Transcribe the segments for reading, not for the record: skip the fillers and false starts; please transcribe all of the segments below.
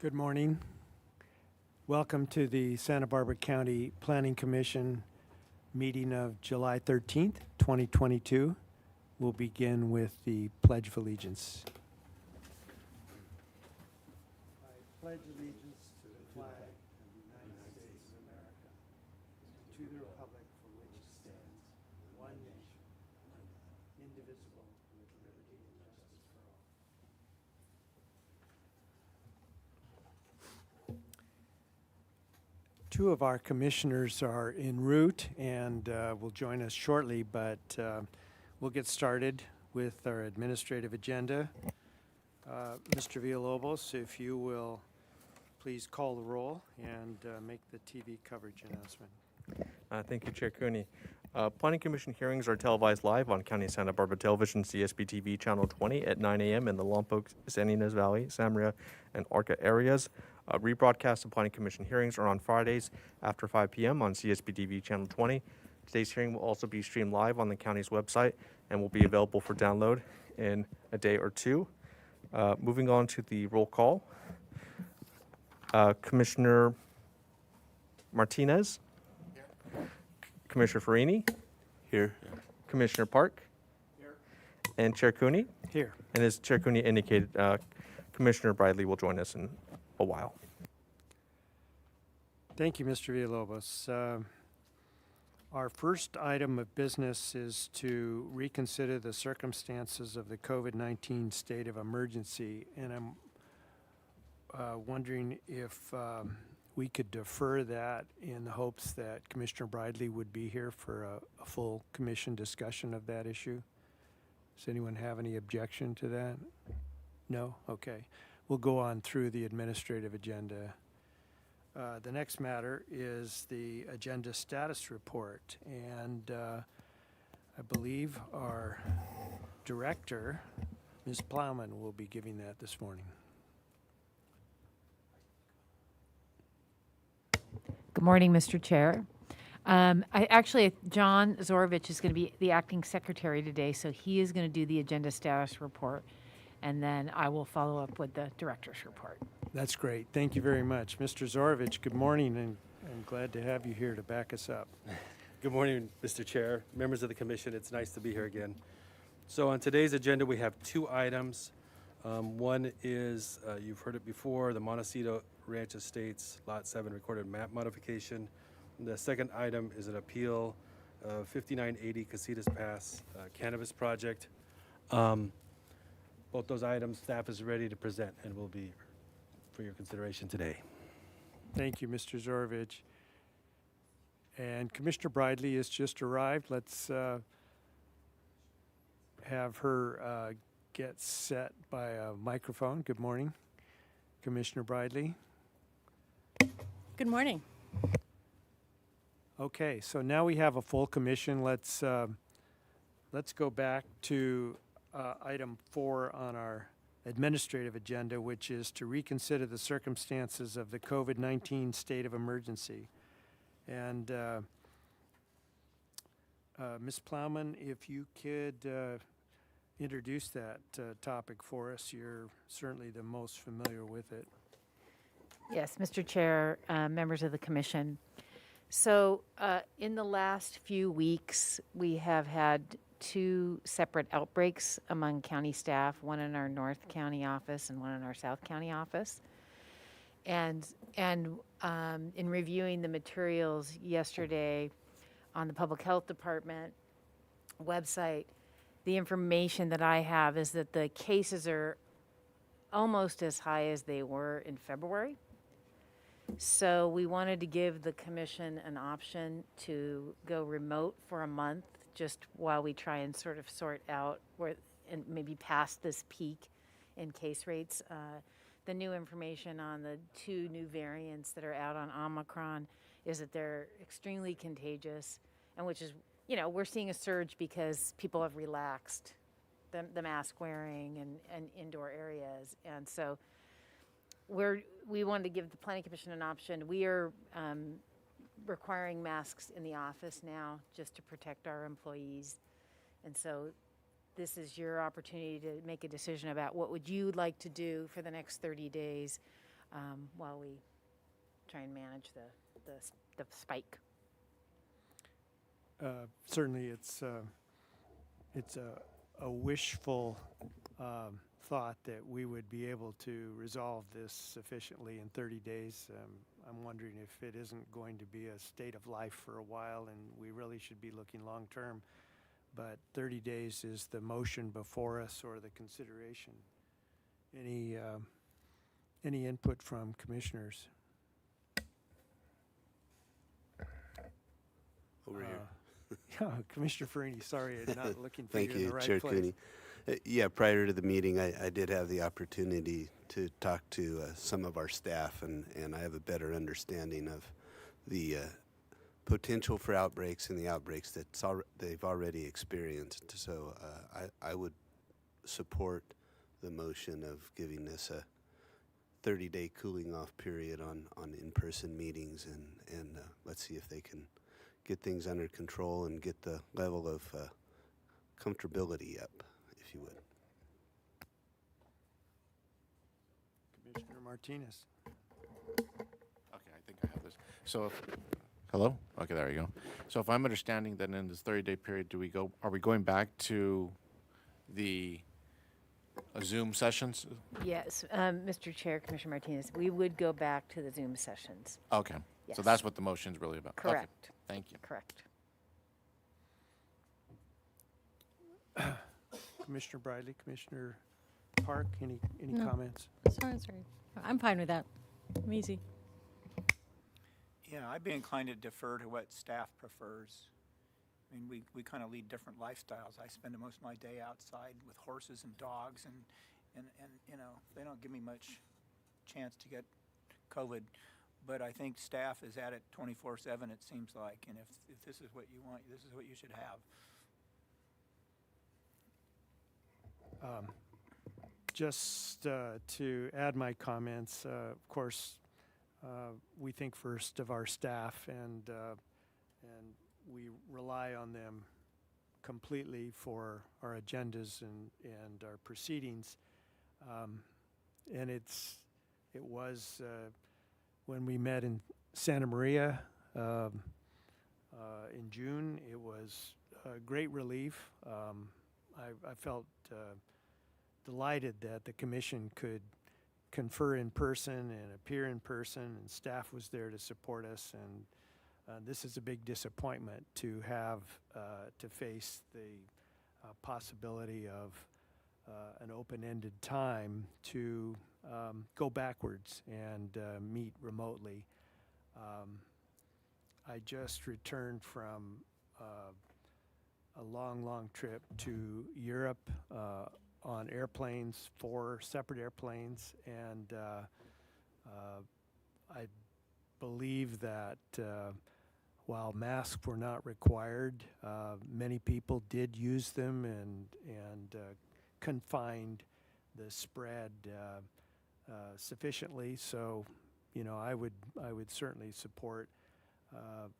Good morning. Welcome to the Santa Barbara County Planning Commission meeting of July 13th, 2022. We'll begin with the Pledge of Allegiance. I pledge allegiance to the flag of the United States of America, to the republic for which it stands, one nation, indivisible, with liberty and justice for all. Two of our commissioners are en route and will join us shortly, but we'll get started with our administrative agenda. Mr. Villalobos, if you will please call the roll and make the TV coverage announcement. Thank you, Chair Cooney. Planning Commission hearings are televised live on County Santa Barbara Television, CSB TV Channel 20 at 9 a.m. in the Lompoc, San Ynez Valley, Samaria, and Arca areas. Rebroadcasts of Planning Commission hearings are on Fridays after 5 p.m. on CSB TV Channel 20. Today's hearing will also be streamed live on the county's website and will be available for download in a day or two. Moving on to the roll call. Commissioner Martinez. Here. Commissioner Farini. Here. Commissioner Park. Here. And Chair Cooney. Here. And as Chair Cooney indicated, Commissioner Bridley will join us in a while. Thank you, Mr. Villalobos. Our first item of business is to reconsider the circumstances of the COVID-19 state of emergency, and I'm wondering if we could defer that in the hopes that Commissioner Bridley would be here for a full commission discussion of that issue. Does anyone have any objection to that? No? Okay. We'll go on through the administrative agenda. The next matter is the agenda status report, and I believe our director, Ms. Plowman, will be giving that this morning. Good morning, Mr. Chair. John Zorovich is going to be the acting secretary today, so he is going to do the agenda status report, and then I will follow up with the director's report. That's great. Thank you very much. Mr. Zorovich, good morning, and I'm glad to have you here to back us up. Good morning, Mr. Chair, members of the commission. It's nice to be here again. So on today's agenda, we have two items. One is, you've heard it before, the Montecito Ranch Estates Lot 7 recorded map modification. And the second item is an appeal of 5980 Casitas Pass cannabis project. Both those items, staff is ready to present and will be for your consideration today. Thank you, Mr. Zorovich. And Commissioner Bridley has just arrived. Let's have her get set by a microphone. Good morning, Commissioner Bridley. Good morning. Okay, so now we have a full commission. Let's go back to item 4 on our administrative agenda, which is to reconsider the circumstances of the COVID-19 state of emergency. And Ms. Plowman, if you could introduce that topic for us. You're certainly the most familiar with it. Yes, Mr. Chair, members of the commission. So in the last few weeks, we have had 2 separate outbreaks among county staff, one in our North County office and one in our South County office. And in reviewing the materials yesterday on the Public Health Department website, the information that I have is that the cases are almost as high as they were in February. So we wanted to give the commission an option to go remote for a month just while we try and sort of sort out where and maybe past this peak in case rates. The new information on the 2 new variants that are out on Omicron is that they're extremely contagious, and which is, you know, we're seeing a surge because people have relaxed the mask wearing and indoor areas. And so we wanted to give the Planning Commission an option. We are requiring masks in the office now just to protect our employees. And so this is your opportunity to make a decision about what would you like to do for the next 30 days. while we try and manage the spike. Certainly, it's a wishful thought that we would be able to resolve this sufficiently in 30 days. I'm wondering if it isn't going to be a state of life for a while, and we really should be looking long-term. But 30 days is the motion before us or the consideration. Any input from commissioners? Over here. Yeah, Commissioner Farini, sorry, I'm not looking for Thank you in you, the right Chair place. Cooney. Yeah, prior to the meeting, I did have the opportunity to talk to some of our staff, and I have a better understanding of the potential for outbreaks and the outbreaks that they've already experienced. So I would support the motion of giving this a 30-day cooling off period on in-person meetings, and let's see if they can get things under control and get the level of comfortability up, if you would. Commissioner Martinez. Okay, I think I have this. So if, hello? Okay, there you go. So if I'm understanding that in this 30-day period, are we going back to the Zoom sessions? Yes, Mr. Chair, Commissioner Martinez, we would go back to the Zoom sessions. Okay. Yes. So that's what the motion's really about. Okay, Correct. thank you. Correct. Commissioner Briley, Commissioner Park, any No. comments? Sorry. I'm fine with that. I'm easy. Yeah, I'd be inclined to defer to what staff prefers. I mean, we kind of lead different lifestyles. I spend most of my day outside with horses and dogs, and you know, they don't give me much chance to get COVID. But I think staff is at it 24/7, it seems like, and if this is what you want, this is what you should have. Just to add my comments, of course, we think first of our staff, and we rely on them completely for our agendas and our proceedings. And it was when we met in Santa Maria in June, it was a great relief. I felt delighted that the commission could confer in person and appear in person, and staff was there to support us. And this is a big disappointment to have to face the possibility of an open-ended time to go backwards and meet remotely. I just returned from a long trip to Europe on airplanes, 4 separate airplanes, and I believe that while masks were not required, many people did use them and confined the spread sufficiently. So, you know, I would certainly support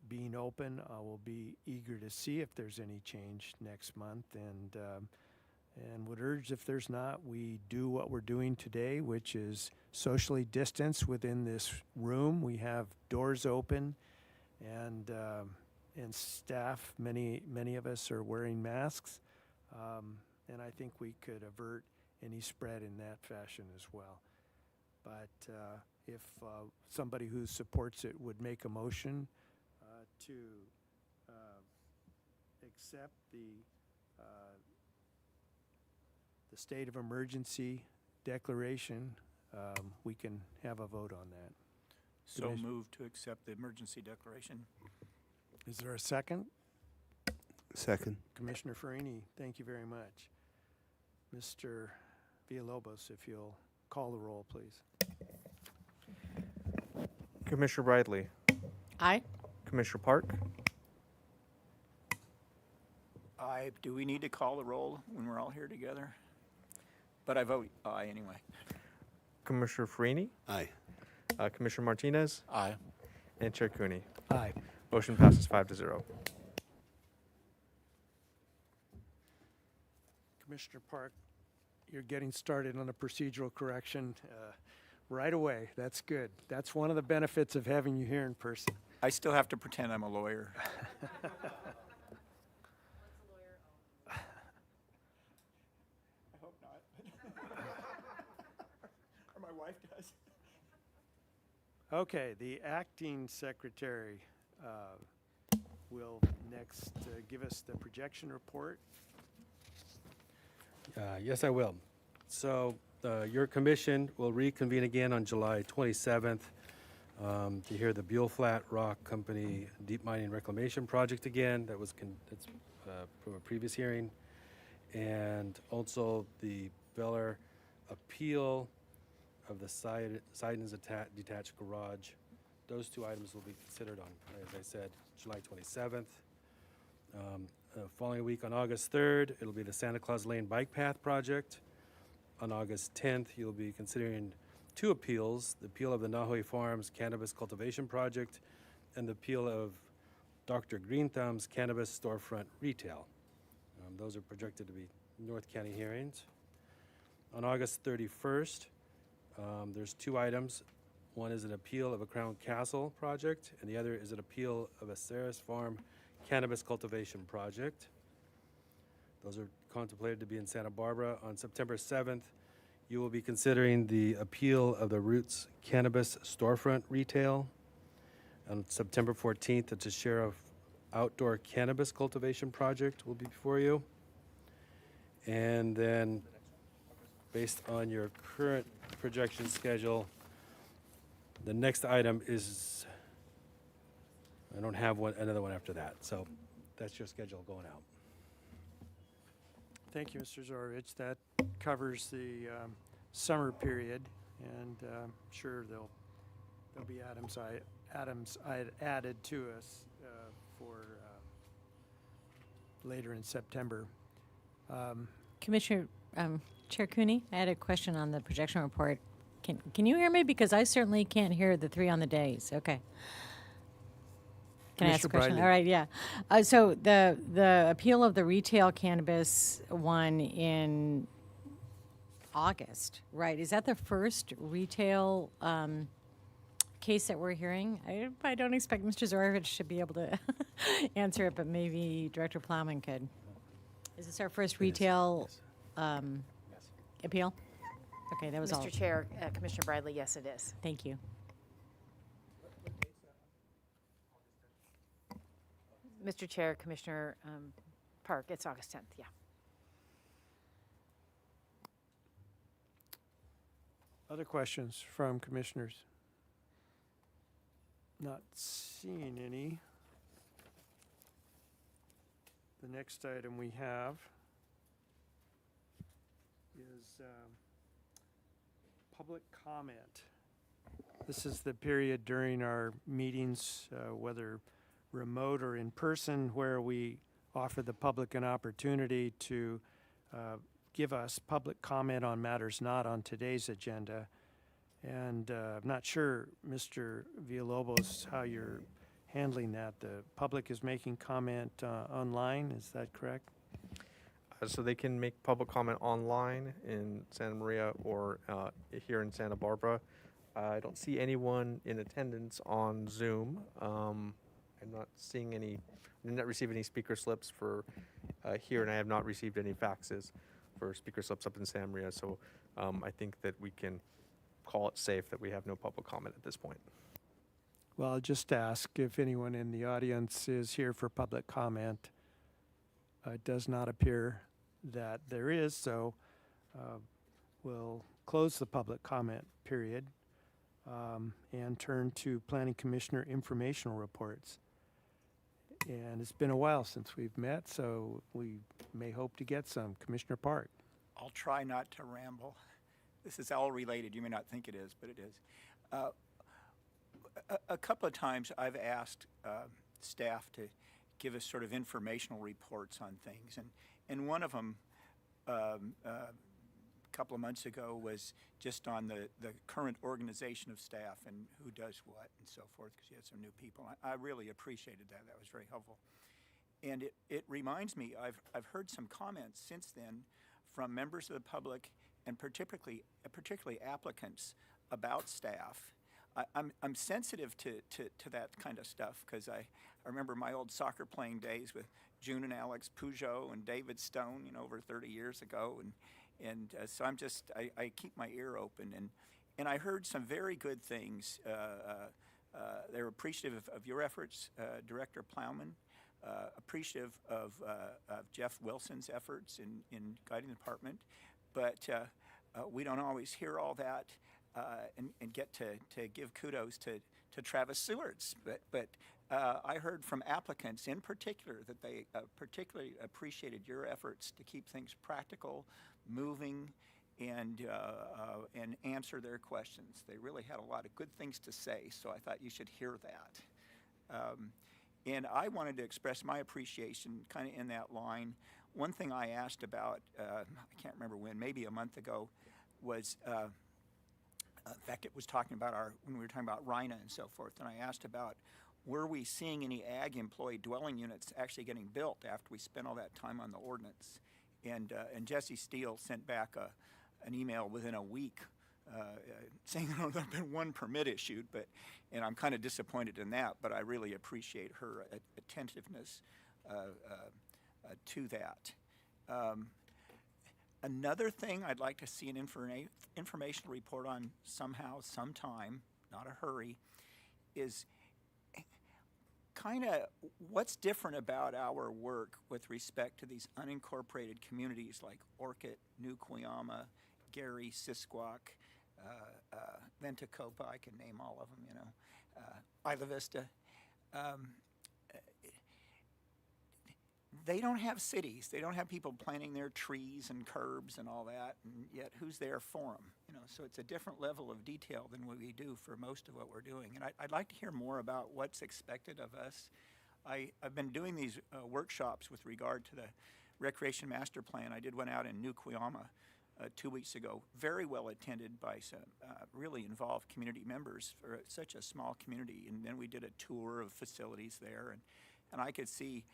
being open. I will be eager to see if there's any change next month, and would urge, if there's not, we do what we're doing today, which is socially distance within this room. We have doors open, and staff, many of us are wearing masks, and I think we could avert any spread in that fashion as well. But if somebody who supports it would make a motion to accept the state of emergency declaration, we can have a vote on that. So Commissioner- move to accept the emergency declaration. Is there a second? Second. Commissioner Farini, thank you very much. Mr. Villalobos, if you'll call the roll, please. Commissioner Bradley, Aye. Commissioner Park, Do we need to call the roll when we're all here together? But I vote aye anyway. Commissioner Farini, Aye. Commissioner Martinez, Aye. and Chair Cooney. Aye. Motion passes 5-0. Commissioner Park, you're getting started on a procedural correction. right away. That's good. That's one of the benefits of having you here in person. I still have to pretend I'm a lawyer. I hope not. Or my wife does. Okay, the acting secretary will next give us the projection report. Yes, I will. So your commission will reconvene again on July 27th to hear the Buell Flat Rock Company Deep Mining Reclamation Project again. That's from a previous hearing. And also the Beller appeal of the Sidon's detached garage. Those two items will be considered on, as I said, July 27th. Following week on August 3rd, it'll be the Santa Claus Lane Bike Path Project. On August 10th, you'll be considering two appeals, the appeal of the Nahoe Farms Cannabis Cultivation Project and the appeal of Dr. Green Thumb's Cannabis Storefront Retail. Those are projected to be North County hearings. On August 31st, there's two items. One is an appeal of a Crown Castle project, and the other is an appeal of a Saris Farm Cannabis Cultivation Project. Those are contemplated to be in Santa Barbara. On September 7th, you will be considering the appeal of the Roots Cannabis Storefront Retail. On September 14th, the Sheriff Outdoor Cannabis Cultivation Project will be before you. And then, based on your current projection schedule, the next item is, I don't have another one after that, so that's your schedule going out. Thank you, Mr. Zorovich. That covers the summer period, and I'm sure there'll be items I added to us for later in September. Commissioner, Chair Cooney, I had a question on the projection report. Can you hear me? Because I certainly can't hear the three on the days. Okay. Can I ask a question? Briley. All right, yeah. So the appeal of the retail cannabis one in August, right? Is that the first retail case that we're hearing? I don't expect Mr. Zorovich to be able to answer it, but maybe Director Plowman could. Is this our first retail appeal? Okay, that was all. Mr. Chair, Commissioner Bradley, yes, it is. Thank you. Mr. Chair, Commissioner Park, it's August 10th, yeah. Other questions from commissioners? Not seeing any. The next item we have is public comment. This is the period during our meetings, whether remote or in person, where we offer the public an opportunity to give us public comment on matters not on today's agenda. And I'm not sure, Mr. Villalobos, how you're handling that. The public is making comment online, is that correct? So they can make public comment online in Santa Maria or here in Santa Barbara. I don't see anyone in attendance on Zoom. I'm not seeing any, I did not receive any speaker slips for here, and I have not received any faxes for speaker slips up in Santa Maria. So I think that we can call it safe that we have no public comment at this point. Well, I'll just ask if anyone in the audience is here for public comment. It does not appear that there is, so we'll close the public comment period and turn to Planning Commissioner informational reports. And it's been a while since we've met, so we may hope to get some. Commissioner Park. I'll try not to ramble. This is all related. You may not think it is, but it is. A couple of times I've asked staff to give us sort of informational reports on things, and one of them a couple of months ago was just on the current organization of staff and who does what and so forth, because you had some new people. I really appreciated that. That was very helpful. And it reminds me, I've heard some comments since then from members of the public and particularly applicants about staff. I'm sensitive to that kind of stuff because I remember my old soccer playing days with June and Alex Peugeot and David Stone, over 30 years ago, and so I keep my ear open, and I heard some very good things. They were appreciative of your efforts, Director Plowman, appreciative of Jeff Wilson's efforts in guiding the department, but we don't always hear all that and get to give kudos to Travis Seward's. But I heard from applicants in particular that they particularly appreciated your efforts to keep things practical, moving, and answer their questions. They really had a lot of good things to say, so I thought you should hear that. And I wanted to express my appreciation kind of in that line. One thing I asked about, I can't remember when, maybe a month ago, was, in fact, it was talking about when we were talking about RINA and so forth, and I asked about, were we seeing any ag employee dwelling units actually getting built after we spent all that time on the ordinance? And Jesse Steele sent back an email within a week saying there had been one permit issued, and I'm kind of disappointed in that, but I really appreciate her attentiveness to that. Another thing I'd like to see an informational report on somehow, sometime, not a hurry, is kind of what's different about our work with respect to these unincorporated communities like Orcutt, New Cuyama, Gary, Sisquoc, Ventacopa, I can name all of them, Isla Vista. They don't have cities. They don't have people planting their trees and curbs and all that, and yet who's there for them? So it's a different level of detail than what we do for most of what we're doing. And I'd like to hear more about what's expected of us. I've been doing these workshops with regard to the Recreation Master Plan. I did one out in New Cuyama 2 weeks ago, very well attended by some really involved community members for such a small community. And then we did a tour of facilities there, and I could see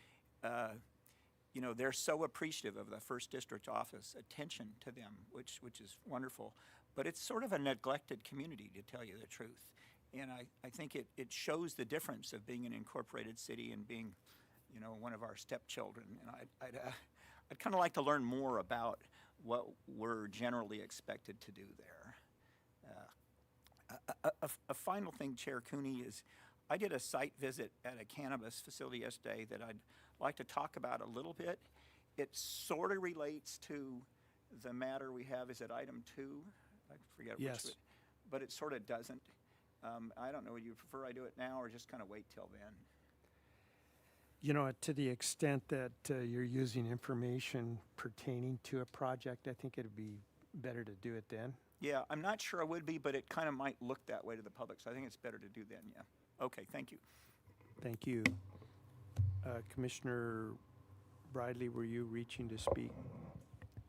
they're so appreciative of the First District office attention to them, which is wonderful. But it's sort of a neglected community, to tell you the truth. And I think it shows the difference of being an incorporated city and being, one of our stepchildren. And I'd kind of like to learn more about what we're generally expected to do there. A final thing, Chair Cooney, is I did a site visit at a cannabis facility yesterday that I'd like to talk about a little bit. It sort of relates to the matter we have. Is it item 2? I forget Yes. which, but it sort of doesn't. I don't know, would you prefer I do it now or just kind of wait till then? To the extent that you're using information pertaining to a project, I think it'd be better to do it then. Yeah, I'm not sure I would be, but it kind of might look that way to the public, so I think it's better to do then, yeah. Okay, thank you. Thank you. Commissioner Bridley, were you reaching to speak?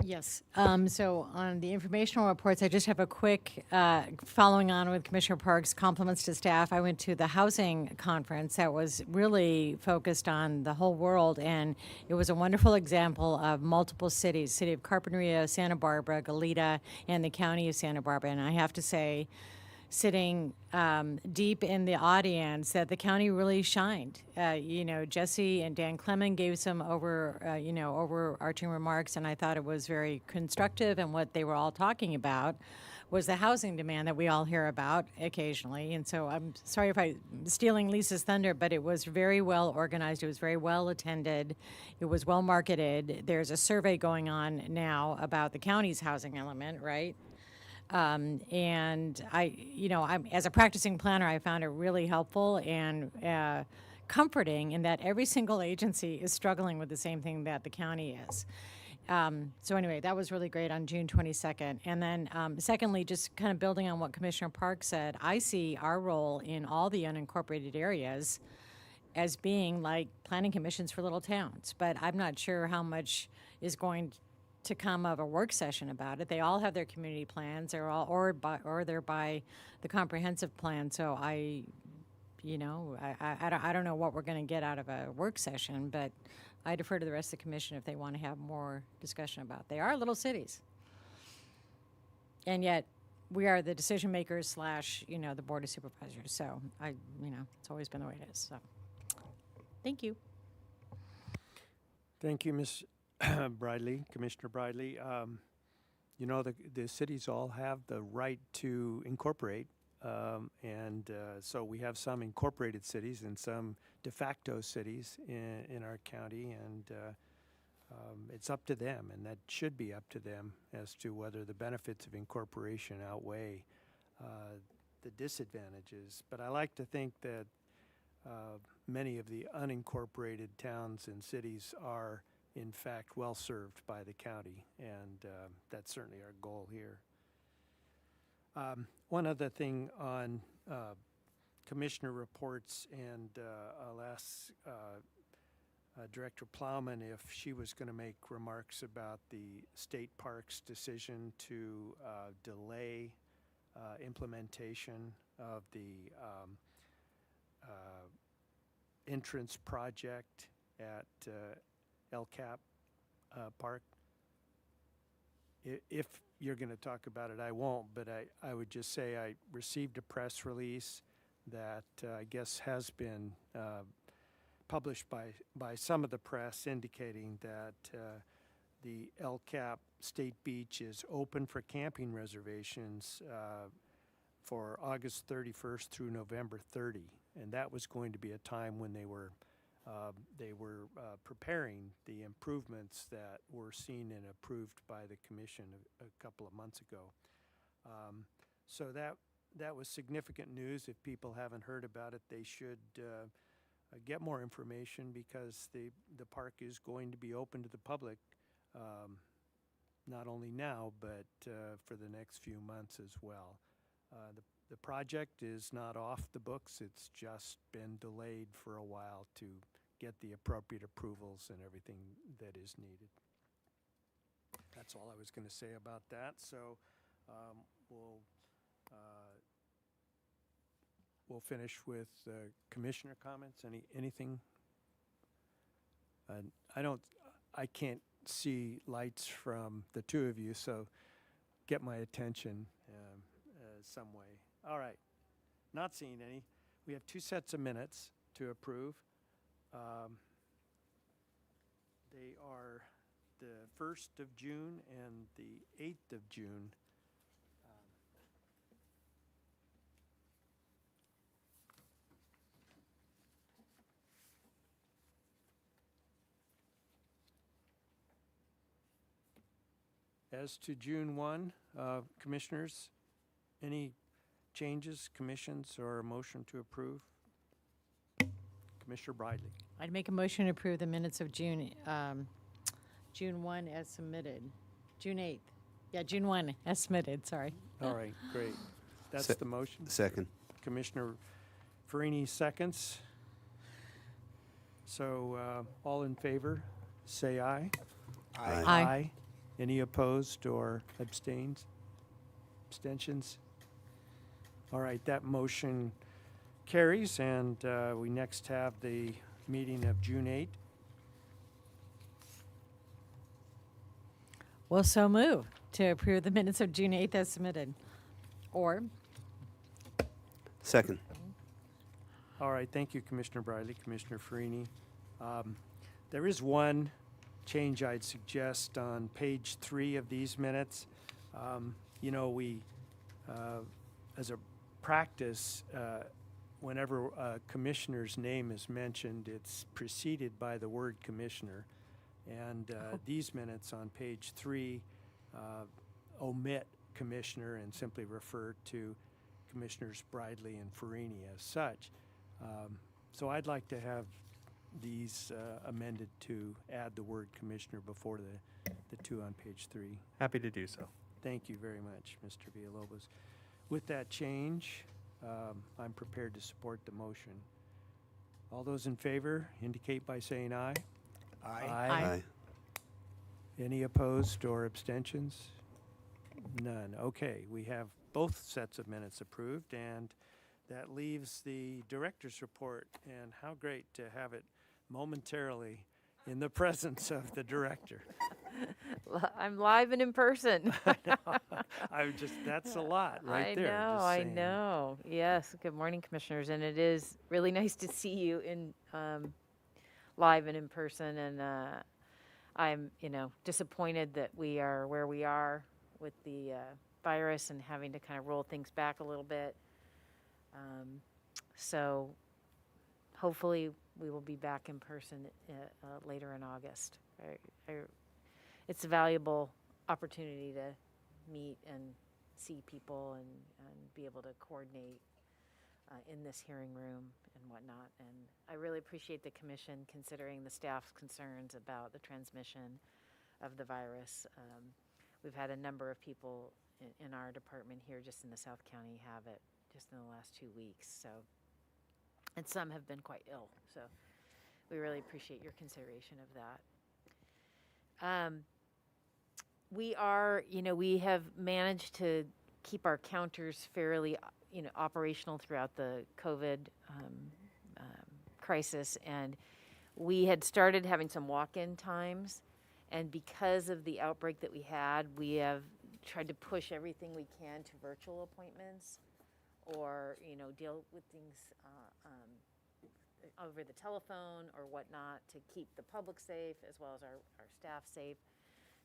Yes. So on the informational reports, I just have a quick, following on with Commissioner Park's compliments to staff. I went to the housing conference that was really focused on the whole world, and it was a wonderful example of multiple cities, city of Carpinteria, Santa Barbara, Goleta, and the county of Santa Barbara. And I have to say, sitting deep in the audience, that the county really shined. Jesse and Dan Clement gave some overarching remarks, and I thought it was very constructive. And what they were all talking about was the housing demand that we all hear about occasionally. And so I'm sorry if I'm stealing Lisa's thunder, but it was very well organized. It was very well attended. It was well marketed. There's a survey going on now about the county's housing element, right? And I'm as a practicing planner, I found it really helpful and comforting in that every single agency is struggling with the same thing that the county is. So anyway, that was really great on June 22nd. And then secondly, just kind of building on what Commissioner Park said, I see our role in all the unincorporated areas as being like planning commissions for little towns. But I'm not sure how much is going to come of a work session about it. They all have their community plans. They're all or they're by the comprehensive plan. So I don't know what we're going to get out of a work session, but I defer to the rest of the commission if they want to have more discussion about it. They are little cities, and yet we are the decision makers slash, the Board of Supervisors. So it's always been the way it is. So, thank you. Thank you, Ms. Bridley, Commissioner Bridley. The cities all have the right to incorporate, so we have some incorporated cities and some de facto cities in our county, and it's up to them, and that should be up to them as to whether the benefits of incorporation outweigh the disadvantages. But I like to think that many of the unincorporated towns and cities are in fact well served by the county, and that's certainly our goal here. One other thing on commissioner reports, and I'll ask Director Plowman if she was going to make remarks about the state parks decision to delay implementation of the entrance project at El Cap Park. If you're going to talk about it, I won't, but I would just say I received a press release that I guess has been published by some of the press indicating that the El Cap State Beach is open for camping reservations for August 31st through November 30. And that was going to be a time when they were preparing the improvements that were seen and approved by the commission a couple of months ago. So that was significant news. If people haven't heard about it, they should get more information, because the park is going to be open to the public, not only now, but for the next few months as well. The project is not off the books. It's just been delayed for a while to get the appropriate approvals and everything that is needed. That's all I was going to say about that. So we'll finish with commissioner comments. Anything? I can't see lights from the two of you, so get my attention some way. All right, not seeing any. We have two sets of minutes to approve. They are the 1st of June and the 8th of June. As to June 1, commissioners, any changes, commissions, or a motion to approve? Commissioner Bridley. I'd make a motion to approve the minutes of June 1 as submitted. June 8th. Yeah, June 1 as submitted, sorry. All right, great. That's the motion. Second. Commissioner Farini seconds. So all in favor, say aye. Aye. Any opposed or abstains? Abstentions? All right, that motion carries, and we next have the meeting of June 8th. Well, so move to approve the minutes of June 8th as submitted. Or, Second. All right, thank you, Commissioner Briley, Commissioner Farini. There is one change I'd suggest on page 3 of these minutes. We, as a practice, whenever a commissioner's name is mentioned, it's preceded by the word commissioner. And these minutes on page 3 omit commissioner and simply refer to Commissioners Bridley and Farini as such. So I'd like to have these amended to add the word commissioner before the two on page 3. Happy to do so. Thank you very much, Mr. Villalobos. With that change, I'm prepared to support the motion. All those in favor indicate by saying aye. Aye. Any opposed or abstentions? None. Okay, we have both sets of minutes approved, and that leaves the director's report, and how great to have it momentarily in the presence of the director. I'm live and in person. That's a lot right I there. know, just I saying. know. Yes, good morning, commissioners, and it is really nice to see you in live and in person. And I'm, disappointed that we are where we are with the virus and having to kind of roll things back a little bit. So hopefully we will be back in person later in August. It's a valuable opportunity to meet and see people and be able to coordinate in this hearing room and whatnot. And I really appreciate the commission considering the staff's concerns about the transmission of the virus. We've had a number of people in our department here just in the South County have it just in the last 2 weeks. So, and some have been quite ill. So we really appreciate your consideration of that. We have managed to keep our counters fairly, operational throughout the COVID crisis. And we had started having some walk-in times. And because of the outbreak that we had, we have tried to push everything we can to virtual appointments or, deal with things over the telephone or whatnot to keep the public safe as well as our staff safe.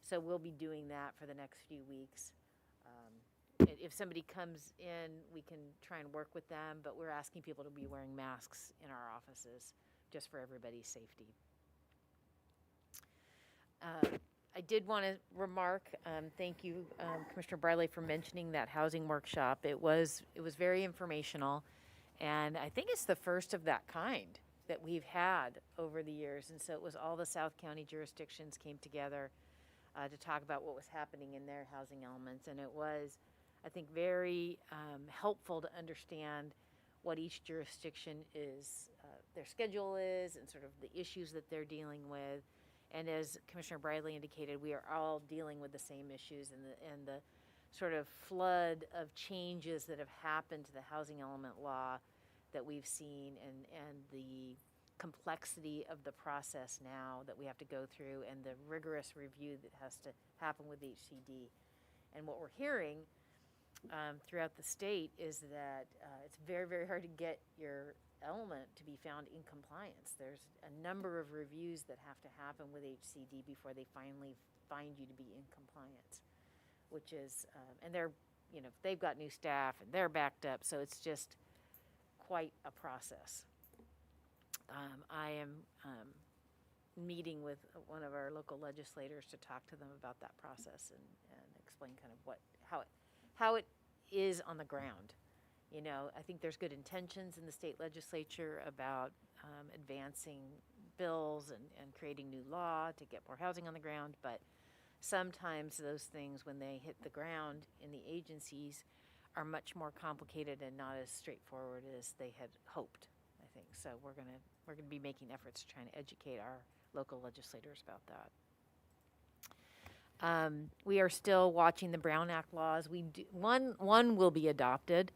So we'll be doing that for the next few weeks. If somebody comes in, we can try and work with them, but we're asking people to be wearing masks in our offices just for everybody's safety. I did want to remark, thank you, Commissioner Briley, for mentioning that housing workshop. It was very informational, and I think it's the first of that kind that we've had over the years. And so it was all the South County jurisdictions came together to talk about what was happening in their housing elements. And it was, I think, very helpful to understand what each jurisdiction is, their schedule is, and sort of the issues that they're dealing with. And as Commissioner Briley indicated, we are all dealing with the same issues and the sort of flood of changes that have happened to the housing element law that we've seen and the complexity of the process now that we have to go through and the rigorous review that has to happen with HCD. And what we're hearing throughout the state is that it's very, very hard to get your element to be found in compliance. There's a number of reviews that have to happen with HCD before they finally find you to be in compliance, which is, and they're, they've got new staff and they're backed up, so it's just quite a process. I am meeting with one of our local legislators to talk to them about that process and explain kind of how it is on the ground. I think there's good intentions in the state legislature about advancing bills and creating new law to get more housing on the ground, but sometimes those things, when they hit the ground in the agencies, are much more complicated and not as straightforward as they had hoped, I think. So we're gonna be making efforts to try and educate our local legislators about that. We are still watching the Brown Act laws. One will be adopted.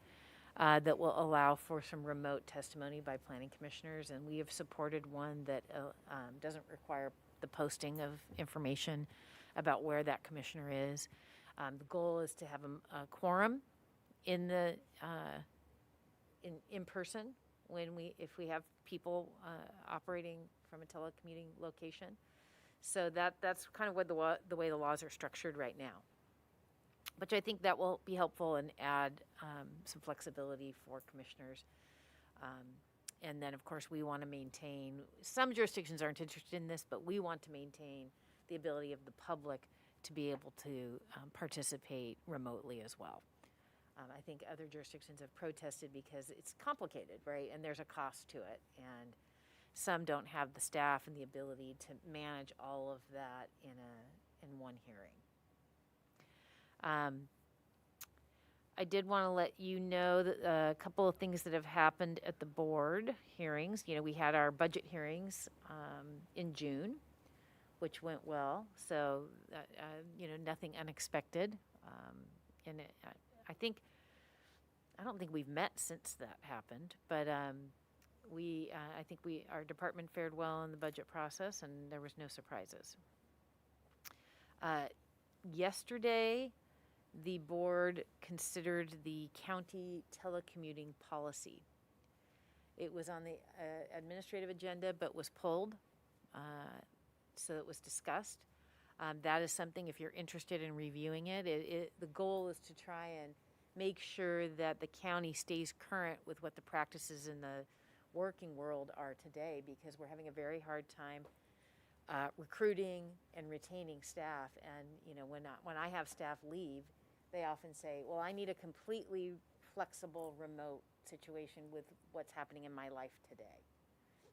That will allow for some remote testimony by planning commissioners, and we have supported one that doesn't require the posting of information about where that commissioner is. The goal is to have a quorum in the in person if we have people operating from a telecommuting location. So that's kind of what the way the laws are structured right now, which I think that will be helpful and add some flexibility for commissioners. And then, of course, we want to maintain, some jurisdictions aren't interested in this, but we want to maintain the ability of the public to be able to participate remotely as well. I think other jurisdictions have protested because it's complicated, right? And there's a cost to it. And some don't have the staff and the ability to manage all of that in one hearing. I did want to let you know that a couple of things that have happened at the board hearings. We had our budget hearings in June, which went well. So, nothing unexpected. And I don't think we've met since that happened, but I think our department fared well in the budget process, and there was no surprises. Yesterday, the board considered the county telecommuting policy. It was on the administrative agenda, but was pulled, so it was discussed. That is something, if you're interested in reviewing it, the goal is to try and make sure that the county stays current with what the practices in the working world are today, because we're having a very hard time recruiting and retaining staff. And when I have staff leave, they often say, well, I need a completely flexible remote situation with what's happening in my life today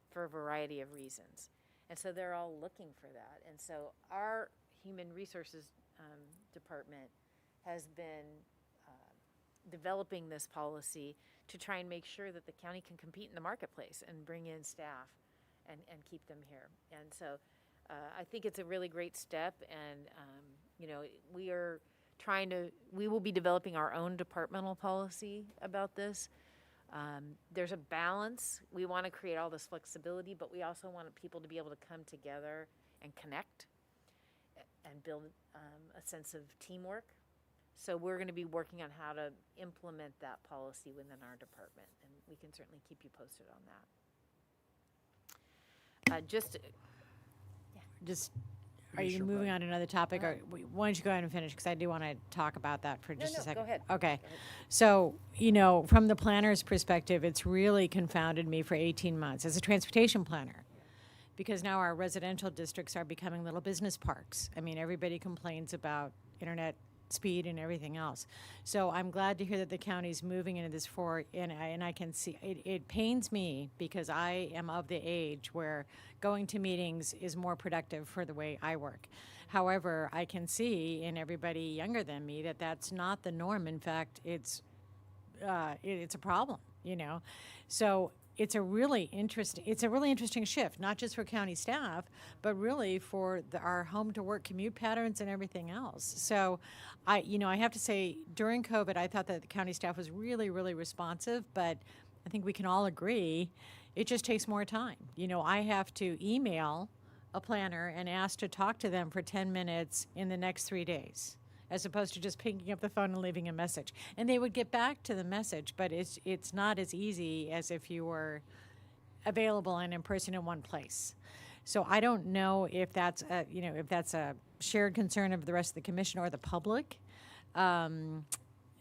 for a variety of reasons. And so they're all looking for that. And so our Human Resources Department has been developing this policy to try and make sure that the county can compete in the marketplace and bring in staff and keep them here. And so I think it's a really great step. And, we will be developing our own departmental policy about this. There's a balance. We want to create all this flexibility, but we also want people to be able to come together and connect and build a sense of teamwork. So we're going to be working on how to implement that policy within our department, and we can certainly keep you posted on that. Are you moving on to another topic, or why don't you go ahead and finish, because I do want to talk about that for just a second. Go ahead. Okay. So, from the planner's perspective, it's really confounded me for 18 months as a transportation planner, because now our residential districts are becoming little business parks. I mean, everybody complains about internet speed and everything else. So I'm glad to hear that the county's moving into this forward, and I can see, it pains me because I am of the age where going to meetings is more productive for the way I work. However, I can see in everybody younger than me that that's not the norm. In fact, it's a problem, So it's a really interesting shift, not just for county staff, but really for our home to work commute patterns and everything else. So I have to say, during COVID, I thought that the county staff was really, really responsive, but I think we can all agree it just takes more time. I have to email a planner and ask to talk to them for 10 minutes in the next 3 days, as opposed to just picking up the phone and leaving a message. And they would get back to the message, but it's not as easy as if you were available and in person in one place. So I don't know if that's a shared concern of the rest of the commission or the public,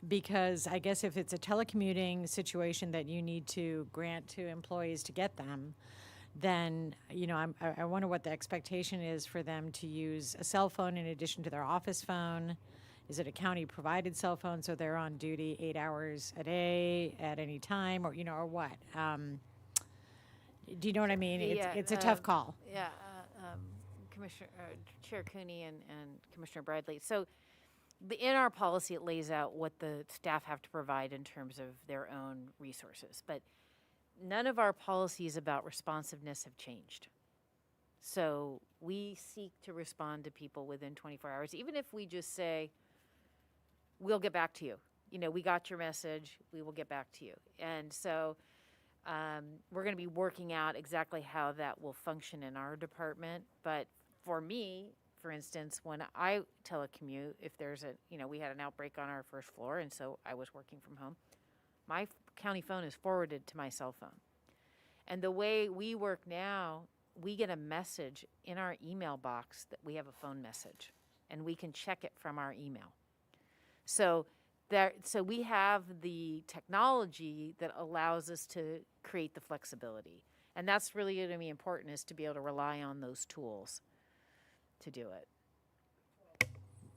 because I guess if it's a telecommuting situation that you need to grant to employees to get them, then I wonder what the expectation is for them to use a cell phone in addition to their office phone. Is it a county-provided cell phone, so they're on duty 8 hours a day at any time, or or what? Do you know what I mean? It's a tough call. Yeah, Commissioner Chair Cooney and Commissioner Bradley. So, in our policy, it lays out what the staff have to provide in terms of their own resources, but none of our policies about responsiveness have changed. So we seek to respond to people within 24 hours, even if we just say, we'll get back to you. We got your message, we will get back to you. And so we're going to be working out exactly how that will function in our department. But for me, for instance, when I telecommute, if there's we had an outbreak on our first floor, and so I was working from home, my county phone is forwarded to my cell phone. And the way we work now, we get a message in our email box that we have a phone message, and we can check it from our email. So we have the technology that allows us to create the flexibility. And that's really going to be important, is to be able to rely on those tools to do it.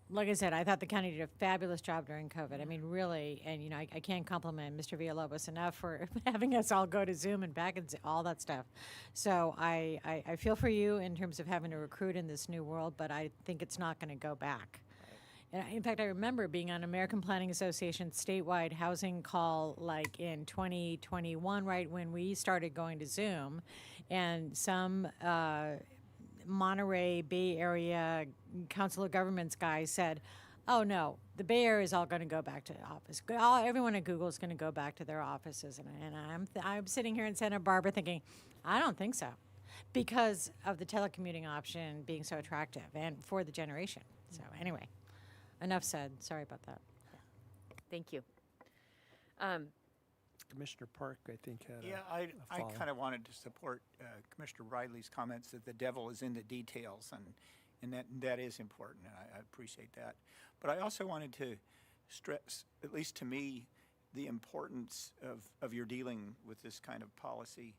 Like I said, I thought the county did a fabulous job during COVID. I mean, really, and I can't compliment Mr. Villalobos enough for having us all go to Zoom and back and all that stuff. So I feel for you in terms of having to recruit in this new world, but I think it's not going to go back. And in fact, I remember being on American Planning Association statewide housing call like in 2021, right when we started going to Zoom, and some Monterey Bay Area Council of Governments guy said, Oh, no, the Bay Area is all going to go back to the office. Everyone at Google is going to go back to their offices, and I'm sitting here in Santa Barbara thinking, I don't think so, because of the telecommuting option being so attractive and for the generation. So anyway, enough said. Sorry about that. Thank you. Commissioner Park, I think, had Yeah, a I follow. kind of wanted to support Commissioner Riley's comments that the devil is in the details, and that is important, and I appreciate that. But I also wanted to stress, at least to me, the importance of your dealing with this kind of policy.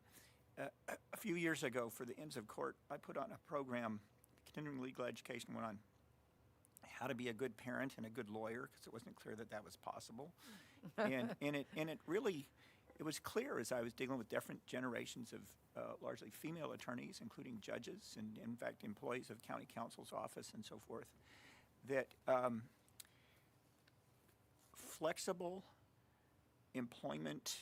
A few years ago, for the Inns of Court, I put on a program, continuing legal education went on how to be a good parent and a good lawyer, because it wasn't clear that that was possible. And it really, it was clear as I was dealing with different generations of largely female attorneys, including judges and, in fact, employees of county counsel's office and so forth, that flexible employment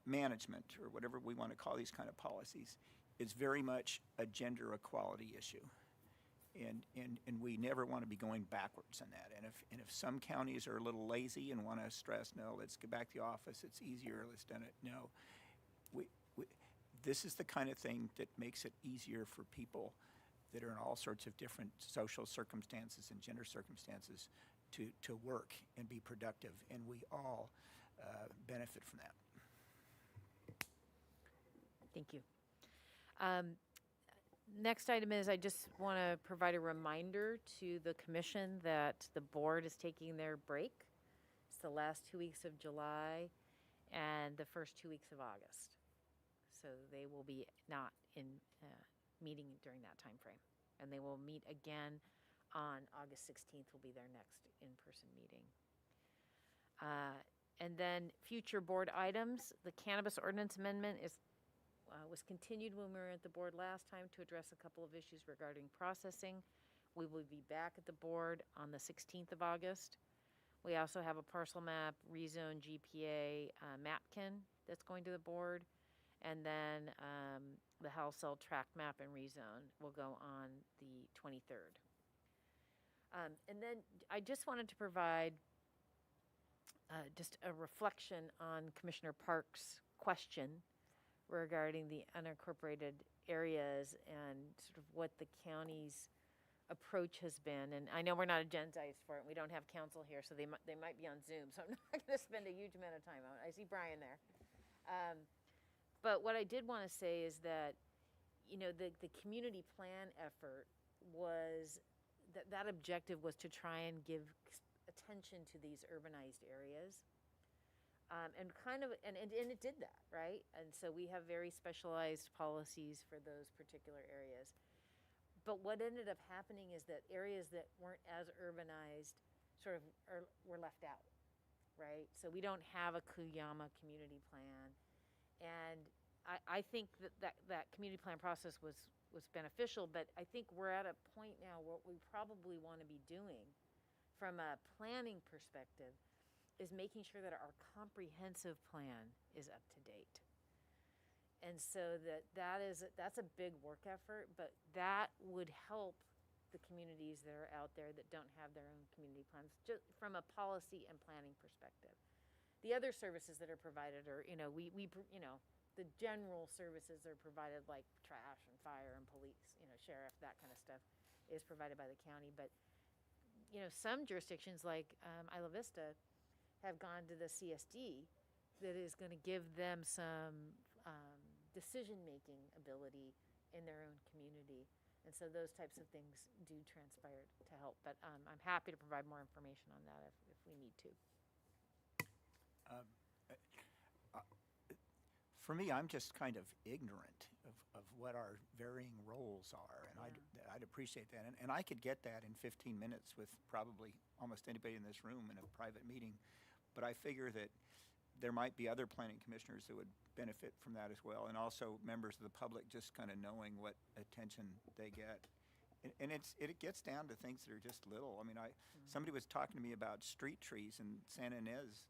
management, or whatever we want to call these kind of policies, is very much a gender equality issue. And we never want to be going backwards in that. And if some counties are a little lazy and want to stress, no, let's get back to the office, it's easier, let's do it. No, this is the kind of thing that makes it easier for people that are in all sorts of different social circumstances and gender circumstances to work and be productive. And we all benefit from that. Thank you. Next item is I just want to provide a reminder to the commission that the board is taking their break. It's the last 2 weeks of July and the first 2 weeks of August. So they will be not in meeting during that time frame. And they will meet again on August 16th will be their next in-person meeting. And then future board items, the cannabis ordinance amendment was continued when we were at the board last time to address a couple of issues regarding processing. We will be back at the board on the 16th of August. We also have a parcel map, rezone GPA mapkin that's going to the board. And then the house cell tract map and rezone will go on the 23rd. And then I just wanted to provide just a reflection on Commissioner Park's question regarding the unincorporated areas and sort of what the county's approach has been. And I know we're not agendized for it. We don't have council here, so they might be on Zoom. So I'm not going to spend a huge amount of time on it. I see Brian there. But what I did want to say is that, you know, the community plan effort was, that objective was to try and give attention to these urbanized areas. And it did that, right? And so we have very specialized policies for those particular areas. But what ended up happening is that areas that weren't as urbanized sort of were left out, right? So we don't have a Kuyama community plan. And I think that community plan process was beneficial, but I think we're at a point now where what we probably want to be doing from a planning perspective is making sure that our comprehensive plan is up to date. And so that's a big work effort, but that would help the communities that are out there that don't have their own community plans, just from a policy and planning perspective. The other services that are provided are, you know, we the general services are provided, like trash and fire and police, you know, sheriff, that kind of stuff is provided by the county. But, you know, some jurisdictions like Isla Vista have gone to the CSD that is going to give them some decision-making ability in their own community. And so those types of things do transpire to help. But I'm happy to provide more information on that if we need to. For me, I'm just kind of ignorant of what our varying roles are, and I'd appreciate that. And I could get that in 15 minutes with probably almost anybody in this room in a private meeting, but I figure that there might be other planning commissioners that would benefit from that as well, and also members of the public just kind of knowing what attention they get. And it gets down to things that are just little. I mean, somebody was talking to me about street trees in Santa Ynez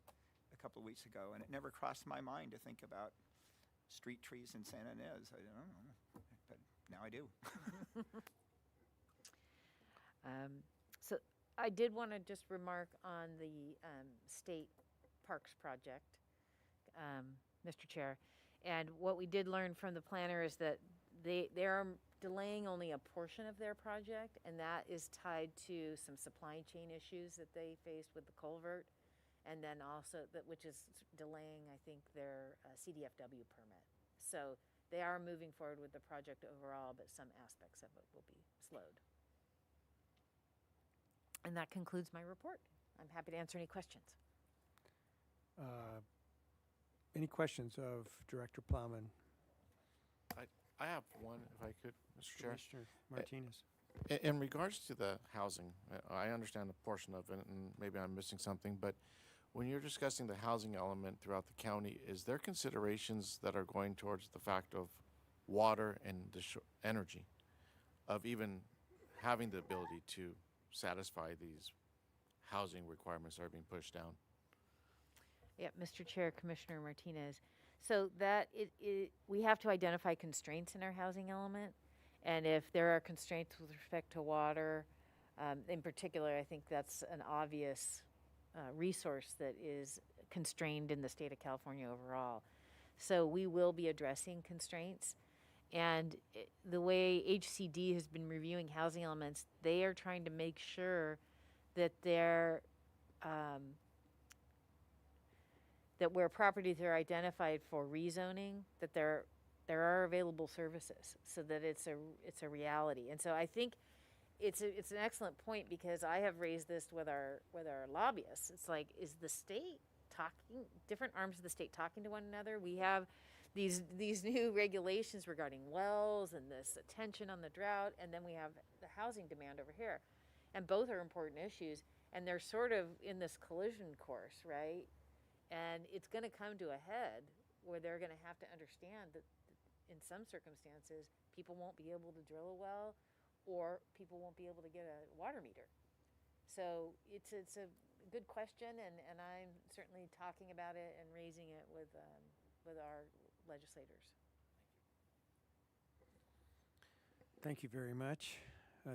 a couple of weeks ago, and it never crossed my mind to think about street trees in Santa Ynez. I don't know, but now I do. So I did want to just remark on the state parks project, Mr. Chair. And what we did learn from the planner is that they are delaying only a portion of their project, and that is tied to some supply chain issues that they faced with the culvert, and then also which is delaying, I think, their CDFW permit. So they are moving forward with the project overall, but some aspects of it will be slowed. And that concludes my report. I'm happy to answer any questions. Any questions of Director Plowman? I have one, if I could, Mr. Chair. Commissioner Martinez. In regards to the housing, I understand a portion of it, and maybe I'm missing something, but when you're discussing the housing element throughout the county, is there considerations that are going towards the fact of water and the energy, of even having the ability to satisfy these housing requirements that are being pushed down? Yeah, Mr. Chair, Commissioner Martinez. So that we have to identify constraints in our housing element. And if there are constraints with respect to water, in particular, I think that's an obvious resource that is constrained in the state of California overall. So we will be addressing constraints. And the way HCD has been reviewing housing elements, they are trying to make sure that they're that where properties are identified for rezoning, that there are available services, so that it's a reality. And so I think it's an excellent point, because I have raised this with our lobbyists. It's like, is the state talking, different arms of the state talking to one another? We have these new regulations regarding wells and this attention on the drought, and then we have the housing demand over here, and both are important issues, and they're sort of in this collision course, right? And it's going to come to a head where they're going to have to understand that in some circumstances, people won't be able to drill a well, or people won't be able to get a water meter. So it's a good question, and I'm certainly talking about it and raising it with our legislators. Thank you very much,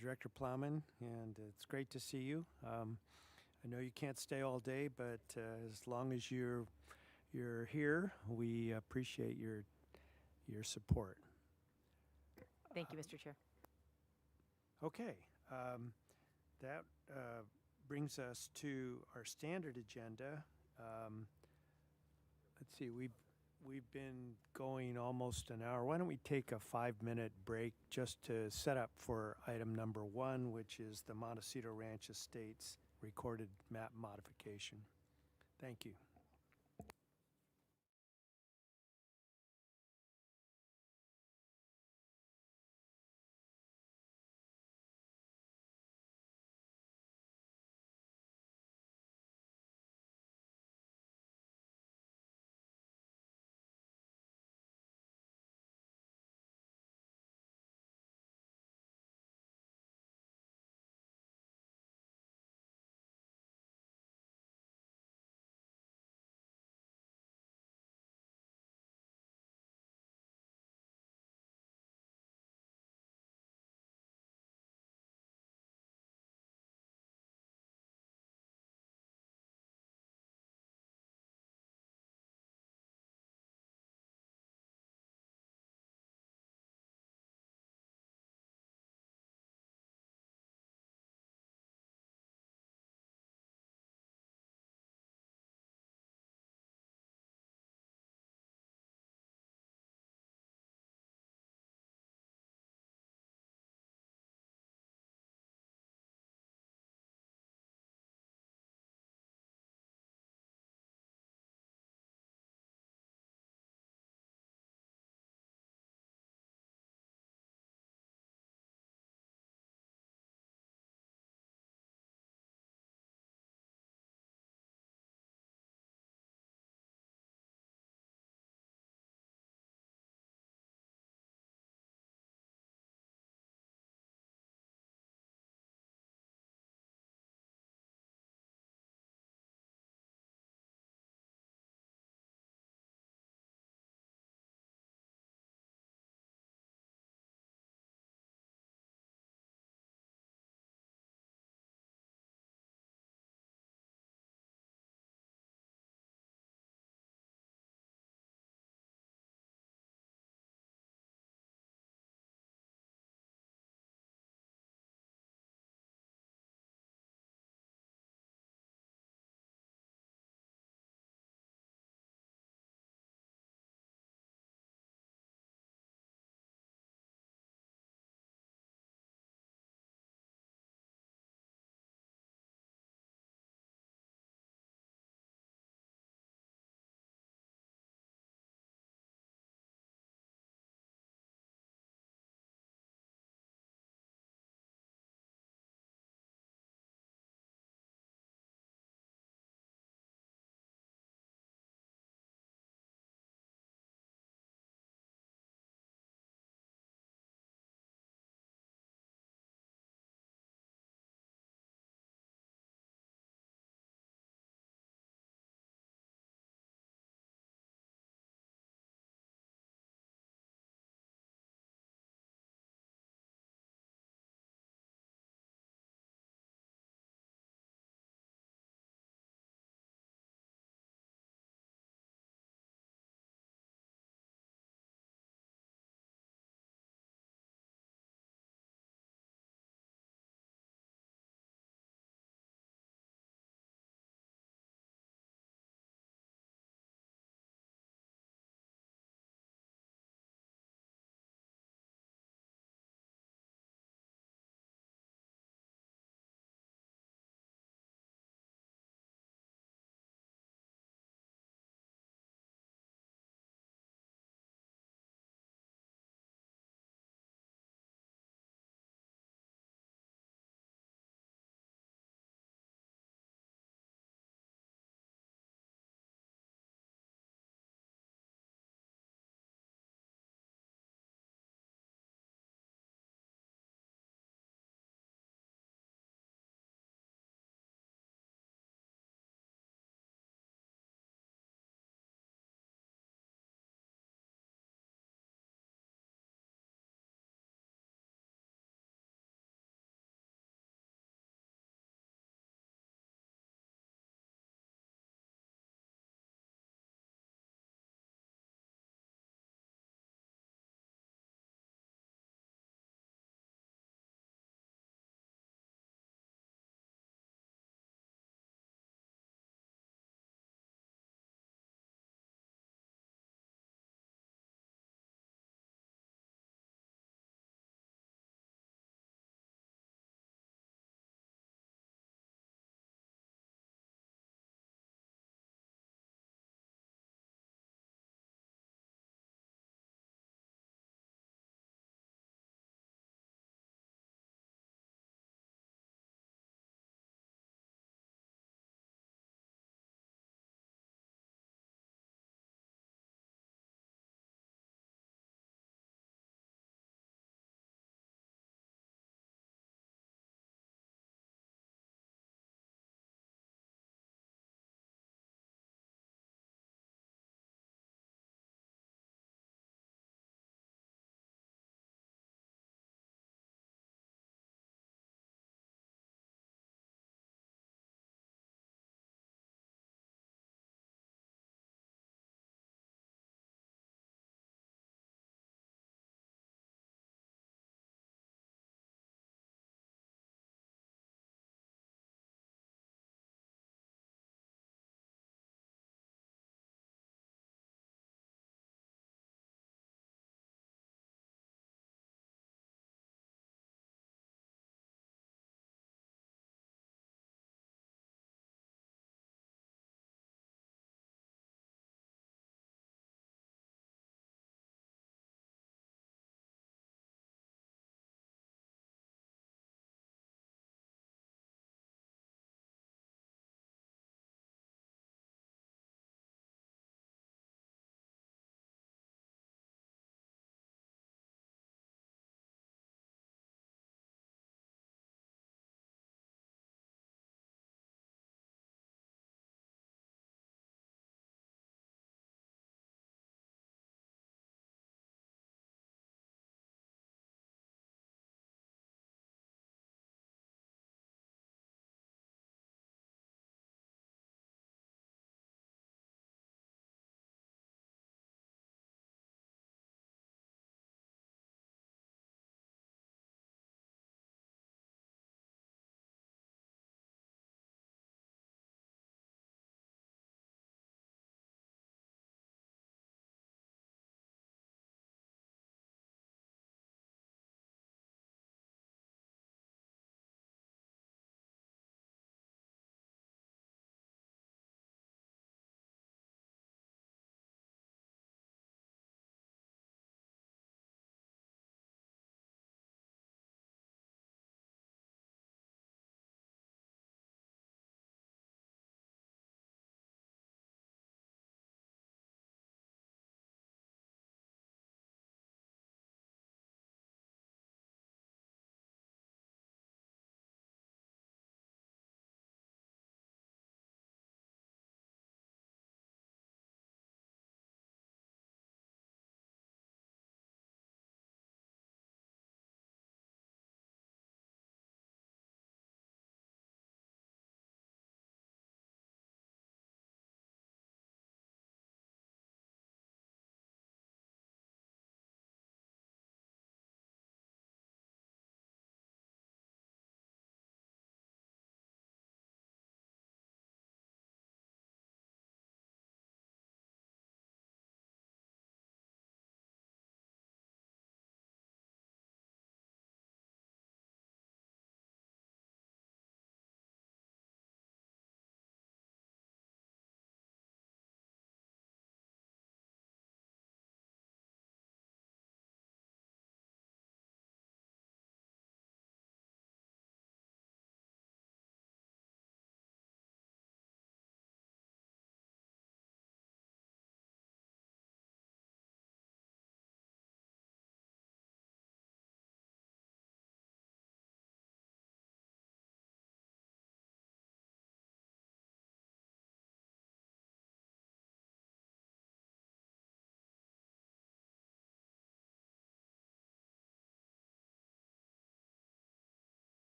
Director Plowman, and it's great to see you. I know you can't stay all day, but as long as you're here, we appreciate your support. Thank you, Mr. Chair. Okay, that brings us to our standard agenda. Let's see, we've been going almost an hour. Why don't we take a 5-minute break just to set up for item number 1, which is the Montecito Ranch Estates recorded map modification. Thank you.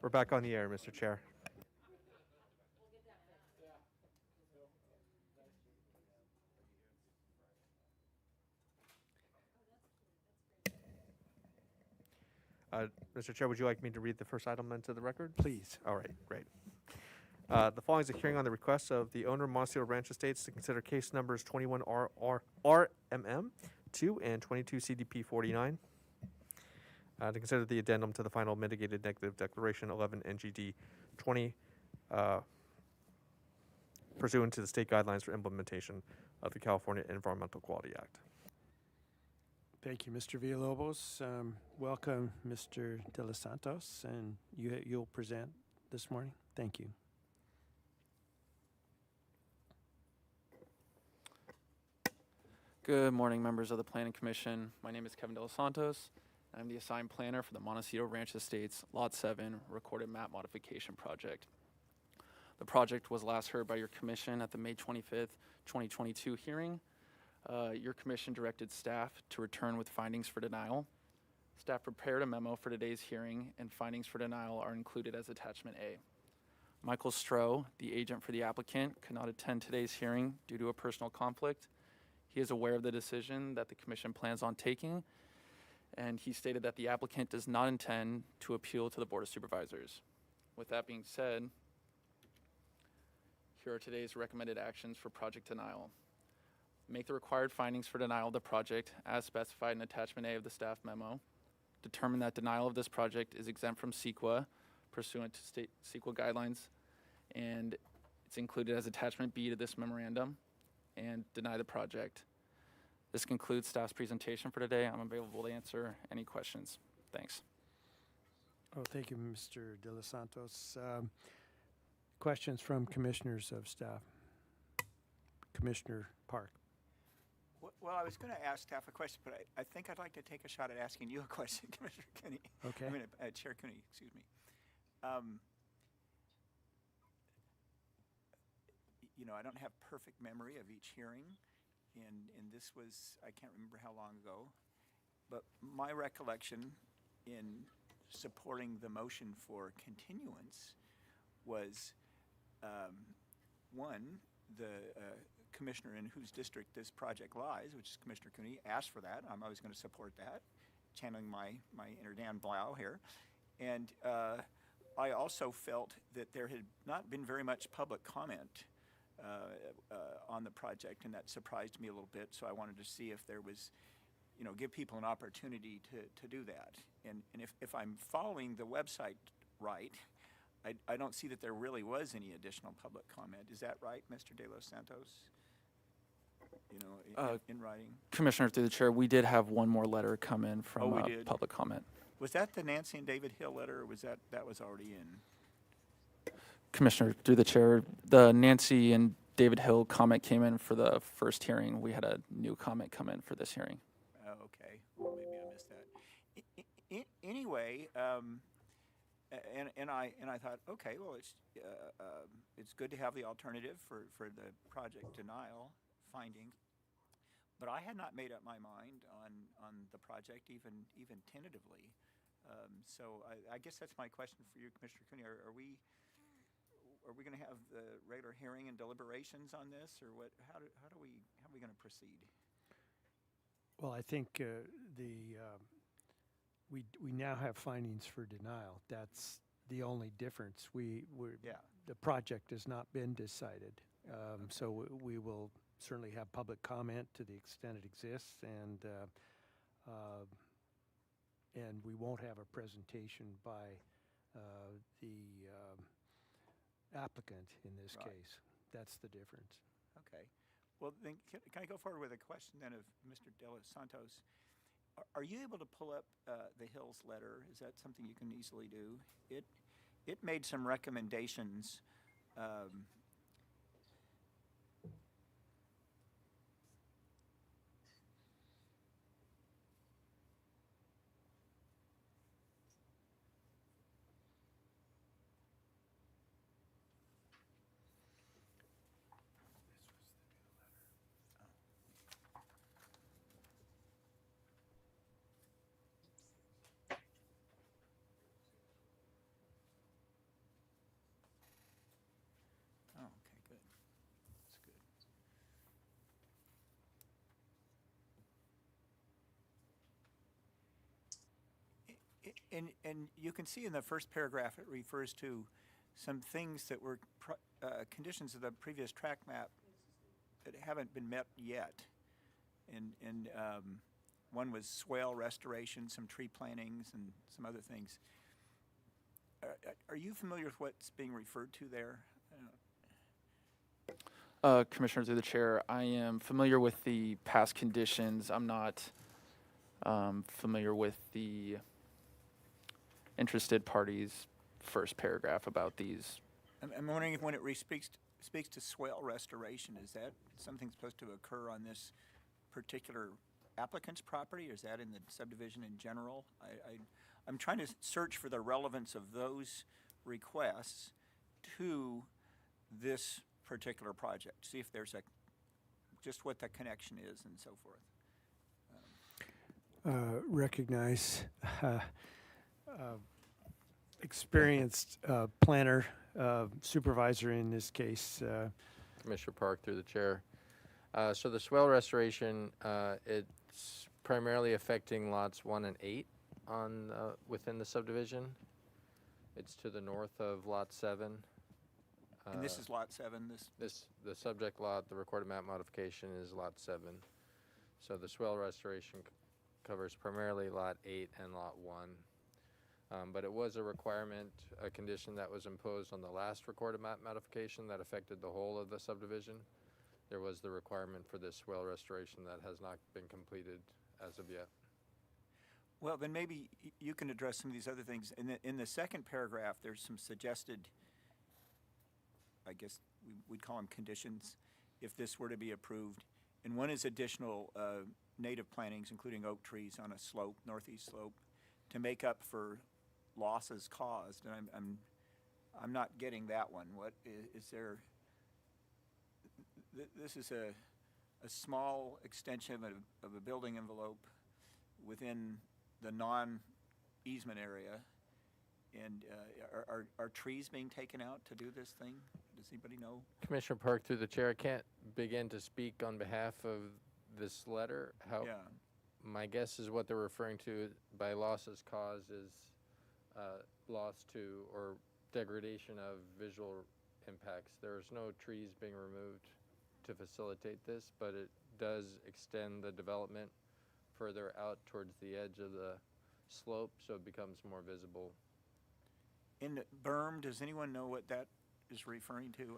We're back on the air, Mr. Chair. Mr. Chair, would you like me to read the first item into the record? Please. All right, great. The following is a hearing on the request of the owner, Montecito Ranch Estates, to consider case numbers 21 RMM 2 and 22 CDP 49. To consider the addendum to the final mitigated negative declaration 11 NGD 20 pursuant to the state guidelines for implementation of the California Environmental Quality Act. Thank you, Mr. Villalobos. Welcome, Mr. De Los Santos, and you'll present this morning. Thank you. Good morning, members of the Planning Commission. My name is Kevin De Los Santos. I'm the assigned planner for the Montecito Ranch Estates Lot 7 Recorded Map Modification Project. The project was last heard by your commission at the May 25th, 2022 hearing. Your commission directed staff to return with findings for denial. Staff prepared a memo for today's hearing, and findings for denial are included as Attachment A. Michael Stroh, the agent for the applicant, could not attend today's hearing due to a personal conflict. He is aware of the decision that the commission plans on taking, and he stated that the applicant does not intend to appeal to the Board of Supervisors. With that being said, here are today's recommended actions for project denial. Make the required findings for denial of the project as specified in Attachment A of the staff memo. Determine that denial of this project is exempt from CEQA pursuant to state CEQA guidelines, and it's included as Attachment B to this memorandum, and deny the project. This concludes staff's presentation for today. I'm available to answer any questions. Thanks. Oh, thank you, Mr. De Los Santos. Questions from commissioners of staff? Commissioner Park. Well, I was going to ask staff a question, but I think I'd like to take a shot at asking you a question, Commissioner Cooney. Okay. Chair Cooney, excuse me. You know, I don't have perfect memory of each hearing, and this was, I can't remember how long ago, but my recollection in supporting the motion for continuance was, one, the commissioner in whose district this project lies, which is Commissioner Cooney, asked for that. I'm always going to support that, channeling my inner Dan Blau here. And I also felt that there had not been very much public comment on the project, and that surprised me a little bit. So I wanted to see if there was, you know, give people an opportunity to do that. And if I'm following the website right, I don't see that there really was any additional public comment. Is that right, Mr. De Los Santos? You know, in writing? Commissioner, through the chair, we did have one more letter come in from we did? public comment. Was that the Nancy and David Hill letter, or was that was already in? Commissioner, through the chair, the Nancy and David Hill comment came in for the first hearing. We had a new comment come in for this hearing. Oh, okay. Well, maybe I missed that. Anyway, and I thought, okay, well, it's good to have the alternative for the project denial finding, but I had not made up my mind on the project even tentatively. So I guess that's my question for you, Commissioner Cooney. Are we going to have the regular hearing and deliberations on this, or what? How are we going to proceed? Well, I think we now have findings for denial. That's the only difference. The project has not been decided, so we will certainly have public comment to the extent it exists, and we won't have a presentation by the applicant in this Right. case. That's the difference. Okay. Well, then can I go forward with a question then of Mr. De Los Santos? Are you able to pull up the Hills letter? Is that something you can easily do? It made some recommendations. And you can see in the first paragraph, it refers to some things that were conditions of the previous track map that haven't been met yet. And one was swale restoration, some tree plantings, and some other things. Are you familiar with what's being referred to there? Commissioner, through the chair, I am familiar with the past conditions. I'm not familiar with the interested parties' first paragraph about these. I'm wondering if when it speaks to swale restoration, is that something supposed to occur on this particular applicant's property, or is that in the subdivision in general? I'm trying to search for the relevance of those requests to this particular project, see if there's just what the connection is and so forth. Recognize experienced planner, supervisor in this case. Commissioner Park through the chair. So the swale restoration, it's primarily affecting lots 1 and 8 on within the subdivision. It's to the north of lot 7. And this is lot 7. The subject lot, the recorded map modification is lot 7. So the swale restoration covers primarily lot 8 and lot 1. But it was a requirement, a condition that was imposed on the last recorded map modification that affected the whole of the subdivision. There was the requirement for this swale restoration that has not been completed as of yet. Well, then maybe you can address some of these other things. In the second paragraph, there's some suggested, I guess we'd call them conditions, if this were to be approved. And one is additional native plantings, including oak trees on a slope, northeast slope, to make up for losses caused. And I'm not getting that one. What is there? This is a small extension of a building envelope within the non-easement area. And are trees being taken out to do this thing? Does anybody know? Commissioner Park through the chair, I can't begin to speak on behalf of this letter. My guess is what they're referring to by losses caused is loss to or degradation of visual impacts. There's no trees being removed to facilitate this, but it does extend the development further out towards the edge of the slope, so it becomes more visible. In the berm, does anyone know what that is referring to?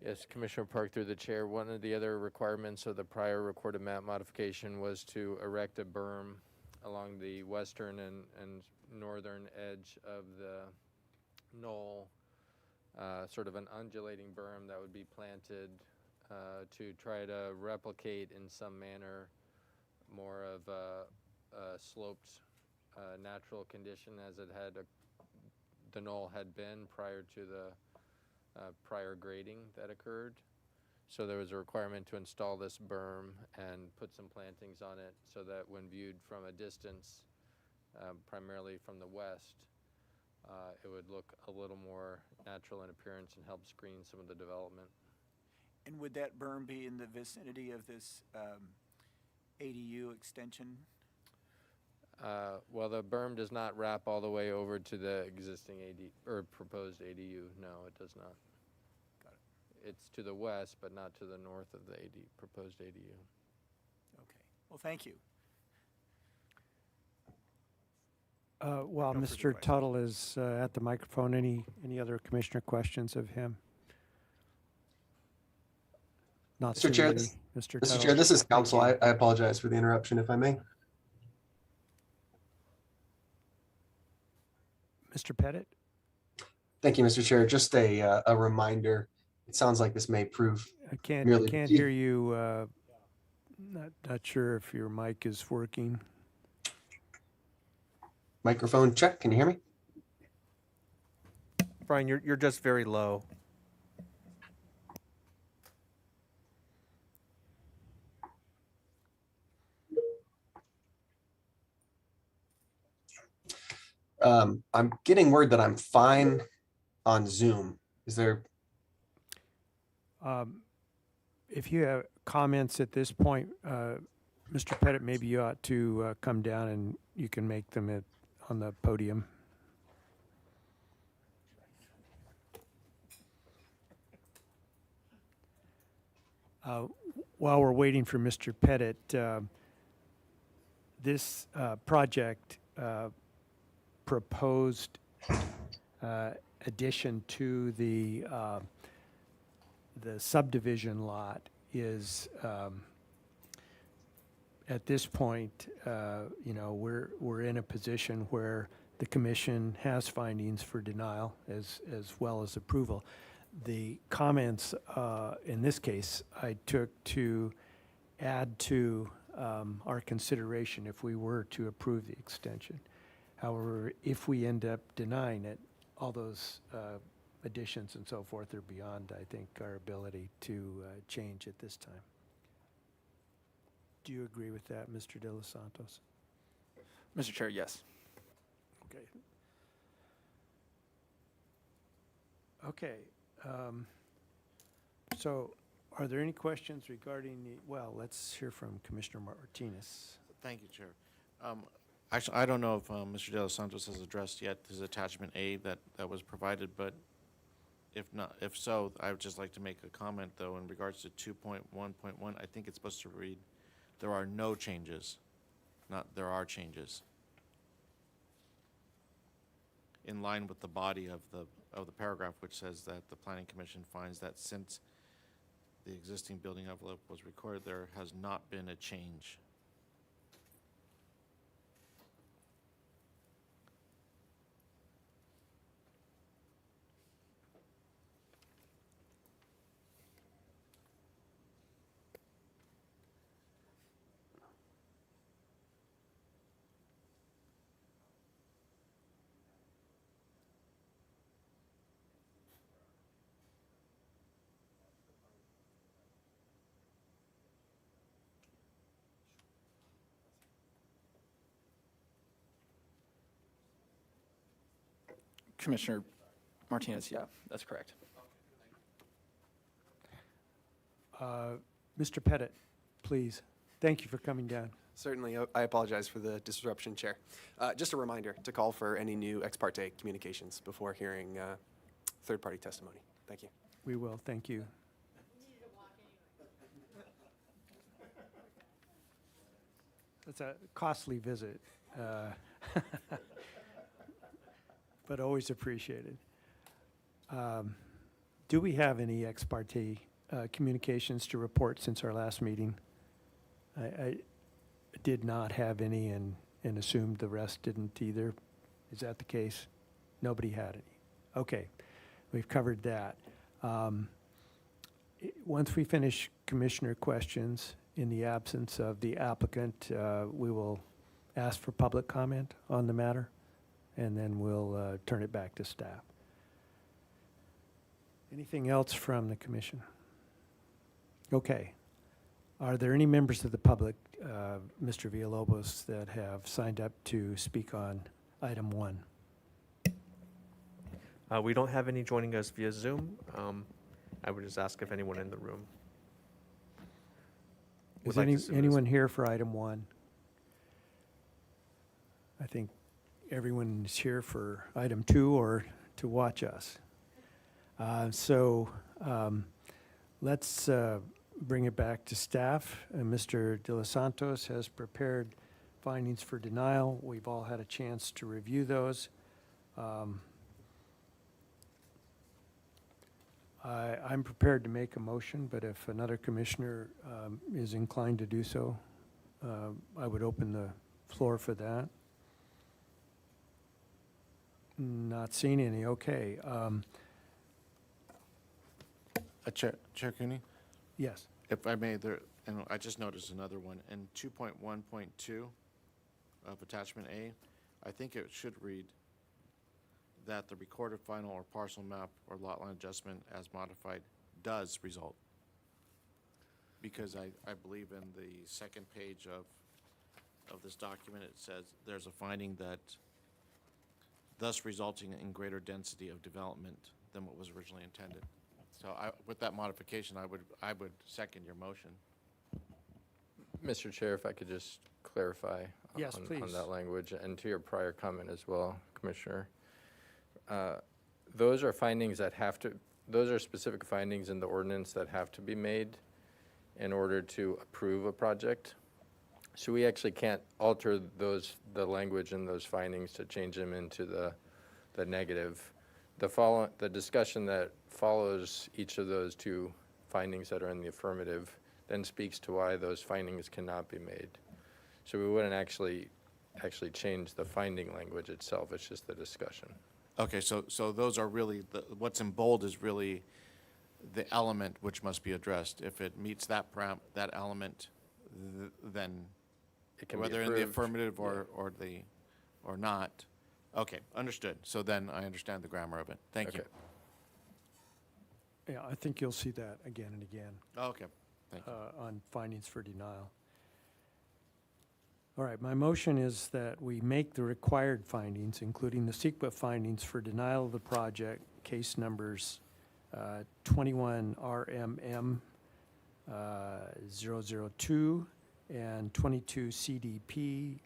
Yes, Commissioner Park through the chair. One of the other requirements of the prior recorded map modification was to erect a berm along the western and northern edge of the knoll, sort of an undulating berm that would be planted to try to replicate in some manner more of a sloped natural condition as it had the knoll had been prior to the prior grading that occurred. So there was a requirement to install this berm and put some plantings on it so that when viewed from a distance, primarily from the west, it would look a little more natural in appearance and help screen some of the development. And would that berm be in the vicinity of this ADU extension? Well, the berm does not wrap all the way over to the existing proposed ADU. No, it does not. Got it. It's to the west, but not to the north of the proposed ADU. Okay. Well, thank you. While No further Mr. questions. Tuttle is at the microphone, any other commissioner questions of him? Not Mr. Chair, seeing any. Mr. Mr. Tuttle. Chair, this is Thank council. you. I apologize for the interruption, if I may. Mr. Pettit? Thank you, Mr. Chair. Just a reminder. It sounds like this may prove I can't merely hear you. Not sure if your mic is working. microphone check. Can you hear me? Brian, you're just very low. I'm getting word that I'm fine on Zoom. Is there? If you have comments at this point, Mr. Pettit, maybe you ought to come down and you can make them on the podium. While we're waiting for Mr. Pettit, this project proposed addition to the subdivision lot is at this point, you know, we're in a position where the commission has findings for denial as well as approval. The comments in this case I took to add to our consideration if we were to approve the extension. However, if we end up denying it, all those additions and so forth are beyond, I think, our ability to change at this time. Do you agree with that, Mr. De Los Santos? Mr. Chair, yes. Okay. Okay. So are there any questions regarding the, well, let's hear from Commissioner Martinez. Thank you, Chair. Actually, I don't know if Mr. De Los Santos has addressed yet his attachment A that was provided, but if so, I would just like to make a comment, though, in regards to 2.1.1. I think it's supposed to read, there are no changes, not there are changes. In line with the body of the paragraph, which says that the Planning Commission finds that since the existing building envelope was recorded, there has not been a change. Commissioner Martinez, yeah, that's correct. Mr. Pettit, please. Thank you for coming down. Certainly, I apologize for the disruption, Chair. Just a reminder to call for any new ex parte communications before hearing third-party testimony. Thank you. We will, thank you. It's a costly visit, but always appreciated. Do we have any ex parte communications to report since our last meeting? I did not have any and assumed the rest didn't either. Is that the case? Nobody had any. Okay, we've covered that. Once we finish commissioner questions, in the absence of the applicant, we will ask for public comment on the matter, and then we'll turn it back to staff. Anything else from the commission? Okay. Are there any members of the public, Mr. Villalobos, that have signed up to speak on item 1? We don't have any joining us via Zoom. I would just ask if anyone in the room would Is like to submit anyone here for item 1? I think everyone is here for item 2 or to watch us. Let's bring it back to staff. Mr. De Los Santos has prepared findings for denial. We've all had a chance to review those. I'm prepared to make a motion, but if another commissioner is inclined to do so, I would open the floor for that. Not seeing any. Okay. Chair Cooney, Yes. if I may, and I just noticed another one in 2.1.2 of attachment A. I think it should read that the recorded final or parcel map or lot line adjustment as modified does result. Because I believe in the second page of this document, it says there's a finding that thus resulting in greater density of development than what was originally intended. So with that modification, I would second your motion. Mr. Chair, if I could just clarify Yes, on please. that language, and to your prior comment as well, Commissioner. Those are findings that have to, those are specific findings in the ordinance that have to be made in order to approve a project. So we actually can't alter the language in those findings to change them into the negative. The discussion that follows each of those two findings that are in the affirmative then speaks to why those findings cannot be made. So we wouldn't actually change the finding language itself, it's just the discussion. Okay, so those are really, what's in bold is really the element which must be addressed. If it meets that that element, then It can be whether in the approved. affirmative Yeah. or not. Okay, understood. So then I understand the grammar of it. Thank you. Okay. Yeah, I think you'll see that again and again Okay, thank you. on findings for denial. All right, my motion is that we make the required findings, including the CEQA findings for denial of the project, case numbers 21 RMM 002 and 22 CDP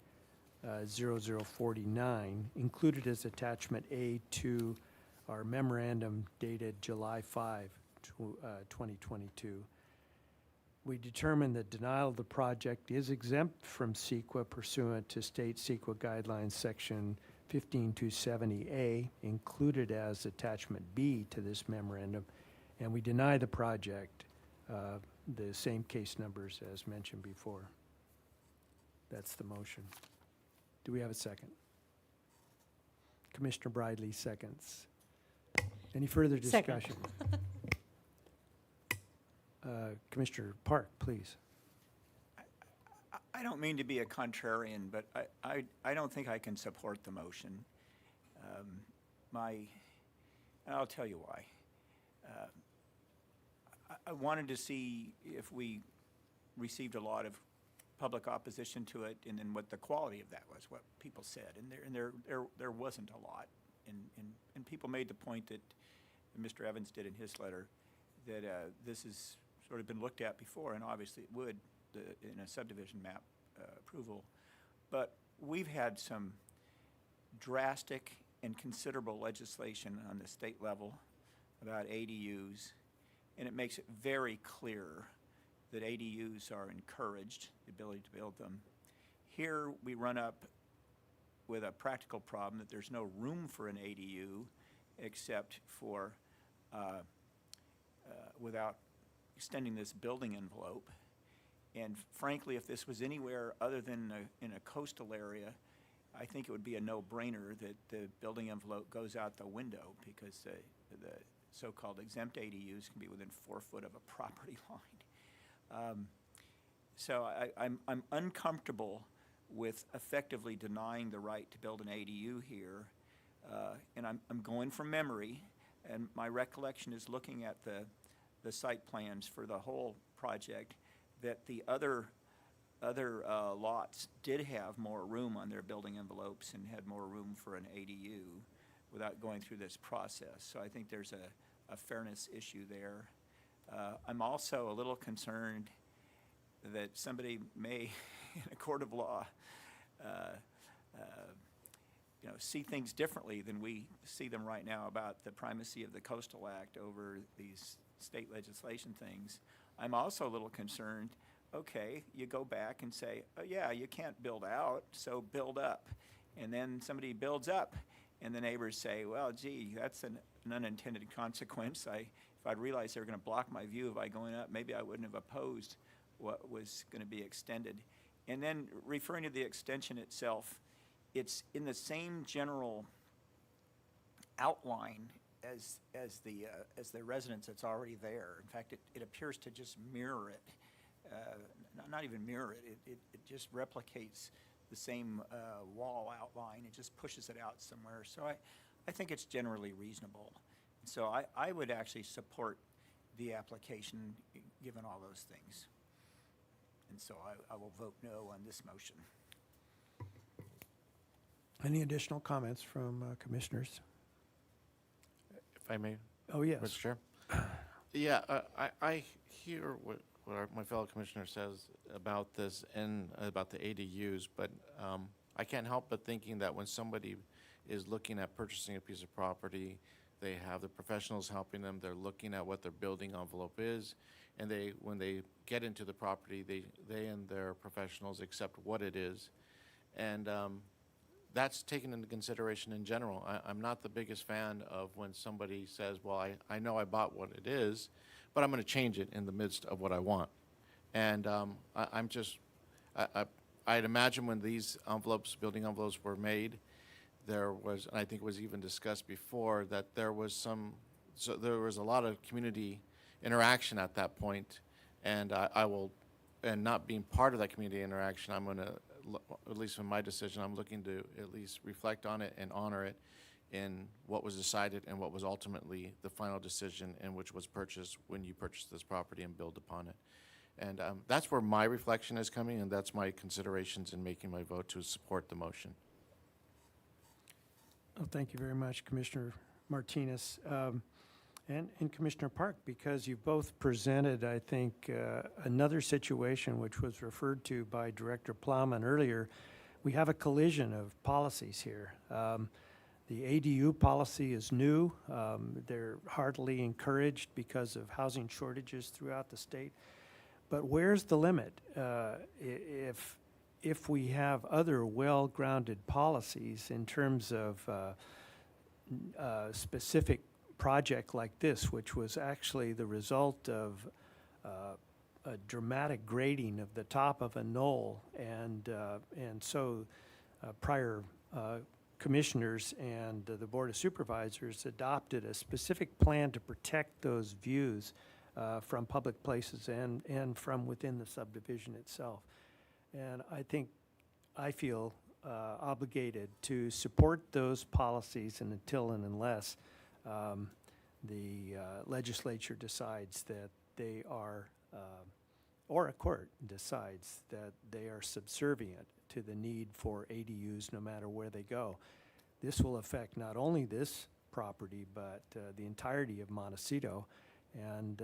0049, included as attachment A to our memorandum dated July 5, 2022. We determined that denial of the project is exempt from CEQA pursuant to state CEQA guidelines section 15270A, included as attachment B to this memorandum, and we deny the project, the same case numbers as mentioned before. That's the motion. Do we have a second? Commissioner Bridley seconds. Any further Second. discussion? Commissioner Park, please. I don't mean to be a contrarian, but I don't think I can support the motion. And I'll tell you why. I wanted to see if we received a lot of public opposition to it, and then what the quality of that was, what people said, and there wasn't a lot, and people made the point that Mr. Evans did in his letter, that this has sort of been looked at before, and obviously it would in a subdivision map approval, but we've had some drastic and considerable legislation on the state level about ADUs, and it makes it very clear that ADUs are encouraged, the ability to build them. Here we run up with a practical problem that there's no room for an ADU except for without extending this building envelope. And frankly, if this was anywhere other than in a coastal area, I think it would be a no-brainer that the building envelope goes out the window, because the so-called exempt ADUs can be within 4 foot of a property line. So I'm uncomfortable with effectively denying the right to build an ADU here. And I'm going from memory, and my recollection is looking at the site plans for the whole project, that the other lots did have more room on their building envelopes and had more room for an ADU without going through this process. So I think there's a fairness issue there. I'm also a little concerned that somebody may, in a court of law, see things differently than we see them right now about the primacy of the Coastal Act over these state legislation things. I'm also a little concerned, okay, you go back and say, oh yeah, you can't build out, so build up. And then somebody builds up, and the neighbors say, well, gee, that's an unintended consequence. If I'd realized they were going to block my view by going up, maybe I wouldn't have opposed what was going to be extended. And then referring to the extension itself, it's in the same general outline as the residence that's already there. In fact, it appears to just mirror it, not even mirror it. It just replicates the same wall outline. It just pushes it out somewhere. So I think it's generally reasonable. So I would actually support the application given all those things. And so I will vote no on this motion. Any additional comments from commissioners? If I may, Oh, yes. Mr. Chair. Yeah, I hear my fellow commissioner says about this and about the ADUs, but I can't help but thinking that when somebody is looking at purchasing a piece of property, they have the professionals helping them, they're looking at what their building envelope is, and when they get into the property, they and their professionals accept what it is. And that's taken into consideration in general. I'm not the biggest fan of when somebody says, well, I know I bought what it is, but I'm going to change it in the midst of what I want. And I'd imagine when these building envelopes were made, there was, and I think it was even discussed before, that there was a lot of community interaction at that point, and and not being part of that community interaction, I'm going to, at least in my decision, I'm looking to at least reflect on it and honor it in what was decided and what was ultimately the final decision, and which was purchased when you purchased this property and build upon it. And that's where my reflection is coming, and that's my considerations in making my vote to support the motion. Well, thank you very much, Commissioner Martinez. And Commissioner Park, because you both presented, I think, another situation which was referred to by Director Plowman earlier. We have a collision of policies here. The ADU policy is new. They're heartily encouraged because of housing shortages throughout the state. But where's the limit? If we have other well-grounded policies in terms of specific project like this, which was actually the result of a dramatic grading of the top of a knoll, and so prior commissioners and the Board of Supervisors adopted a specific plan to protect those views from public places and from within the subdivision itself. And I feel obligated to support those policies, and until and unless the legislature decides that they are, or a court decides that they are subservient to the need for ADUs no matter where they go. This will affect not only this property, but the entirety of Montecito, and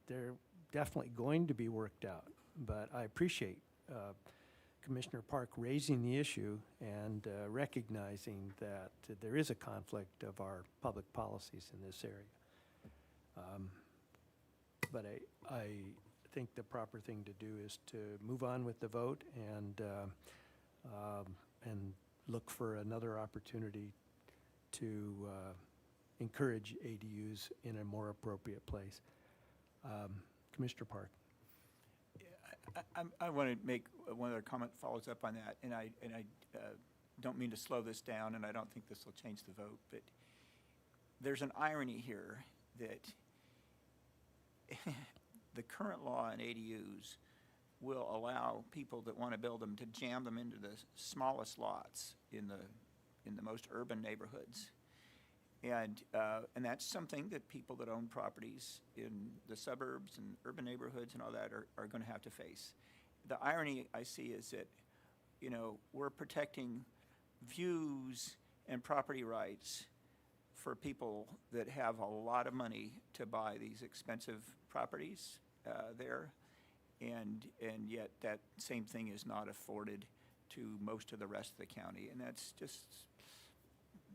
they're definitely going to be worked out. But I appreciate Commissioner Park raising the issue and recognizing that there is a conflict of our public policies in this area. But I think the proper thing to do is to move on with the vote and look for another opportunity to encourage ADUs in a more appropriate place. Commissioner Park. I want to make one other comment that follows up on that, and I don't mean to slow this down, and I don't think this will change the vote, but there's an irony here that the current law on ADUs will allow people that want to build them to jam them into the smallest lots in the most urban neighborhoods. And that's something that people that own properties in the suburbs and urban neighborhoods and all that are going to have to face. The irony I see is that, we're protecting views and property rights for people that have a lot of money to buy these expensive properties there, and yet that same thing is not afforded to most of the rest of the county, and that's just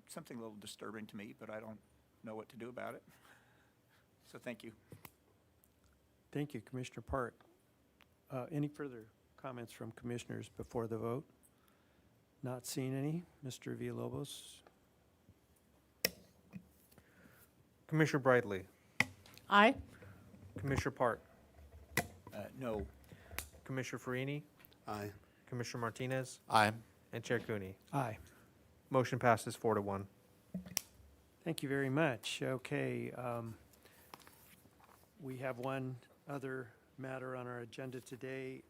something a little disturbing to me, but I don't know what to do about it. So thank you. Thank you, Commissioner Park. Any further comments from commissioners before the vote? Not seeing any. Mr. Villalobos. Commissioner Bradley, Aye. Commissioner Park, No. Commissioner Farini, Aye. Commissioner Martinez, Aye. and Chair Cooney. Aye. Motion passes 4-1. Thank you very much. Okay, we have one other matter on our agenda today.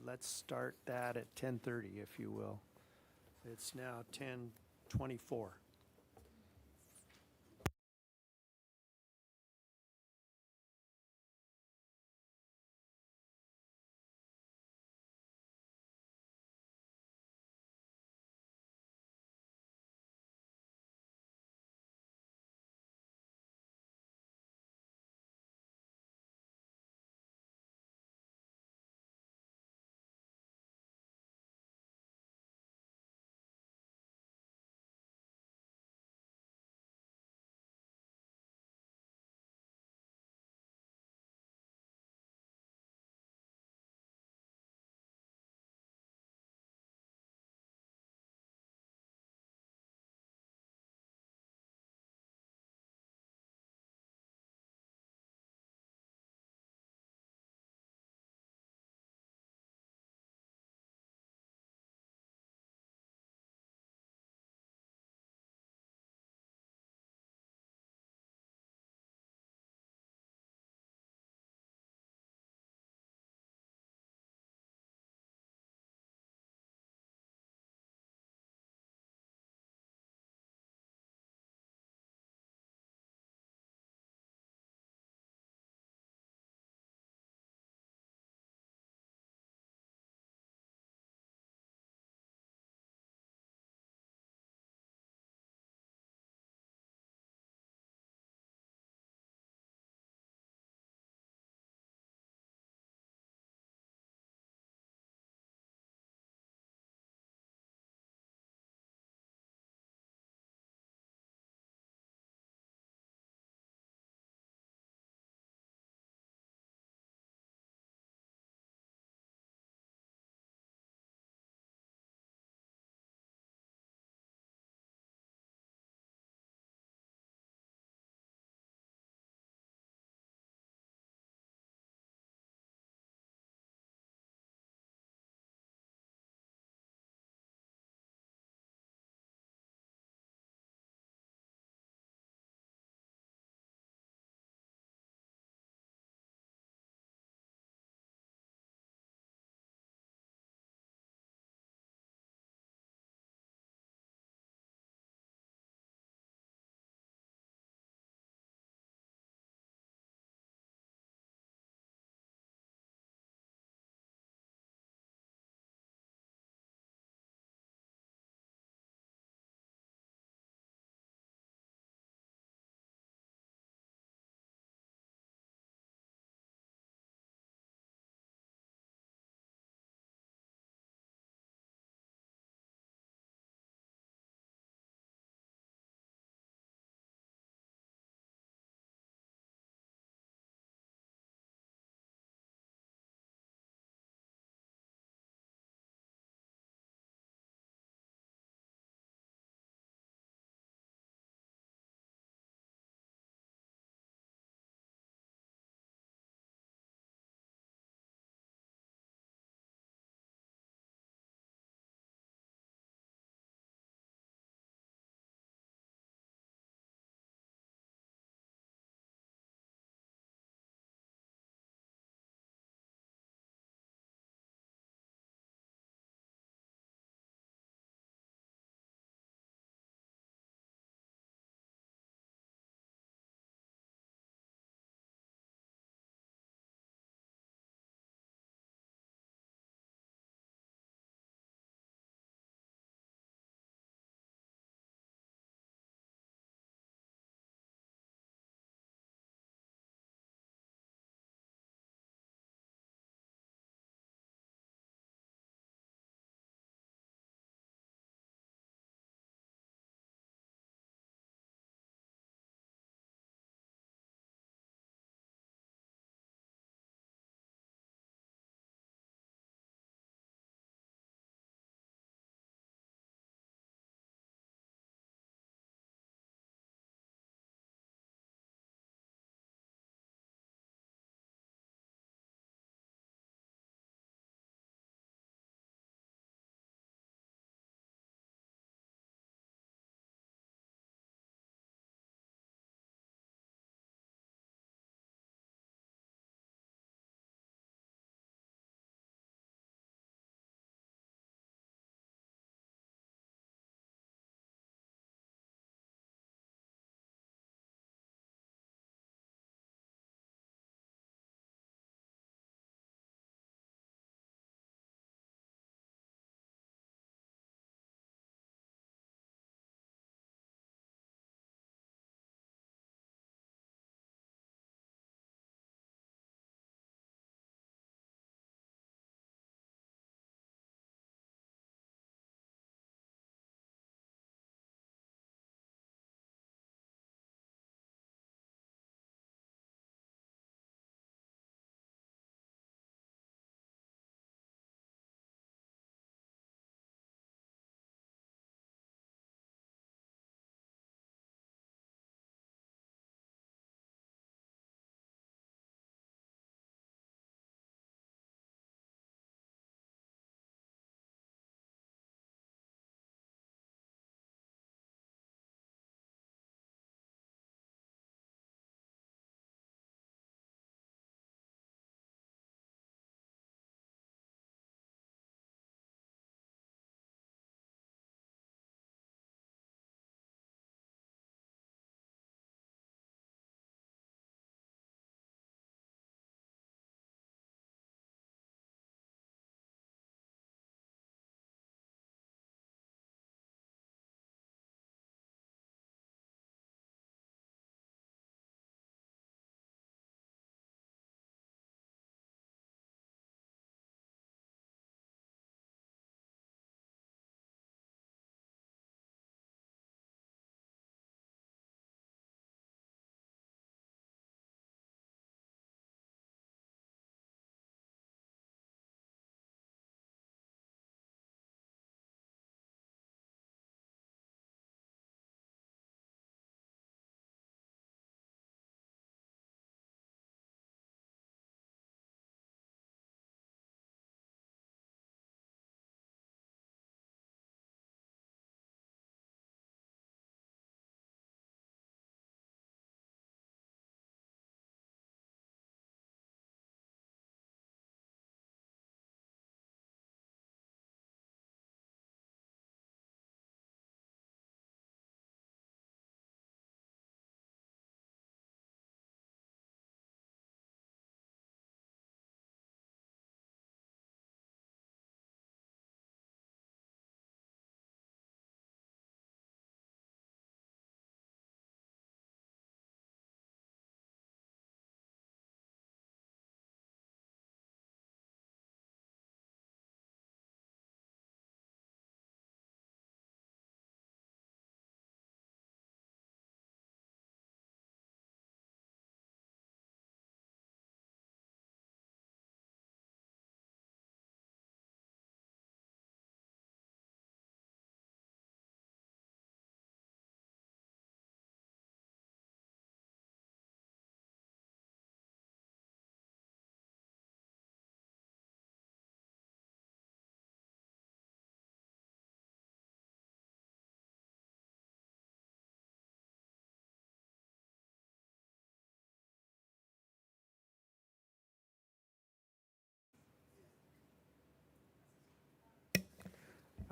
Let's start that at 10:30, if you will. It's now 10:24.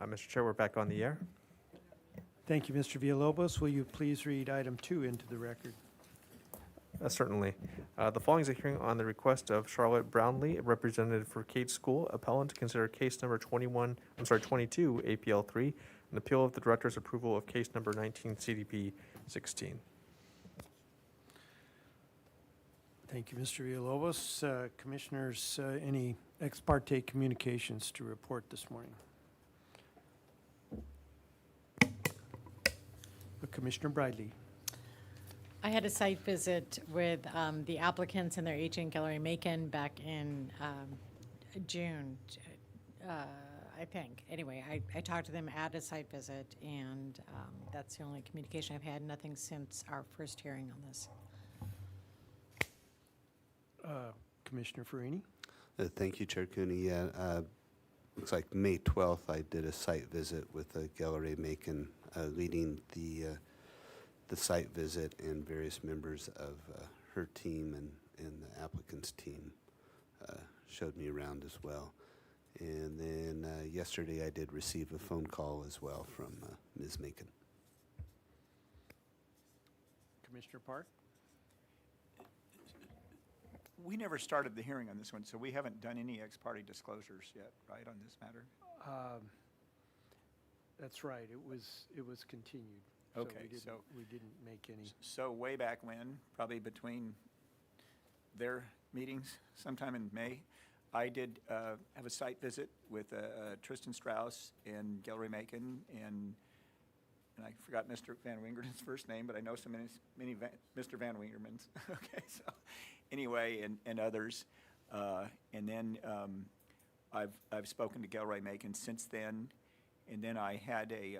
Mr. Chair, we're back on the air. Thank you, Mr. Villalobos. Will you please read item 2 into the record? Certainly. The following is a hearing on the request of Charlotte Brownlee, a representative for Kate School, appellant to consider case number 22 APL 3, an appeal of the director's approval of case number 19 CDP 16. Thank you, Mr. Villalobos. Commissioners, any ex parte communications to report this morning? Commissioner Bridley. I had a site visit with the applicants and their agent, Gallery Macon, back in June, I think. Anyway, I talked to them at a site visit, and that's the only communication I've had. Nothing since our first hearing on this. Commissioner Farini. Thank you, Chair Cooney. Yeah, looks like May 12th, I did a site visit with Gallery Macon, leading the site visit, and various members of her team and the applicant's team showed me around as well. And then yesterday I did receive a phone call as well from Ms. Macon. Commissioner Park. We never started the hearing on this one, so we haven't done any ex parte disclosures yet, right, on this matter? That's right. It was continued. Okay, we didn't make any. So way back when, probably between their meetings, sometime in May, I did have a site visit with Tristan Strauss and Gallery Macon, and I forgot Mr. Van Wingerden's first name, but I know so many Mr. Van Wingermans. Okay, so anyway, and others, and then I've spoken to Gallery Macon since then, and then I had a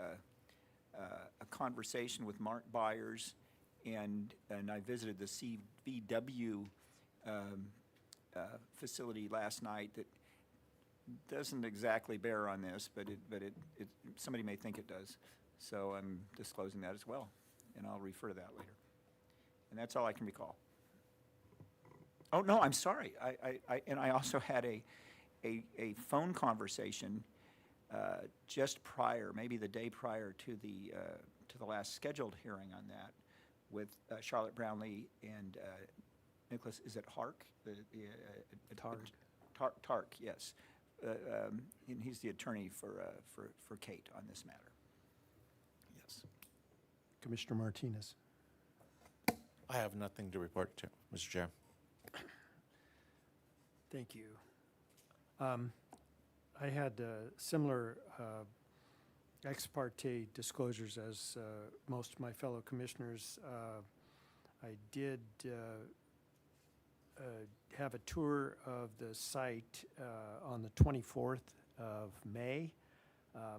conversation with Mark Byers, and I visited the CVW facility last night that doesn't exactly bear on this, but it somebody may think it does. So I'm disclosing that as well, and I'll refer to that later. And that's all I can recall. Oh no, I'm sorry. I also had a phone conversation just prior, maybe the day prior to the last scheduled hearing on that, with Charlotte Brownlee and Nicholas. Is it Hark? Tark, yes. And he's the attorney for Kate on this matter. Yes. Commissioner Martinez. I have nothing to report, Mr. Chair. Thank you. I had similar ex parte disclosures as most of my fellow commissioners. I did have a tour of the site on the 24th of May,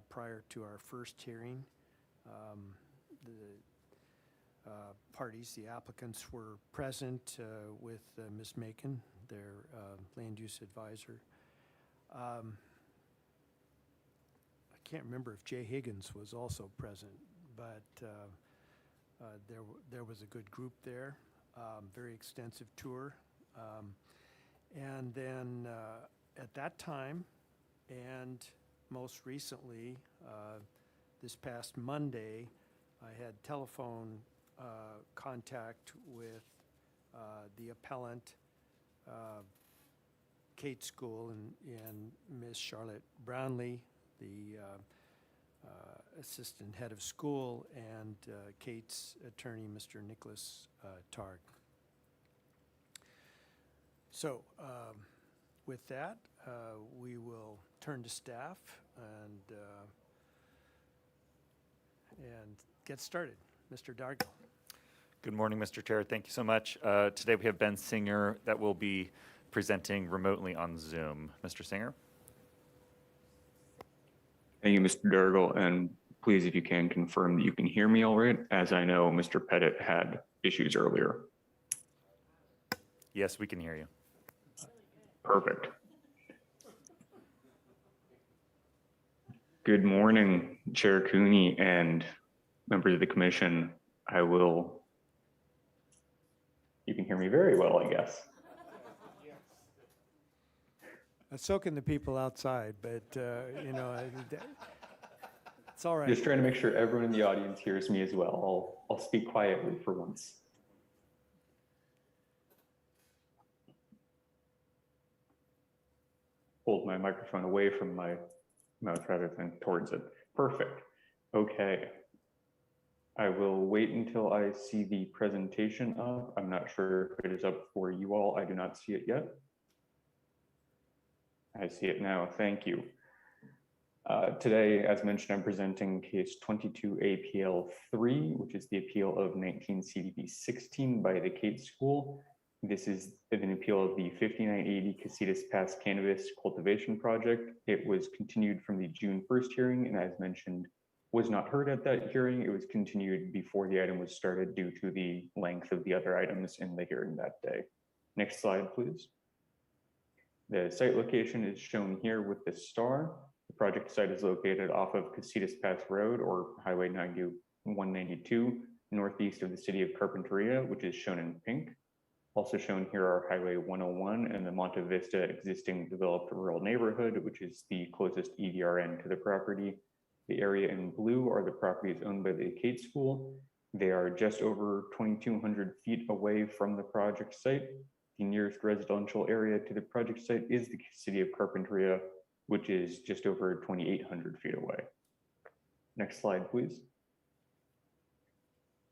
prior to our first hearing. The parties, the applicants, were present with Ms. Macon, their land use advisor. I can't remember if Jay Higgins was also present, but there was a good group there. Very extensive tour. And then at that time, and most recently, this past Monday, I had telephone contact with the appellant, Kate School, and Ms. Charlotte Brownlee, the assistant head of school, and Kate's attorney, Mr. Nicholas Targ. So with that, we will turn to staff and get started. Mr. Dargill. Good morning, Mr. Chair. Thank you so much. Today we have Ben Singer that will be presenting remotely on Zoom. Mr. Singer? Thank you, Mr. Dargill, and please, if you can, confirm that you can hear me all right, as I know Mr. Pettit had issues earlier. Yes, we can hear you. Perfect. Good morning, Chair Cooney and members of the commission. You can hear me very well, I guess. So can the people outside, but It's all right. Just trying to make sure everyone in the audience hears me as well. I'll speak quietly for once. Hold my microphone away from my mouth rather than towards it. Perfect. Okay. I will wait until I see the presentation up. I'm not sure if it is up for you all. I do not see it yet. I see it now. Thank you. Today, as mentioned, I'm presenting case 22 APL 3, which is the appeal of 19 CDB 16 by the Kate School. This is an appeal of the 5980 Casitas Pass Cannabis Cultivation Project. It was continued from the June 1st hearing, and as mentioned, was not heard at that hearing. It was continued before the item was started due to the length of the other items in the hearing that day. Next slide, please. The site location is shown here with the star. The project site is located off of Casitas Pass Road, or Highway 192, northeast of the city of Carpinteria, which is shown in pink. Also shown here are Highway 101 and the Monte Vista existing developed rural neighborhood, which is the closest EDRN to the property. The area in blue are the properties owned by the Kate School. They are just over 2,200 feet away from the project site. The nearest residential area to the project site is the city of Carpinteria, which is just over 2,800 feet away. Next slide, please.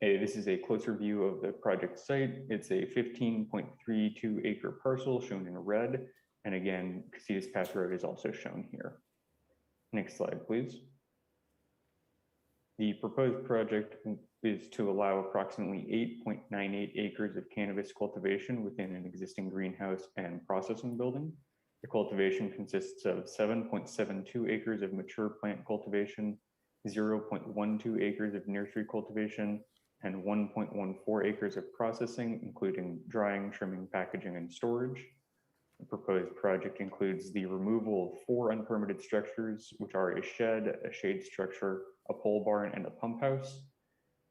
This is a closer view of the project site. It's a 15.32 acre parcel shown in red. And again, Casitas Pass Road is also shown here. Next slide, please. The proposed project is to allow approximately 8.98 acres of cannabis cultivation within an existing greenhouse and processing building. The cultivation consists of 7.72 acres of mature plant cultivation, 0.12 acres of nursery cultivation, and 1.14 acres of processing, including drying, trimming, packaging, and storage. The proposed project includes the removal of 4 unpermitted structures, which are a shed, a shade structure, a pole barn, and a pump house.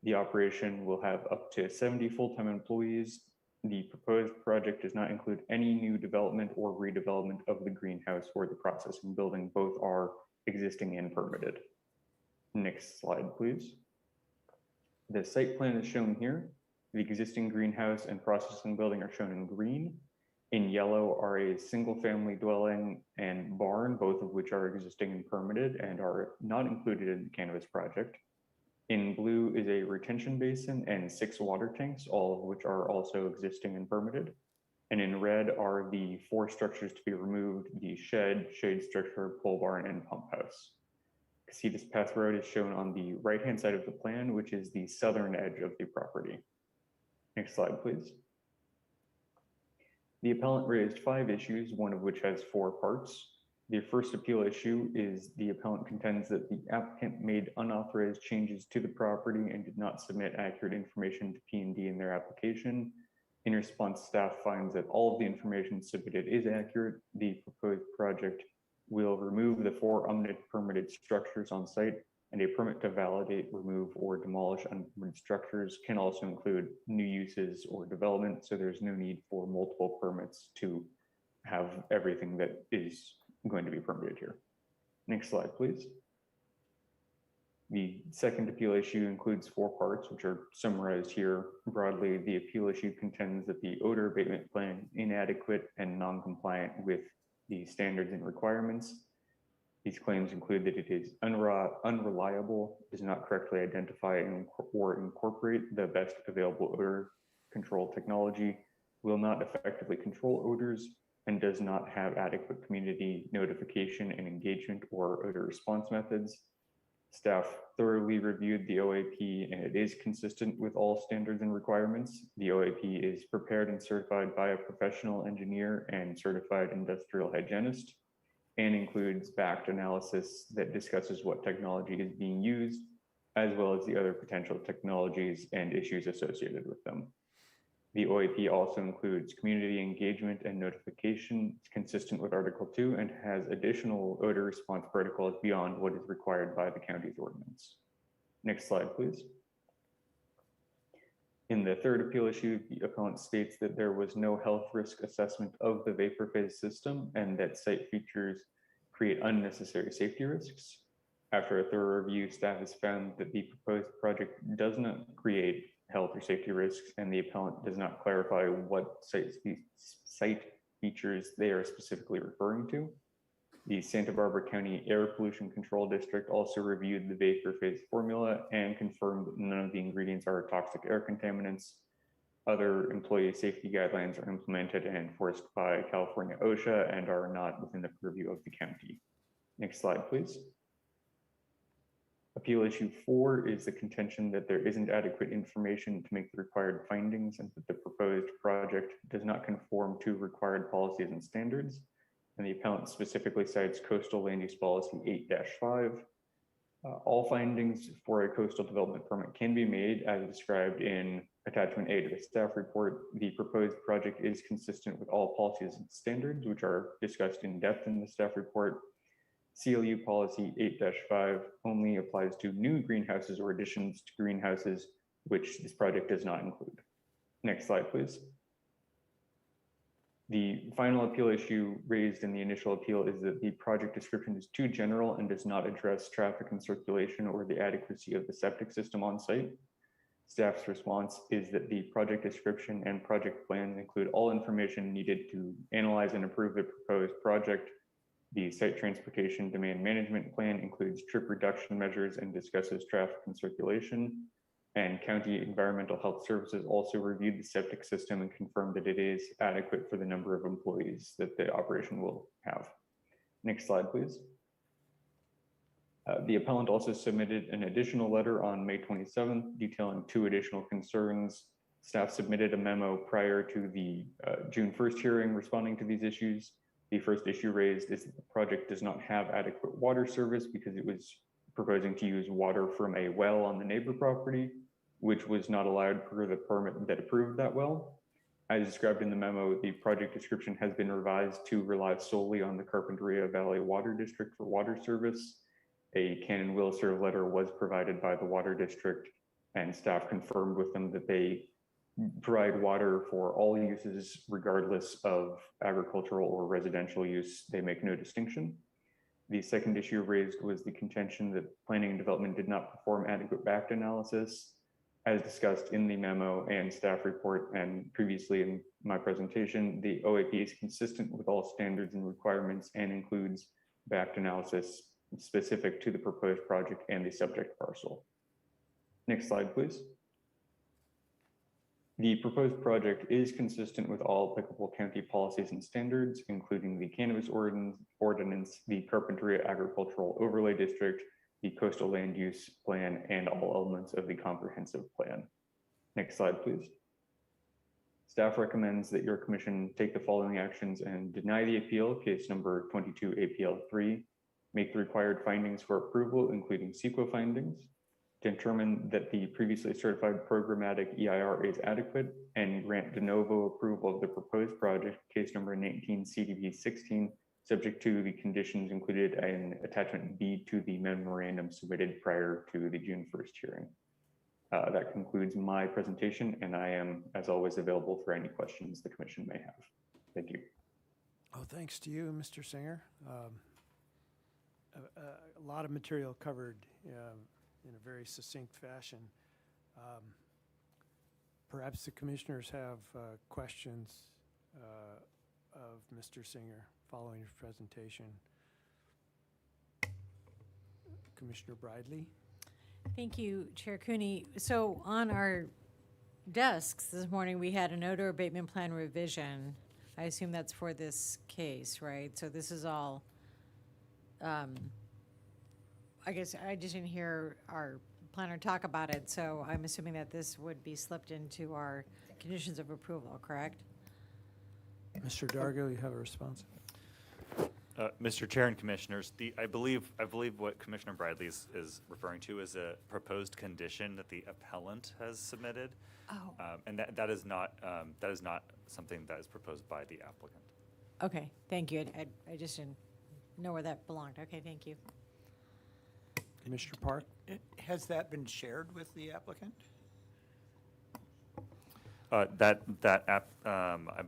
The operation will have up to 70 full-time employees. The proposed project does not include any new development or redevelopment of the greenhouse or the processing building. Both are existing and permitted. Next slide, please. The site plan is shown here. The existing greenhouse and processing building are shown in green. In yellow are a single-family dwelling and barn, both of which are existing and permitted and are not included in the cannabis project. In blue is a retention basin and 6 water tanks, all of which are also existing and permitted. And in red are the 4 structures to be removed: the shed, shade structure, pole barn, and pump house. Casitas Pass Road is shown on the right-hand side of the plan, which is the southern edge of the property. Next slide, please. The appellant raised 5 issues, one of which has 4 parts. The first appeal issue is the appellant contends that the applicant made unauthorized changes to the property and did not submit accurate information to P&D in their application. In response, staff finds that all of the information submitted is accurate. The proposed project will remove the 4 unpermitted structures on site, and a permit to validate, remove, or demolish unpermitted structures can also include new uses or development, so there's no need for multiple permits to have everything that is going to be permitted here. Next slide, please. The second appeal issue includes 4 parts, which are summarized here. Broadly, the appeal issue contends that the odor abatement plan is inadequate and non-compliant with the standards and requirements. These claims include that it is unreliable, does not correctly identify or incorporate the best available odor control technology, will not effectively control odors, and does not have adequate community notification and engagement or odor response methods. Staff thoroughly reviewed the OAP and it is consistent with all standards and requirements. The OAP is prepared and certified by a professional engineer and certified industrial hygienist, and includes backed analysis that discusses what technology is being used, as well as the other potential technologies and issues associated with them. The OAP also includes community engagement and notification consistent with Article 2 and has additional odor response protocols beyond what is required by the county's ordinance. Next slide, please. In the third appeal issue, the appellant states that there was no health risk assessment of the vapor phase system and that site features create unnecessary safety risks. After a thorough review, staff has found that the proposed project does not create health or safety risks, and the appellant does not clarify what site features they are specifically referring to. The Santa Barbara County Air Pollution Control District also reviewed the vapor phase formula and confirmed that none of the ingredients are toxic air contaminants. Other employee safety guidelines are implemented and enforced by California OSHA and are not within the purview of the county. Next slide, please. Appeal issue 4 is the contention that there isn't adequate information to make the required findings and that the proposed project does not conform to required policies and standards. And the appellant specifically cites Coastal Land Use Policy 8-5. All findings for a coastal development permit can be made as described in Attachment A to the staff report. The proposed project is consistent with all policies and standards, which are discussed in depth in the staff report. CLU Policy 8-5 only applies to new greenhouses or additions to greenhouses, which this project does not include. Next slide, please. The final appeal issue raised in the initial appeal is that the project description is too general and does not address traffic and circulation or the adequacy of the septic system on site. Staff's response is that the project description and project plans include all information needed to analyze and approve the proposed project. The site transportation demand management plan includes trip reduction measures and discusses traffic and circulation. And County Environmental Health Services also reviewed the septic system and confirmed that it is adequate for the number of employees that the operation will have. Next slide, please. The appellant also submitted an additional letter on May 27th detailing 2 additional concerns. Staff submitted a memo prior to the June 1st hearing responding to these issues. The first issue raised is that the project does not have adequate water service because it was proposing to use water from a well on the neighbor property, which was not allowed per the permit that approved that well. As described in the memo, the project description has been revised to rely solely on the Carpinteria Valley Water District for water service. A can and will serve letter was provided by the water district, and staff confirmed with them that they provide water for all uses regardless of agricultural or residential use. They make no distinction. The second issue raised was the contention that planning and development did not perform adequate BACT analysis. As discussed in the memo and staff report and previously in my presentation, the OAP is consistent with all standards and requirements and includes BACT analysis specific to the proposed project and the subject parcel. Next slide, please. The proposed project is consistent with all applicable county policies and standards, including the Cannabis Ordinance, the Carpinteria Agricultural Overlay District, the Coastal Land Use Plan, and all elements of the comprehensive plan. Next slide, please. Staff recommends that your commission take the following actions and deny the appeal, case number 22 APL 3, make the required findings for approval, including CEQA findings, determine that the previously certified programmatic EIR is adequate, and grant de novo approval of the proposed project, case number 19 CDB 16, subject to the conditions included in attachment B to the memorandum submitted prior to the June 1st hearing. That concludes my presentation, and I am, as always, available for any questions the commission may have. Thank you. Oh, thanks to you, Mr. Singer. A lot of material covered in a very succinct fashion. Perhaps the commissioners have questions of Mr. Singer following his presentation. Commissioner Bridley. Thank you, Chair Cooney. So on our desks this morning, we had an odor abatement plan revision. I assume that's for this case, right? So this is all, I guess I just didn't hear our planner talk about it, so I'm assuming that this would be slipped into our conditions of approval, correct? Mr. Dargo, you have a response? Mr. Chair and Commissioners, I believe what Commissioner Bradley is referring to is a proposed condition that the appellant has submitted. Oh. And that is not something that is proposed by the applicant. Okay, thank you. I just didn't know where that belonged. Okay, thank you. Commissioner Park? Has that been shared with the applicant? I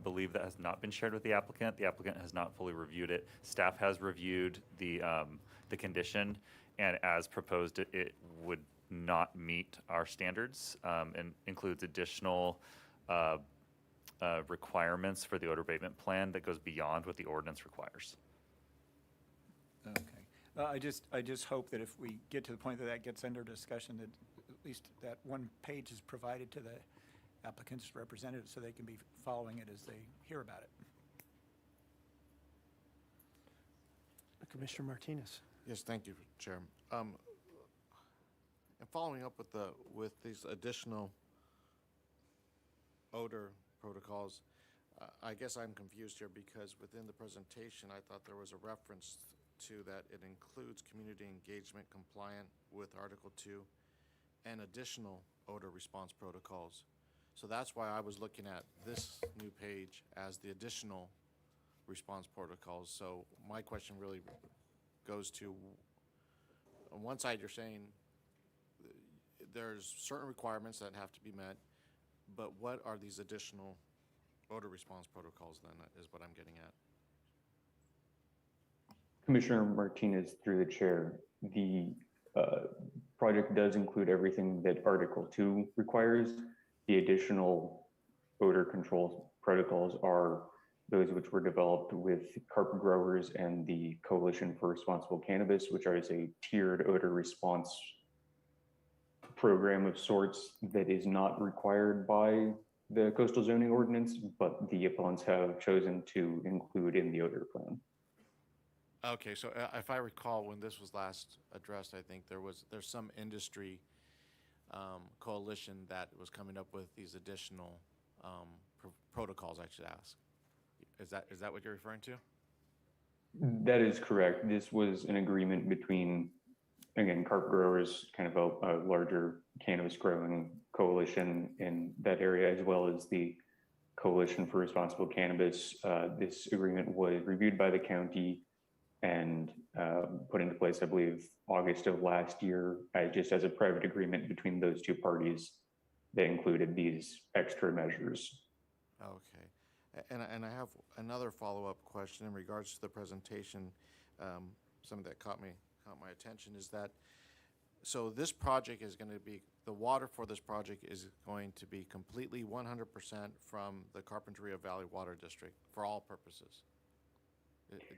believe that has not been shared with the applicant. The applicant has not fully reviewed it. Staff has reviewed the condition, and as proposed, it would not meet our standards, and includes additional requirements for the odor abatement plan that goes beyond what the ordinance requires. Okay. I just hope that if we get to the point that that gets under discussion, that at least that one page is provided to the applicant's representative so they can be following it as they hear about it. Commissioner Martinez. Yes, thank you, Chair. And following up with these additional odor protocols, I guess I'm confused here because within the presentation, I thought there was a reference to that it includes community engagement compliant with Article 2 and additional odor response protocols. So that's why I was looking at this new page as the additional response protocols. So my question really goes to, on one side you're saying there's certain requirements that have to be met, but what are these additional odor response protocols then, is what I'm getting at. Commissioner Martinez, through the chair, the project does include everything that Article 2 requires. The additional odor control protocols are those which were developed with carpet growers and the Coalition for Responsible Cannabis, which is a tiered odor response program of sorts that is not required by the coastal zoning ordinance, but the appellants have chosen to include in the odor plan. Okay, so if I recall, when this was last addressed, I think there's some industry coalition that was coming up with these additional protocols, I should ask. Is that what you're referring to? That is correct. This was an agreement between, again, carpet growers, kind of a larger cannabis growing coalition in that area, as well as the Coalition for Responsible Cannabis. This agreement was reviewed by the county and put into place, I believe, August of last year, just as a private agreement between those two parties that included these extra measures. Okay. And I have another follow-up question in regards to the presentation. Something that caught my attention is that, so this project is going to be, the water for this project is going to be completely 100% from the Carpinteria Valley Water District for all purposes.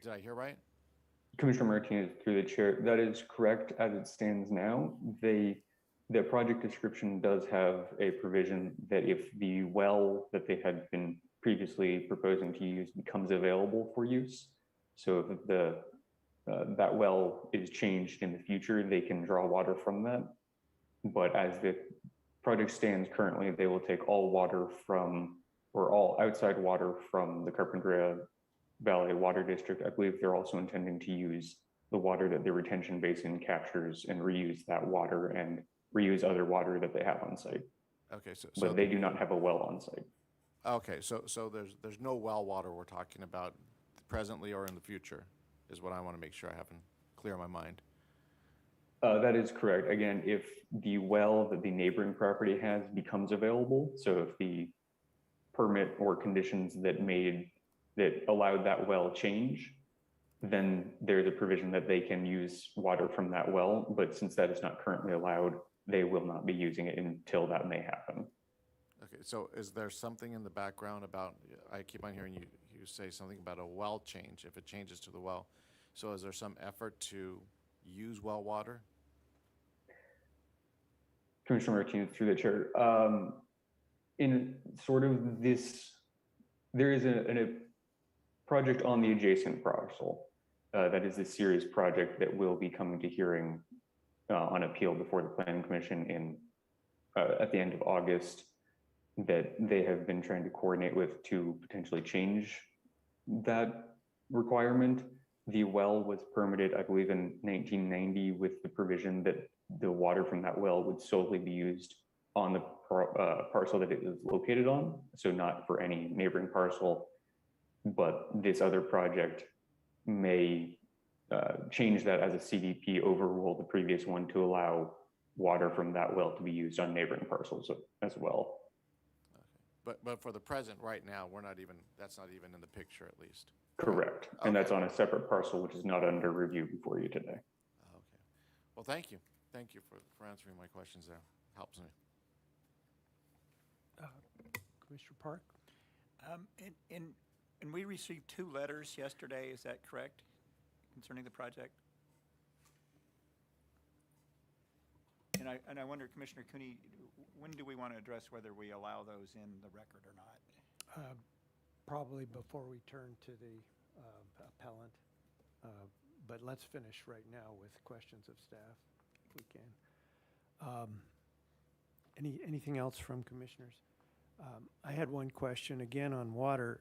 Did I hear right? Commissioner Martinez, through the chair, that is correct as it stands now. The project description does have a provision that if the well that they had been previously proposing to use becomes available for use, so if that well is changed in the future, they can draw water from that. But as the project stands currently, they will take all water from, or all outside water from the Carpinteria Valley Water District. I believe they're also intending to use the water that the retention basin captures and reuse that water and reuse other water that they have on site. Okay, but they do not have a well on site. Okay, so there's no well water we're talking about presently or in the future, is what I want to make sure I have clear in my mind. That is correct. Again, if the well that the neighboring property has becomes available, so if the permit or conditions that allowed that well change, then there's a provision that they can use water from that well. But since that is not currently allowed, they will not be using it until that may happen. Okay, so is there something in the background about, I keep on hearing you say something about a well change, if it changes to the well. So is there some effort to use well water? Commissioner Martinez, through the chair, in sort of this, there is a project on the adjacent parcel that is a serious project that will be coming to hearing on appeal before the Planning Commission at the end of August, that they have been trying to coordinate with to potentially change that requirement. The well was permitted, I believe, in 1990 with the provision that the water from that well would solely be used on the parcel that it is located on, so not for any neighboring parcel. But this other project may change that as a CDP, overrule the previous one to allow water from that well to be used on neighboring parcels as well. Okay. But for the present, right now, that's not even in the picture, at least. Correct. Okay. And that's on a separate parcel, which is not under review before you today. Okay. Well, thank you. Thank you for answering my questions there. Helps me. Commissioner Park? And we received 2 letters yesterday, is that correct, concerning the project? And I wonder, Commissioner Cooney, when do we want to address whether we allow those in the record or not? Probably before we turn to the appellant. But let's finish right now with questions of staff, if we can. Anything else from commissioners? I had one question, again, on water.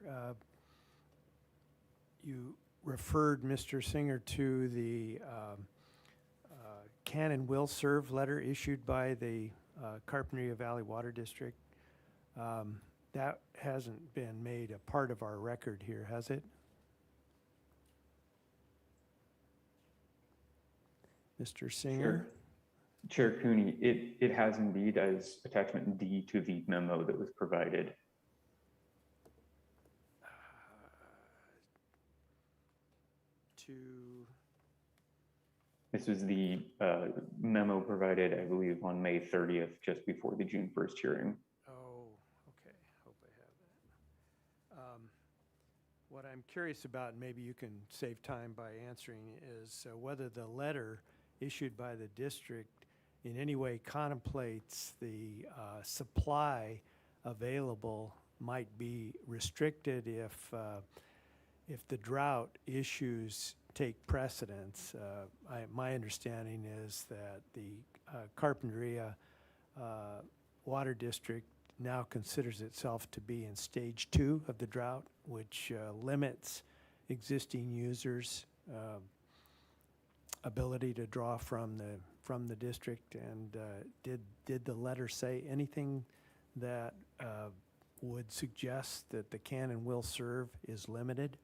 You referred, Mr. Singer, to the can and will serve letter issued by the Carpinteria Valley Water District. That hasn't been made a part of our record here, has it? Mr. Singer? Chair Cooney, it has indeed as attachment D to the memo that was provided. This was the memo provided, I believe, on May 30th, just before the June 1st hearing. Oh, okay. Hope I have that. What I'm curious about, and maybe you can save time by answering, is whether the letter issued by the district in any way contemplates the supply available might be restricted if the drought issues take precedence. My understanding is that the Carpinteria Water District now considers itself to be in stage 2 of the drought, which limits existing users' ability to draw from the district. And did the letter say anything that would suggest that the can and will serve is limited?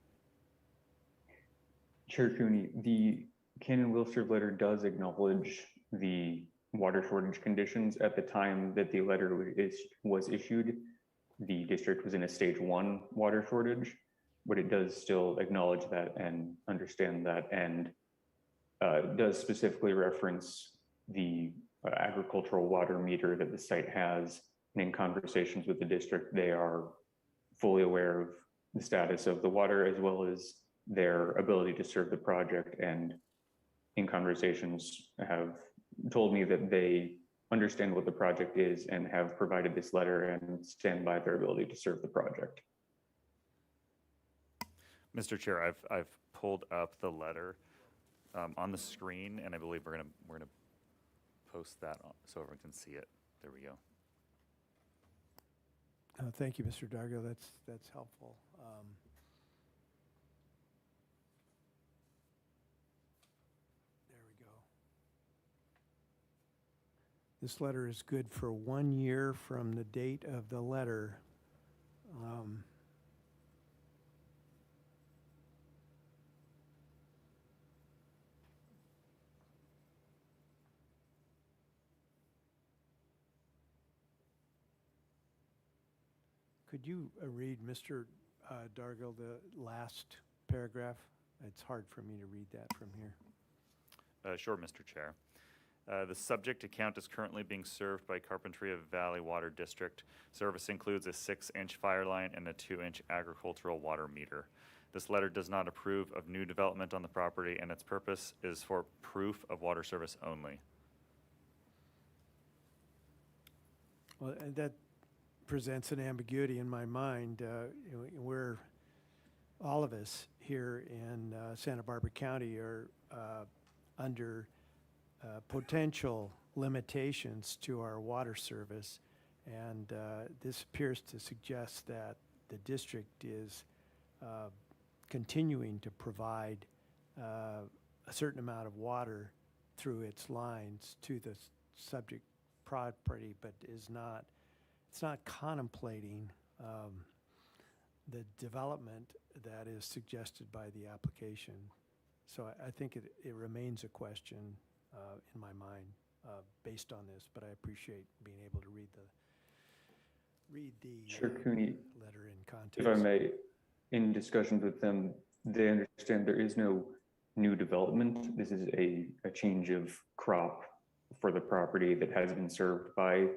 Chair Cooney, the can and will serve letter does acknowledge the water shortage conditions. At the time that the letter was issued, the district was in a stage 1 water shortage, but it does still acknowledge that and understand that, and does specifically reference the agricultural water meter that the site has. And in conversations with the district, they are fully aware of the status of the water as well as their ability to serve the project, and in conversations have told me that they understand what the project is and have provided this letter and stand by their ability to serve the project. Mr. Chair, I've pulled up the letter on the screen, and I believe we're gonna post that so everyone can see it. There we go. Thank you, Mr. Dargo. That's helpful. There we go. This letter is good for 1 year from the date of the letter. Could you read, Mr. Dargill, the last paragraph? It's hard for me to read that from here. Sure, Mr. Chair. The subject account is currently being served by Carpinteria Valley Water District. Service includes a 6-inch fire line and a 2-inch agricultural water meter. This letter does not approve of new development on the property, and its purpose is for proof of water service only. Well, and that presents an ambiguity in my mind. We're, all of us here in Santa Barbara County are under potential limitations to our water service, and this appears to suggest that the district is continuing to provide a certain amount of water through its lines to the subject property, but it's not contemplating the development that is suggested by the application. So I think it remains a question in my mind based on this, but I appreciate being able to read the Chair Cooney, letter in context. if I may, in discussions with them, they understand there is no new development. This is a change of crop for the property that has been served by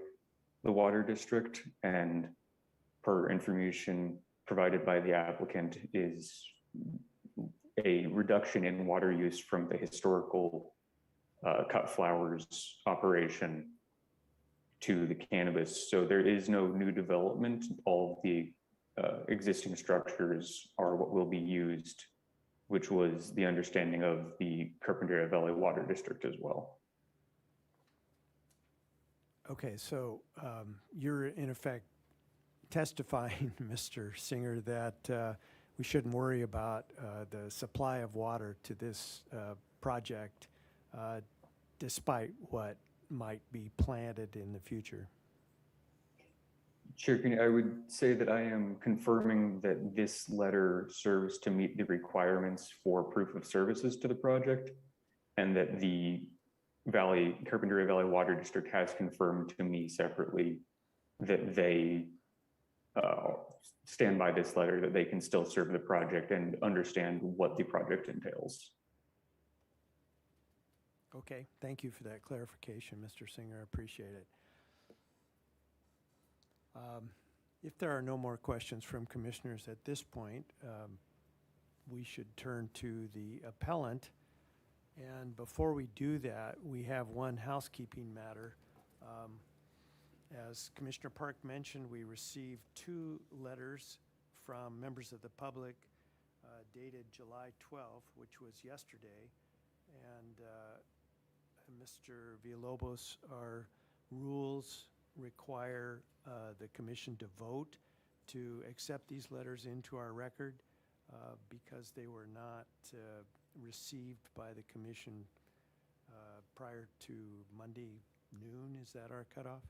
the water district, and per information provided by the applicant is a reduction in water use from the historical cut flowers operation to the cannabis. So there is no new development. All of the existing structures are what will be used, which was the understanding of the Carpinteria Valley Water District as well. Okay, so you're in effect testifying, Mr. Singer, that we shouldn't worry about the supply of water to this project despite what might be planted in the future. Chair, I would say that I am confirming that this letter serves to meet the requirements for proof of services to the project, and that the Carpinteria Valley Water District has confirmed to me separately that they stand by this letter, that they can still serve the project and understand what the project entails. Okay, thank you for that clarification, Mr. Singer. I appreciate it. If there are no more questions from commissioners at this point, we should turn to the appellant. And before we do that, we have one housekeeping matter. As Commissioner Park mentioned, we received 2 letters from members of the public dated July 12th, which was yesterday. And Mr. Villalobos, our rules require the commission to vote to accept these letters into our record because they were not received by the commission prior to Monday noon. Is that our cutoff?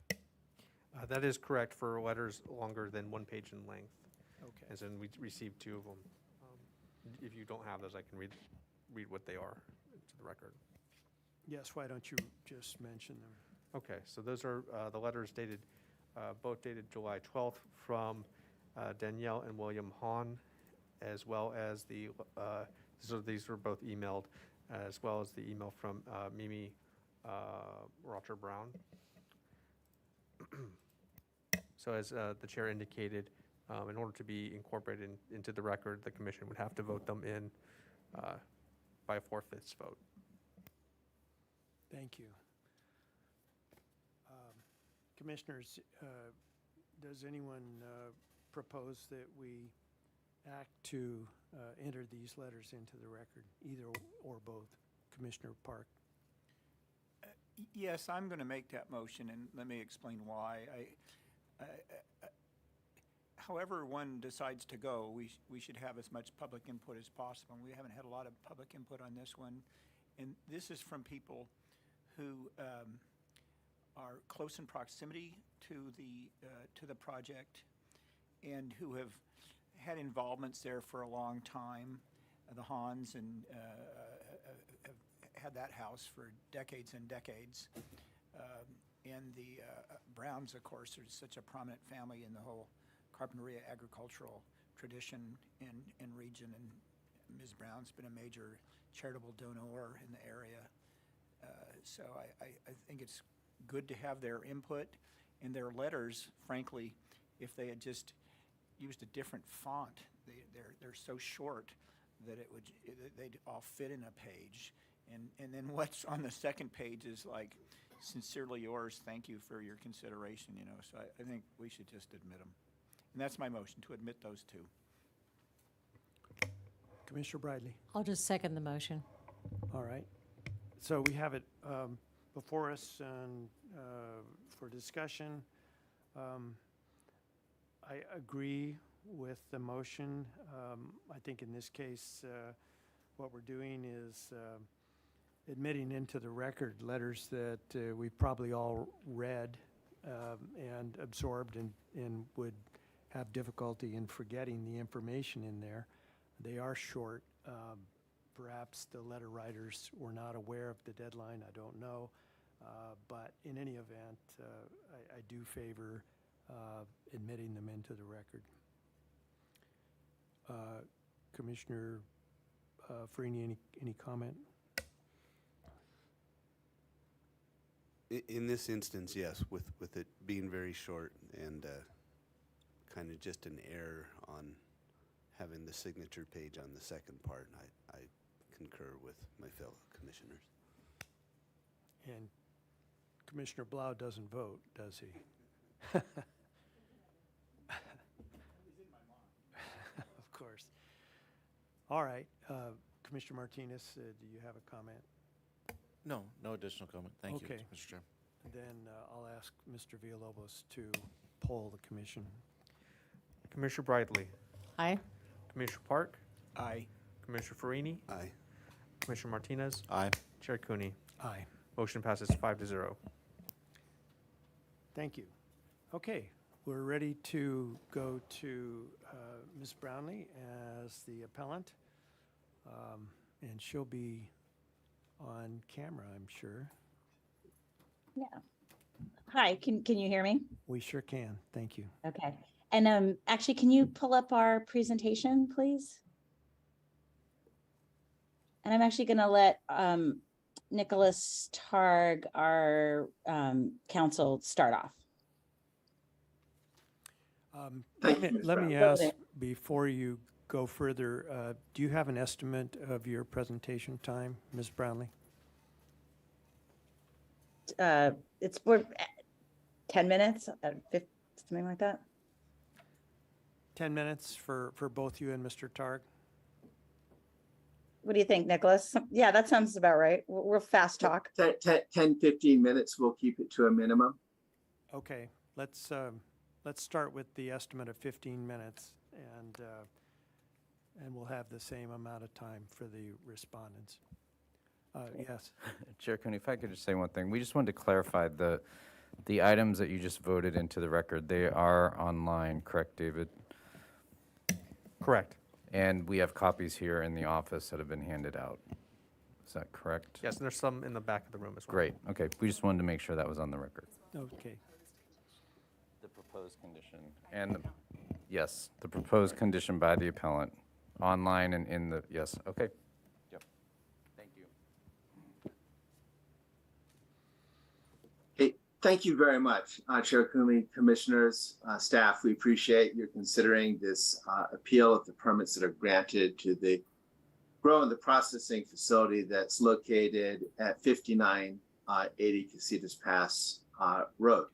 That is correct for letters longer than 1 page in length. Okay. As in, we received 2 of them. If you don't have those, I can read what they are into the record. Yes, why don't you just mention them? Okay, so those are the letters dated, both dated July 12th from Danielle and William Hahn, as well as these were both emailed, as well as the email from Mimi Roger Brown. So as the chair indicated, in order to be incorporated into the record, the commission would have to vote them in by a 4/5 vote. Thank you. Commissioners, does anyone propose that we act to enter these letters into the record, either or both? Commissioner Park. Yes, I'm going to make that motion, and let me explain why. However one decides to go, we should have as much public input as possible. We haven't had a lot of public input on this one, and this is from people who are close in proximity to the project and who have had involvements there for a long time. The Hans and have had that house for decades and decades. And the Browns, of course, are such a prominent family in the whole Carpinteria agricultural tradition in region. And Ms. Brown's been a major charitable donor in the area. So I think it's good to have their input and their letters. Frankly, if they had just used a different font, they're so short that they'd all fit in a page. And then what's on the second page is like, sincerely yours, thank you for your consideration, you know. So I think we should just admit them. And that's my motion, to admit those 2. Commissioner Bradley. I'll just second the motion. All right. So we have it before us and for discussion. I agree with the motion. I think in this case, what we're doing is admitting into the record letters that we've probably all read and absorbed and would have difficulty in forgetting the information in there. They are short. Perhaps the letter writers were not aware of the deadline. I don't know. But in any event, I do favor admitting them into the record. Commissioner Farini, any comment? In this instance, yes, with it being very short and kind of just an error on having the signature page on the second part, I concur with my fellow commissioners. And Commissioner Blau doesn't vote, does he? Of course. All right. Commissioner Martinez, do you have a comment? No, no additional comment. Thank you, Okay. Mr. Chair. Then I'll ask Mr. Villalobos to poll the commission. Commissioner Bradley, Aye. Commissioner Park, Aye. Commissioner Farini, Aye. Commissioner Martinez, Aye. Chair Cooney. Aye. Motion passes 5-0. Thank you. Okay, we're ready to go to Ms. Brownlee as the appellant. And she'll be on camera, I'm sure. Yeah. Hi, can you hear me? We sure can. Thank you. Okay. And actually, can you pull up our presentation, please? And I'm actually going to let Nicholas Targ, our counsel, start off. Let me ask, before you go further, do you have an estimate of your presentation time, Ms. Brownlee? It's for 10 minutes, 50, something like that. 10 minutes for both you and Mr. Targ? What do you think, Nicholas? Yeah, that sounds about right. We'll fast talk. 10, 15 minutes, we'll keep it to a minimum. Okay, let's start with the estimate of 15 minutes, and we'll have the same amount of time for the respondents. Yes. Chair Cooney, if I could just say one thing. We just wanted to clarify the items that you just voted into the record. They are online, correct, David? Correct. And we have copies here in the office that have been handed out. Is that correct? Yes, and there's some in the back of the room as well. Great. Okay. We just wanted to make sure that was on the record. Okay. The proposed condition. And yes, the proposed condition by the appellant online and in the, yes. Okay. Yep. Thank you. Okay, thank you very much, Chair Cooney, commissioners, staff. We appreciate your considering this appeal of the permits that are granted to the grow and the processing facility that's located at 5980 Casitas Pass Road.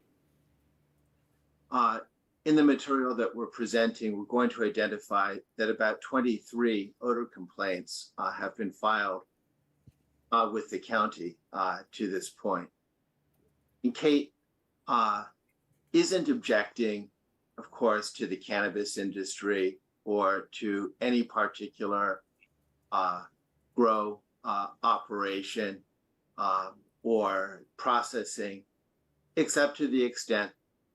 In the material that we're presenting, we're going to identify that about 23 odor complaints have been filed with the county to this point. And Kate isn't objecting, of course, to the cannabis industry or to any particular grow operation or processing, except to the extent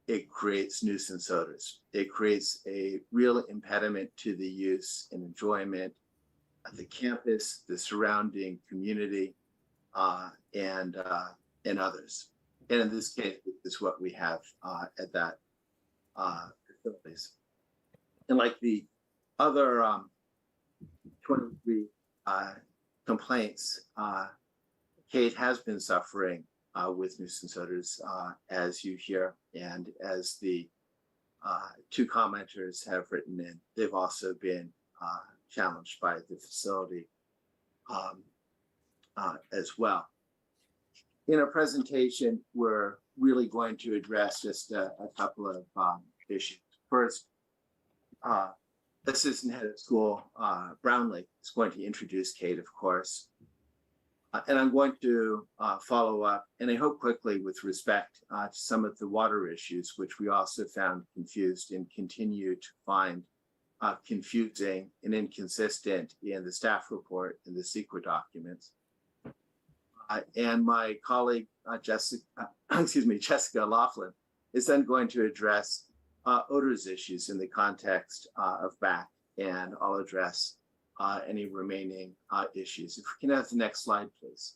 it creates nuisance odors. It creates a real impediment to the use and enjoyment of the campus, the surrounding community, and others. And in this case, this is what we have at that facilities. And like the other 23 complaints, Kate has been suffering with nuisance odors, as you hear, and as the two commenters have written in, they've also been challenged by the facility as well. In our presentation, we're really going to address just a couple of issues. First, Assistant Head of School Brownlee is going to introduce Kate, of course. And I'm going to follow up, and I hope quickly, with respect to some of the water issues, which we also found confused and continue to find confusing and inconsistent in the staff report and the secret documents. And my colleague, Jessica Laughlin, is then going to address odors issues in the context of BAC, and I'll address any remaining issues. If we can have the next slide, please.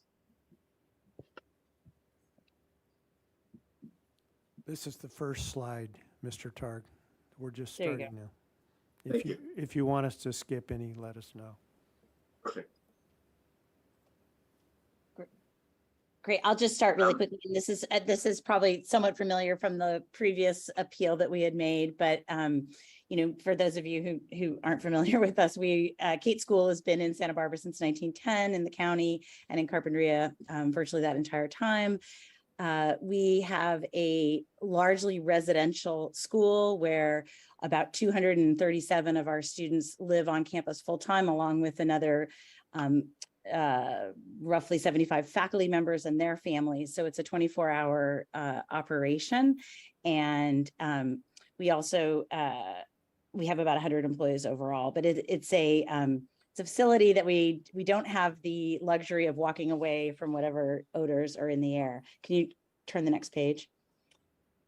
This is the first slide, Mr. Targ. We're just There you starting now. If you want us to skip any, let us know. Perfect. Great. I'll just start really quickly. And this is probably somewhat familiar from the previous appeal that we had made, but for those of you who aren't familiar with us, Kate School has been in Santa Barbara since 1910 in the county and in Carpinteria virtually that entire time. We have a largely residential school where about 237 of our students live on campus full-time, along with another roughly 75 faculty members and their families. So it's a 24-hour operation. And we also, we have about 100 employees overall, but it's a facility that we don't have the luxury of walking away from whatever odors are in the air. Can you turn the next page?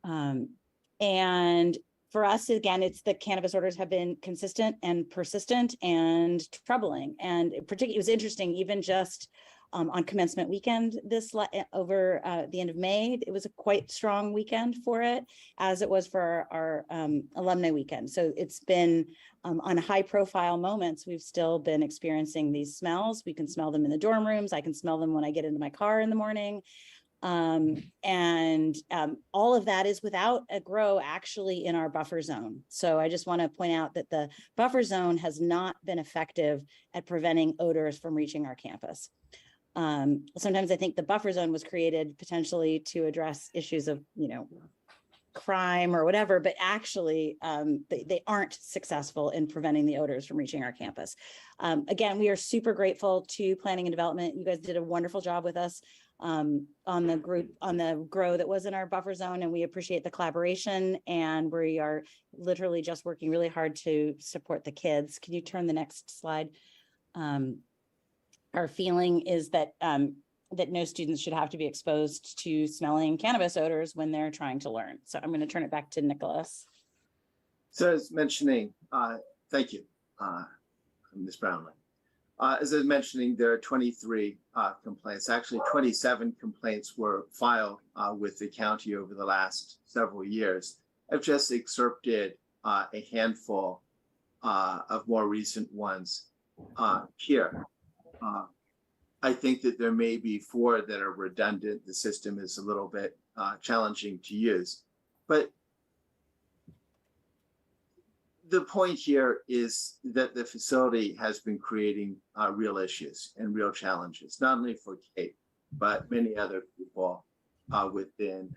And for us, again, it's the cannabis orders have been consistent and persistent and troubling. And particularly, it was interesting, even just on commencement weekend over the end of May, it was a quite strong weekend for it, as it was for our alumni weekend. So it's been on high profile moments, we've still been experiencing these smells. We can smell them in the dorm rooms. I can smell them when I get into my car in the morning. All of that is without a grow actually in our buffer zone. So I just want to point out that the buffer zone has not been effective at preventing odors from reaching our campus. Sometimes I think the buffer zone was created potentially to address issues of, crime or whatever, but actually they aren't successful in preventing the odors from reaching our campus. Again, we are super grateful to planning and development. You guys did a wonderful job with us on the grow that was in our buffer zone, and we appreciate the collaboration, and we are literally just working really hard to support the kids. Can you turn the next slide? Our feeling is that that no students should have to be exposed to smelling cannabis odors when they're trying to learn. So I'm going to turn it back to Nicholas. So as mentioning, thank you, Ms. Brownlee. As I was mentioning, there are 23 complaints. Actually, 27 complaints were filed with the county over the last several years. I've just excerpted a handful of more recent ones here. I think that there may be 4 that are redundant. The system is a little bit challenging to use. But the point here is that the facility has been creating real issues and real challenges, not only for Kate, but many other people within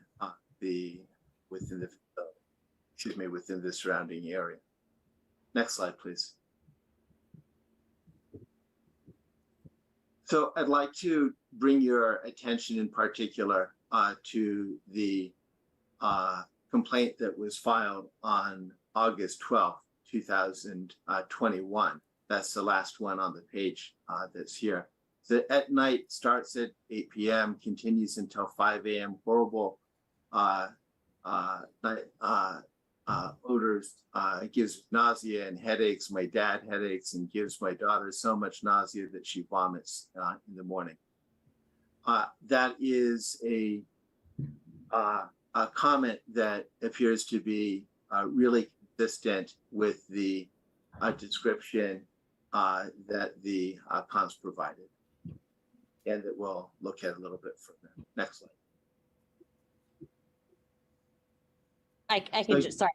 the facility, within the surrounding area. Next slide, please. So I'd like to bring your attention in particular to the complaint that was filed on August 12th, 2021. That's the last one on the page that's here. So at night, starts at 8 p.m., continues until 5 a.m. Horrible odors, gives nausea and headaches. My dad headaches and gives my daughter so much nausea that she vomits in the morning. That is a comment that appears to be really consistent with the description that the cons provided, and that we'll look at a little bit further. Next slide. I can just, sorry,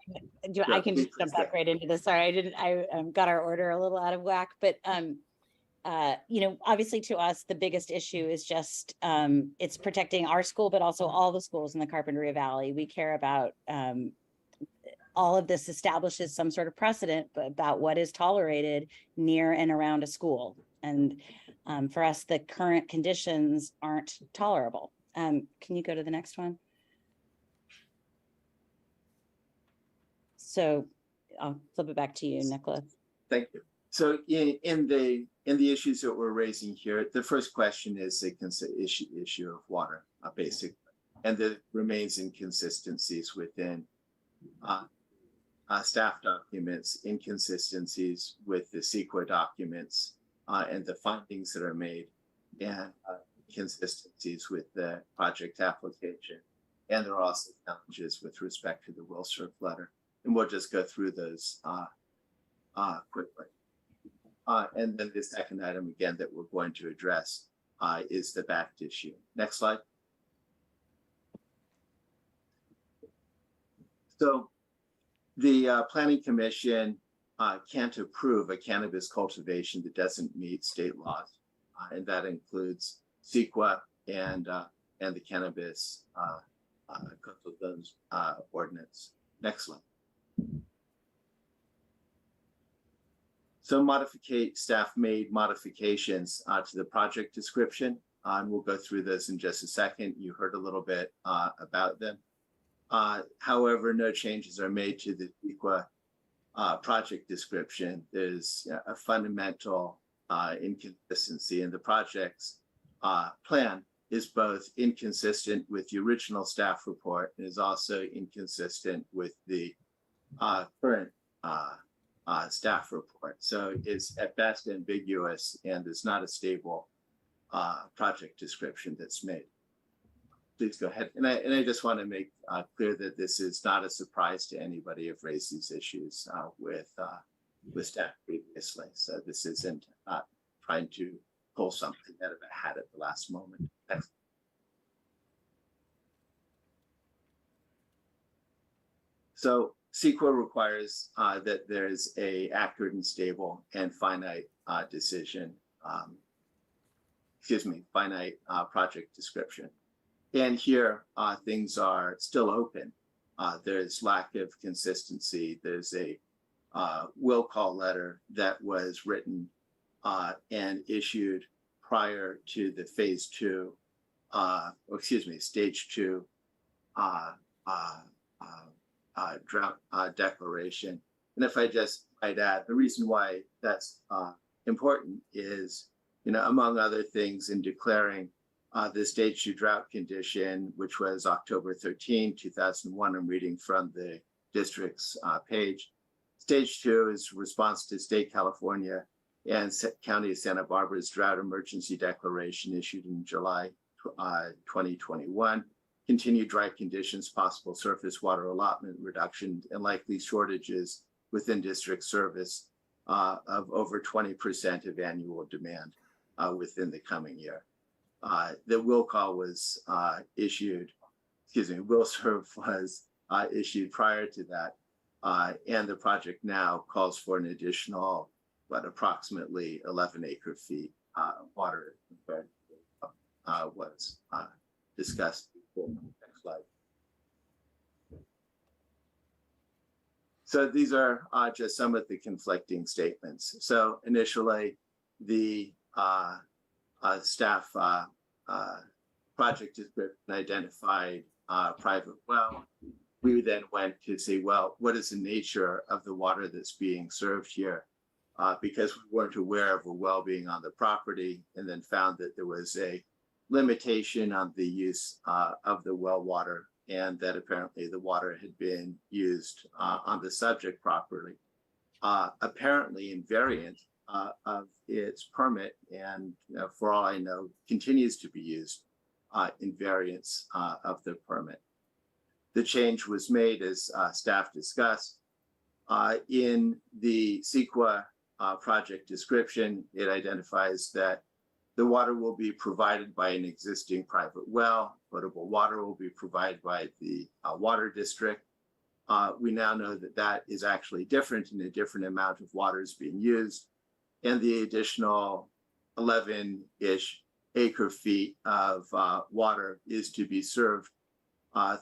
I can just jump back right into this. Sorry, I got our order a little out of whack, but obviously to us, the biggest issue is just it's protecting our school, but also all the schools in the Carpinteria Valley. We care about all of this establishes some sort of precedent about what is tolerated near and around a school. And for us, the current conditions aren't tolerable. Can you go to the next one? So I'll flip it back to you, Nicholas. Thank you. So in the issues that we're raising here, the first question is the issue of water, basically, and there remains inconsistencies within staff documents, inconsistencies with the CEQA documents, and the findings that are made, and inconsistencies with the project application. And there are also challenges with respect to the will serve letter. And we'll just go through those quickly. And then the second item again that we're going to address is the backed issue. Next slide. So the Planning Commission can't approve a cannabis cultivation that doesn't meet state laws, and that includes CEQA and the cannabis coastal zones ordinance. Next slide. So staff made modifications to the project description, and we'll go through those in just a second. You heard a little bit about them. However, no changes are made to the CEQA project description. There's a fundamental inconsistency in the project's plan is both inconsistent with the original staff report and is also inconsistent with the current staff report. So it's at best ambiguous and is not a stable project description that's made. Please go ahead. And I just want to make clear that this is not a surprise to anybody who've raised these issues with staff previously. So this isn't trying to pull something out of a hat at the last moment. Next. So CEQA requires that there's a accurate and stable and finite finite project description. And here things are still open. There's lack of consistency. There's a will call letter that was written and issued prior to the stage 2 drought declaration. And if I just might add, the reason why that's important is, among other things, in declaring the stage 2 drought condition, which was October 13, 2001, I'm reading from the district's page. Stage 2 is response to state California and County of Santa Barbara's drought emergency declaration issued in July 2021. Continued dry conditions, possible surface water allotment reduction, and likely shortages within district service of over 20% of annual demand within the coming year. The will call was will serve was issued prior to that. And the project now calls for an additional, approximately 11 acre feet water compared to what's discussed before. Next slide. So these are just some of the conflicting statements. So initially, the staff project description identified private well. We then went to see, well, what is the nature of the water that's being served here? Because we weren't aware of a well being on the property, and then found that there was a limitation on the use of the well water, and that apparently the water had been used on the subject property, apparently in variant of its permit, and for all I know, continues to be used in variance of the permit. The change was made, as staff discussed, in the CEQA project description. It identifies that the water will be provided by an existing private well. Potable water will be provided by the water district. We now know that that is actually different, and a different amount of water is being used. And the additional 11-ish acre feet of water is to be served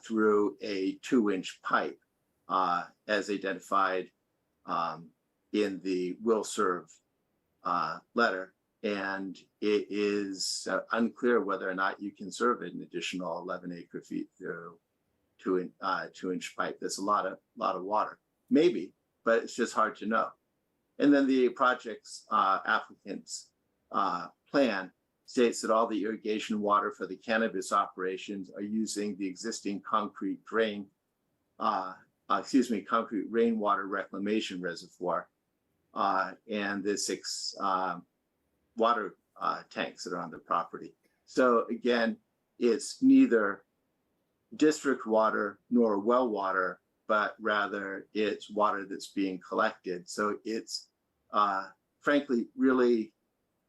through a 2-inch pipe, as identified in the will serve letter. And it is unclear whether or not you can serve an additional 11 acre feet through 2-inch pipe. That's a lot of water. Maybe, but it's just hard to know. And then the project's applicant's plan states that all the irrigation water for the cannabis operations are using the existing concrete rainwater reclamation reservoir and the 6 water tanks that are on the property. So again, it's neither district water nor well water, but rather it's water that's being collected. So it's frankly, really,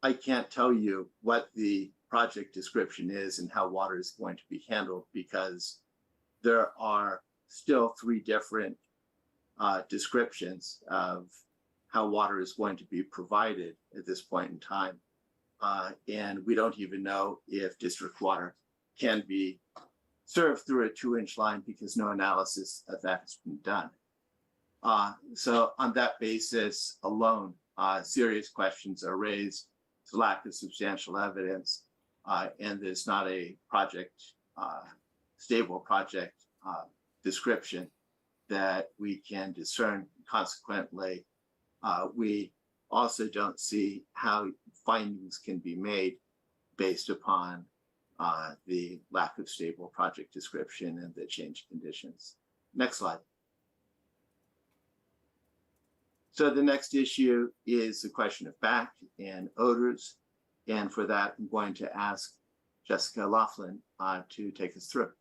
I can't tell you what the project description is and how water is going to be handled, because there are still 3 different descriptions of how water is going to be provided at this point in time. And we don't even know if district water can be served through a 2-inch line, because no analysis of that has been done. So on that basis alone, serious questions are raised. There's lack of substantial evidence, and there's not a project, stable project description that we can discern. Consequently, we also don't see how findings can be made based upon the lack of stable project description and the changed conditions. Next slide. So the next issue is the question of BACT and odors. And for that, I'm going to ask Jessica Laughlin to take us through.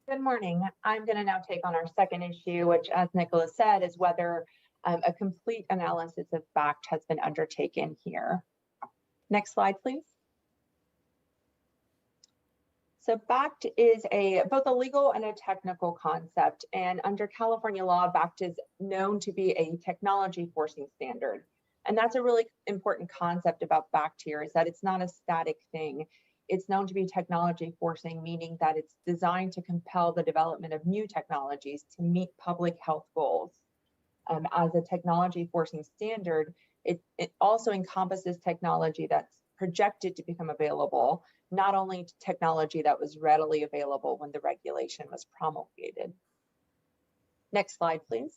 Good morning. I'm going to now take on our second issue, which, as Nicholas said, is whether a complete analysis of BACT has been undertaken here. Next slide, please. So BACT is both a legal and a technical concept, and under California law, BACT is known to be a technology forcing standard. And that's a really important concept about BACT here, is that it's not a static thing. It's known to be technology forcing, meaning that it's designed to compel the development of new technologies to meet public health goals. As a technology forcing standard, it also encompasses technology that's projected to become available, not only technology that was readily available when the regulation was promulgated. Next slide, please.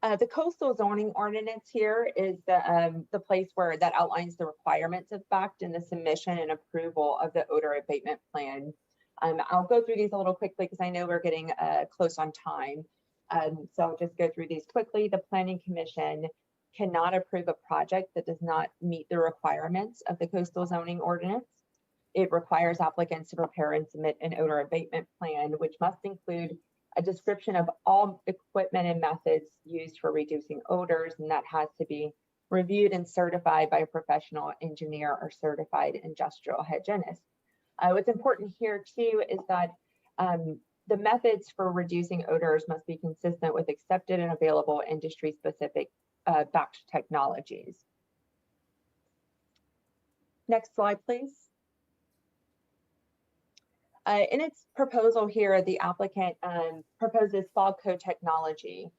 The coastal zoning ordinance here is the place where that outlines the requirements of BACT and the submission and approval of the odor abatement plan. I'll go through these a little quickly because I know we're getting close on time. So I'll just go through these quickly. The Planning Commission cannot approve a project that does not meet the requirements of the coastal zoning ordinance. It requires applicants to prepare and submit an odor abatement plan, which must include a description of all equipment and methods used for reducing odors, and that has to be reviewed and certified by a professional engineer or certified industrial hygienist. What's important here too is that the methods for reducing odors must be consistent with accepted and available industry-specific BACT technologies. Next slide, please. In its proposal here, the applicant proposes fog coat technology.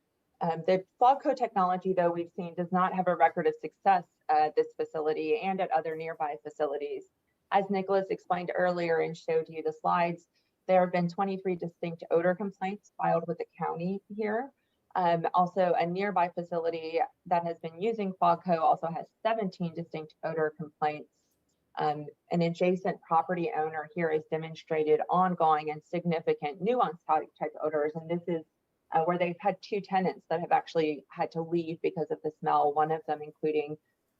The fog coat technology, though, we've seen does not have a record of success at this facility and at other nearby facilities. As Nicholas explained earlier and showed you the slides, there have been 23 distinct odor complaints filed with the county here. Also, a nearby facility that has been using fog coat also has 17 distinct odor complaints. An adjacent property owner here has demonstrated ongoing and significant nuanced type odors, and this is where they've had 2 tenants that have actually had to leave because of the smell, one of them including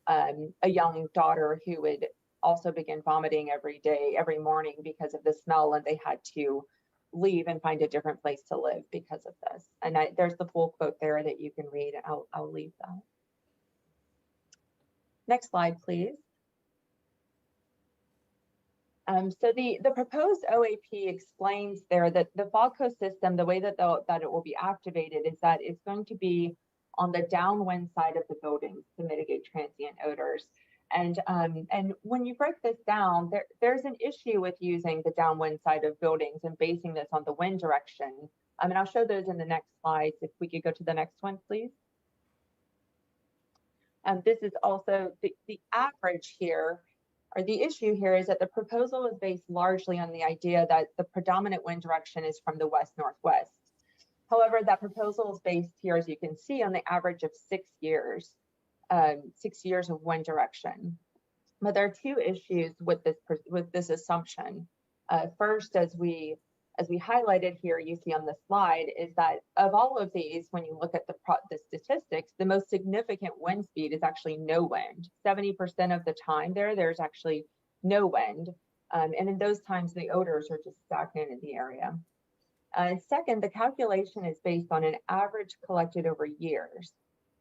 a young daughter who would also begin vomiting every morning because of the smell, and they had to leave and find a different place to live because of this. And there's the full quote there that you can read. I'll leave that. Next slide, please. So the proposed OAP explains there that the fog coat system, the way that it will be activated is that it's going to be on the downwind side of the buildings to mitigate transient odors. And when you break this down, there's an issue with using the downwind side of buildings and basing this on the wind direction. And I'll show those in the next slides. If we could go to the next one, please. And this is also the average here, or the issue here is that the proposal is based largely on the idea that the predominant wind direction is from the west-northwest. However, that proposal is based here, as you can see, on the average of 6 years. 6 years of wind direction. But there are 2 issues with this assumption. First, as we highlighted here, you see on the slide, is that of all of these, when you look at the statistics, the most significant wind speed is actually no wind. 70% of the time there's actually no wind. And in those times, the odors are just stagnant in the area. And second, the calculation is based on an average collected over years.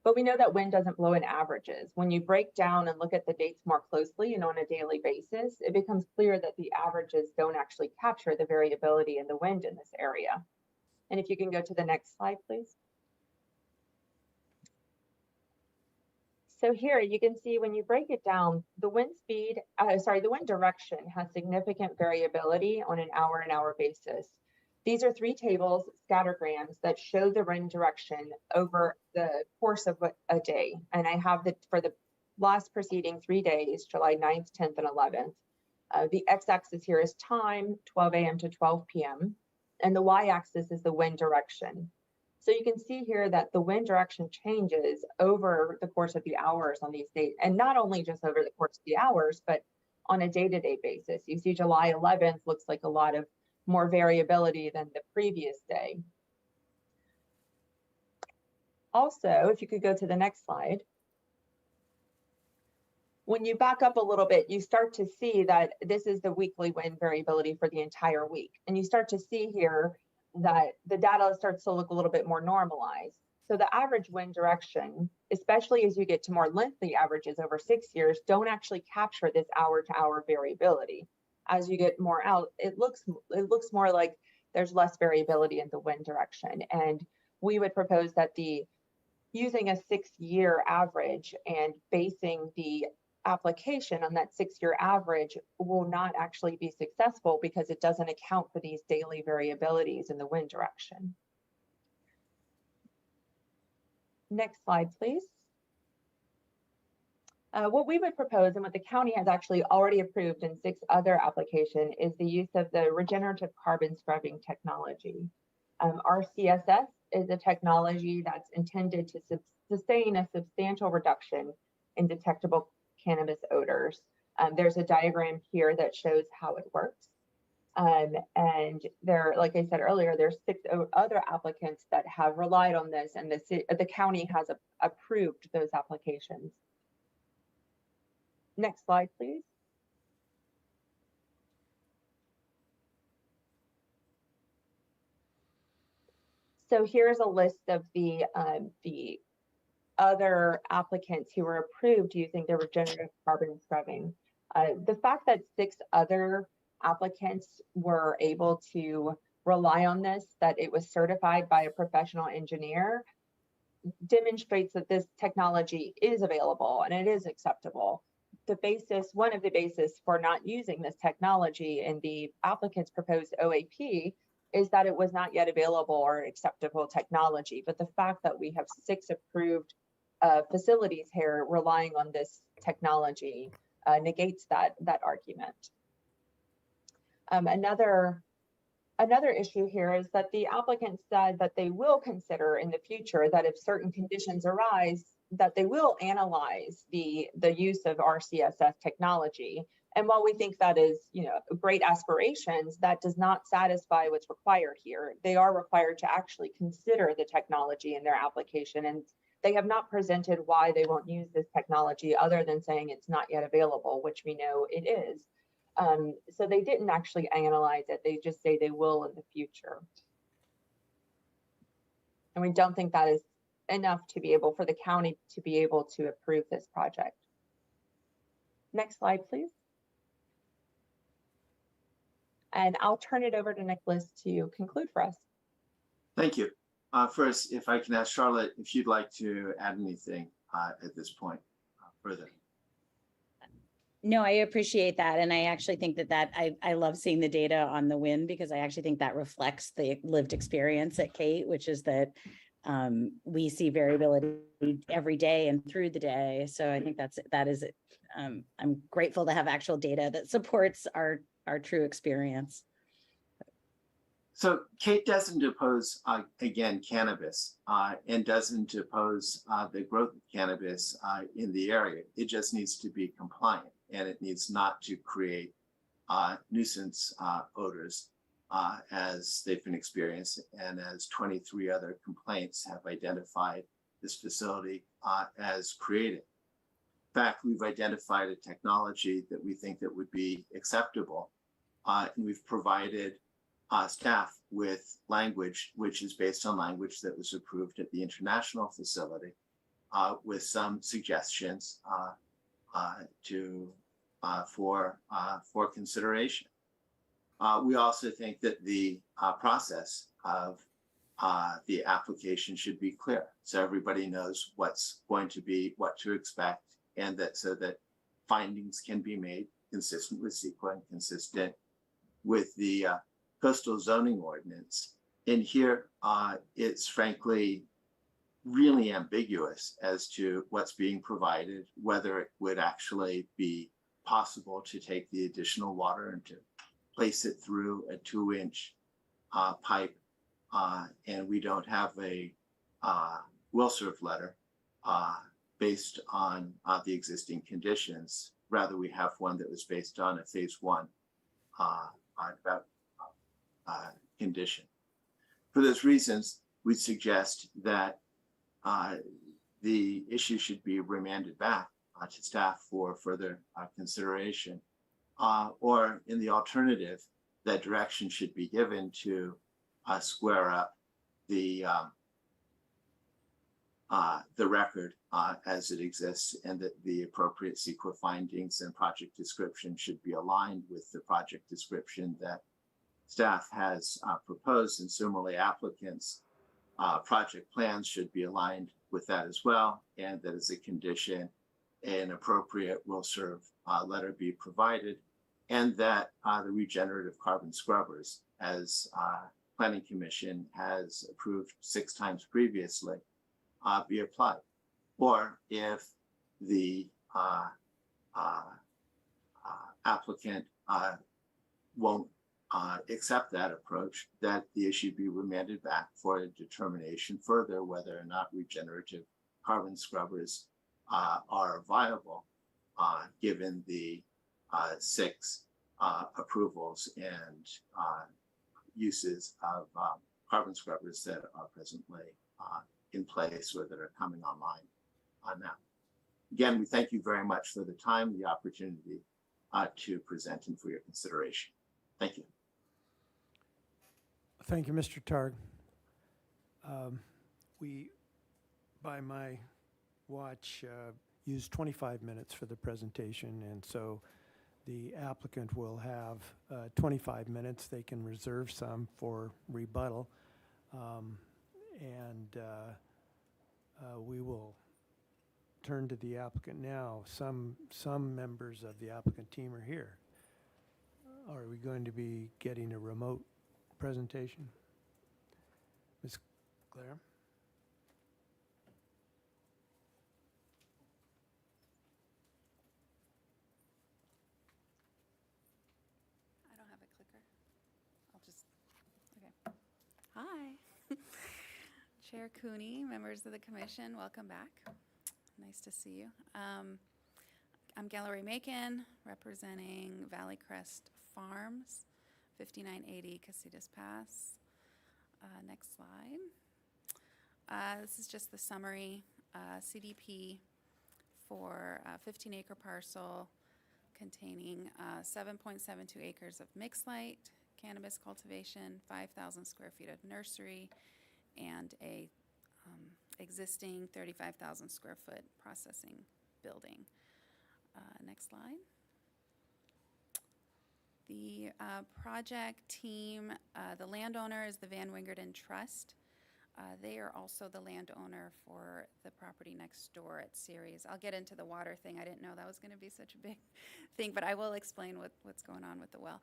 But we know that wind doesn't blow in averages. When you break down and look at the dates more closely and on a daily basis, it becomes clear that the averages don't actually capture the variability in the wind in this area. And if you can go to the next slide, please. So here you can see when you break it down, the wind speed, the wind direction has significant variability on an hour basis. These are three tables, scattergrams, that show the wind direction over the course of a day. And I have for the last preceding 3 days, July 9th, 10th, and 11th. The x-axis here is time, 12 a.m. to 12 p.m. And the y-axis is the wind direction. So you can see here that the wind direction changes over the course of the hours on these days, and not only just over the course of the hours, but on a day-to-day basis. You see July 11th looks like a lot of more variability than the previous day. Also, if you could go to the next slide. When you back up a little bit, you start to see that this is the weekly wind variability for the entire week. And you start to see here that the data starts to look a little bit more normalized. So the average wind direction, especially as you get to more lengthy averages over 6 years, don't actually capture this hour-to-hour variability. As you get more out, it looks more like there's less variability in the wind direction. And we would propose that using a 6-year average and basing the application on that 6-year average will not actually be successful because it doesn't account for these daily variabilities in the wind direction. Next slide, please. What we would propose and what the county has actually already approved in 6 other applications is the use of the regenerative carbon scrubbing technology. RCSS is a technology that's intended to sustain a substantial reduction in detectable cannabis odors. There's a diagram here that shows how it works. And there, like I said earlier, there's 6 other applicants that have relied on this, and the county has approved those applications. Next slide, please. So here's a list of the other applicants who were approved using the regenerative carbon scrubbing. The fact that 6 other applicants were able to rely on this, that it was certified by a professional engineer, demonstrates that this technology is available and it is acceptable. One of the basis for not using this technology in the applicant's proposed OAP is that it was not yet available or acceptable technology. But the fact that we have 6 approved facilities here relying on this technology negates that argument. Another issue here is that the applicant said that they will consider in the future that if certain conditions arise, that they will analyze the use of RCSS technology. And while we think that is, great aspirations, that does not satisfy what's required here. They are required to actually consider the technology in their application, and they have not presented why they won't use this technology other than saying it's not yet available, which we know it is. So they didn't actually analyze it. They just say they will in the future. And we don't think that is enough to be able for the county to be able to approve this project. Next slide, please. And I'll turn it over to Nicholas to conclude for us. Thank you. First, if I can ask Charlotte if you'd like to add anything at this point further. No, I appreciate that. And I actually think that I love seeing the data on the wind, because I actually think that reflects the lived experience at Kate, which is that we see variability every day and through the day. So I think that is I'm grateful to have actual data that supports our true experience. So Kate doesn't oppose, again, cannabis and doesn't oppose the growth of cannabis in the area. It just needs to be compliant, and it needs not to create nuisance odors as they've been experienced, and as 23 other complaints have identified this facility as created. In fact, we've identified a technology that we think that would be acceptable, and we've provided staff with language which is based on language that was approved at the international facility with some suggestions for consideration. We also think that the process of the application should be clear, so everybody knows what's going to be, what to expect, and that so that findings can be made consistent with CEQA and consistent with the coastal zoning ordinance. And here, it's frankly really ambiguous as to what's being provided, whether it would actually be possible to take the additional water and to place it through a 2-inch pipe. And we don't have a will serve letter based on the existing conditions. Rather, we have one that was based on a phase 1 condition. For those reasons, we suggest that the issue should be remanded back to staff for further consideration, or in the alternative, that direction should be given to square up the record as it exists, and that the appropriate CEQA findings and project description should be aligned with the project description that staff has proposed, and similarly applicants' project plans should be aligned with that as well, and that as a condition, an appropriate will serve letter be provided, and that the regenerative carbon scrubbers, as Planning Commission has approved 6 times previously, be applied. Or if the applicant won't accept that approach, that the issue be remanded back for a determination further whether or not regenerative carbon scrubbers are viable, given the 6 approvals and uses of carbon scrubbers that are presently in place or that are coming online now. Again, we thank you very much for the time, the opportunity to present and for your consideration. Thank you. Thank you, Mr. Targ. We, by my watch, used 25 minutes for the presentation, and so the applicant will have 25 minutes. They can reserve some for rebuttal, and we will turn to the applicant now. Some members of the applicant team are here. Are we going to be getting a remote presentation? Ms. Claire? I don't have a clicker. I'll just, okay. Hi. Chair Cooney, members of the commission, welcome back. Nice to see you. I'm Gallery Macon, representing Valley Crest Farms, 5980 Casitas Pass. Next slide. This is just the summary CDP for a 15-acre parcel containing 7.72 acres of mixed light cannabis cultivation, 5,000 square feet of nursery, and a existing 35,000 square foot processing building. Next slide. The project team, the landowner is the Van Wingerden Trust. They are also the landowner for the property next door at Ceres. I'll get into the water thing. I didn't know that was going to be such a big thing, but I will explain what's going on with the well.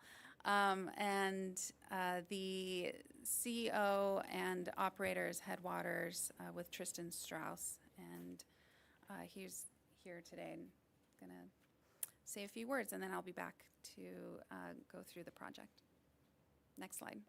The CEO and operator is Headwaters with Tristan Strauss, and he's here today and going to say a few words, and then I'll be back to go through the project. Next slide.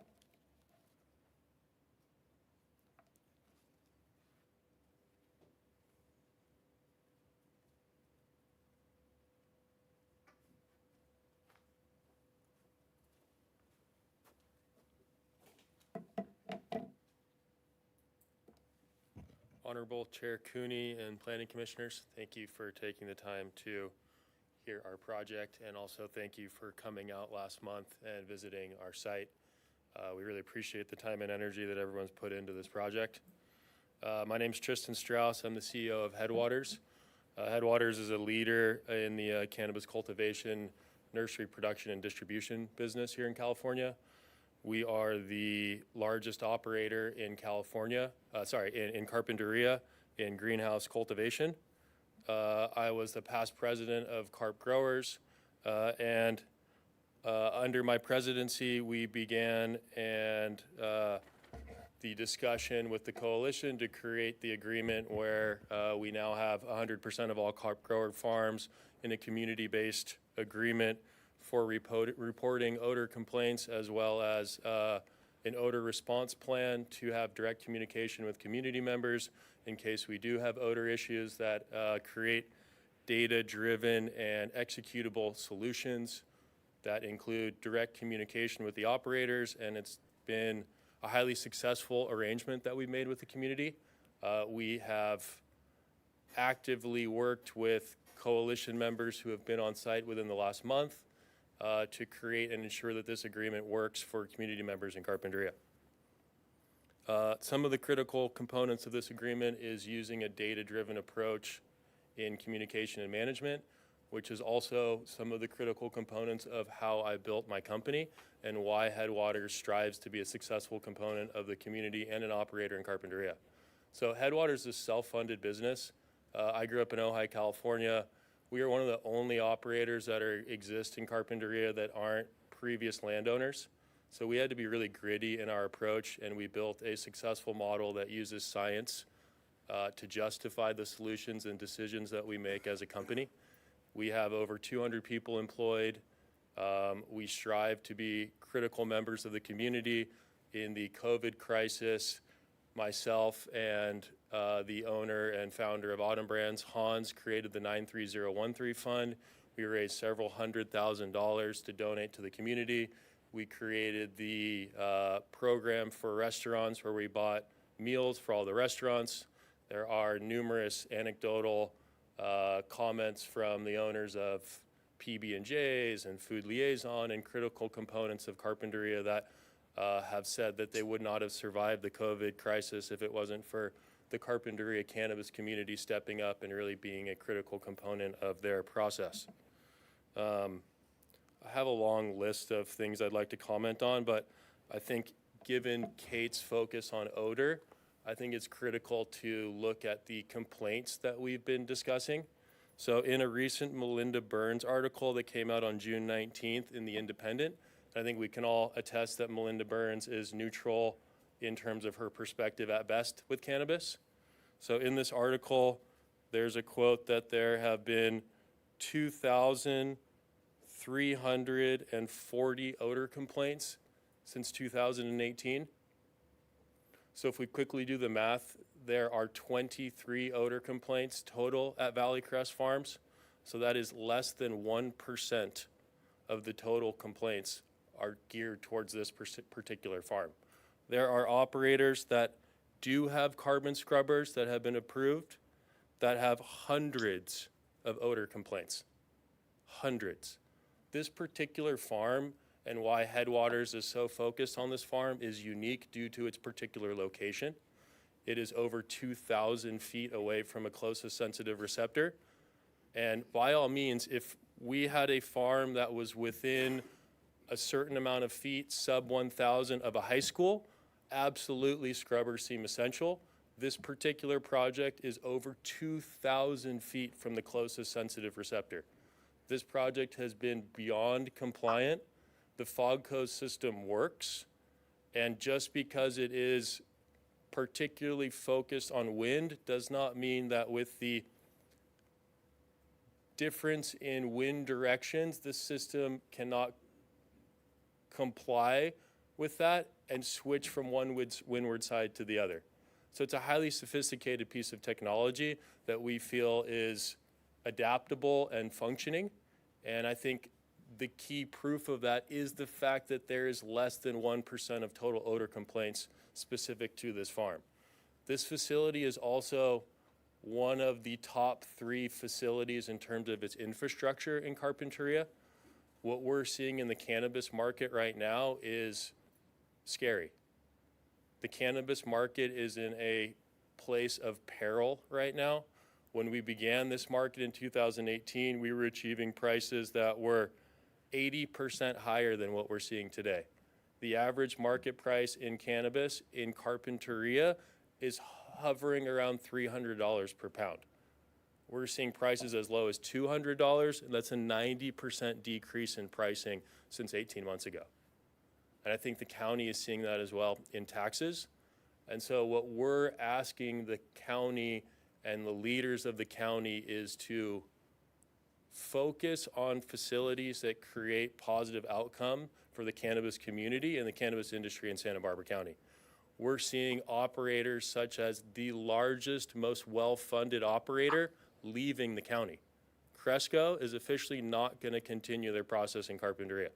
Honorable Chair Cooney and Planning Commissioners, thank you for taking the time to hear our project, and also thank you for coming out last month and visiting our site. We really appreciate the time and energy that everyone's put into this project. My name's Tristan Strauss. I'm the CEO of Headwaters. Headwaters is a leader in the cannabis cultivation, nursery production, and distribution business here in California. We are the largest operator in California, in Carpinteria, in greenhouse cultivation. I was the past president of Carp Growers, and under my presidency, we began the discussion with the coalition to create the agreement where we now have 100% of all carp grower farms in a community-based agreement for reporting odor complaints, as well as an odor response plan to have direct communication with community members in case we do have odor issues that create data-driven and executable solutions that include direct communication with the operators, and it's been a highly successful arrangement that we've made with the community. We have actively worked with coalition members who have been on site within the last month to create and ensure that this agreement works for community members in Carpinteria. Some of the critical components of this agreement is using a data-driven approach in communication and management, which is also some of the critical components of how I built my company and why Headwaters strives to be a successful component of the community and an operator in Carpinteria. So Headwaters is a self-funded business. I grew up in Ojai, California. We are one of the only operators that exist in Carpinteria that aren't previous landowners. So we had to be really gritty in our approach, and we built a successful model that uses science to justify the solutions and decisions that we make as a company. We have over 200 people employed. We strive to be critical members of the community. In the COVID crisis, myself and the owner and founder of Autumn Brands, Hans, created the 93013 fund. We raised several $100,000 to donate to the community. We created the program for restaurants where we bought meals for all the restaurants. There are numerous anecdotal comments from the owners of PB&Js and Food Liaison and critical components of Carpinteria that have said that they would not have survived the COVID crisis if it wasn't for the Carpinteria cannabis community stepping up and really being a critical component of their process. I have a long list of things I'd like to comment on, but I think given Kate's focus on odor, I think it's critical to look at the complaints that we've been discussing. So in a recent Melinda Burns article that came out on June 19th in The Independent, I think we can all attest that Melinda Burns is neutral in terms of her perspective at best with cannabis. So in this article, there's a quote that there have been 2,340 odor complaints since 2018. So if we quickly do the math, there are 23 odor complaints total at Valley Crest Farms. So that is less than 1% of the total complaints are geared towards this particular farm. There are operators that do have carbon scrubbers that have been approved that have hundreds of odor complaints. Hundreds. This particular farm and why Headwaters is so focused on this farm is unique due to its particular location. It is over 2,000 feet away from a closest sensitive receptor. And by all means, if we had a farm that was within a certain amount of feet, sub 1,000 of a high school, absolutely scrubbers seem essential. This particular project is over 2,000 feet from the closest sensitive receptor. This project has been beyond compliant. The FOGCO system works, and just because it is particularly focused on wind does not mean that with the difference in wind directions, the system cannot comply with that and switch from one windward side to the other. So it's a highly sophisticated piece of technology that we feel is adaptable and functioning, and I think the key proof of that is the fact that there is less than 1% of total odor complaints specific to this farm. This facility is also one of the top 3 facilities in terms of its infrastructure in Carpinteria. What we're seeing in the cannabis market right now is scary. The cannabis market is in a place of peril right now. When we began this market in 2018, we were achieving prices that were 80% higher than what we're seeing today. The average market price in cannabis in Carpinteria is hovering around $300 per pound. We're seeing prices as low as $200, and that's a 90% decrease in pricing since 18 months ago. And I think the county is seeing that as well in taxes. And so what we're asking the county and the leaders of the county is to focus on facilities that create positive outcome for the cannabis community and the cannabis industry in Santa Barbara County. We're seeing operators such as the largest, most well-funded operator leaving the county. Cresco is officially not going to continue their process in Carpinteria.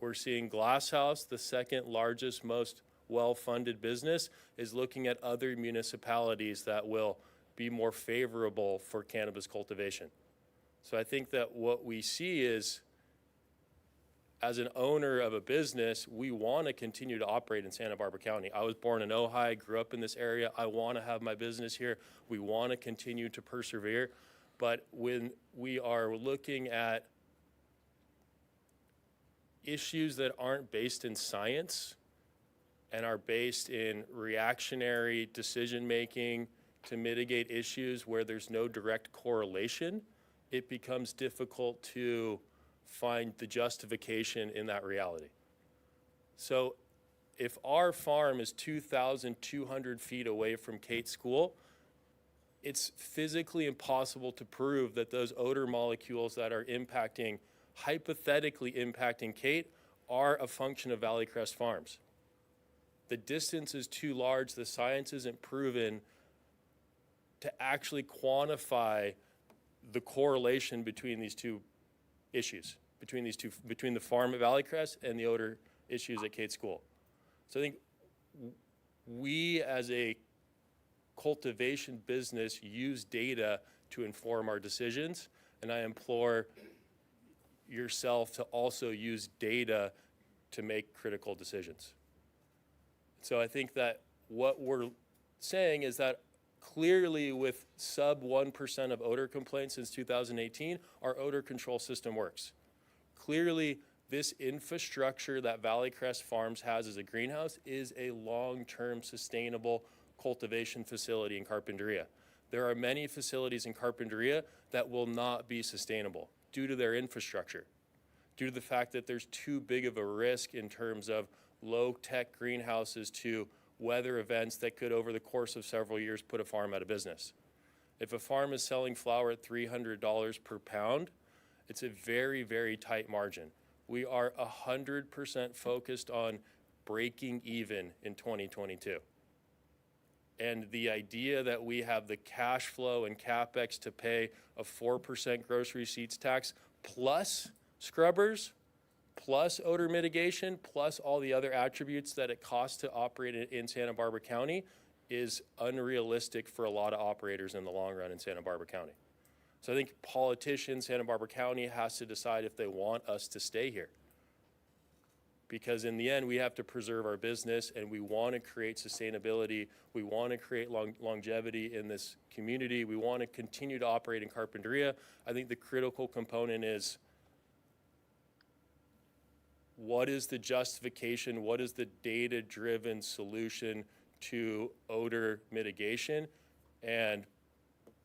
We're seeing Glass House, the second largest, most well-funded business, is looking at other municipalities that will be more favorable for cannabis cultivation. So I think that what we see is, as an owner of a business, we want to continue to operate in Santa Barbara County. I was born in Ojai, grew up in this area. I want to have my business here. We want to continue to persevere. But when we are looking at issues that aren't based in science and are based in reactionary decision-making to mitigate issues where there's no direct correlation, it becomes difficult to find the justification in that reality. So if our farm is 2,200 feet away from Kate's school, it's physically impossible to prove that those odor molecules that are impacting, hypothetically impacting Kate, are a function of Valley Crest Farms. The distance is too large, the science isn't proven to actually quantify the correlation between these two issues, between the farm at Valley Crest and the odor issues at Kate School. So I think we as a cultivation business use data to inform our decisions, and I implore yourself to also use data to make critical decisions. So I think that what we're saying is that clearly with sub 1% of odor complaints since 2018, our odor control system works. Clearly, this infrastructure that Valley Crest Farms has as a greenhouse is a long-term sustainable cultivation facility in Carpinteria. There are many facilities in Carpinteria that will not be sustainable due to their infrastructure, due to the fact that there's too big of a risk in terms of low-tech greenhouses to weather events that could, over the course of several years, put a farm out of business. If a farm is selling flower at $300 per pound, it's a very, very tight margin. We are 100% focused on breaking even in 2022. And the idea that we have the cash flow and CapEx to pay a 4% gross receipts tax plus scrubbers, plus odor mitigation, plus all the other attributes that it costs to operate in Santa Barbara County is unrealistic for a lot of operators in the long run in Santa Barbara County. So I think politicians, Santa Barbara County has to decide if they want us to stay here. Because in the end, we have to preserve our business and we want to create sustainability. We want to create longevity in this community. We want to continue to operate in Carpinteria. I think the critical component is, what is the justification? What is the data-driven solution to odor mitigation? And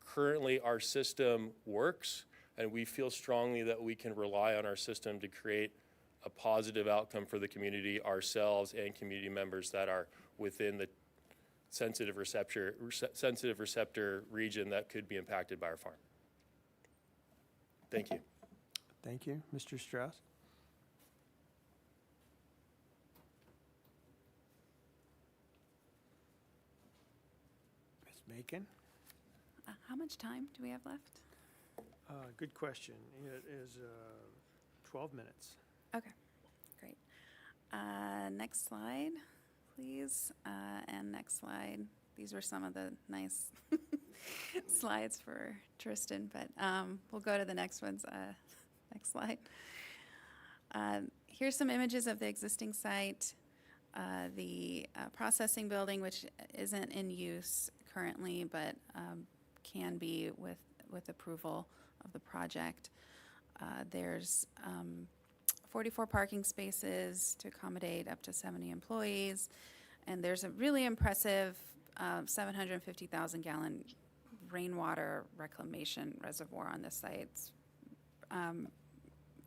currently our system works, and we feel strongly that we can rely on our system to create a positive outcome for the community, ourselves, and community members that are within the sensitive receptor region that could be impacted by our farm. Thank you. Thank you. Mr. Strauss? Ms. Macon? How much time do we have left? Good question. It is 12 minutes. Okay, great. Next slide, please. And next slide. These were some of the nice slides for Tristan, but we'll go to the next ones. Next slide. Here's some images of the existing site. The processing building, which isn't in use currently, but can be with approval of the project. There's 44 parking spaces to accommodate up to 70 employees, and there's a really impressive 750,000 gallon rainwater reclamation reservoir on the site. It's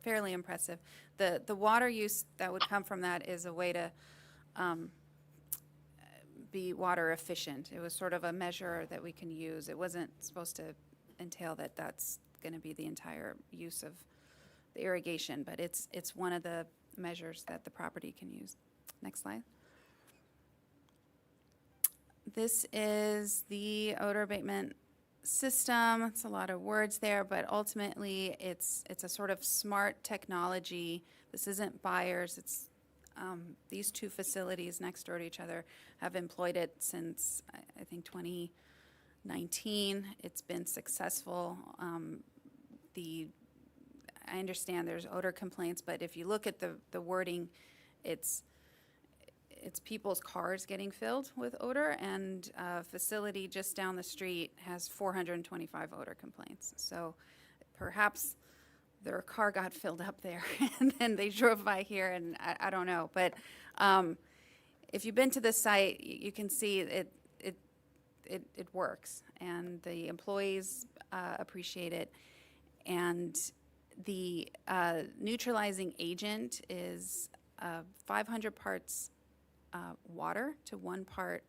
fairly impressive. The water use that would come from that is a way to be water efficient. It was sort of a measure that we can use. It wasn't supposed to entail that that's going to be the entire use of the irrigation, but it's one of the measures that the property can use. Next slide. This is the odor abatement system. It's a lot of words there, but ultimately it's a sort of smart technology. This isn't buyers. It's these two facilities next door to each other have employed it since I think 2019. It's been successful. I understand there's odor complaints, but if you look at the wording, it's people's cars getting filled with odor, and a facility just down the street has 425 odor complaints. So perhaps their car got filled up there and then they drove by here, and I don't know. But if you've been to this site, you can see it works, and the employees appreciate it. And the neutralizing agent is 500 parts water to 1 part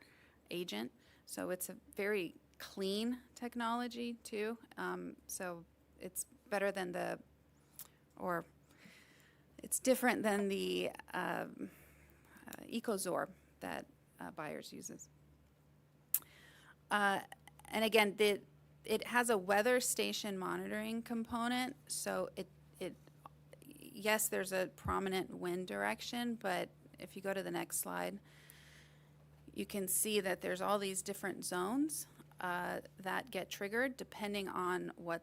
agent. So it's a very clean technology too. So it's better than it's different than the EcoZorb that Buyers uses. And again, it has a weather station monitoring component. So yes, there's a prominent wind direction, but if you go to the next slide, you can see that there's all these different zones that get triggered depending on what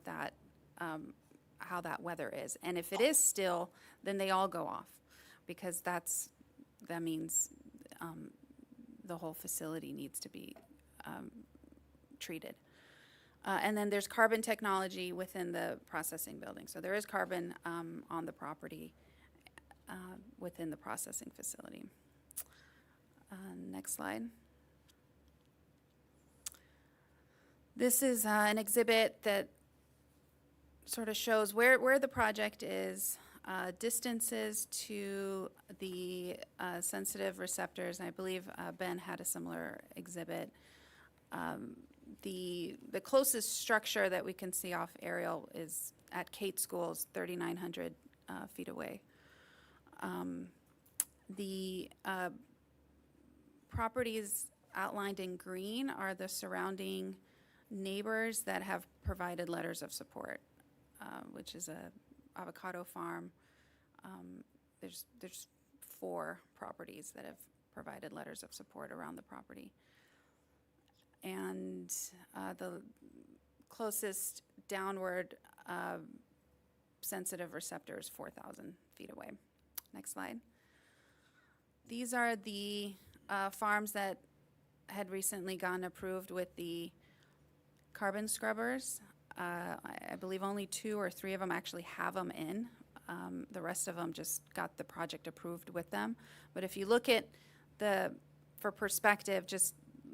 how that weather is. And if it is still, then they all go off, because that means the whole facility needs to be treated. And then there's carbon technology within the processing building. So there is carbon on the property within the processing facility. Next slide. This is an exhibit that sort of shows where the project is, distances to the sensitive receptors. And I believe Ben had a similar exhibit. The closest structure that we can see off aerial is at Kate Schools, 3,900 feet away. The properties outlined in green are the surrounding neighbors that have provided letters of support, which is a avocado farm. There's 4 properties that have provided letters of support around the property. And the closest downward sensitive receptor is 4,000 feet away. Next slide. These are the farms that had recently gotten approved with the carbon scrubbers. I believe only 2 or 3 of them actually have them in. The rest of them just got the project approved with them. But if you look at for perspective,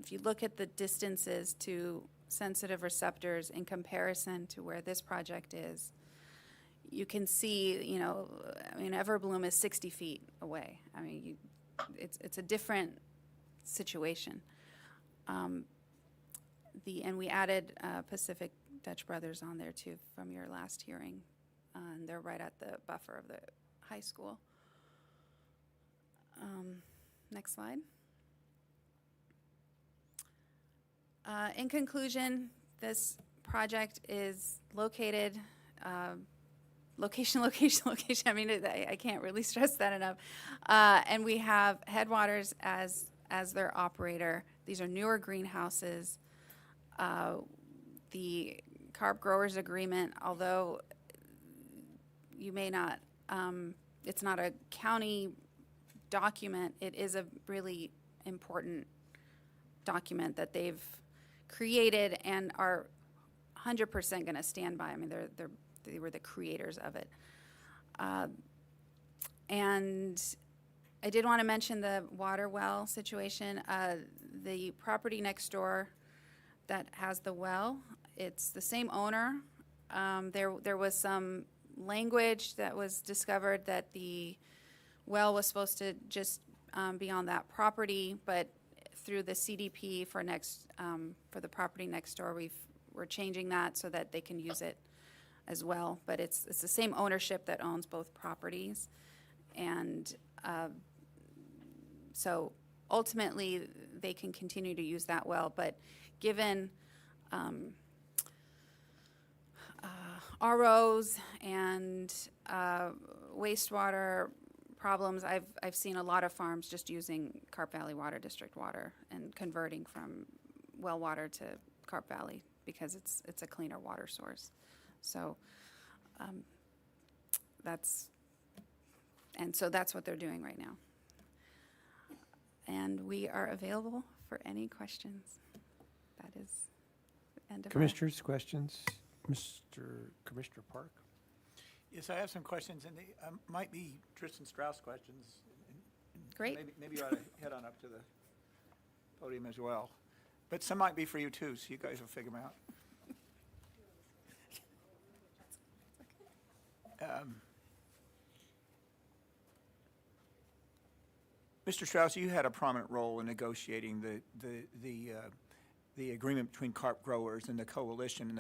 if you look at the distances to sensitive receptors in comparison to where this project is, you can see, Everbloom is 60 feet away. It's a different situation. And we added Pacific Dutch Brothers on there too from your last hearing. And they're right at the buffer of the high school. Next slide. In conclusion, this project is located, location. I can't really stress that enough. And we have Headwaters as their operator. These are newer greenhouses. The Carb Growers Agreement, although you may not, it's not a county document, it is a really important document that they've created and are 100% going to stand by. I mean, they were the creators of it. And I did want to mention the water well situation. The property next door that has the well, it's the same owner. There was some language that was discovered that the well was supposed to just be on that property, but through the CDP for the property next door, we're changing that so that they can use it as well. But it's the same ownership that owns both properties, and so ultimately they can continue to use that well. But given ROs and wastewater problems, I've seen a lot of farms just using Carp Valley Water District water and converting from well water to Carp Valley because it's a cleaner water source. So that's what they're doing right now. And we are available for any questions. That is the end of Commissioners, questions? Commissioner Park? Yes, I have some questions, and they might be Tristan Strauss questions. Great. Maybe you ought to head on up to the podium as well. But some might be for you too, so you guys will figure them out. Mr. Strauss, you had a prominent role in negotiating the agreement between carp growers and the coalition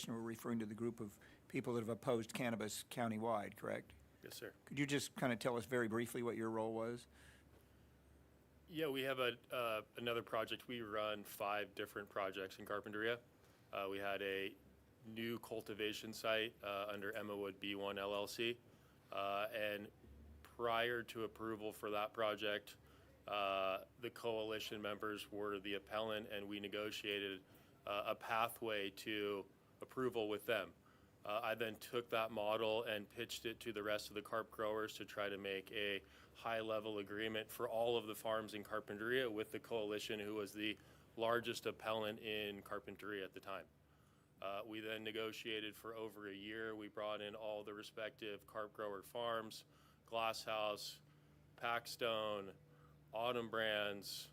we're referring to the group of people that have opposed cannabis countywide, correct? Yes, sir. Could you just kind of tell us very briefly what your role was? Yeah, we have another project. We run 5 different projects in Carpinteria. We had a new cultivation site under Emma Wood B1 LLC. And prior to approval for that project, the coalition members were the appellant, and we negotiated a pathway to approval with them. I then took that model and pitched it to the rest of the carp growers to try to make a high-level agreement for all of the farms in Carpinteria with the coalition, who was the largest appellant in Carpinteria at the time. We then negotiated for over a year. We brought in all the respective carp grower farms, Glasshouse, Packstone, Autumn Brands,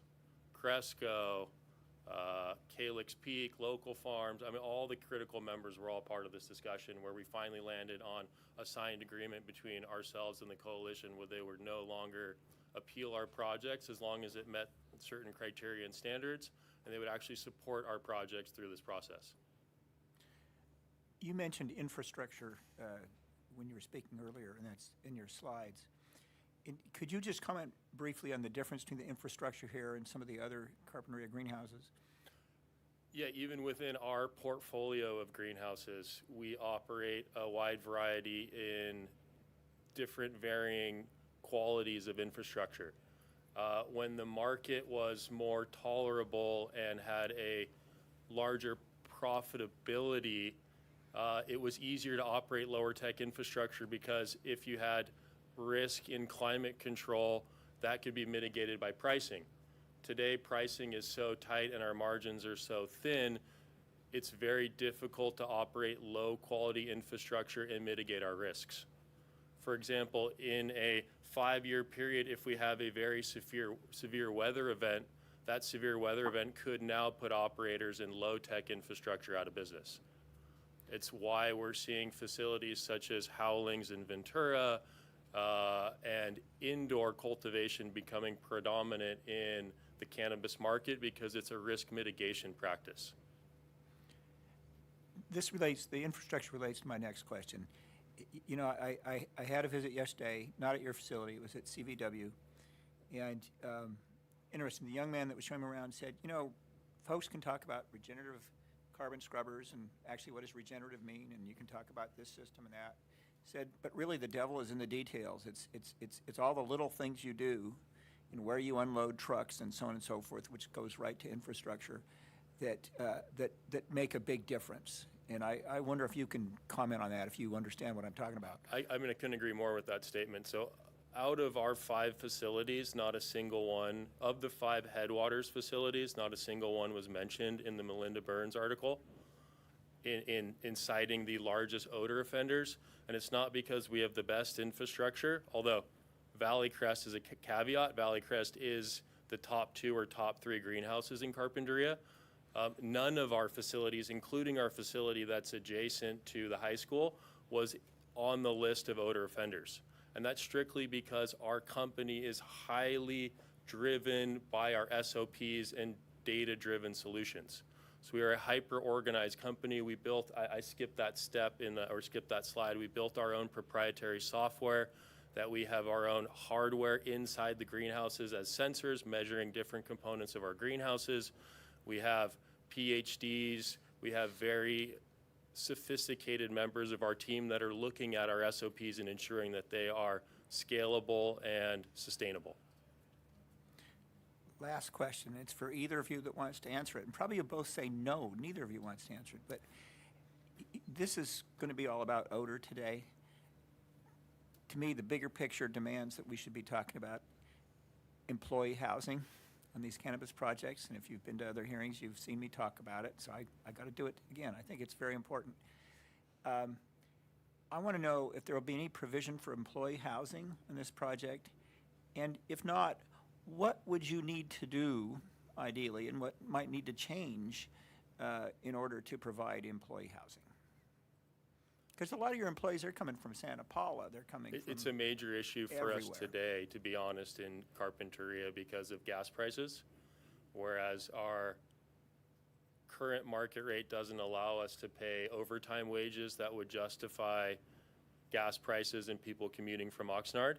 Cresco, Calyx Peak, local farms. I mean, all the critical members were all part of this discussion, where we finally landed on a signed agreement between ourselves and the coalition, where they would no longer appeal our projects as long as it met certain criteria and standards, and they would actually support our projects through this process. You mentioned infrastructure when you were speaking earlier, and that's in your slides. Could you just comment briefly on the difference between the infrastructure here and some of the other Carpinteria greenhouses? Yeah, even within our portfolio of greenhouses, we operate a wide variety in different varying qualities of infrastructure. When the market was more tolerable and had a larger profitability, it was easier to operate lower tech infrastructure, because if you had risk in climate control, that could be mitigated by pricing. Today, pricing is so tight and our margins are so thin, it's very difficult to operate low quality infrastructure and mitigate our risks. For example, in a 5-year period, if we have a very severe weather event, that severe weather event could now put operators in low tech infrastructure out of business. It's why we're seeing facilities such as Howlings in Ventura and indoor cultivation becoming predominant in the cannabis market, because it's a risk mitigation practice. The infrastructure relates to my next question. You know, I had a visit yesterday, not at your facility, it was at CVW, and interesting, the young man that was showing me around said, you know, folks can talk about regenerative carbon scrubbers and actually what does regenerative mean, and you can talk about this system and that. Said, but really the devil is in the details. It's all the little things you do and where you unload trucks and so on and so forth, which goes right to infrastructure, that make a big difference. And I wonder if you can comment on that, if you understand what I'm talking about. I mean, I couldn't agree more with that statement. So out of our 5 facilities, not a single one of the 5 headwaters facilities, not a single one was mentioned in the Melinda Burns article in citing the largest odor offenders. And it's not because we have the best infrastructure, although Valley Crest is a caveat. Valley Crest is the top 2 or top 3 greenhouses in Carpinteria. None of our facilities, including our facility that's adjacent to the high school, was on the list of odor offenders. And that's strictly because our company is highly driven by our SOPs and data-driven solutions. So we are a hyper-organized company. We built, I skipped that step or skipped that slide. We built our own proprietary software, that we have our own hardware inside the greenhouses as sensors measuring different components of our greenhouses. We have PhDs. We have very sophisticated members of our team that are looking at our SOPs and ensuring that they are scalable and sustainable. Last question. It's for either of you that wants to answer it. And probably you'll both say no. Neither of you wants to answer it. But this is going to be all about odor today. To me, the bigger picture demands that we should be talking about employee housing on these cannabis projects. And if you've been to other hearings, you've seen me talk about it. So I got to do it again. I think it's very important. I want to know if there will be any provision for employee housing in this project. And if not, what would you need to do, ideally, and what might need to change in order to provide employee housing? Because a lot of your employees are coming from Santa Paula. They're coming from It's a major issue for us everywhere. today, to be honest, in Carpinteria because of gas prices, whereas our current market rate doesn't allow us to pay overtime wages that would justify gas prices and people commuting from Oxnard.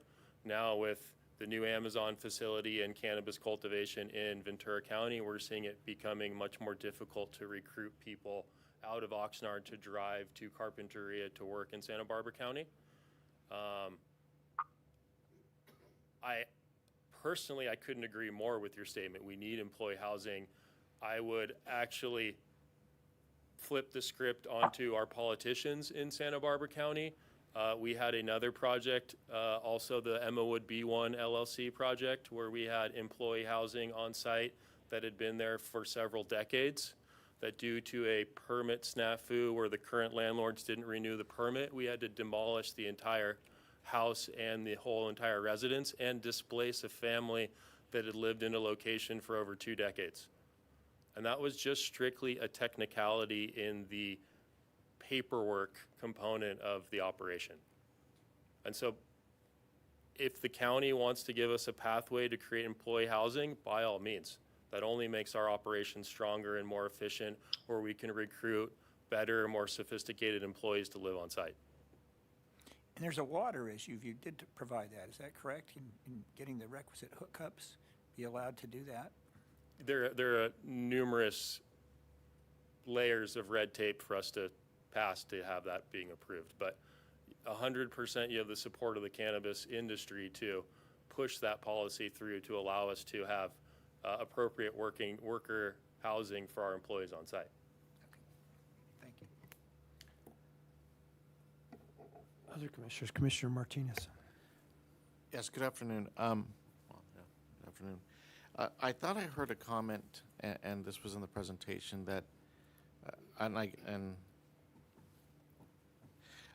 Now with the new Amazon facility and cannabis cultivation in Ventura County, we're seeing it becoming much more difficult to recruit people out of Oxnard to drive to Carpinteria to work in Santa Barbara County. I personally couldn't agree more with your statement. We need employee housing. I would actually flip the script onto our politicians in Santa Barbara County. We had another project, also the Emma Wood B1 LLC project, where we had employee housing on site that had been there for several decades, that due to a permit snafu where the current landlords didn't renew the permit, we had to demolish the entire house and the whole entire residence and displace a family that had lived in a location for over 2 decades. And that was just strictly a technicality in the paperwork component of the operation. And so if the county wants to give us a pathway to create employee housing, by all means. That only makes our operation stronger and more efficient, where we can recruit better, more sophisticated employees to live on site. And there's a water issue. You did provide that. Is that correct? In getting the requisite hookups, be allowed to do that? There are numerous layers of red tape for us to pass to have that being approved. But 100% you have the support of the cannabis industry to push that policy through to allow us to have appropriate worker housing for our employees on site. Thank you. Other commissioners, Commissioner Martinez. Yes, good afternoon. Good afternoon. I thought I heard a comment, and this was in the presentation, that, and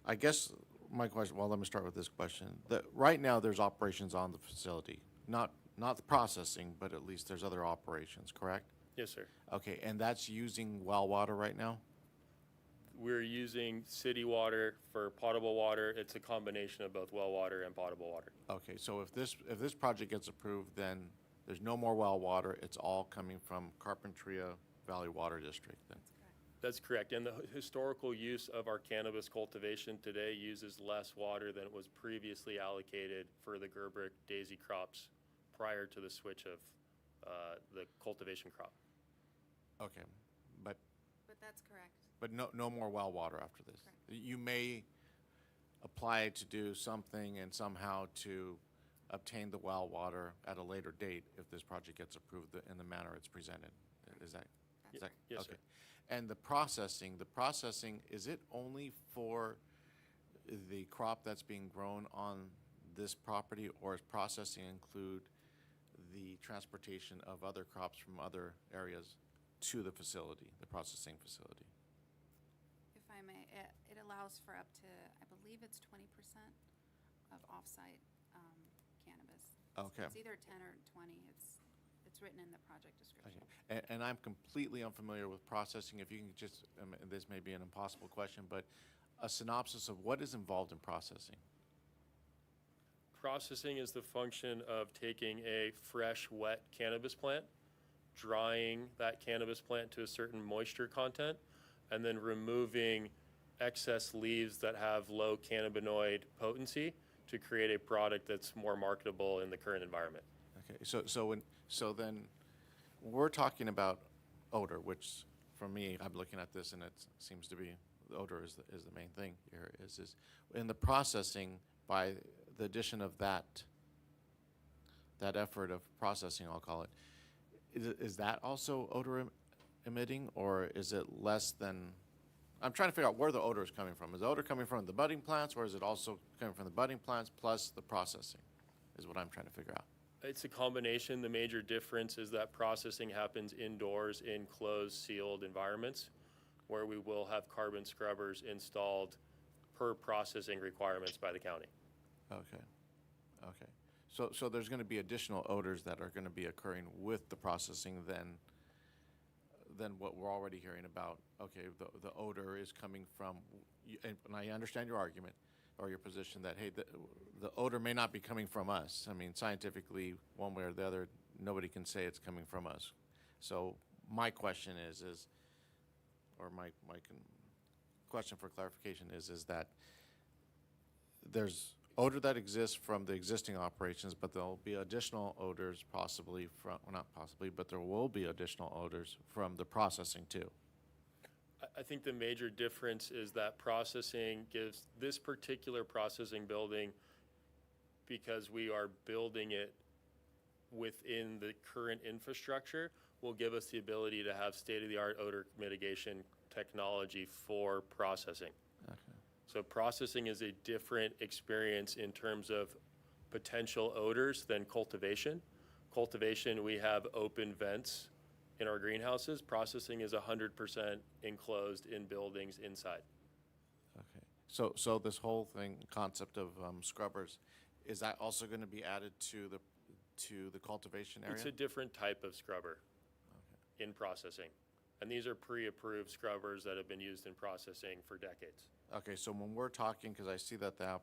I guess my question, well, let me start with this question. That right now there's operations on the facility, not the processing, but at least there's other operations, correct? Yes, sir. Okay, and that's using well water right now? We're using city water for potable water. It's a combination of both well water and potable water. Okay, so if this project gets approved, then there's no more well water. It's all coming from Carpinteria Valley Water District then? That's correct. And the historical use of our cannabis cultivation today uses less water than it was previously allocated for the Gerber daisy crops prior to the switch of the cultivation crop. Okay, but that's correct. But no more well water after this. Correct. You may apply to do something and somehow to obtain the well water at a later date if this project gets approved in the manner it's presented. Is that? Yes, okay. sir. And the processing, is it only for the crop that's being grown on this property, or is processing include the transportation of other crops from other areas to the facility, the processing facility? If I may, it allows for up to, I believe it's 20% of off-site cannabis. Okay. It's either 10 or 20. It's written in the project description. Okay. And I'm completely unfamiliar with processing. If you can just, this may be an impossible question, but a synopsis of what is involved in processing? Processing is the function of taking a fresh, wet cannabis plant, drying that cannabis plant to a certain moisture content, and then removing excess leaves that have low cannabinoid potency to create a product that's more marketable in the current environment. Okay, so then we're talking about odor, which for me, I'm looking at this and it seems to be the odor is the main thing here. Is in the processing, by the addition of that effort of processing, I'll call it, is that also odor emitting, or is it less than? I'm trying to figure out where the odor is coming from. Is the odor coming from the budding plants, or is it also coming from the budding plants plus the processing, is what I'm trying to figure out. It's a combination. The major difference is that processing happens indoors in closed, sealed environments, where we will have carbon scrubbers installed per processing requirements by the county. Okay. So there's going to be additional odors that are going to be occurring with the processing than what we're already hearing about. Okay, the odor is coming from, and I understand your argument or your position that, hey, the odor may not be coming from us. I mean, scientifically, one way or the other, nobody can say it's coming from us. So my question is or my question for clarification is that there's odor that exists from the existing operations, but there'll be additional odors possibly from, well, not possibly, but there will be additional odors from the processing too. I think the major difference is that processing gives this particular processing building, because we are building it within the current infrastructure, will give us the ability to have state-of-the-art odor mitigation technology for processing. Okay. So processing is a different experience in terms of potential odors than cultivation. Cultivation, we have open vents in our greenhouses. Processing is 100% enclosed in buildings inside. Okay. So this whole concept of scrubbers, is that also going to be added to the cultivation area? It's a different type of scrubber in processing. And these are pre-approved scrubbers that have been used in processing for decades. Okay, so when we're talking, because I see that the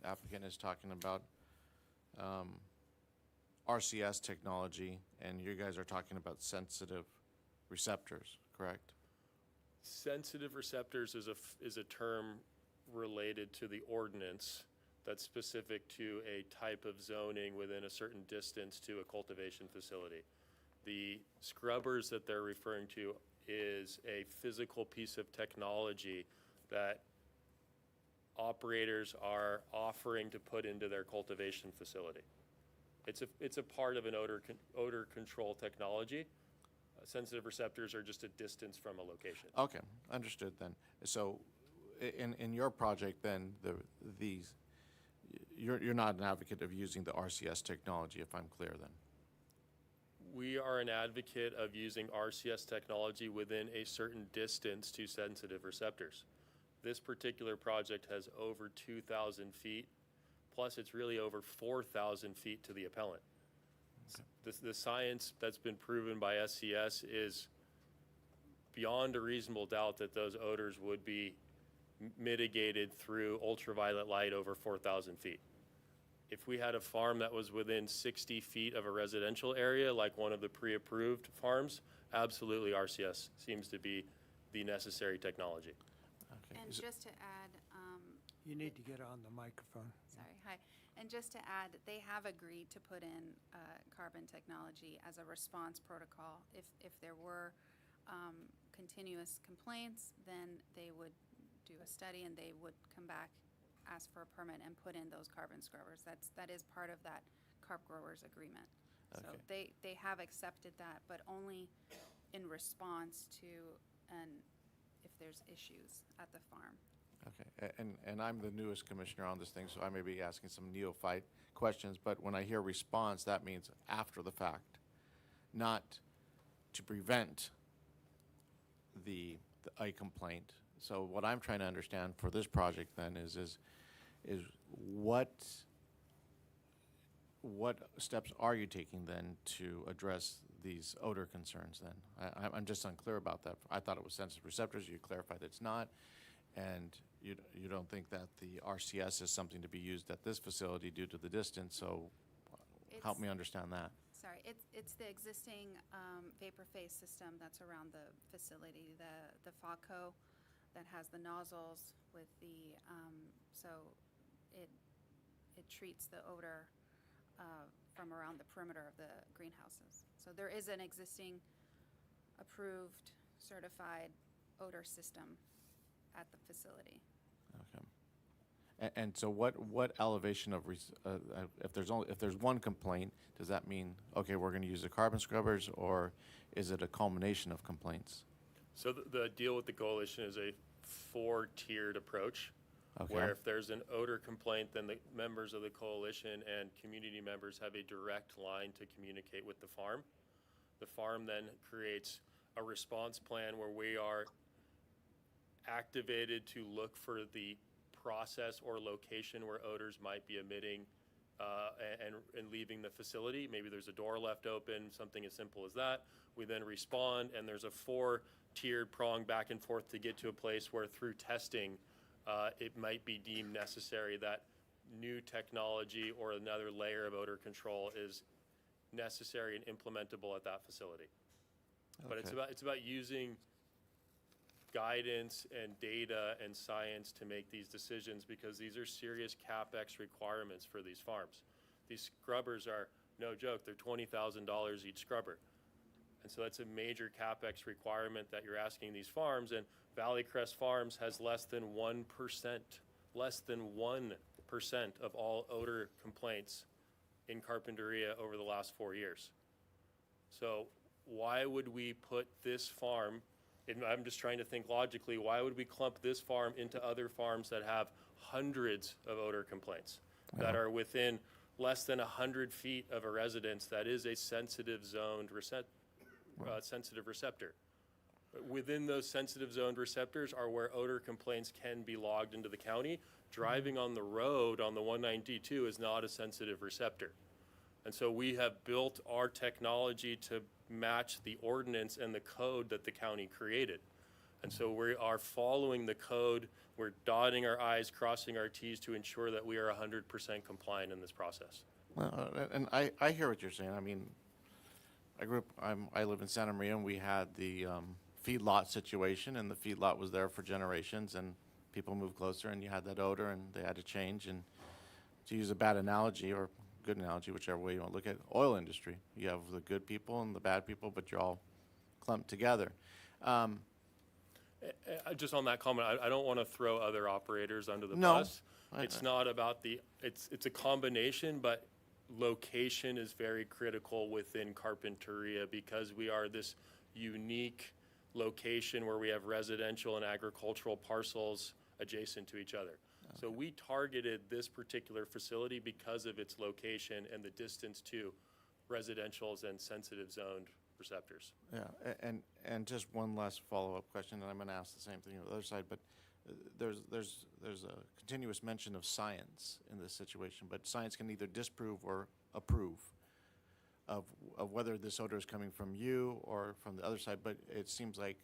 applicant is talking about RCS technology, and you guys are talking about sensitive receptors, correct? Sensitive receptors is a term related to the ordinance that's specific to a type of zoning within a certain distance to a cultivation facility. The scrubbers that they're referring to is a physical piece of technology that operators are offering to put into their cultivation facility. It's a part of an odor control technology. Sensitive receptors are just a distance from a location. Okay, understood then. So in your project then, you're not an advocate of using the RCS technology, if I'm clear then? We are an advocate of using RCS technology within a certain distance to sensitive receptors. This particular project has over 2,000 feet, plus it's really over 4,000 feet to the appellant. Okay. The science that's been proven by SCS is beyond a reasonable doubt that those odors would be mitigated through ultraviolet light over 4,000 feet. If we had a farm that was within 60 feet of a residential area, like one of the pre-approved farms, absolutely RCS seems to be the necessary technology. Okay. And just to add, You need to get on the microphone. sorry, hi. And just to add, they have agreed to put in carbon technology as a response protocol. If there were continuous complaints, then they would do a study and they would come back, ask for a permit, and put in those carbon scrubbers. That is part of that carp growers agreement. So Okay. they have accepted that, but only in response to if there's issues at the farm. Okay, and I'm the newest commissioner on this thing, so I may be asking some neophyte questions, but when I hear response, that means after the fact, not to prevent a complaint. So what I'm trying to understand for this project then is what steps are you taking then to address these odor concerns then? I'm just unclear about that. I thought it was sensitive receptors. You clarified that it's not. And you don't think that the RCS is something to be used at this facility due to the distance, so help me understand that. Sorry, it's the existing vapor phase system that's around the facility, the FOCO that has the nozzles with the, so it treats the odor from around the perimeter of the greenhouses. So there is an existing approved, certified odor system at the facility. Okay. And so what elevation of, if there's one complaint, does that mean, okay, we're going to use the carbon scrubbers, or is it a culmination of complaints? So the deal with the coalition is a 4-tiered approach. Okay. Where if there's an odor complaint, then the members of the coalition and community members have a direct line to communicate with the farm. The farm then creates a response plan where we are activated to look for the process or location where odors might be emitting and leaving the facility. Maybe there's a door left open, something as simple as that. We then respond, and there's a 4-tiered prong back and forth to get to a place where through testing, it might be deemed necessary that new technology or another layer of odor control is necessary and implementable at that facility. But it's about using guidance and data and science to make these decisions, because these are serious CapEx requirements for these farms. These scrubbers are no joke, they're $20,000 each scrubber. And so that's a major CapEx requirement that you're asking these farms, and Valley Crest Farms has less than 1% of all odor complaints in Carpinteria over the last 4 years. So why would we put this farm, and I'm just trying to think logically, why would we clump this farm into other farms that have hundreds of odor complaints that are within less than 100 feet of a residence that is a sensitive zoned sensitive receptor? Within those sensitive zoned receptors are where odor complaints can be logged into the county. Driving on the road on the 192 is not a sensitive receptor. And so we have built our technology to match the ordinance and the code that the county created. And so we are following the code. We're dotting our I's, crossing our T's to ensure that we are 100% compliant in this process. Well, and I hear what you're saying. I mean, I live in Santa Maria, and we had the feedlot situation, and the feedlot was there for generations, and people moved closer, and you had that odor, and they had to change. And to use a bad analogy or good analogy, whichever way you want to look at it, oil industry. You have the good people and the bad people, but you're all clumped together. Just on that comment, I don't want to throw other operators under the No. bus. It's not about it's a combination, but location is very critical within Carpinteria, because we are this unique location where we have residential and agricultural parcels adjacent to each other. So we targeted this particular facility because of its location and the distance to residentials and sensitive zoned receptors. Yeah, and just one last follow-up question, and I'm going to ask the same thing on the other side, but there's a continuous mention of science in this situation, but science can either disprove or approve of whether this odor is coming from you or from the other side. But it seems like,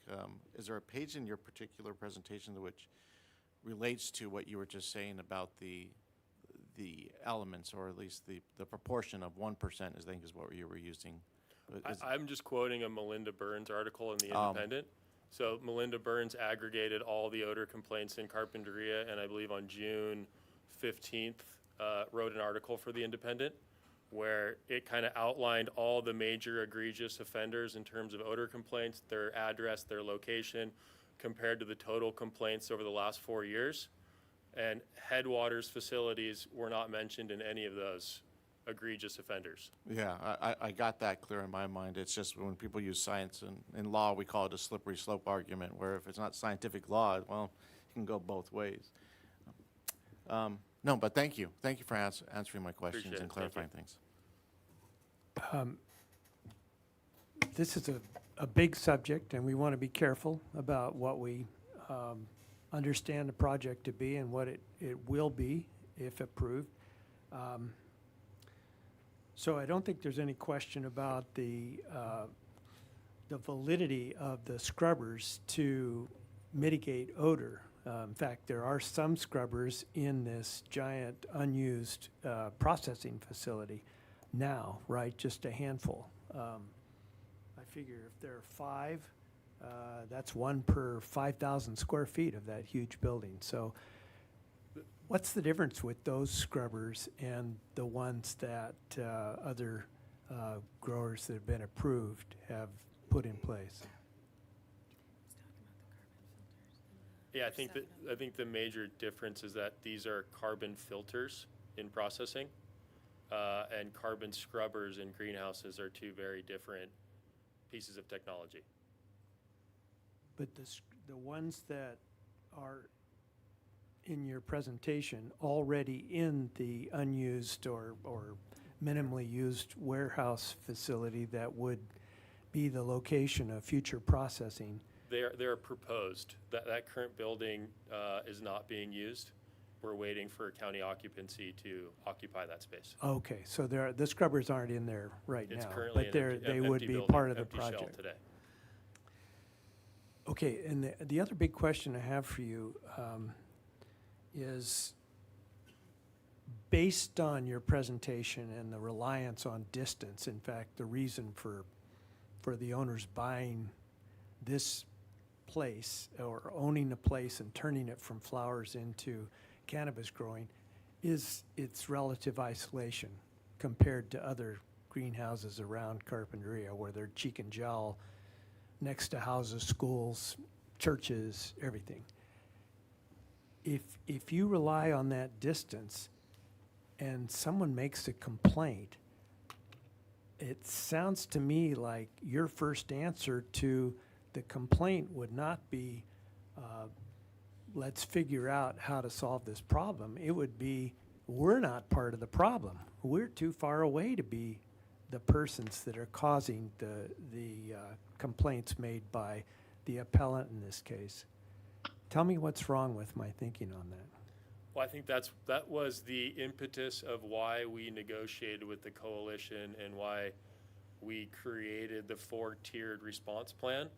is there a page in your particular presentation which relates to what you were just saying about the elements, or at least the proportion of 1%, I think is what you were using? I'm just quoting a Melinda Burns article in The Independent. So Melinda Burns aggregated all the odor complaints in Carpinteria, and I believe on June 15th wrote an article for The Independent where it kind of outlined all the major egregious offenders in terms of odor complaints, their address, their location, compared to the total complaints over the last 4 years. And Headwaters facilities were not mentioned in any of those egregious offenders. Yeah, I got that clear in my mind. It's just when people use science in law, we call it a slippery slope argument, where if it's not scientific law, well, you can go both ways. No, but thank you. Thank you for answering my questions Appreciate and it. Thank clarifying things. This is a big subject, and we want to be careful about what we understand the project to be and what it will be if approved. So I don't think there's any question about the validity of the scrubbers to mitigate odor. In fact, there are some scrubbers in this giant unused processing facility now, right? Just a handful. I figure if there are 5, that's 1 per 5,000 square feet of that huge building. So what's the difference with those scrubbers and the ones that other growers that have been approved have put in place? Yeah, I think the major difference is that these are carbon filters in processing, and carbon scrubbers in greenhouses are 2 very different pieces of technology. But the ones that are in your presentation already in the unused or minimally used warehouse facility that would be the location of future processing. They're proposed. That current building is not being used. We're waiting for county occupancy to occupy that space. Okay, so the scrubbers aren't in there right It's now, currently but an they empty would be building, part of the empty shell project. today. Okay, and the other big question I have for you is, based on your presentation and the reliance on distance, in fact, the reason for the owners buying this place or owning the place and turning it from flowers into cannabis growing is its relative isolation compared to other greenhouses around Carpinteria where they're cheek and jowl next to houses, schools, churches, everything. If you rely on that distance and someone makes a complaint, it sounds to me like your first answer to the complaint would not be, let's figure out how to solve this problem. It would be, we're not part of the problem. We're too far away to be the persons that are causing the complaints made by the appellant in this case. Tell me what's wrong with my thinking on that. Well, I think that was the impetus of why we negotiated with the coalition and why we created the 4-tiered response plan,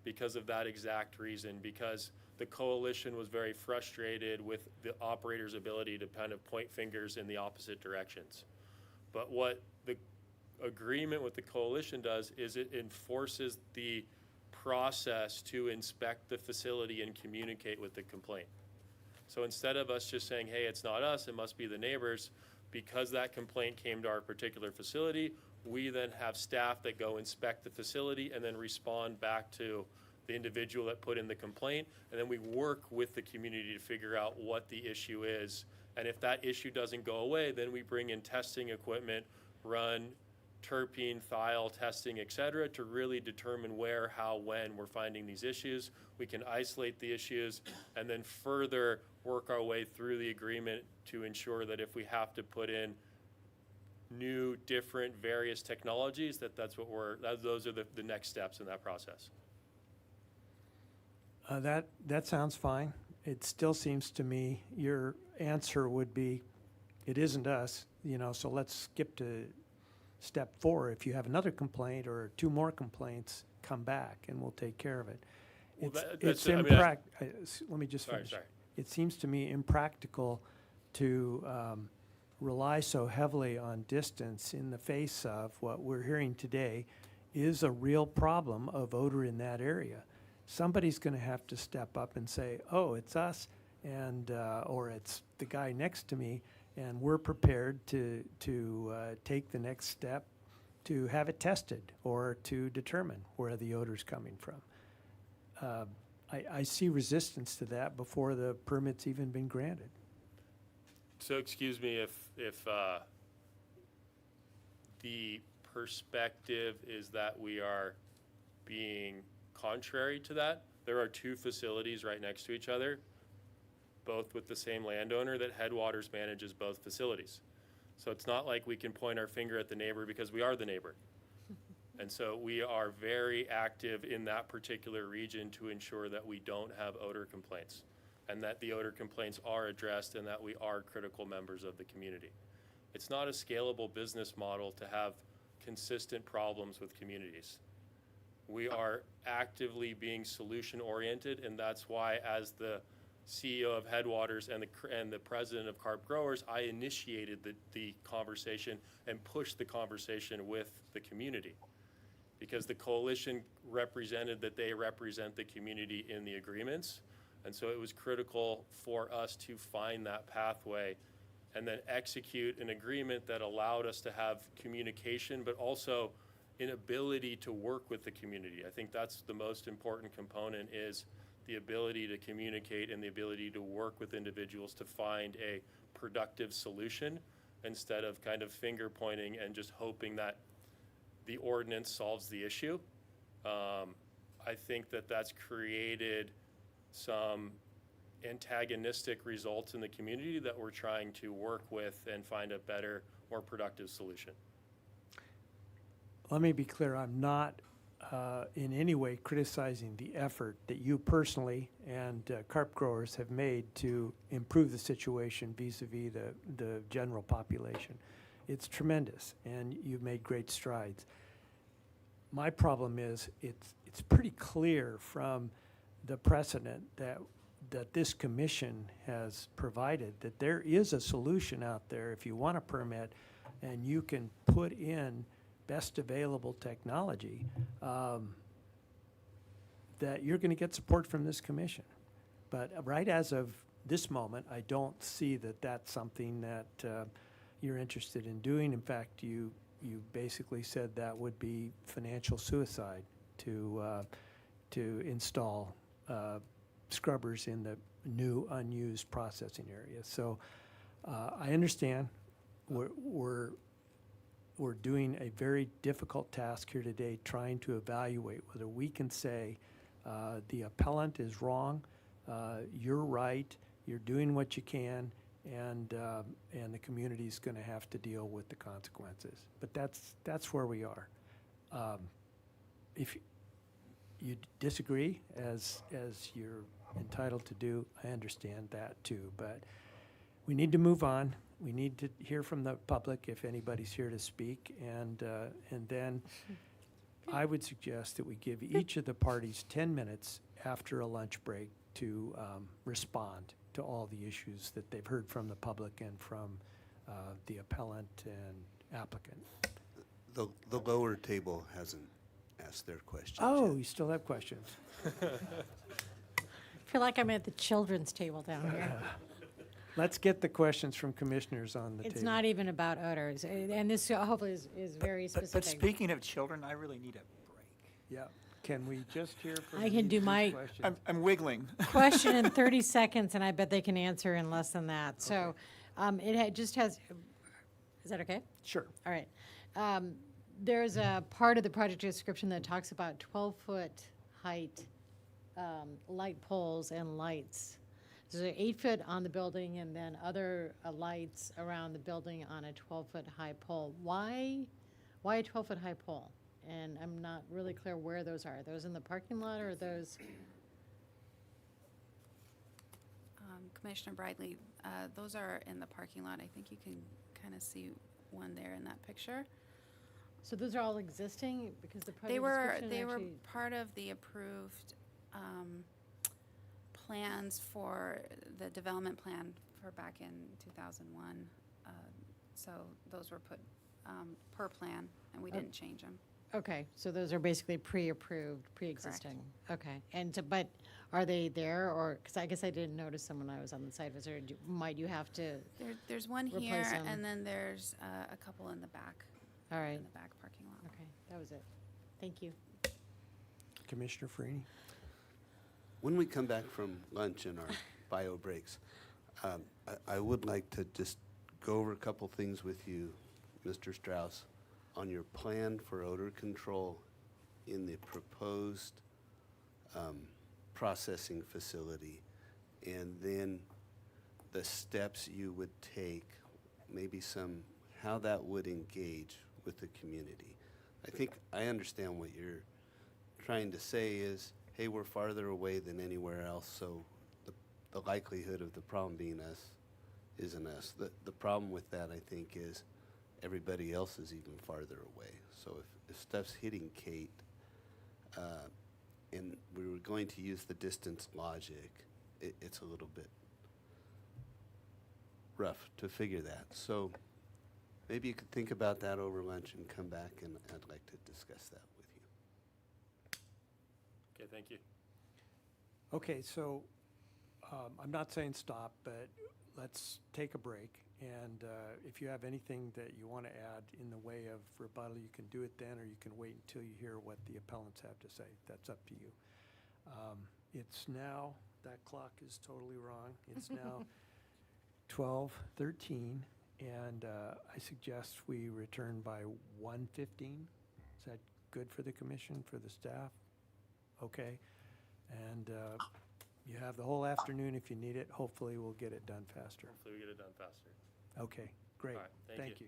because of that exact reason, because the coalition was very frustrated with the operator's ability to kind of point fingers in the opposite directions. But what the agreement with the coalition does is it enforces the process to inspect the facility and communicate with the complaint. So instead of us just saying, hey, it's not us, it must be the neighbors, because that complaint came to our particular facility, we then have staff that go inspect the facility and then respond back to the individual that put in the complaint, and then we work with the community to figure out what the issue is. And if that issue doesn't go away, then we bring in testing equipment, run terpene, thiol testing, et cetera, to really determine where, how, when we're finding these issues. We can isolate the issues and then further work our way through the agreement to ensure that if we have to put in new, different, various technologies, those are the next steps in that process. That sounds fine. It still seems to me your answer would be, it isn't us, so let's skip to step 4. If you have another complaint or 2 more complaints, come back and we'll take care of it. Well, Let me just finish. Sorry. It seems to me impractical to rely so heavily on distance in the face of what we're hearing today is a real problem of odor in that area. Somebody's going to have to step up and say, oh, it's us, and or it's the guy next to me, and we're prepared to take the next step to have it tested or to determine where the odor's coming from. I see resistance to that before the permit's even been granted. So excuse me if the perspective is that we are being contrary to that. There are 2 facilities right next to each other. both with the same landowner, that Headwaters manages both facilities. So it's not like we can point our finger at the neighbor because we are the neighbor. And so we are very active in that particular region to ensure that we don't have odor complaints, and that the odor complaints are addressed, and that we are critical members of the community. It's not a scalable business model to have consistent problems with communities. We are actively being solution-oriented, and that's why, as the CEO of Headwaters and the president of Carp Growers, I initiated the conversation and pushed the conversation with the community, because the coalition represented that they represent the community in the agreements. And so it was critical for us to find that pathway and then execute an agreement that allowed us to have communication, but also an ability to work with the community. I think that's the most important component, is the ability to communicate and the ability to work with individuals to find a productive solution, instead of kind of finger pointing and just hoping that the ordinance solves the issue. I think that that's created some antagonistic results in the community that we're trying to work with and find a better, more productive solution. Let me be clear, I'm not in any way criticizing the effort that you personally and carp growers have made to improve the situation vis-a-vis the general population. It's tremendous, and you've made great strides. My problem is it's pretty clear from the precedent that this commission has provided that there is a solution out there if you want a permit and you can put in best available technology, that you're going to get support from this commission. But right as of this moment, I don't see that that's something that you're interested in doing. In fact, you basically said that would be financial suicide to install scrubbers in the new unused processing area. So I understand we're doing a very difficult task here today, trying to evaluate whether we can say the appellant is wrong, you're right, you're doing what you can, and the community's going to have to deal with the consequences. But that's where we are. If you disagree, as you're entitled to do, I understand that too. But we need to move on. We need to hear from the public if anybody's here to speak, and then I would suggest that we give each of the parties 10 minutes after a lunch break to respond to all the issues that they've heard from the public and from the appellant and applicant. The lower table hasn't asked their questions Oh, yet. you still have questions? I feel like I'm at the children's table down here. Let's get the questions from commissioners on the table. It's not even about odors, and this hopefully is very specific. But speaking of children, I really need a break. Yeah. Can we just hear from I can do each my question? I'm wiggling. question in 30 seconds, and I bet they can answer in less than that. So just has, is that okay? Sure. All right. There's a part of the project description that talks about 12-foot height light poles and lights. So 8 foot on the building, and then other lights around the building on a 12-foot high pole. Why a 12-foot high pole? And I'm not really clear where those are. Are those in the parking lot, or are those? Commissioner Bridley, those are in the parking lot. I think you can kind of see one there in that picture. So those are all existing, because the project They were description part of the approved plans for the development plan for back in 2001. So those were put per plan, and we didn't change them. Okay, so those are basically pre-approved, pre-existing. Okay, and but are they there, or, because I guess I didn't notice them when I was on the site visit, or might you have to There's one replace here, them? and then there's a couple in the back. All right. In the back parking lot. Okay, that was it. Thank you. Commissioner Freeney? When we come back from lunch and our bio breaks, I would like to just go over a couple things with you, Mr. Strauss, on your plan for odor control in the proposed processing facility, and then the steps you would take, maybe how that would engage with the community. I think I understand what you're trying to say is, hey, we're farther away than anywhere else, so the likelihood of the problem being us isn't us. The problem with that, I think, is everybody else is even farther away. So if stuff's hitting Kate, and we were going to use the distance logic, it's a little bit rough to figure that. So maybe you could think about that over lunch and come back, and I'd like to discuss that with you. Okay, thank you. Okay, so I'm not saying stop, but let's take a break. And if you have anything that you want to add in the way of rebuttal, you can do it then, or you can wait until you hear what the appellants have to say. That's up to you. It's now, that clock is totally wrong. It's now 12:13, and I suggest we return by 1:15. Is that good for the commission, for the staff? Okay. And you have the whole afternoon if you need it. Hopefully, we'll get it done faster. Hopefully we get it done faster. Okay, great. All right, thank you. you.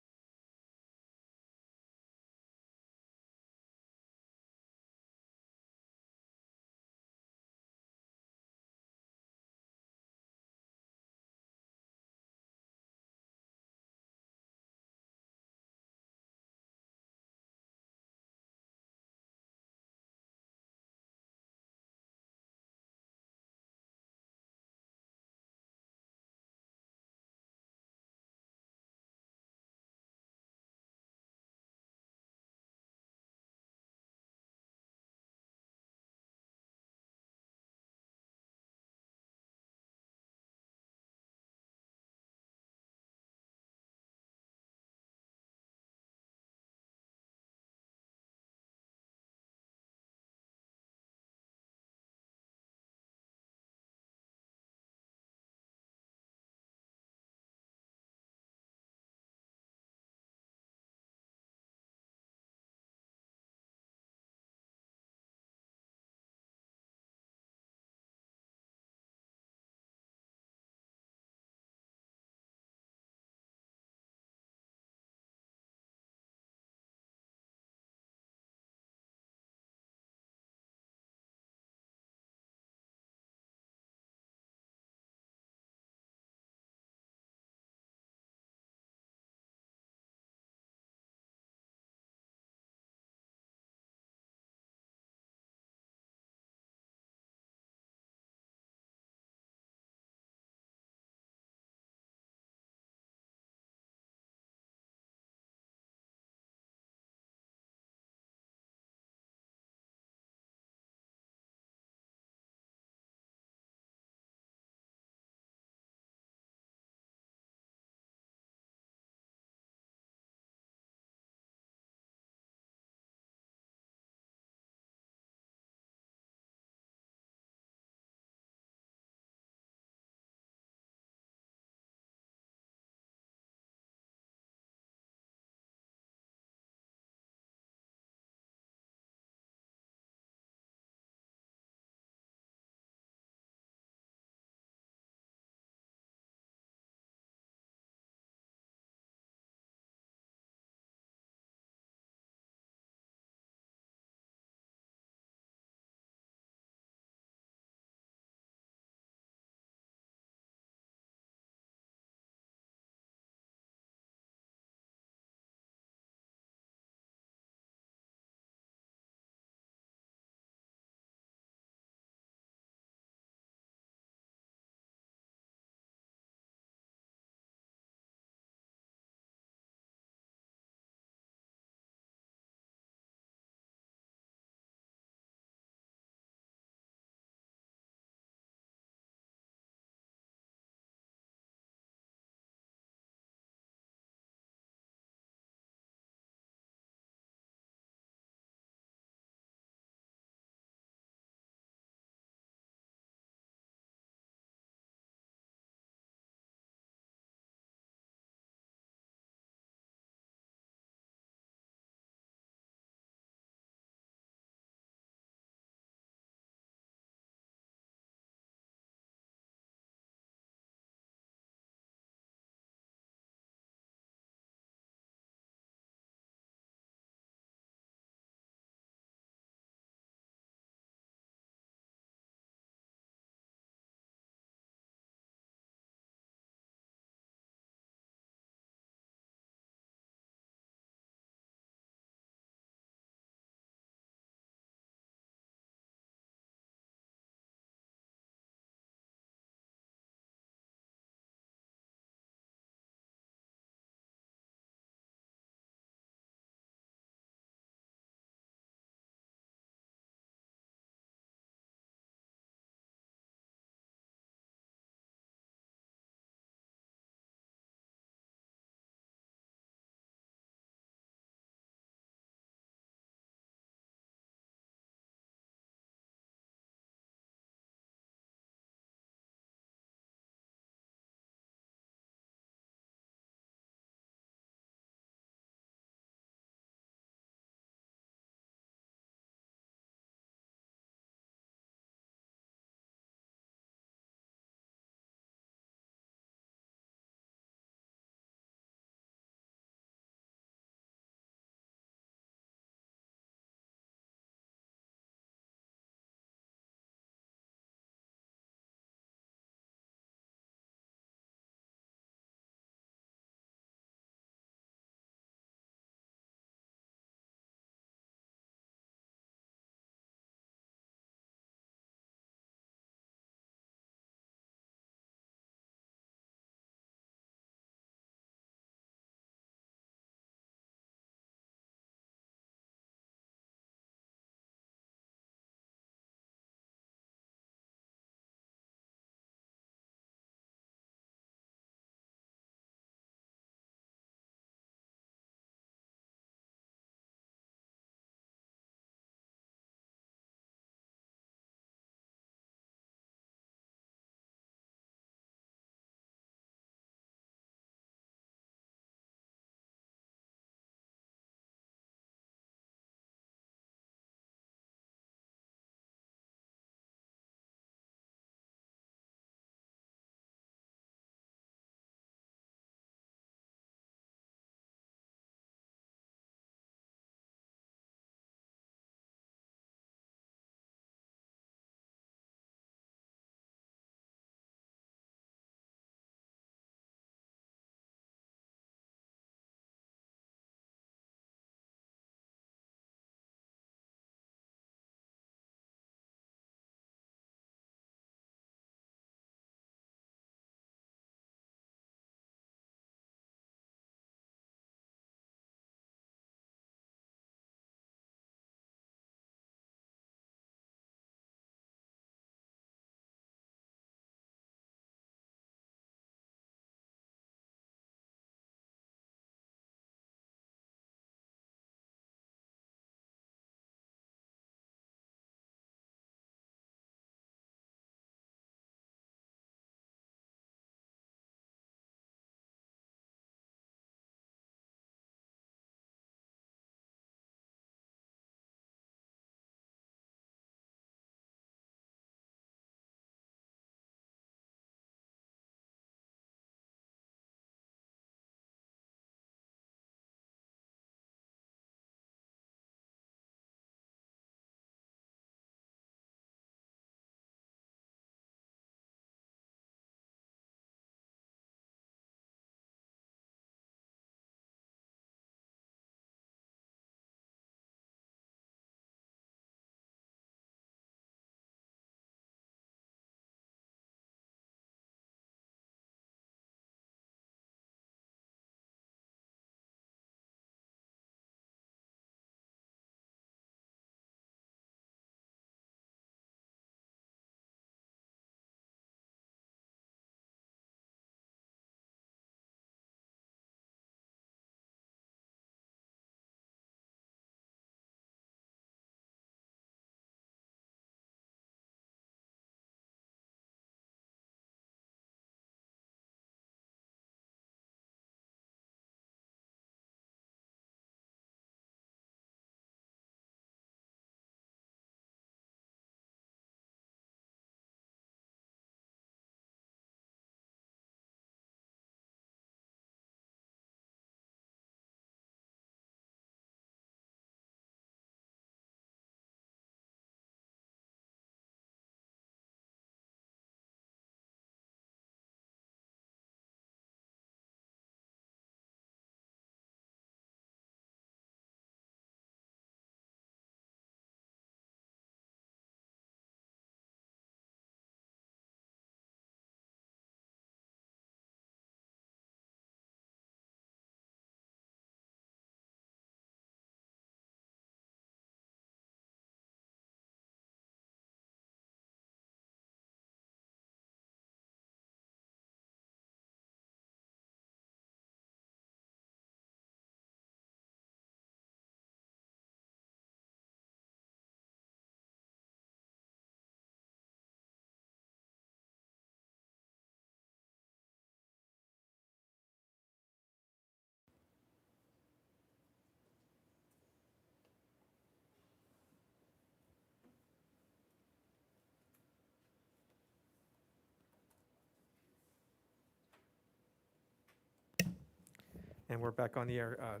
And we're back on the air,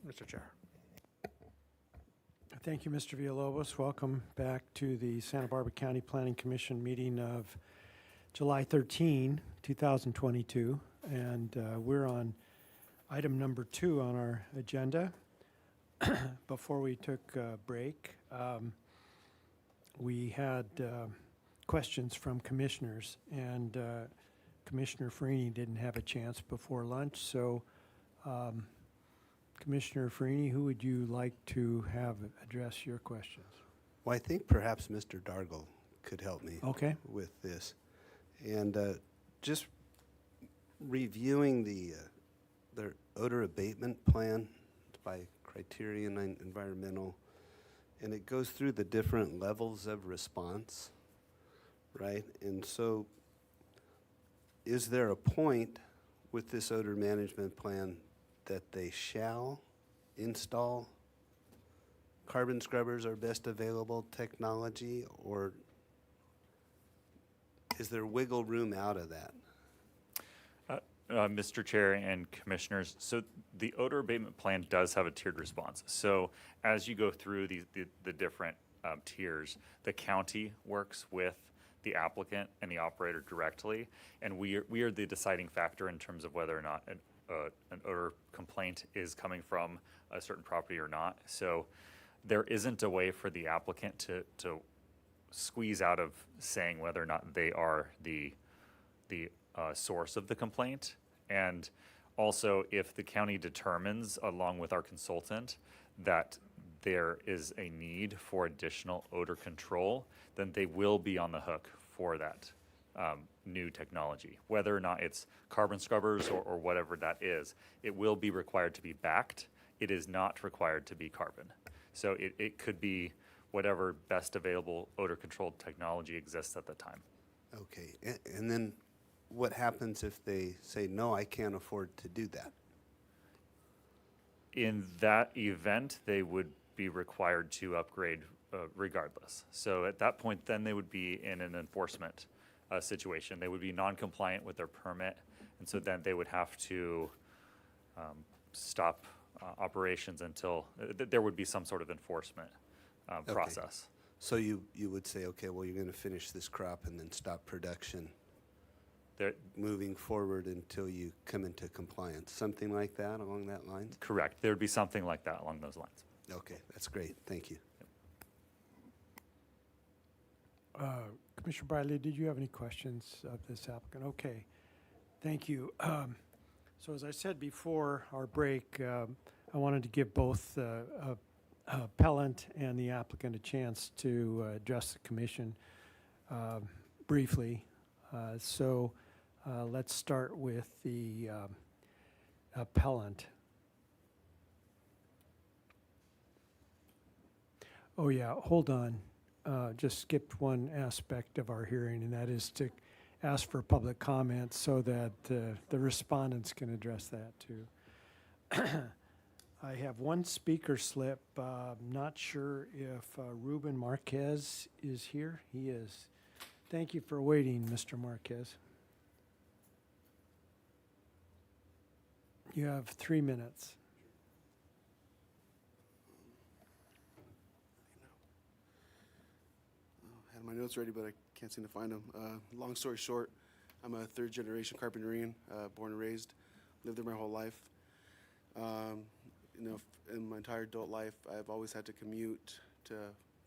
Mr. Chair. Thank you, Mr. Villalobos. Welcome back to the Santa Barbara County Planning Commission meeting of July 13, 2022. And we're on item number 2 on our agenda. Before we took a break, we had questions from commissioners, and Commissioner Farini didn't have a chance before lunch. So Commissioner Farini, who would you like to have address your questions? Well, I think perhaps Mr. Dargle could help me with this. And just reviewing the odor abatement plan by criterion and environmental, and it goes through the different levels of response, right? And so is there a point with this odor management plan that they shall install carbon scrubbers or best available technology, or is there wiggle room out of that? Mr. Chair and Commissioners, so the odor abatement plan does have a tiered response. So as you go through the different tiers, the county works with the applicant and the operator directly, and we are the deciding factor in terms of whether or not an odor complaint is coming from a certain property or not. So there isn't a way for the applicant to squeeze out of saying whether or not they are the source of the complaint. And also, if the county determines, along with our consultant, that there is a need for additional odor control, then they will be on the hook for that new technology. Whether or not it's carbon scrubbers or whatever that is, it will be required to be backed. It is not required to be carbon. So it could be whatever best available odor controlled technology exists at the time. Okay, and then what happens if they say, no, I can't afford to do that? In that event, they would be required to upgrade regardless. So at that point, then they would be in an enforcement situation. They would be non-compliant with their permit, and so then they would have to stop operations until there would be some sort of enforcement process. So you would say, okay, well, you're going to finish this crop and then stop production moving forward until you come into compliance, something like that, along that line? Correct. There would be something like that along those lines. Okay, that's great. Thank you. Commissioner Bradley, did you have any questions of this applicant? Okay, thank you. So as I said before our break, I wanted to give both appellant and the applicant a chance to address the commission briefly. So let's start with the appellant. Oh yeah, hold on. Just skipped one aspect of our hearing, and that is to ask for public comment so that the respondents can address that too. I have one speaker slip. Not sure if Ruben Marquez is here. He is. Thank you for waiting, Mr. Marquez. You have 3 minutes. I had my notes ready, but I can't seem to find them. Long story short, I'm a third-generation Carpinterian, born and raised, lived there my whole life. In my entire adult life, I've always had to commute to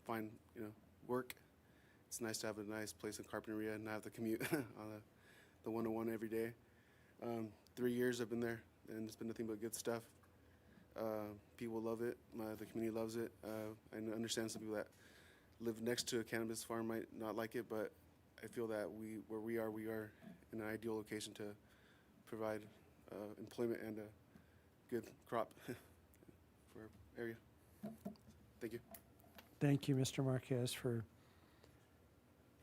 find, work. It's nice to have a nice place in Carpinteria and not have to commute on the 101 every day. 3 years I've been there, and it's been nothing but good stuff. People love it. The community loves it. I understand some people that live next to a cannabis farm might not like it, but I feel that where we are in an ideal location to provide employment and a good crop for our area. Thank you. Thank you, Mr. Marquez, for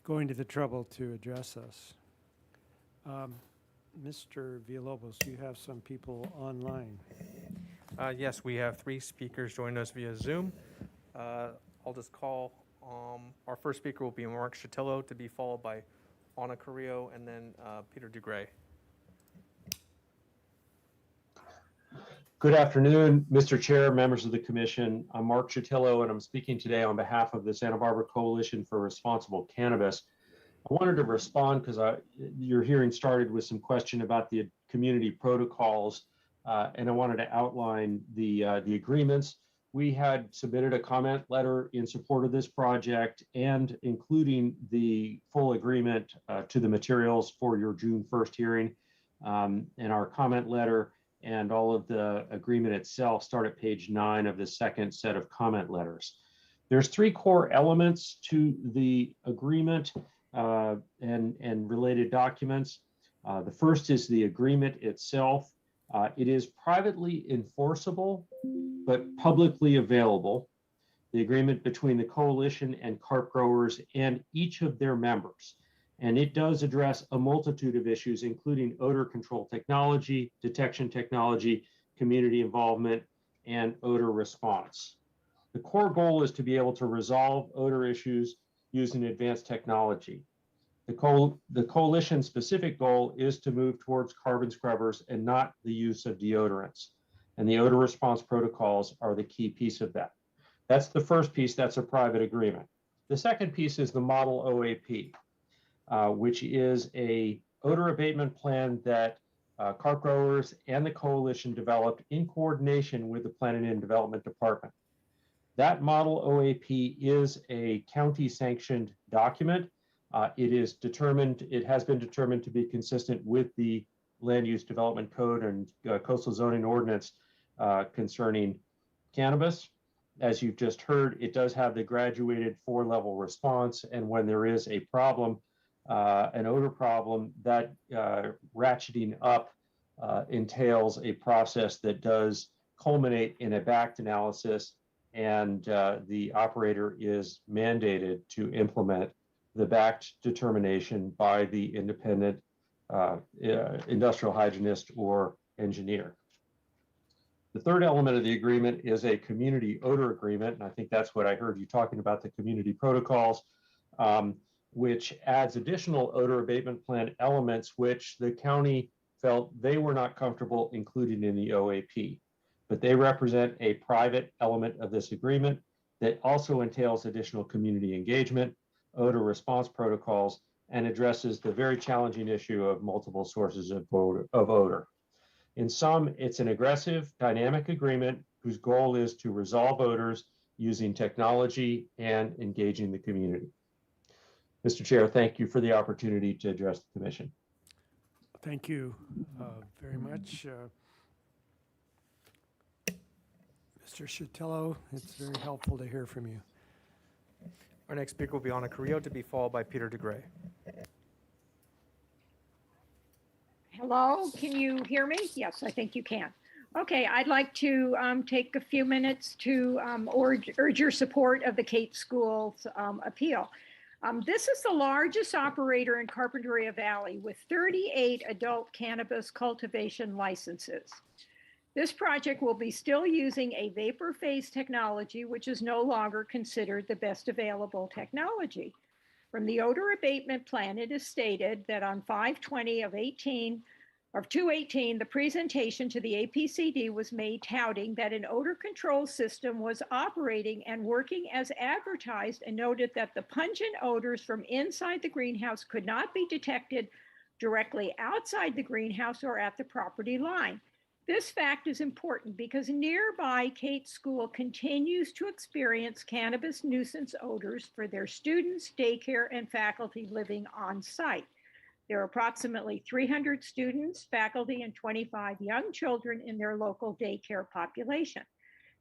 going to the trouble to address us. Mr. Villalobos, you have some people online. Yes, we have 3 speakers joining us via Zoom. I'll just call. Our first speaker will be Mark Chatillo, to be followed by Ana Carrillo, and then Peter DeGray. Good afternoon, Mr. Chair, members of the commission. I'm Mark Chatillo, and I'm speaking today on behalf of the Santa Barbara Coalition for Responsible Cannabis. I wanted to respond because your hearing started with some question about the community protocols, and I wanted to outline the agreements. We had submitted a comment letter in support of this project and including the full agreement to the materials for your June 1st hearing. And our comment letter and all of the agreement itself start at page 9 of the second set of comment letters. There's 3 core elements to the agreement and related documents. The first is the agreement itself. It is privately enforceable, but publicly available. The agreement between the coalition and carp growers and each of their members. And it does address a multitude of issues, including odor control technology, detection technology, community involvement, and odor response. The core goal is to be able to resolve odor issues using advanced technology. The coalition's specific goal is to move towards carbon scrubbers and not the use of deodorants. And the odor response protocols are the key piece of that. That's the first piece, that's a private agreement. The second piece is the model OAP, which is a odor abatement plan that carp growers and the coalition developed in coordination with the Planning and Development Department. That model OAP is a county sanctioned document. It has been determined to be consistent with the Land Use Development Code and Coastal Zoning Ordinance concerning cannabis. As you've just heard, it does have the graduated 4-level response. And when there is a problem, an odor problem, that ratcheting up entails a process that does culminate in a BACT analysis, and the operator is mandated to implement the BACT determination by the independent industrial hygienist or engineer. The third element of the agreement is a community odor agreement, and I think that's what I heard you talking about, the community protocols, which adds additional odor abatement plan elements which the county felt they were not comfortable including in the OAP. But they represent a private element of this agreement that also entails additional community engagement, odor response protocols, and addresses the very challenging issue of multiple sources of odor. In sum, it's an aggressive, dynamic agreement whose goal is to resolve odors using technology and engaging the community. Mr. Chair, thank you for the opportunity to address the commission. Thank you very much. Mr. Chatillo, it's very helpful to hear from you. Our next speaker will be Ana Carrillo, to be followed by Peter DeGray. Hello, can you hear me? Yes, I think you can. Okay, I'd like to take a few minutes to urge your support of the Kate School's appeal. This is the largest operator in Carpinteria Valley with 38 adult cannabis cultivation licenses. This project will be still using a vapor phase technology, which is no longer considered the best available technology. From the odor abatement plan, it is stated that on 5/20 of 2/18, the presentation to the APCD was made touting that an odor control system was operating and working as advertised, and noted that the pungent odors from inside the greenhouse could not be detected directly outside the greenhouse or at the property line. This fact is important because nearby Kate School continues to experience cannabis nuisance odors for their students, daycare, and faculty living on site. There are approximately 300 students, faculty, and 25 young children in their local daycare population.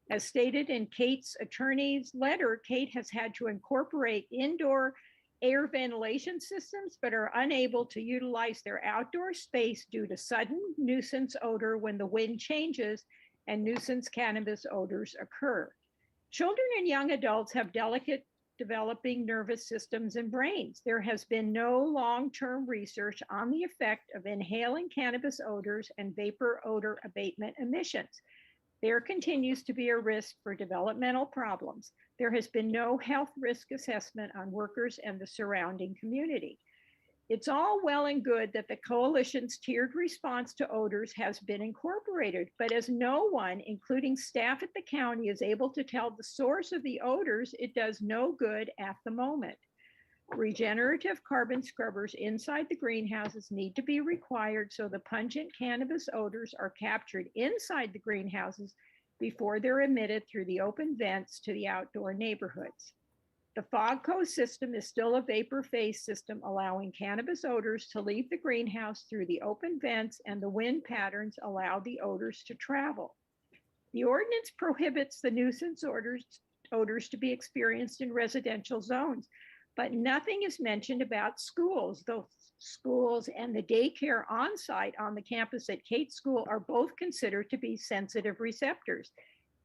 As stated in Kate's attorney's letter, Kate has had to incorporate indoor air ventilation systems, but are unable to utilize their outdoor space due to sudden nuisance odor when the wind changes and nuisance cannabis odors occur. Children and young adults have delicate developing nervous systems and brains. There has been no long-term research on the effect of inhaling cannabis odors and vapor odor abatement emissions. There continues to be a risk for developmental problems. There has been no health risk assessment on workers and the surrounding community. It's all well and good that the coalition's tiered response to odors has been incorporated, but as no one, including staff at the county, is able to tell the source of the odors, it does no good at the moment. Regenerative carbon scrubbers inside the greenhouses need to be required so the pungent cannabis odors are captured inside the greenhouses before they're emitted through the open vents to the outdoor neighborhoods. The FOGCO system is still a vapor phase system, allowing cannabis odors to leave the greenhouse through the open vents, and the wind patterns allow the odors to travel. The ordinance prohibits the nuisance odors to be experienced in residential zones, but nothing is mentioned about schools, though schools and the daycare on site on the campus at Kate School are both considered to be sensitive receptors.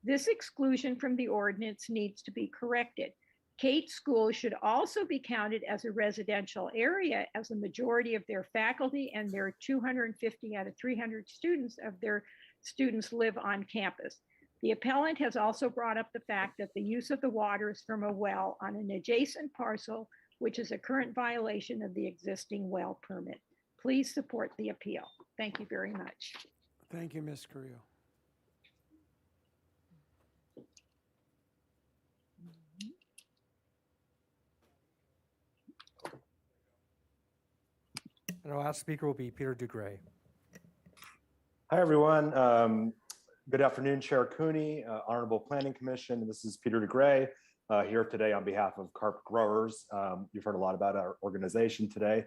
This exclusion from the ordinance needs to be corrected. Kate School should also be counted as a residential area, as a majority of their faculty and their 250 out of 300 students live on campus. The appellant has also brought up the fact that the use of the water is from a well on an adjacent parcel, which is a current violation of the existing well permit. Please support the appeal. Thank you very much. Thank you, Ms. Carrillo. And our last speaker will be Peter Dugray. Hi, everyone. Good afternoon, Chair Cooney, Honorable Planning Commission. This is Peter Dugray here today on behalf of carp growers. You've heard a lot about our organization today.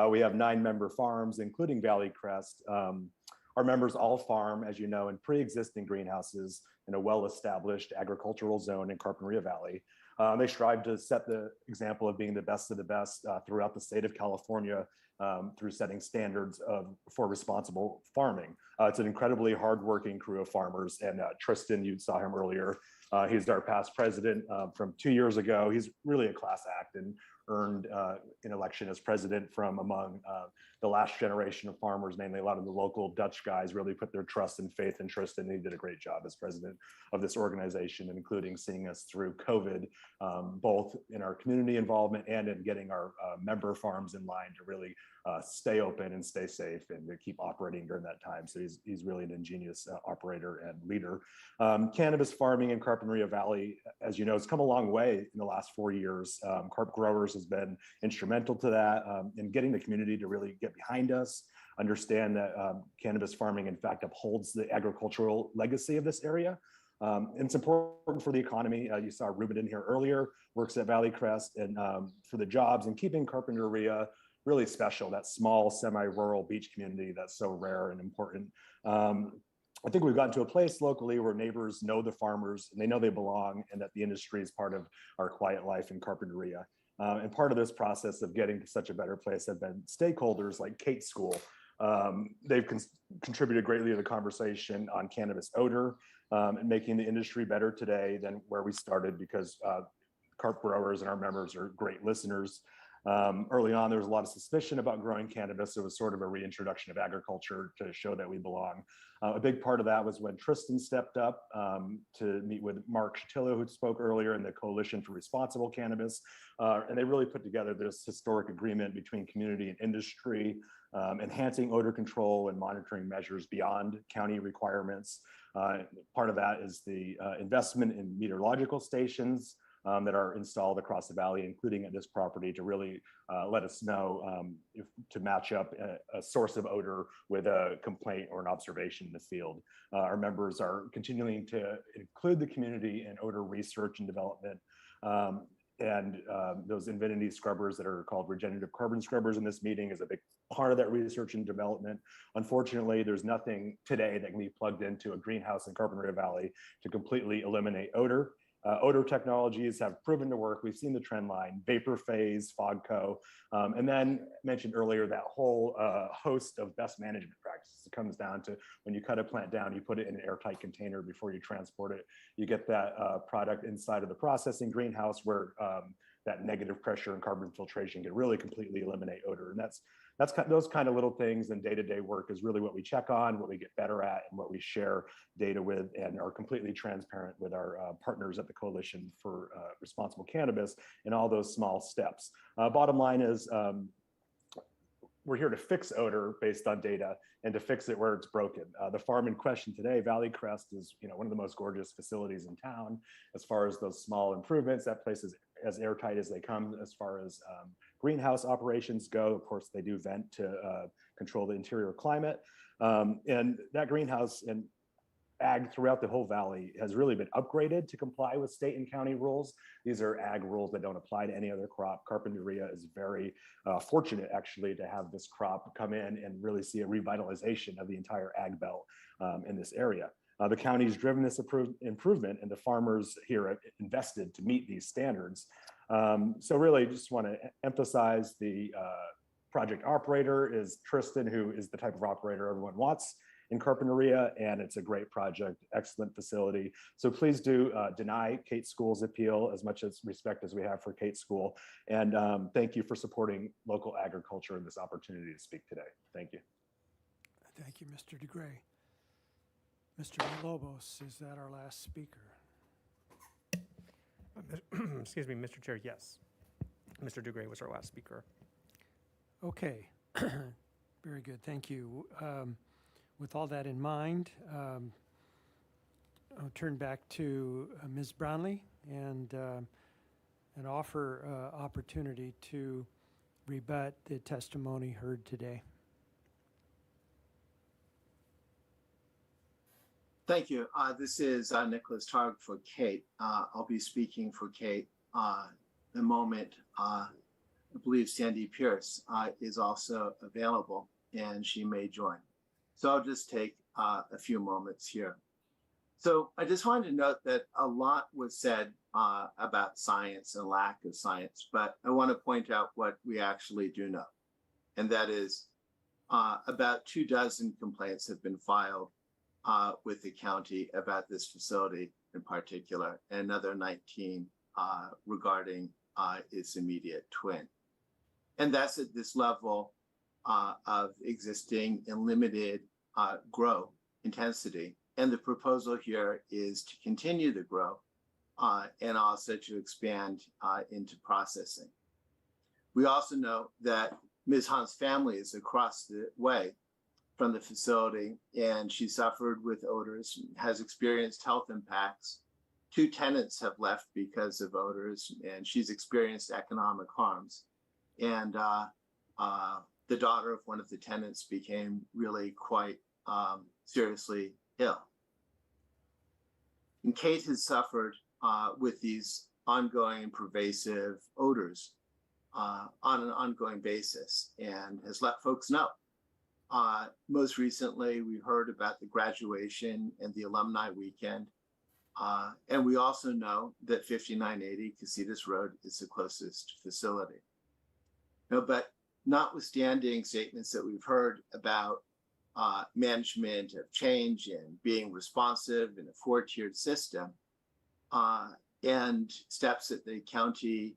We have 9 member farms, including Valley Crest. Our members all farm, as you know, in pre-existing greenhouses in a well-established agricultural zone in Carpinteria Valley. They strive to set the example of being the best of the best throughout the state of California through setting standards for responsible farming. It's an incredibly hardworking crew of farmers, and Tristan, you saw him earlier. He's our past president from 2 years ago. He's really a class act and earned an election as president from among the last generation of farmers, namely a lot of the local Dutch guys really put their trust and faith in Tristan. He did a great job as president of this organization, including seeing us through COVID, both in our community involvement and in getting our member farms in line to really stay open and stay safe and to keep operating during that time. So he's really an ingenious operator and leader. Cannabis farming in Carpinteria Valley, as you know, has come a long way in the last 4 years. Carp Growers has been instrumental to that in getting the community to really get behind us, understand that cannabis farming, in fact, upholds the agricultural legacy of this area. And it's important for the economy. You saw Ruben in here earlier, works at Valley Crest, and for the jobs and keeping Carpinteria really special, that small semi-rural beach community that's so rare and important. I think we've gotten to a place locally where neighbors know the farmers and they know they belong, and that the industry is part of our quiet life in Carpinteria. And part of this process of getting to such a better place have been stakeholders like Kate School. They've contributed greatly to the conversation on cannabis odor and making the industry better today than where we started, because carp growers and our members are great listeners. Early on, there was a lot of suspicion about growing cannabis. It was sort of a reintroduction of agriculture to show that we belong. A big part of that was when Tristan stepped up to meet with Mark Shatillo, who spoke earlier, in the Coalition for Responsible Cannabis. And they really put together this historic agreement between community and industry, enhancing odor control and monitoring measures beyond county requirements. Part of that is the investment in meteorological stations that are installed across the valley, including at this property, to really let us know to match up a source of odor with a complaint or an observation in the field. Our members are continuing to include the community in odor research and development. And those Infinity scrubbers that are called regenerative carbon scrubbers in this meeting is a big part of that research and development. Unfortunately, there's nothing today that can be plugged into a greenhouse in Carpinteria Valley to completely eliminate odor. Odor technologies have proven to work. We've seen the trend line, vapor phase, FOGCO, and then mentioned earlier that whole host of best management practices. It comes down to when you cut a plant down, you put it in an airtight container before you transport it. You get that product inside of the processing greenhouse where that negative pressure and carbon filtration can really completely eliminate odor. And those kind of little things in day-to-day work is really what we check on, what we get better at, and what we share data with, and are completely transparent with our partners at the Coalition for Responsible Cannabis in all those small steps. Bottom line is we're here to fix odor based on data and to fix it where it's broken. The farm in question today, Valley Crest, is one of the most gorgeous facilities in town. As far as those small improvements, that place is as airtight as they come. As far as greenhouse operations go, of course, they do vent to control the interior climate. And that greenhouse and ag throughout the whole valley has really been upgraded to comply with state and county rules. These are ag rules that don't apply to any other crop. Carpinteria is very fortunate actually to have this crop come in and really see a revitalization of the entire ag belt in this area. The county's driven this improvement, and the farmers here have invested to meet these standards. So really just want to emphasize the project operator is Tristan, who is the type of operator everyone wants in Carpinteria, and it's a great project, excellent facility. So please do deny Kate School's appeal as much as respect as we have for Kate School. And thank you for supporting local agriculture and this opportunity to speak today. Thank you. Thank you, Mr. DeGray. Mr. Lobos, is that our last speaker? Excuse me, Mr. Chair, yes. Mr. DeGray was our last speaker. Okay, very good, thank you. With all that in mind, I'll turn back to Ms. Brownlee and offer opportunity to rebut the testimony heard today. Thank you. This is Nicholas Targ for Kate. I'll be speaking for Kate the moment. I believe Sandy Pierce is also available, and she may join. So I'll just take a few moments here. So I just wanted to note that a lot was said about science and lack of science, but I want to point out what we actually do know. And that is about 24 complaints have been filed with the county about this facility in particular, and another 19 regarding its immediate twin. And that's at this level of existing and limited grow intensity. And the proposal here is to continue the grow and also to expand into processing. We also know that Ms. Hunt's family is across the way from the facility, and she suffered with odors, has experienced health impacts. 2 tenants have left because of odors, and she's experienced economic harms. And the daughter of one of the tenants became really quite seriously ill. And Kate has suffered with these ongoing and pervasive odors on an ongoing basis and has let folks know. Most recently, we heard about the graduation and the alumni weekend. And we also know that 5980 Casitas Road is the closest facility. No, but notwithstanding statements that we've heard about management of change and being responsive in a 4-tiered system and steps that the county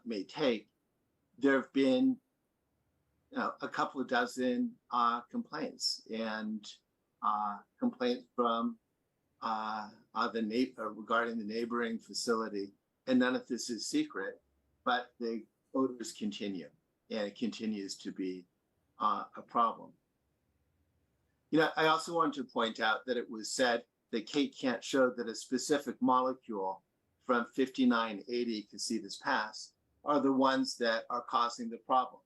may take, there have been a couple of dozen complaints and complaints from regarding the neighboring facility. And none of this is secret, but the odors continue, and it continues to be a problem. I also want to point out that it was said that Kate can't show that a specific molecule from 5980 Casitas Pass are the ones that are causing the problem.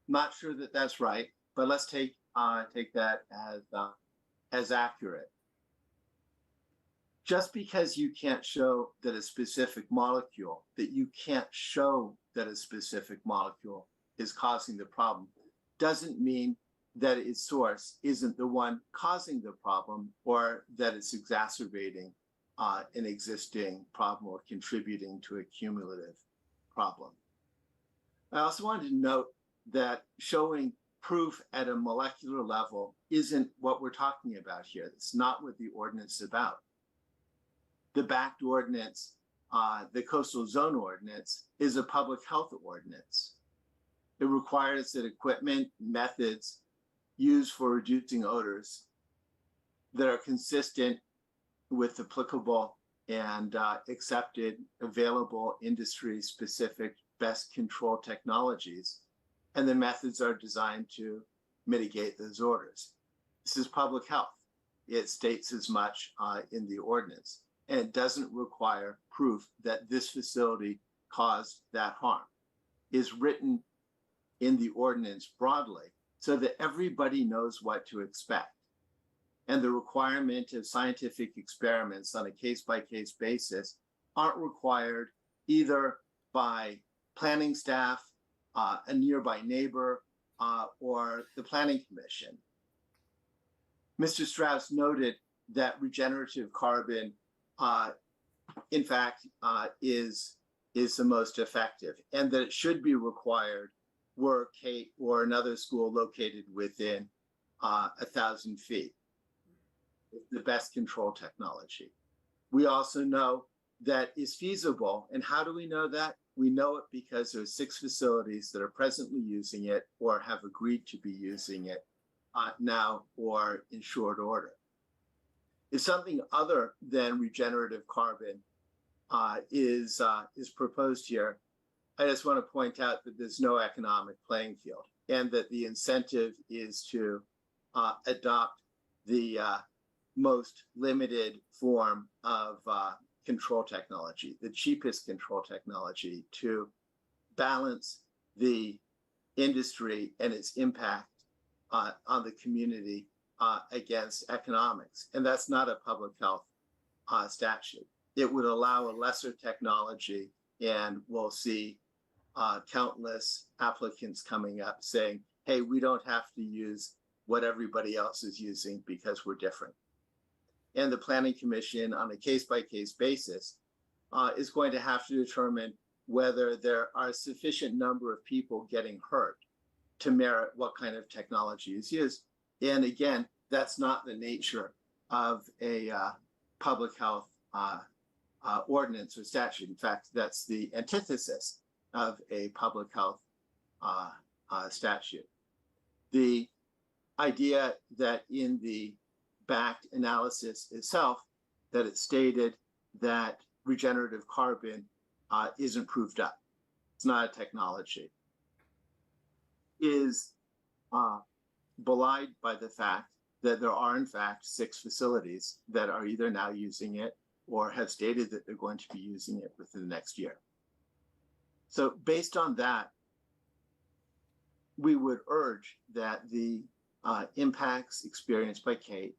Not sure that that's right, but let's take that as accurate. Just because you can't show that a specific molecule, that you can't show that a specific molecule is causing the problem, doesn't mean that its source isn't the one causing the problem or that it's exacerbating an existing problem or contributing to a cumulative problem. I also wanted to note that showing proof at a molecular level isn't what we're talking about here. It's not what the ordinance is about. The BACT ordinance, the Coastal Zone Ordinance, is a public health ordinance. It requires that equipment, methods used for reducing odors that are consistent with applicable and accepted available industry-specific best control technologies and the methods are designed to mitigate those odors. This is public health. It states as much in the ordinance, and it doesn't require proof that this facility caused that harm. It's written in the ordinance broadly so that everybody knows what to expect. And the requirement of scientific experiments on a case-by-case basis aren't required either by planning staff, a nearby neighbor, or the planning commission. Mr. Strauss noted that regenerative carbon, in fact, is the most effective, and that it should be required were Kate or another school located within 1,000 feet. It's the best control technology. We also know that is feasible. And how do we know that? We know it because there are 6 facilities that are presently using it or have agreed to be using it now or in short order. If something other than regenerative carbon is proposed here, I just want to point out that there's no economic playing field and that the incentive is to adopt the most limited form of control technology, the cheapest control technology to balance the industry and its impact on the community against economics. And that's not a public health statute. It would allow a lesser technology, and we'll see countless applicants coming up saying, hey, we don't have to use what everybody else is using because we're different. And the Planning Commission, on a case-by-case basis, is going to have to determine whether there are a sufficient number of people getting hurt to merit what kind of technology is used. And again, that's not the nature of a public health ordinance or statute. In fact, that's the antithesis of a public health statute. The idea that in the backed analysis itself, that it stated that regenerative carbon isn't proved up. It's not a technology. Is belied by the fact that there are in fact 6 facilities that are either now using it or have stated that they're going to be using it within the next year. So based on that, we would urge that the impacts experienced by Kate,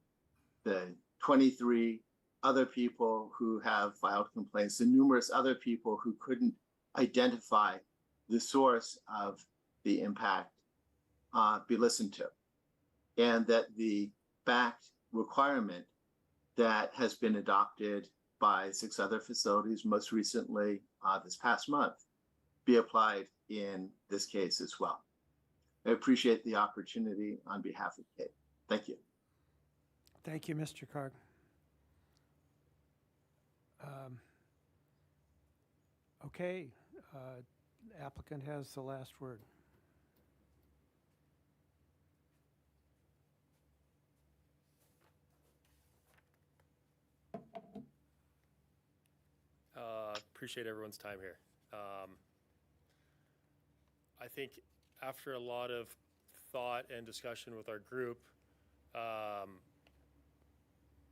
the 23 other people who have filed complaints, the numerous other people who couldn't identify the source of the impact be listened to, and that the backed requirement that has been adopted by 6 other facilities, most recently this past month, be applied in this case as well. I appreciate the opportunity on behalf of Kate. Thank you. Thank you, Mr. Karg. Okay, applicant has the last word. Appreciate everyone's time here. I think after a lot of thought and discussion with our group,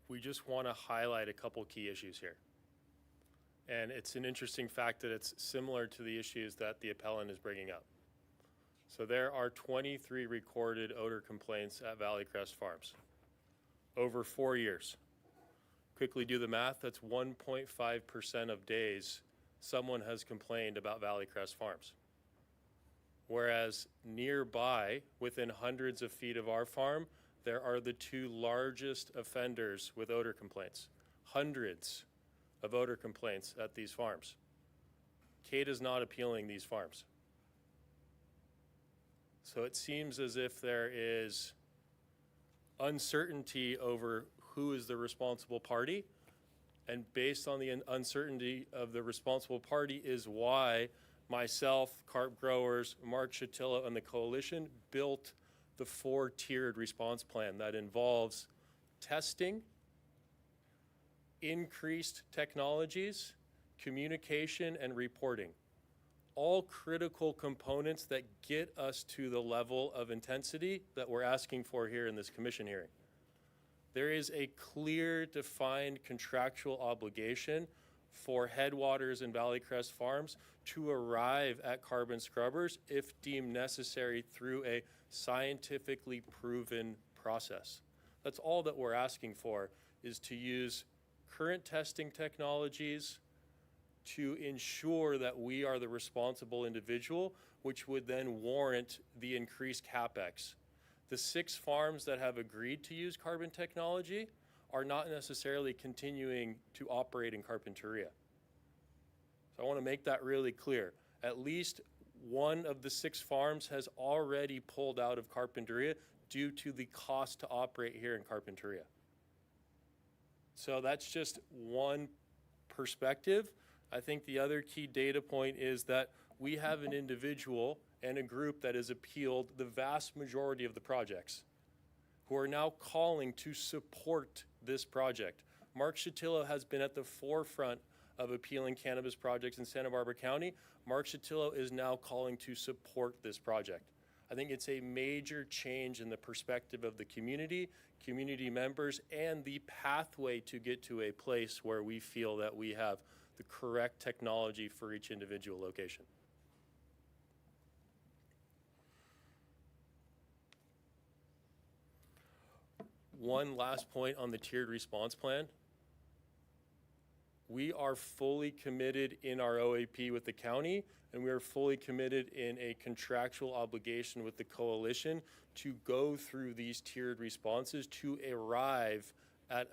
we just want to highlight a couple key issues here. And it's an interesting fact that it's similar to the issues that the appellant is bringing up. So there are 23 recorded odor complaints at Valley Crest Farms over 4 years. Quickly do the math, that's 1.5% of days someone has complained about Valley Crest Farms. Whereas nearby, within hundreds of feet of our farm, there are the 2 largest offenders with odor complaints. Hundreds of odor complaints at these farms. Kate is not appealing these farms. So it seems as if there is uncertainty over who is the responsible party, and based on the uncertainty of the responsible party is why myself, carp growers, Mark Shatillo, and the coalition built the 4-tiered response plan that involves testing, increased technologies, communication, and reporting. all critical components that get us to the level of intensity that we're asking for here in this commission hearing. There is a clear, defined contractual obligation for Headwaters and Valley Crest Farms to arrive at carbon scrubbers if deemed necessary through a scientifically proven process. That's all that we're asking for, is to use current testing technologies to ensure that we are the responsible individual, which would then warrant the increased CapEx. The 6 farms that have agreed to use carbon technology are not necessarily continuing to operate in Carpinteria. So I want to make that really clear. At least one of the 6 farms has already pulled out of Carpinteria due to the cost to operate here in Carpinteria. So that's just one perspective. I think the other key data point is that we have an individual and a group that has appealed the vast majority of the projects, who are now calling to support this project. Mark Shatillo has been at the forefront of appealing cannabis projects in Santa Barbara County. Mark Shatillo is now calling to support this project. I think it's a major change in the perspective of the community members, and the pathway to get to a place where we feel that we have the correct technology for each individual location. One last point on the tiered response plan. We are fully committed in our OAP with the county, and we are fully committed in a contractual obligation with the coalition to go through these tiered responses to arrive at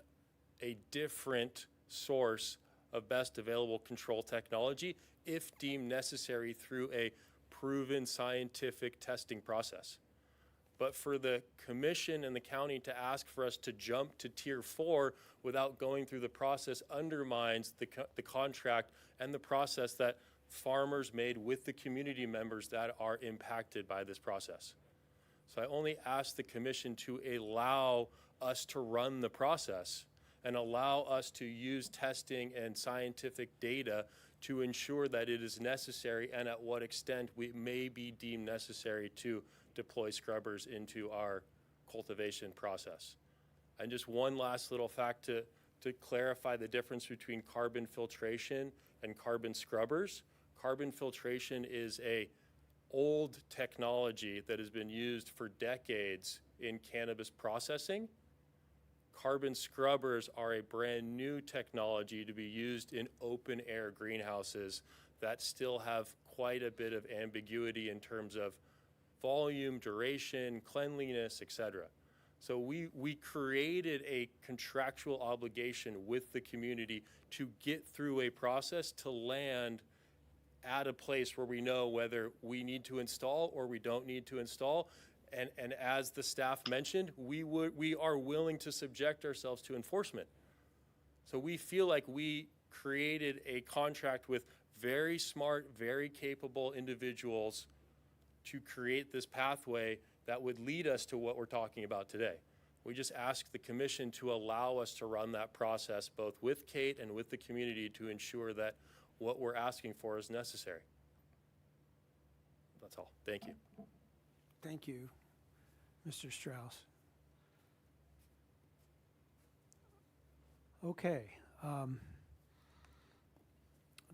a different source of best available control technology if deemed necessary through a proven scientific testing process. But for the commission and the county to ask for us to jump to tier 4 without going through the process undermines the contract and the process that farmers made with the community members that are impacted by this process. So I only ask the commission to allow us to run the process and allow us to use testing and scientific data to ensure that it is necessary and at what extent we may be deemed necessary to deploy scrubbers into our cultivation process. And just one last little fact to clarify the difference between carbon filtration and carbon scrubbers. Carbon filtration is a old technology that has been used for decades in cannabis processing. Carbon scrubbers are a brand new technology to be used in open air greenhouses that still have quite a bit of ambiguity in terms of volume, duration, cleanliness, etc. So we created a contractual obligation with the community to get through a process to land at a place where we know whether we need to install or we don't need to install. And as the staff mentioned, we are willing to subject ourselves to enforcement. So we feel like we created a contract with very smart, very capable individuals to create this pathway that would lead us to what we're talking about today. We just ask the commission to allow us to run that process both with Kate and with the community to ensure that what we're asking for is necessary. That's all. Thank you. Thank you, Mr. Strauss. Okay.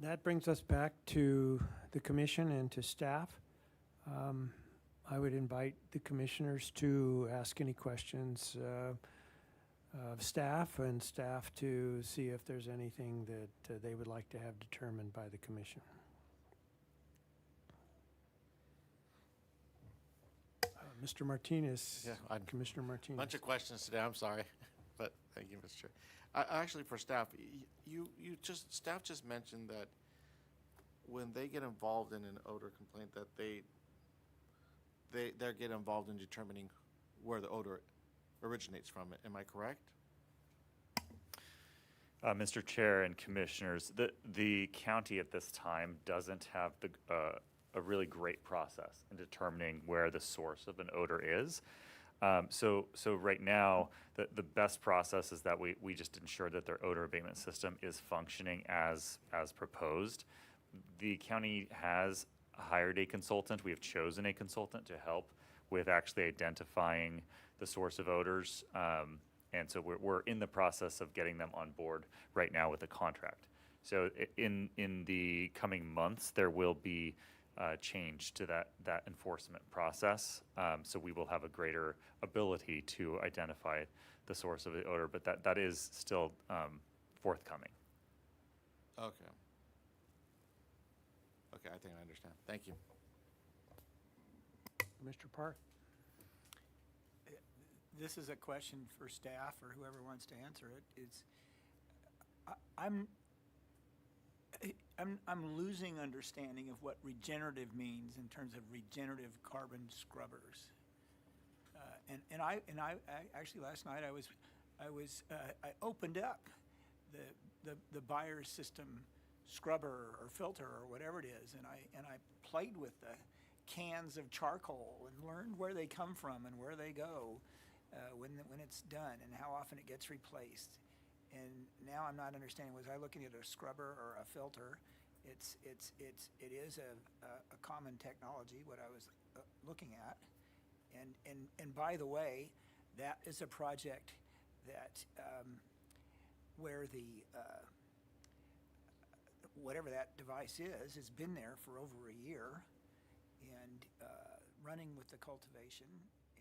That brings us back to the commission and to staff. I would invite the commissioners to ask any questions of staff, and staff to see if there's anything that they would like to have determined by the commission. Mr. Martinez, Yeah, Commissioner Martinez. Bunch of questions today, I'm sorry, but thank you, Mr. Chair. Actually, for staff, staff just mentioned that when they get involved in an odor complaint, that they get involved in determining where the odor originates from. Am I correct? Mr. Chair and Commissioners, the county at this time doesn't have a really great process in determining where the source of an odor is. So right now, the best process is that we just ensure that their odor abatement system is functioning as proposed. The county has hired a consultant. We have chosen a consultant to help with actually identifying the source of odors. And so we're in the process of getting them on board right now with a contract. So in the coming months, there will be change to that enforcement process. So we will have a greater ability to identify the source of the odor, but that is still forthcoming. Okay. Okay, I think I understand. Thank you. Mr. Park? This is a question for staff or whoever wants to answer it. I'm losing understanding of what regenerative means in terms of regenerative carbon scrubbers. And I actually last night I opened up the Buyer's system scrubber or filter or whatever it is, and I played with the cans of charcoal and learned where they come from and where they go when it's done and how often it gets replaced. And now I'm not understanding, was I looking at a scrubber or a filter? It is a common technology, what I was looking at. And by the way, that is a project that where the whatever that device is has been there for over a year and running with the cultivation.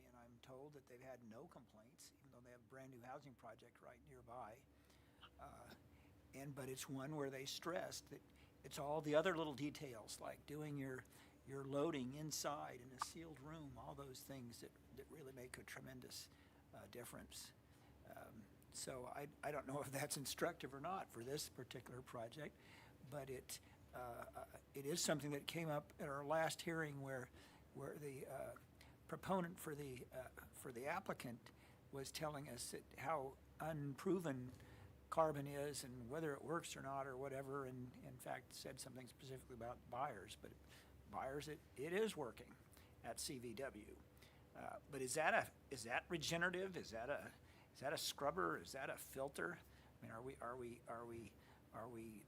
And I'm told that they've had no complaints, even though they have a brand new housing project right nearby. But it's one where they stressed that it's all the other little details, like doing your loading inside in a sealed room, all those things that really make a tremendous difference. So I don't know if that's instructive or not for this particular project, but it is something that came up at our last hearing where the proponent for the applicant was telling us that how unproven carbon is and whether it works or not or whatever, and in fact said something specifically about Buyers, but Buyers it is working at CVW. But is that regenerative? Is that a scrubber? Is that a filter? I mean, are we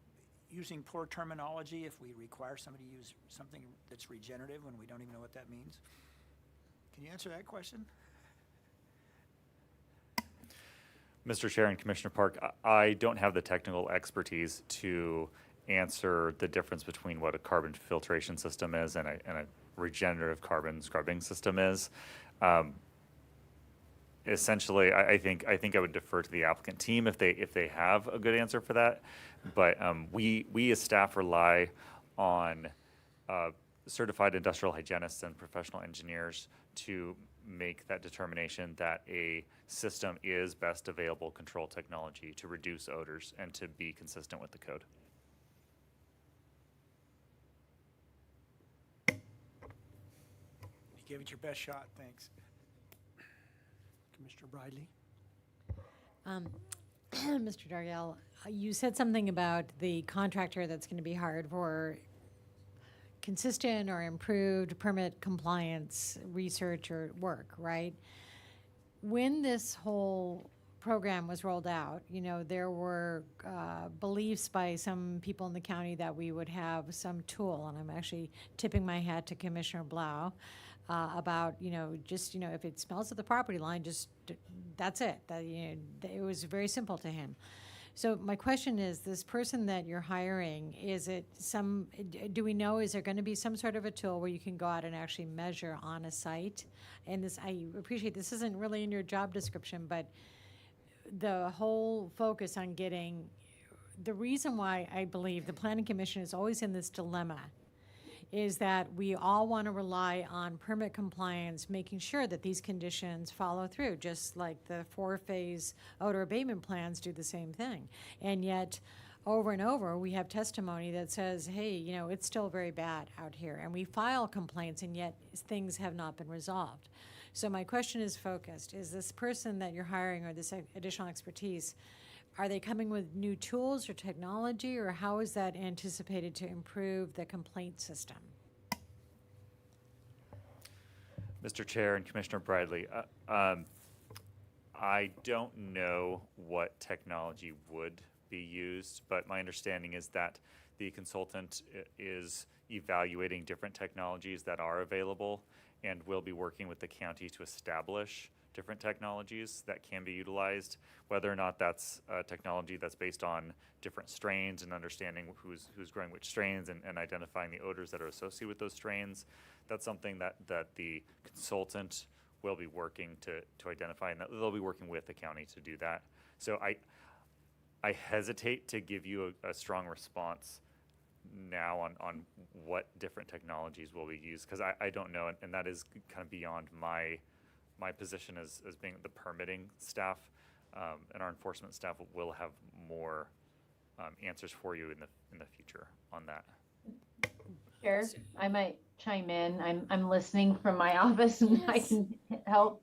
using poor terminology if we require somebody to use something that's regenerative when we don't even know what that means? Can you answer that question? Mr. Chair and Commissioner Park, I don't have the technical expertise to answer the difference between what a carbon filtration system is and a regenerative carbon scrubbing system is. Essentially, I think I would defer to the applicant team if they have a good answer for that. But we as staff rely on certified industrial hygienists and professional engineers to make that determination that a system is best available control technology to reduce odors and to be consistent with the code. You gave it your best shot, thanks. Commissioner Bridley? Mr. Dargell, you said something about the contractor that's going to be hired for consistent or improved permit compliance research or work, right? When this whole program was rolled out, there were beliefs by some people in the county that we would have some tool, and I'm actually tipping my hat to Commissioner Blau about, if it smells at the property line, that's it. It was very simple to him. So my question is, this person that you're hiring, do we know, is there going to be some sort of a tool where you can go out and actually measure on a site? And I appreciate this isn't really in your job description, but the whole focus on the reason why I believe the Planning Commission is always in this dilemma is that we all want to rely on permit compliance, making sure that these conditions follow through, just like the 4-phase odor abatement plans do the same thing. And yet, over and over, we have testimony that says, hey, it's still very bad out here. And we file complaints, and yet things have not been resolved. So my question is focused. Is this person that you're hiring or this additional expertise, are they coming with new tools or technology, or how is that anticipated to improve the complaint system? Mr. Chair and Commissioner Bradley, I don't know what technology would be used, but my understanding is that the consultant is evaluating different technologies that are available, and we'll be working with the county to establish different technologies that can be utilized, whether or not that's technology that's based on different strains and understanding who's growing which strains and identifying the odors that are associated with those strains. That's something that the consultant will be working to identify, and that they'll be working with the county to do that. So I hesitate to give you a strong response now on what different technologies will be used, because I don't know, and that is kind of beyond my position as being the permitting staff, and our enforcement staff will have more answers for you in the future on that. Chair, I might chime in. I'm listening from my office, and I can help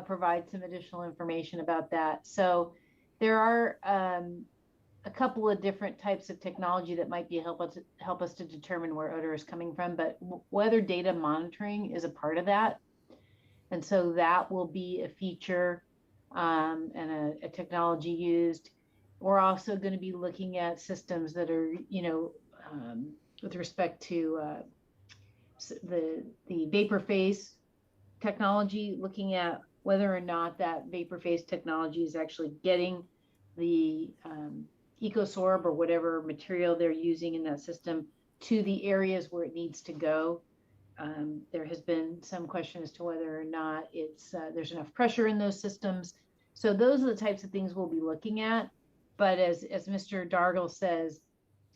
provide some additional information about that. So there are a couple of different types of technology that might be help us to determine where odor is coming from, but weather data monitoring is a part of that. And so that will be a feature and a technology used. We're also going to be looking at systems that are, with respect to the vapor phase technology, looking at whether or not that vapor phase technology is actually getting the EcoSorb or whatever material they're using in that system to the areas where it needs to go. There has been some question as to whether or not there's enough pressure in those systems. So those are the types of things we'll be looking at. But as Mr. Dargle says,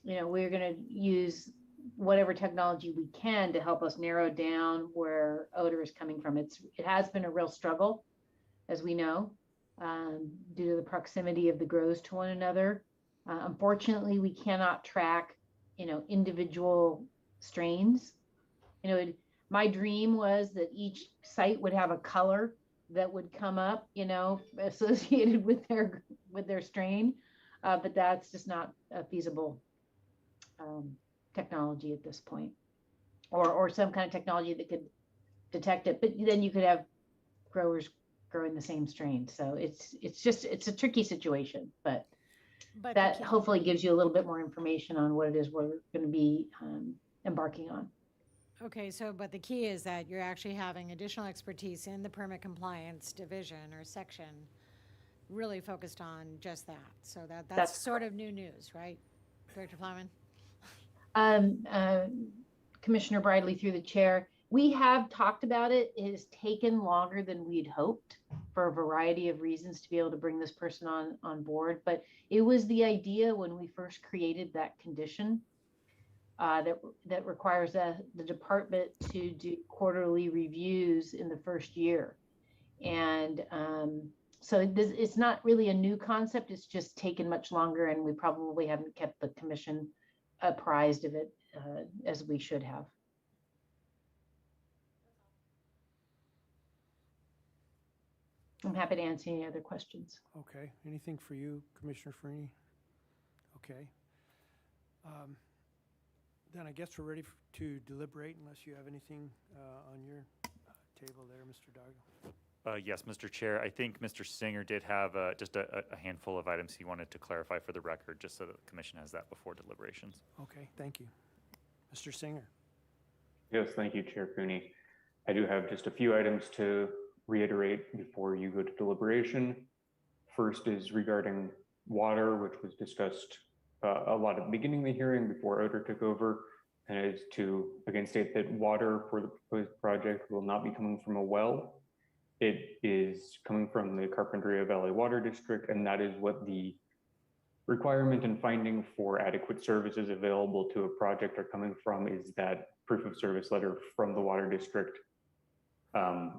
we're going to use whatever technology we can to help us narrow down where odor is coming from. It has been a real struggle, as we know, due to the proximity of the grows to one another. Unfortunately, we cannot track, individual strains. My dream was that each site would have a color that would come up, associated with their strain, but that's just not a feasible technology at this point, or some kind of technology that could detect it. But then you could have growers growing the same strain, so it's a tricky situation. But that hopefully gives you a little bit more information on what it is we're going to be embarking on. Okay, but the key is that you're actually having additional expertise in the permit compliance division or section really focused on just that. So that's sort of new news, right, Director Plowman? Commissioner Bridley, through the chair, we have talked about it. It has taken longer than we'd hoped for a variety of reasons to be able to bring this person on board. But it was the idea when we first created that condition that requires the department to do quarterly reviews in the first year. And so it's not really a new concept. It's just taken much longer, and we probably haven't kept the commission apprised of it as we should have. I'm happy to answer any other questions. Okay. Anything for you, Commissioner Freeney? Okay. Then I guess we're ready to deliberate, unless you have anything on your table there, Mr. Dargle. Yes, Mr. Chair. I think Mr. Singer did have just a handful of items he wanted to clarify for the record, just so that the commission has that before deliberations. Okay, thank you. Mr. Singer. Yes, thank you, Chair Cooney. I do have just a few items to reiterate before you go to deliberation. First is regarding water, which was discussed a lot at the beginning of the hearing before Odor took over, and is to again state that water for the proposed project will not be coming from a well. It is coming from the Carpinteria Valley Water District, and that is what the requirement and finding for adequate services available to a project are coming from, is that proof of service letter from the water district.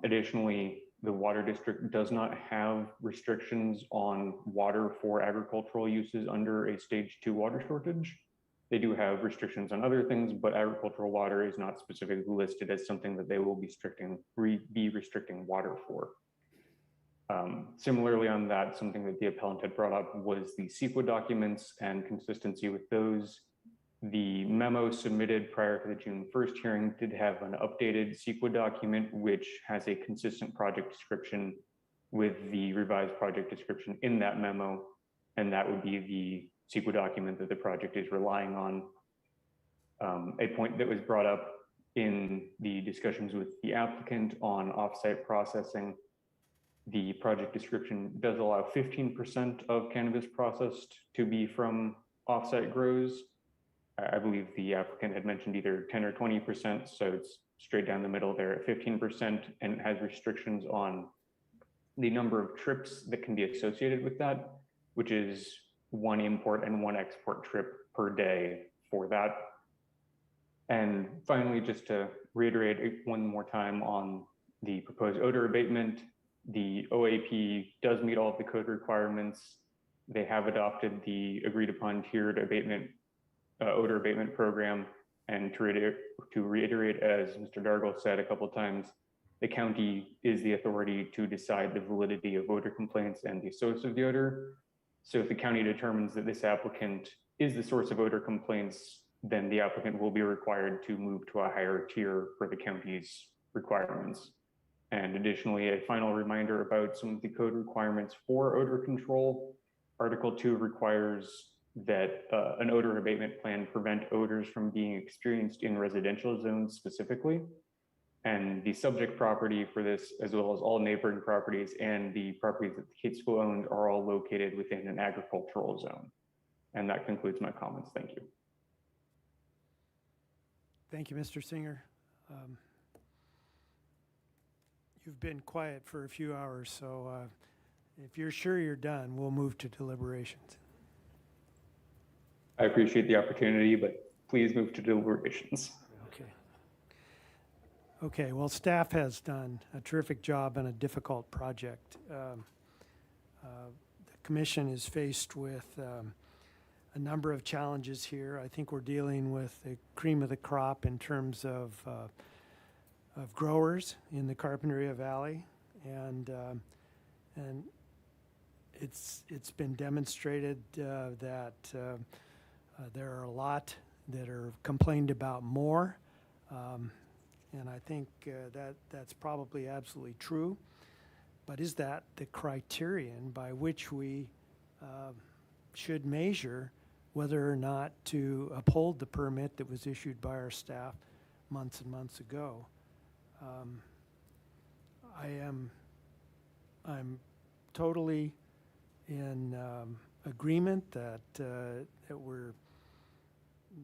Additionally, the water district does not have restrictions on water for agricultural uses under a stage 2 water shortage. They do have restrictions on other things, but agricultural water is not specifically listed as something that they will be restricting water for. Similarly on that, something that the appellant had brought up was the CEQA documents and consistency with those. The memo submitted prior to the June 1st hearing did have an updated CEQA document, which has a consistent project description with the revised project description in that memo. And that would be the CEQA document that the project is relying on. A point that was brought up in the discussions with the applicant on offsite processing, the project description does allow 15% of cannabis processed to be from offsite grows. I believe the applicant had mentioned either 10 or 20%, so it's straight down the middle there at 15%, and it has restrictions on the number of trips that can be associated with that, which is 1 import and 1 export trip per day for that. And finally, just to reiterate one more time on the proposed odor abatement, the OAP does meet all of the code requirements. They have adopted the agreed upon tiered abatement, odor abatement program. And to reiterate, as Mr. Dargle said a couple of times, the county is the authority to decide the validity of odor complaints and the source of the odor. So if the county determines that this applicant is the source of odor complaints, then the applicant will be required to move to a higher tier for the county's requirements. And additionally, a final reminder about some of the code requirements for odor control. Article 2 requires that an odor abatement plan prevent odors from being experienced in residential zones specifically. And the subject property for this, as well as all neighboring properties and the properties that the Kate School owned, are all located within an agricultural zone. And that concludes my comments. Thank you. Thank you, Mr. Singer. You've been quiet for a few hours, so if you're sure you're done, we'll move to deliberations. I appreciate the opportunity, but please move to deliberations. Okay. Okay, well, staff has done a terrific job on a difficult project. The commission is faced with a number of challenges here. I think we're dealing with the cream of the crop in terms of growers in the Carpinteria Valley, and it's been demonstrated that there are a lot that are complained about more, and I think that's probably absolutely true. But is that the criterion by which we should measure whether or not to uphold the permit that was issued by our staff months and months ago? I'm totally in agreement that we're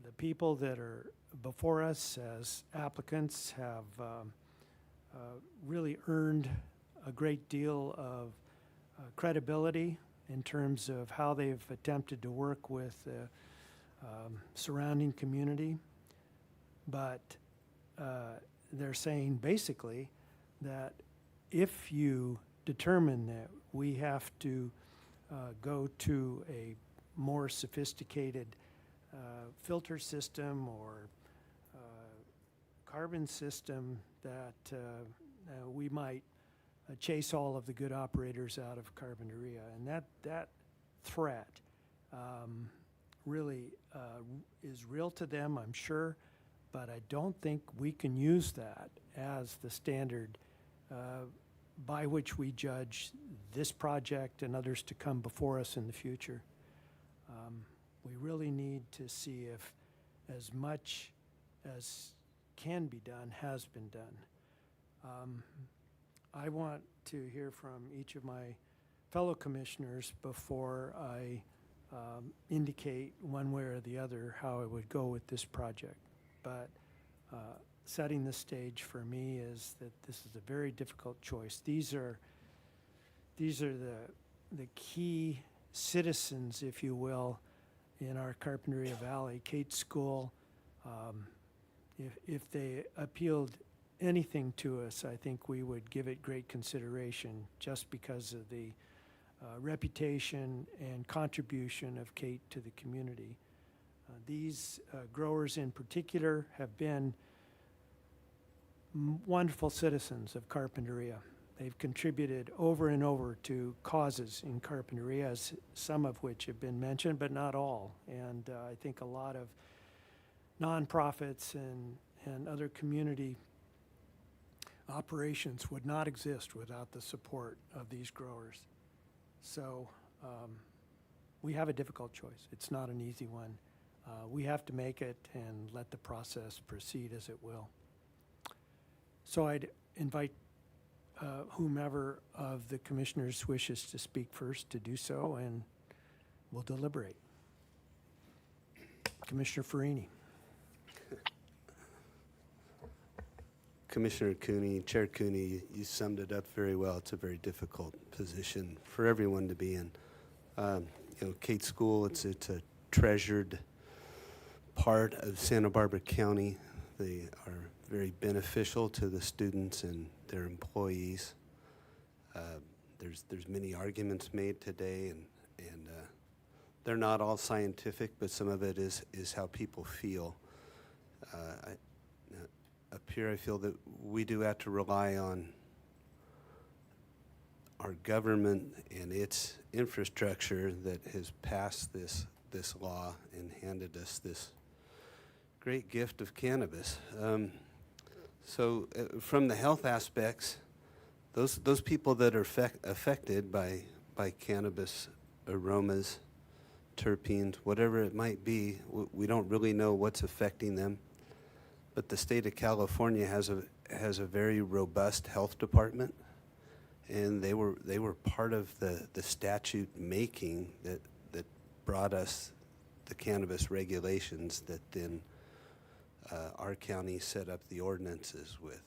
the people that are before us as applicants have really earned a great deal of credibility in terms of how they've attempted to work with the surrounding community. But they're saying basically that if you determine that we have to go to a more sophisticated filter system or carbon system, that we might chase all of the good operators out of Carpinteria. And that threat really is real to them, I'm sure, but I don't think we can use that as the standard by which we judge this project and others to come before us in the future. We really need to see if as much as can be done has been done. I want to hear from each of my fellow commissioners before I indicate one way or the other how I would go with this project. But setting the stage for me is that this is a very difficult choice. These are the key citizens, if you will, in our Carpinteria Valley. Kate School, if they appealed anything to us, I think we would give it great consideration just because of the reputation and contribution of Kate to the community. These growers in particular have been wonderful citizens of Carpinteria. They've contributed over and over to causes in Carpinteria, some of which have been mentioned, but not all. And I think a lot of nonprofits and other community operations would not exist without the support of these growers. So we have a difficult choice. It's not an easy one. We have to make it and let the process proceed as it will. So I'd invite whomever of the commissioners wishes to speak first to do so, and we'll deliberate. Commissioner Farini. Commissioner Cooney, Chair Cooney, you summed it up very well. It's a very difficult position for everyone to be in. Kate School, it's a treasured part of Santa Barbara County. They are very beneficial to the students and their employees. There's many arguments made today, and they're not all scientific, but some of it is how people feel. Up here, I feel that we do have to rely on our government and its infrastructure that has passed this law and handed us this great gift of cannabis. From the health aspects, those people that are affected by cannabis aromas, terpenes, whatever it might be, we don't really know what's affecting them. But the state of California has a very robust health department, and they were part of the statute making that brought us the cannabis regulations that then our county set up the ordinances with.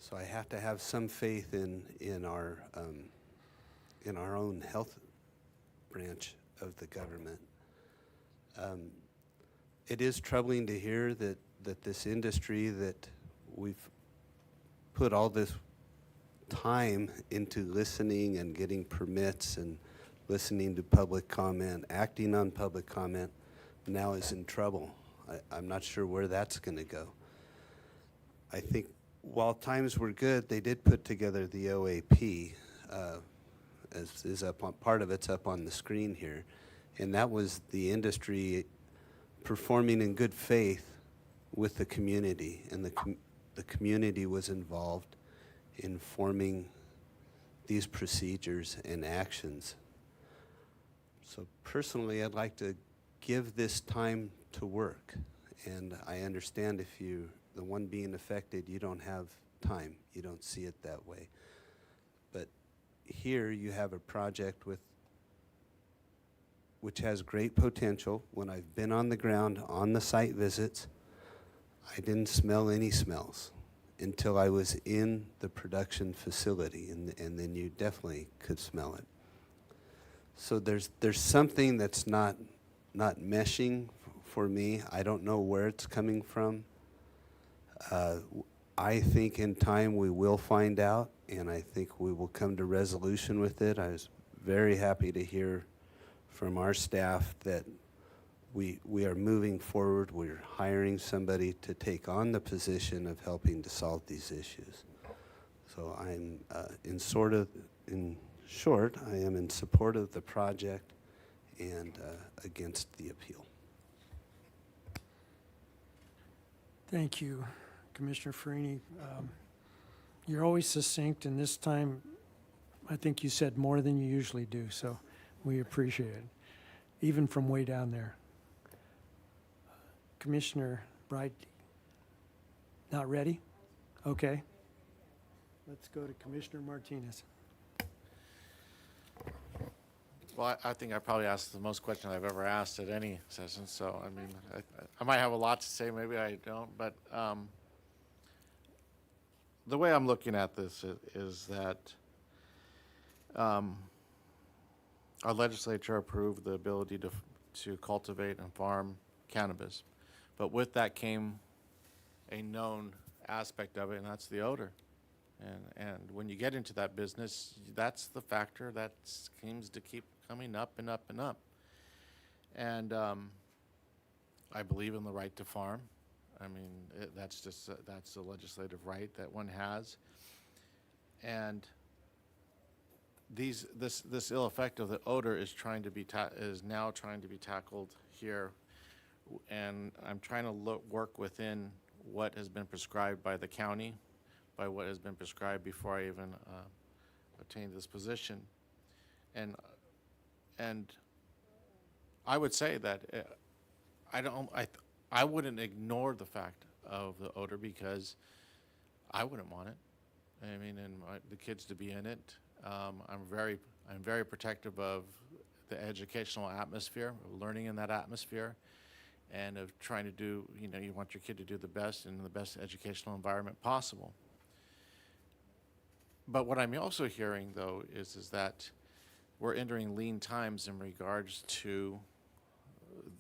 So I have to have some faith in our own health branch of the government. It is troubling to hear that this industry that we've put all this time into listening and getting permits and listening to public comment, acting on public comment, now is in trouble. I'm not sure where that's going to go. I think while times were good, they did put together the OAP, as is up on, part of it's up on the screen here, and that was the industry performing in good faith with the community, and the community was involved in forming these procedures and actions. So personally, I'd like to give this time to work, and I understand if you, the one being affected, you don't have time, you don't see it that way. But here you have a project which has great potential. When I've been on the ground on the site visits, I didn't smell any smells until I was in the production facility, and then you definitely could smell it. So there's something that's not meshing for me. I don't know where it's coming from. I think in time we will find out, and I think we will come to resolution with it. I was very happy to hear from our staff that we are moving forward. We're hiring somebody to take on the position of helping to solve these issues. So I'm in short, I am in support of the project and against the appeal. Thank you, Commissioner Farini. You're always succinct, and this time I think you said more than you usually do, so we appreciate it, even from way down there. Commissioner Bright, not ready? Okay. Let's go to Commissioner Martinez. Well, I think I probably asked the most questions I've ever asked at any session, so I mean, I might have a lot to say, maybe I don't, but the way I'm looking at this is that our legislature approved the ability to cultivate and farm cannabis, but with that came a known aspect of it, and that's the odor. And when you get into that business, that's the factor that seems to keep coming up and up and up. And I believe in the right to farm. I mean, that's a legislative right that one has. And this ill effect of the odor is now trying to be tackled here, and I'm trying to work within what has been prescribed by the county, by what has been prescribed before I even obtained this position, and I would say that I wouldn't ignore the fact of the odor because I wouldn't want it. I mean, and the kids to be in it. I'm very protective of the educational atmosphere, of learning in that atmosphere, and of trying to do, you want your kid to do the best in the best educational environment possible. But what I'm also hearing, though, is that we're entering lean times in regards to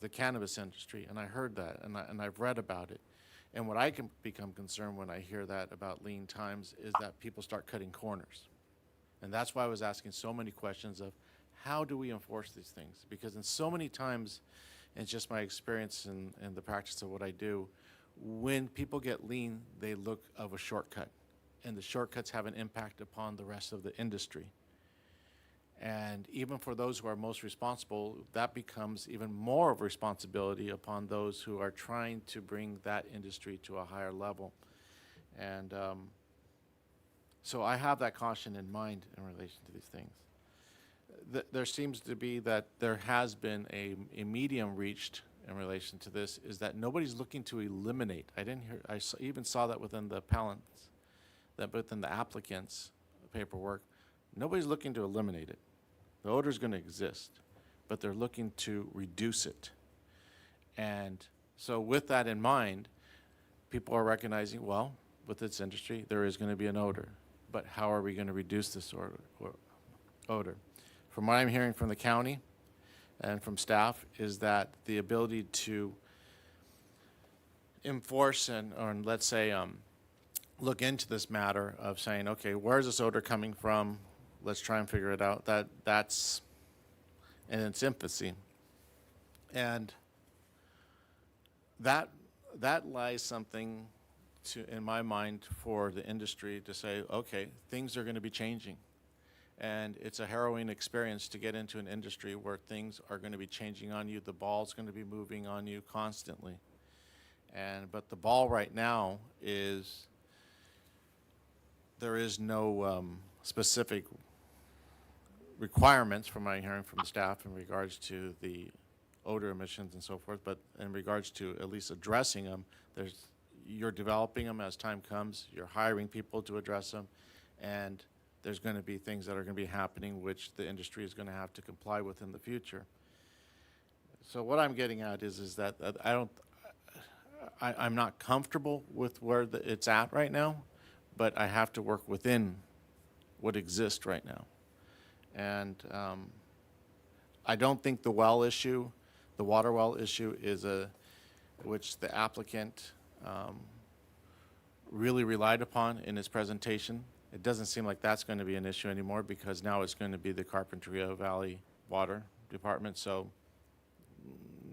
the cannabis industry, and I heard that, and I've read about it. And what I can become concerned when I hear that about lean times is that people start cutting corners. And that's why I was asking so many questions of how do we enforce these things? Because in so many times, and it's just my experience in the practice of what I do, when people get lean, they look of a shortcut. And the shortcuts have an impact upon the rest of the industry. And even for those who are most responsible, that becomes even more of a responsibility upon those who are trying to bring that industry to a higher level. And so I have that caution in mind in relation to these things. There seems to be that there has been a medium reached in relation to this, is that nobody's looking to eliminate. I even saw that within the appellants, that within the applicants' paperwork, nobody's looking to eliminate it. The odor is going to exist, but they're looking to reduce it. And so with that in mind, people are recognizing, well, with this industry, there is going to be an odor, but how are we going to reduce this odor? From what I'm hearing from the county and from staff is that the ability to enforce or let's say look into this matter of saying, okay, where's this odor coming from? Let's try and figure it out. That's in its infancy. And that lies something in my mind for the industry to say, okay, things are going to be changing. And it's a harrowing experience to get into an industry where things are going to be changing on you. The ball's going to be moving on you constantly. But the ball right now is there is no specific requirements from my hearing from the staff in regards to the odor emissions and so forth, but in regards to at least addressing them, you're developing them as time comes, you're hiring people to address them, and there's going to be things that are going to be happening which the industry is going to have to comply with in the future. So what I'm getting at is that I'm not comfortable with where it's at right now, but I have to work within what exists right now. And I don't think the well issue, the water well issue is which the applicant really relied upon in his presentation. It doesn't seem like that's going to be an issue anymore because now it's going to be the Carpinteria Valley Water Department. So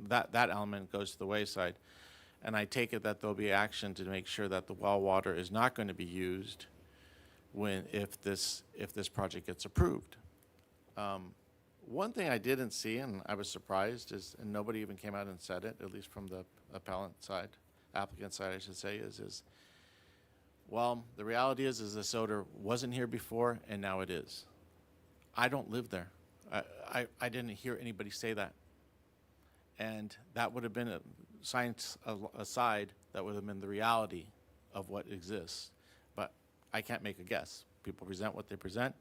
that element goes to the wayside. And I take it that there'll be action to make sure that the well water is not going to be used if this project gets approved. One thing I didn't see, and I was surprised, and nobody even came out and said it, at least from the applicant side, I should say, is well, the reality is this odor wasn't here before, and now it is. I don't live there. I didn't hear anybody say that. And that would have been, science aside, that would have been the reality of what exists. But I can't make a guess. People present what they present,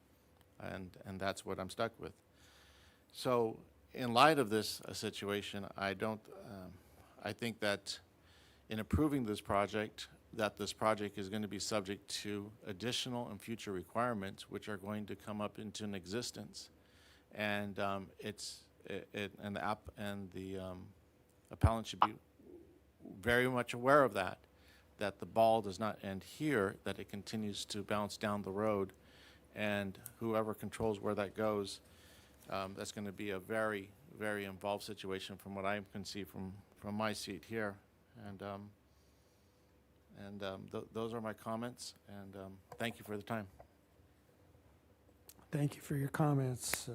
and that's what I'm stuck with. So in light of this situation, I think that in approving this project, that this project is going to be subject to additional and future requirements which are going to come up into an existence. And the appellant should be very much aware of that the ball does not end here, that it continues to bounce down the road, and whoever controls where that goes, that's going to be a very, very involved situation from what I can see from my seat here. And those are my comments, and thank you for the time. Thank you for your comments,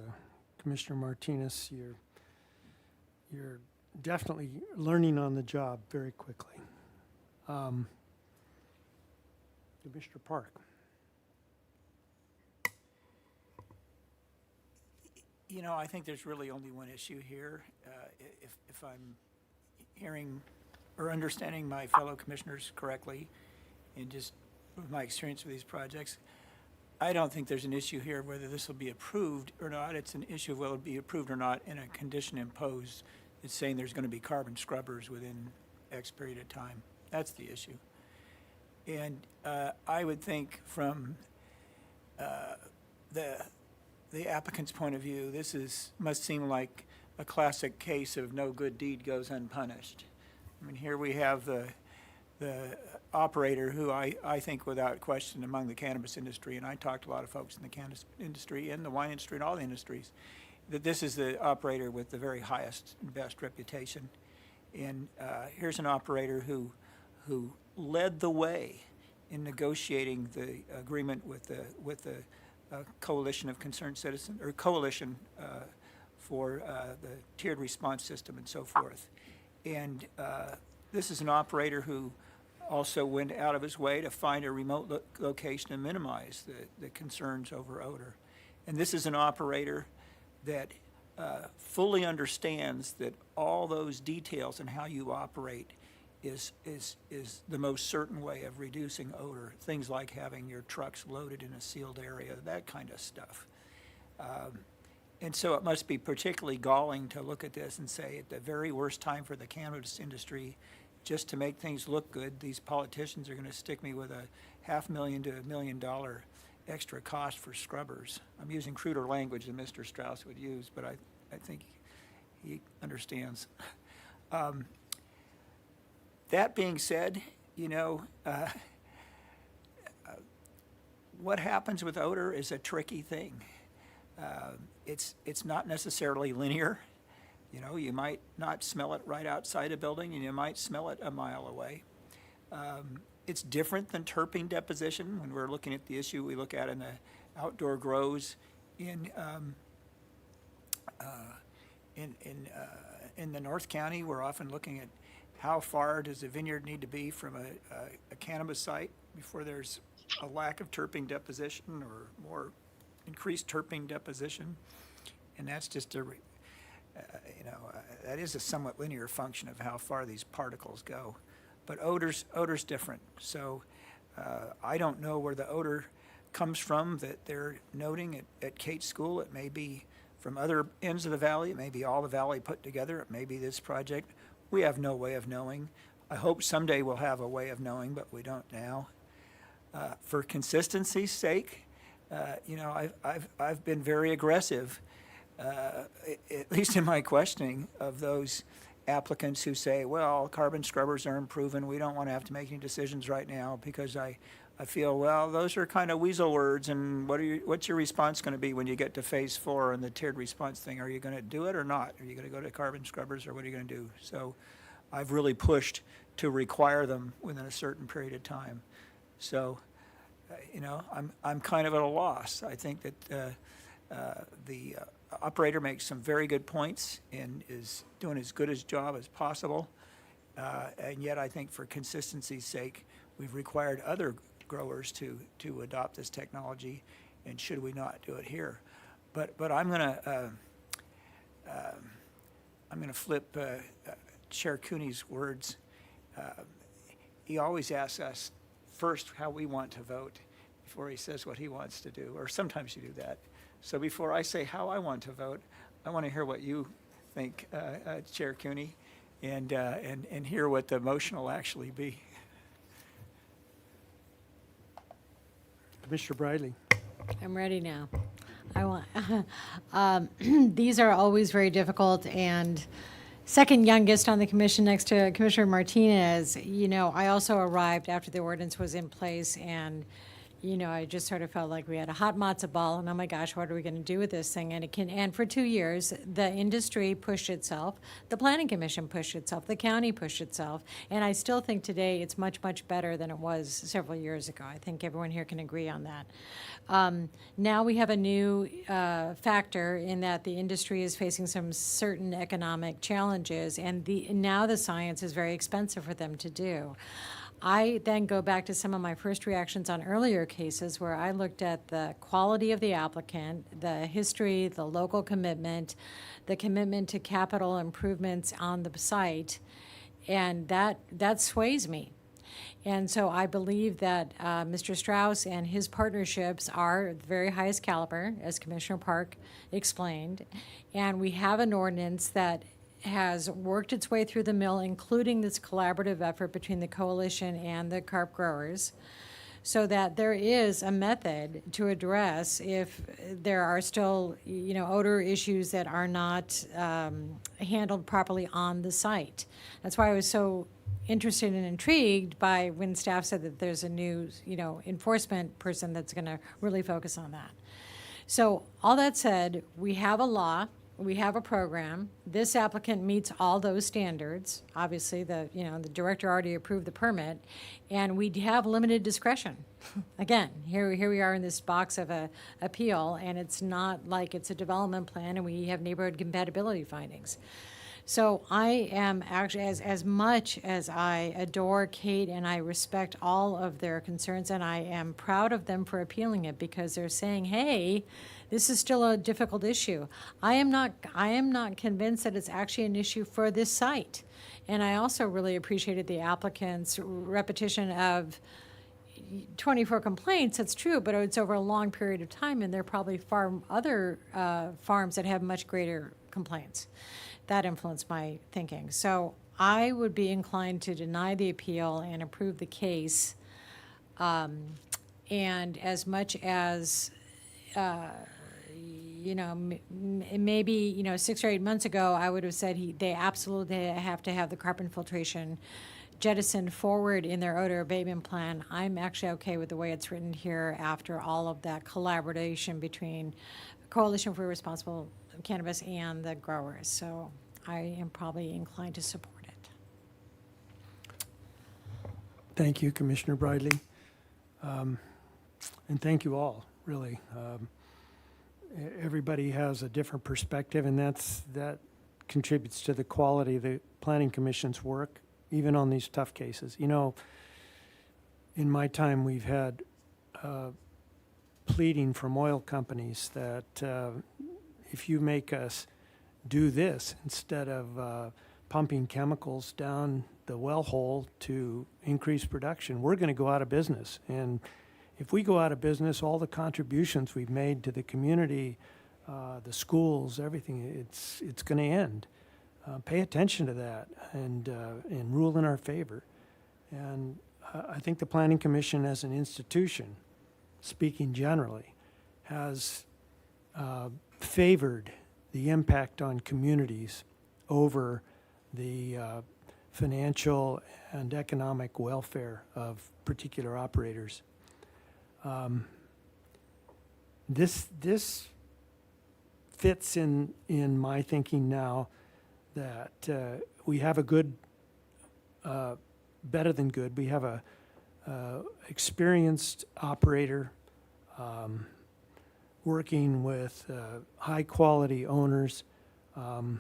Commissioner Martinez. You're definitely learning on the job very quickly. Commissioner Park. You know, I think there's really only one issue here. If I'm hearing or understanding my fellow commissioners correctly, and just with my experience with these projects, I don't think there's an issue here whether this will be approved or not. It's an issue of whether it'll be approved or not in a condition imposed. It's saying there's going to be carbon scrubbers within X period of time. That's the issue. And I would think from the applicant's point of view, this must seem like a classic case of no good deed goes unpunished. I mean, here we have the operator who I think without question among the cannabis industry, and I talked to a lot of folks in the cannabis industry and the wine industry and all the industries, that this is the operator with the very highest and best reputation. And here's an operator who led the way in negotiating the agreement with the coalition of concerned citizens, or coalition for the tiered response system and so forth. And this is an operator who also went out of his way to find a remote location and minimize the concerns over odor. And this is an operator that fully understands that all those details and how you operate is the most certain way of reducing odor. Things like having your trucks loaded in a sealed area, that kind of stuff. And so it must be particularly galling to look at this and say, at the very worst time for the cannabis industry, just to make things look good, these politicians are going to stick me with a $500,000 to $1 million extra cost for scrubbers. I'm using cruder language than Mr. Strauss would use, but I think he understands. That being said, you know, what happens with odor is a tricky thing. It's not necessarily linear. You know, you might not smell it right outside a building, and you might smell it a mile away. It's different than terpene deposition. When we're looking at the issue we look at in the outdoor grows in the North County, we're often looking at how far does a vineyard need to be from a cannabis site before there's a lack of terpene deposition or more increased terpene deposition. And that's just that is a somewhat linear function of how far these particles go. But odor's different. So I don't know where the odor comes from that they're noting at Kate School. It may be from other ends of the valley. It may be all the valley put together. It may be this project. We have no way of knowing. I hope someday we'll have a way of knowing, but we don't now. For consistency's sake, I've been very aggressive, at least in my questioning of those applicants who say, well, carbon scrubbers aren't proven. We don't want to have to make any decisions right now, because I feel, well, those are kind of weasel words, and what's your response going to be when you get to phase 4 and the tiered response thing? Are you going to do it or not? Are you going to go to carbon scrubbers, or what are you going to do? So I've really pushed to require them within a certain period of time. So, I'm kind of at a loss. I think that the operator makes some very good points and is doing as good a job as possible. And yet I think for consistency's sake, we've required other growers to adopt this technology, and should we not do it here? But I'm gonna flip Chair Cooney's words. He always asks us first how we want to vote before he says what he wants to do, or sometimes you do that. So before I say how I want to vote, I want to hear what you think, Chair Cooney, and hear what the motion will actually be. Mr. Briley. I'm ready now. I want, these are always very difficult, and second youngest on the commission next to Commissioner Martinez, I also arrived after the ordinance was in place, and I just sort of felt like we had a hot matzo ball, and oh my gosh, what are we going to do with this thing? And for 2 years, the industry pushed itself, the Planning Commission pushed itself, the county pushed itself, and I still think today it's much, much better than it was several years ago. I think everyone here can agree on that. Now we have a new factor in that the industry is facing some certain economic challenges, and now the science is very expensive for them to do. I then go back to some of my first reactions on earlier cases where I looked at the quality of the applicant, the history, the local commitment, the commitment to capital improvements on the site, And that sways me. And so I believe that Mr. Strauss and his partnerships are the very highest caliber, as Commissioner Park explained. And we have an ordinance that has worked its way through the mill, including this collaborative effort between the coalition and the carp growers, so that there is a method to address if there are still, odor issues that are not handled properly on the site. That's why I was so interested and intrigued by when staff said that there's a new, enforcement person that's going to really focus on that. So all that said, we have a law, we have a program. This applicant meets all those standards. Obviously, the director already approved the permit, and we have limited discretion. Again, here we are in this box of a appeal, and it's not like it's a development plan, and we have neighborhood compatibility findings. So I am actually, as much as I adore Kate and I respect all of their concerns, and I am proud of them for appealing it because they're saying, hey, this is still a difficult issue. I am not convinced that it's actually an issue for this site. And I also really appreciated the applicant's repetition of 24 complaints. That's true, but it's over a long period of time, and there are probably other farms that have much greater complaints. That influenced my thinking. So I would be inclined to deny the appeal and approve the case. And as much as, maybe, 6 or 8 months ago, I would have said they absolutely have to have the carp infiltration jettisoned forward in their odor abatement plan. I'm actually okay with the way it's written here after all of that collaboration between Coalition for Responsible Cannabis and the growers. So I am probably inclined to support it. Thank you, Commissioner Bridley. And thank you all, really. Everybody has a different perspective, and that contributes to the quality of the Planning Commission's work, even on these tough cases. In my time, we've had pleading from oil companies that if you make us do this instead of pumping chemicals down the well hole to increase production, we're going to go out of business. And if we go out of business, all the contributions we've made to the community, the schools, everything, it's going to end. Pay attention to that and rule in our favor. And I think the Planning Commission as an institution, speaking generally, has favored the impact on communities over the financial and economic welfare of particular operators. This fits in my thinking now that we have a good, better than good. We have a experienced operator working with high quality owners, and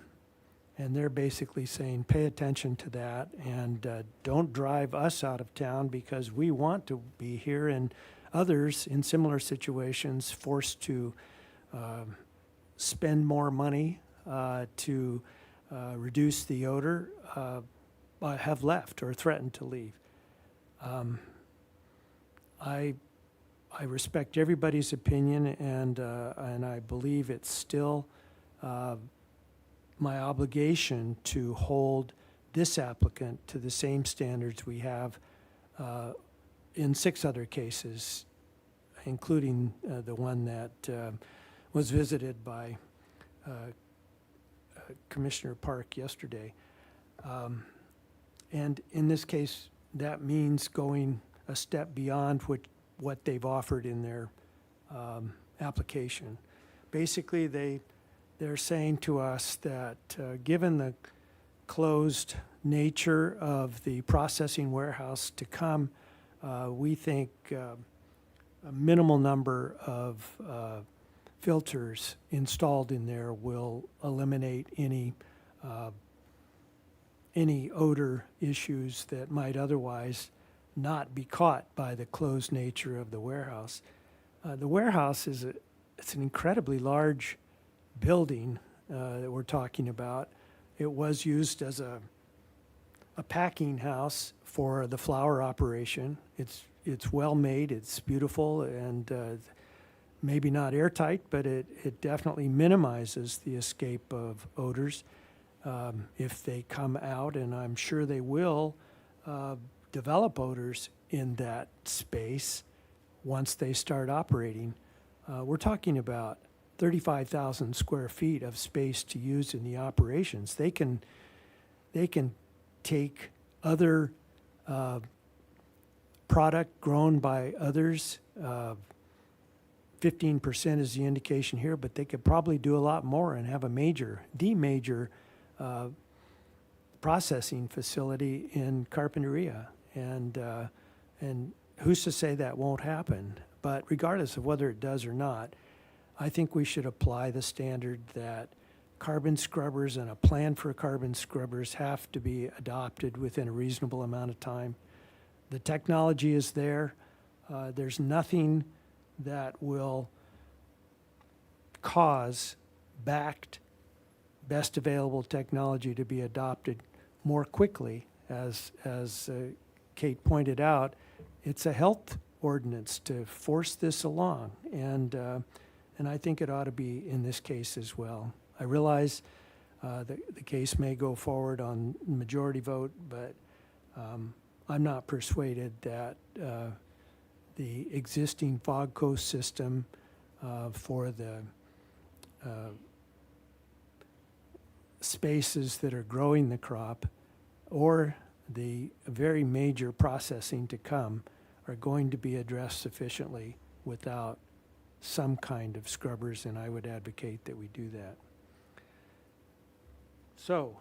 they're basically saying pay attention to that and don't drive us out of town because we want to be here, and others in similar situations forced to spend more money to reduce the odor have left or threatened to leave. I respect everybody's opinion, and I believe it's still my obligation to hold this applicant to the same standards we have in 6 other cases, including the one that was visited by Commissioner Park yesterday. And in this case, that means going a step beyond what they've offered in their application. Basically, they're saying to us that given the closed nature of the processing warehouse to come, we think a minimal number of filters installed in there will eliminate any odor issues that might otherwise not be caught by the closed nature of the warehouse. The warehouse it's an incredibly large building that we're talking about. It was used as a a packing house for the flower operation. It's well made, it's beautiful, and maybe not airtight, but it definitely minimizes the escape of odors if they come out, and I'm sure they will develop odors in that space once they start operating. We're talking about 35,000 square feet of space to use in the operations. They can take other product grown by others. 15% is the indication here, but they could probably do a lot more and have the major processing facility in Carpinteria. And who's to say that won't happen? But regardless of whether it does or not, I think we should apply the standard that carbon scrubbers and a plan for carbon scrubbers have to be adopted within a reasonable amount of time. The technology is there. There's nothing that will cause backed best available technology to be adopted more quickly. As Kate pointed out, it's a health ordinance to force this along, and I think it ought to be in this case as well. I realize the case may go forward on majority vote, but I'm not persuaded that the existing Fog Coast system for the spaces that are growing the crop or the very major processing to come are going to be addressed sufficiently without some kind of scrubbers, and I would advocate that we do that. So,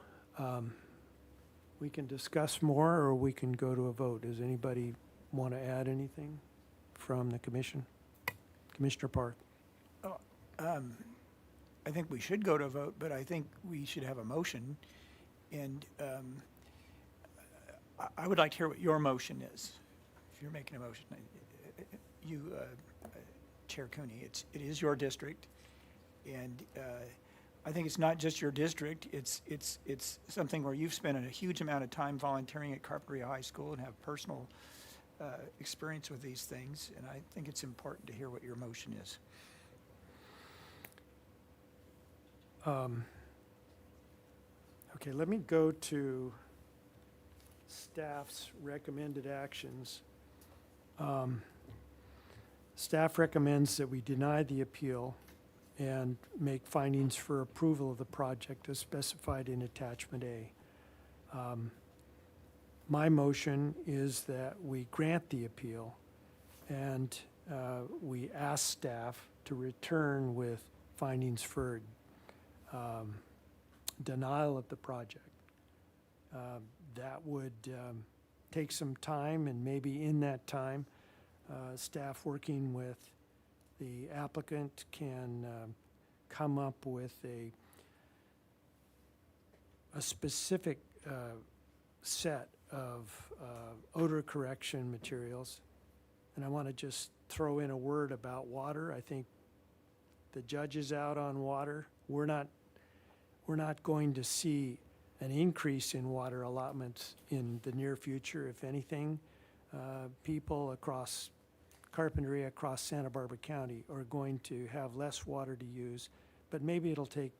we can discuss more or we can go to a vote. Does anybody want to add anything from the commission? Commissioner Park. I think we should go to a vote, but I think we should have a motion. And I would like to hear what your motion is. If you're making a motion, Chair Cooney, it is your district, and I think it's not just your district. It's something where you've spent a huge amount of time volunteering at Carpinteria High School and have personal experience with these things, and I think it's important to hear what your motion is. Okay, let me go to staff's recommended actions. Staff recommends that we deny the appeal and make findings for approval of the project as specified in attachment A. My motion is that we grant the appeal and we ask staff to return with findings for denial of the project. That would take some time, and maybe in that time, staff working with the applicant can come up with a specific set of odor correction materials. And I want to just throw in a word about water. I think the judge is out on water. We're not going to see an increase in water allotments in the near future. If anything, people across Carpinteria, across Santa Barbara County, are going to have less water to use, but maybe it'll take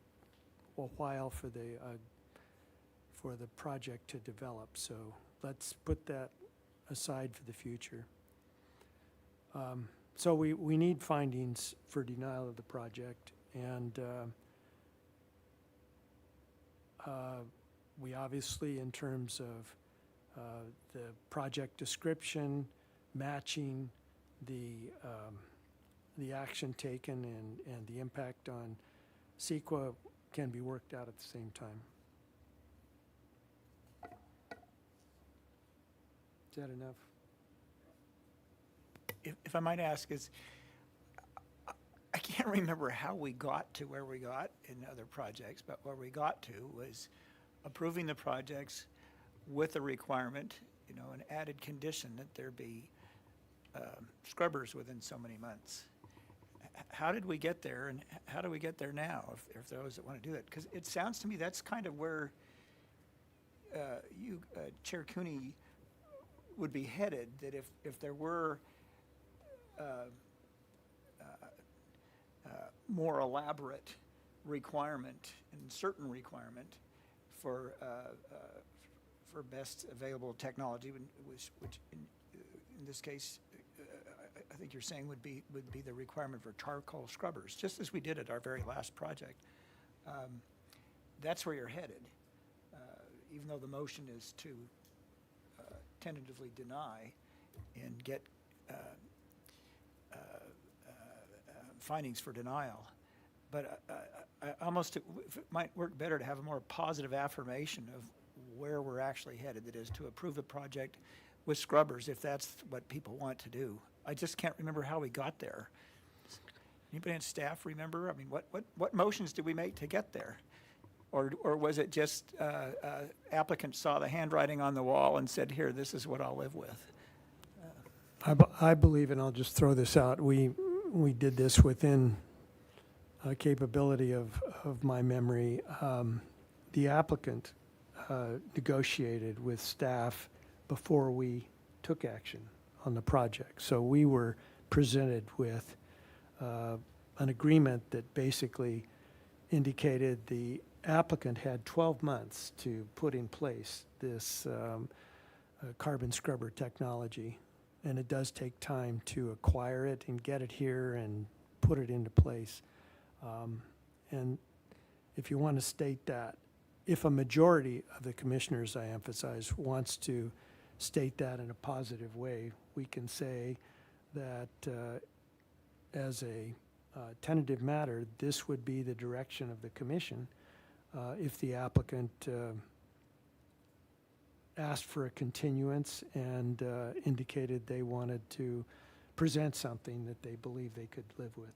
a while for the project to develop. So let's put that aside for the future. So we need findings for denial of the project, and we obviously, in terms of the project description, matching the action taken and the impact on CEQA, can be worked out at the same time. Is that enough? If I might ask, I can't remember how we got to where we got in other projects, but where we got to was approving the projects with a requirement, an added condition that there be scrubbers within so many months. How did we get there, and how do we get there now if those that want to do it? Because it sounds to me that's kind of where Chair Cooney, would be headed, that if there were more elaborate requirement and certain requirement for best available technology, which in this case, I think you're saying would be the requirement for charcoal scrubbers, just as we did at our very last project. That's where you're headed, even though the motion is to tentatively deny and get findings for denial. But I almost, it might work better to have a more positive affirmation of where we're actually headed, that is to approve the project with scrubbers, if that's what people want to do. I just can't remember how we got there. Anybody on staff remember? I mean, what motions did we make to get there? Or was it just applicant saw the handwriting on the wall and said, here, this is what I'll live with? I believe, and I'll just throw this out, we did this within capability of my memory. The applicant negotiated with staff before we took action on the project. So we were presented with an agreement that basically indicated the applicant had 12 months to put in place this carbon scrubber technology. And it does take time to acquire it and get it here and put it into place. And if you want to state that, if a majority of the commissioners, I emphasize, wants to state that in a positive way, we can say that as a tentative matter, this would be the direction of the commission if the applicant asked for a continuance and indicated they wanted to present something that they believe they could live with.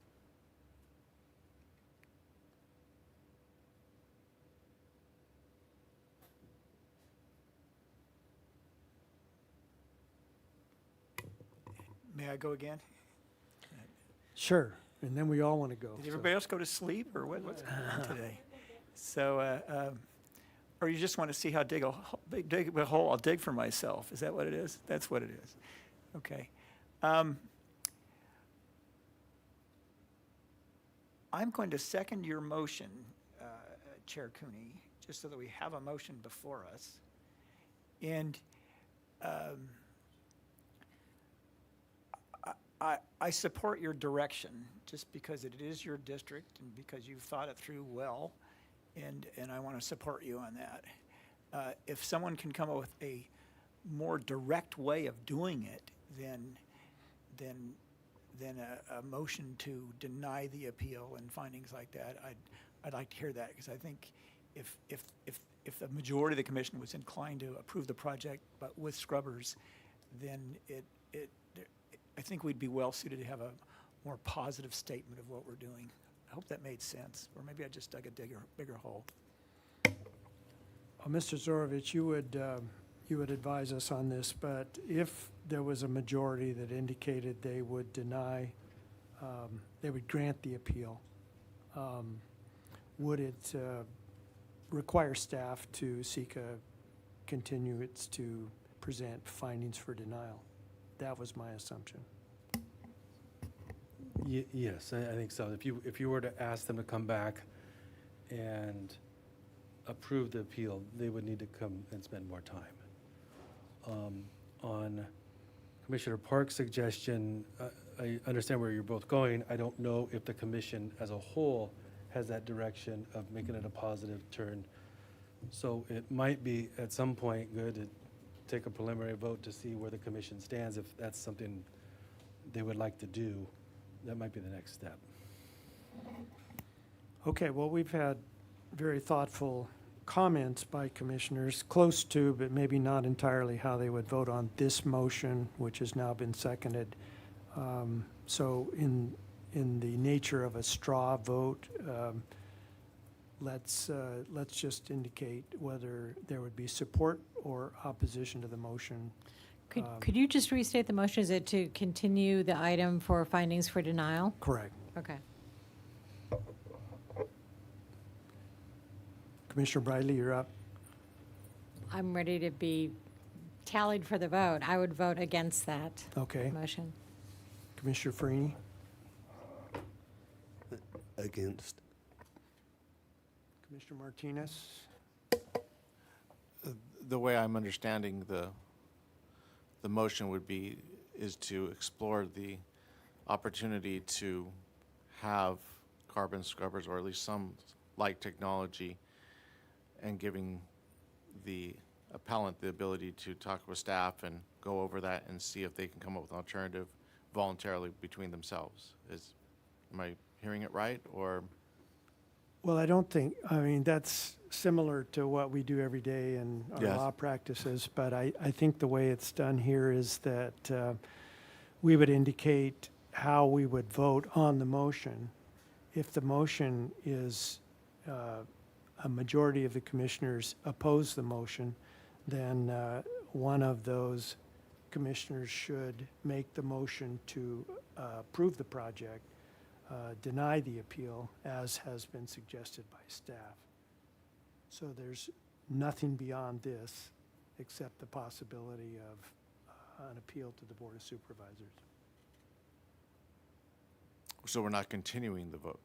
May I go again? Sure, and then we all want to go. Did everybody else go to sleep, or what's going on today? So, or you just want to see how dig a hole I'll dig for myself? Is that what it is? That's what it is. Okay. I'm going to second your motion, Chair Cooney, just so that we have a motion before us. And I support your direction, just because it is your district and because you've thought it through well, and I want to support you on that. If someone can come up with a more direct way of doing it than a motion to deny the appeal and findings like that, I'd like to hear that, because I think if the majority of the commission was inclined to approve the project but with scrubbers, then I think we'd be well suited to have a more positive statement of what we're doing. I hope that made sense, or maybe I just dug a bigger hole. Mr. Zorovich, you would advise us on this, but if there was a majority that indicated they would deny, they would grant the appeal, would it require staff to seek a continuance to present findings for denial? That was my assumption. Yes, I think so. If you were to ask them to come back and approve the appeal, they would need to come and spend more time. On Commissioner Park's suggestion, I understand where you're both going. I don't know if the commission as a whole has that direction of making it a positive turn. So it might be at some point good to take a preliminary vote to see where the commission stands. If that's something they would like to do, that might be the next step. Okay, well, we've had very thoughtful comments by commissioners, close to, but maybe not entirely how they would vote on this motion, which has now been seconded. So in the nature of a straw vote, let's just indicate whether there would be support or opposition to the motion. Could you just restate the motion? Is it to continue the item for findings for denial? Correct. Okay. Commissioner Briley, you're up. I'm ready to be tallied for the vote. I would vote against that Okay. motion. Commissioner Farini? Against. Commissioner Martinez? The way I'm understanding the motion would be, is to explore the opportunity to have carbon scrubbers, or at least some light technology, and giving the appellant the ability to talk with staff and go over that and see if they can come up with an alternative voluntarily between themselves. Am I hearing it right, or? Well, I don't think, I mean, that's similar to what we do every day in our Yes. law practices, but I think the way it's done here is that we would indicate how we would vote on the motion. If the motion is a majority of the commissioners oppose the motion, then one of those commissioners should make the motion to approve the project, deny the appeal, as has been suggested by staff. So there's nothing beyond this except the possibility of an appeal to the Board of Supervisors. So we're not continuing the vote,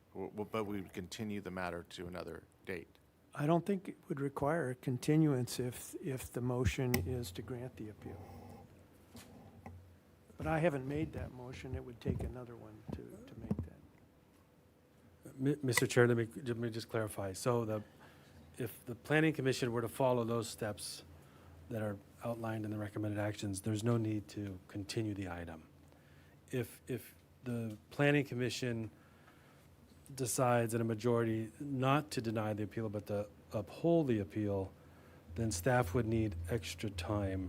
but we would continue the matter to another date. I don't think it would require a continuance if the motion is to grant the appeal. But I haven't made that motion. It would take another one to make that. Mr. Chair, let me just clarify. So if the Planning Commission were to follow those steps that are outlined in the recommended actions, there's no need to continue the item. If the Planning Commission decides in a majority not to deny the appeal but to uphold the appeal, then staff would need extra time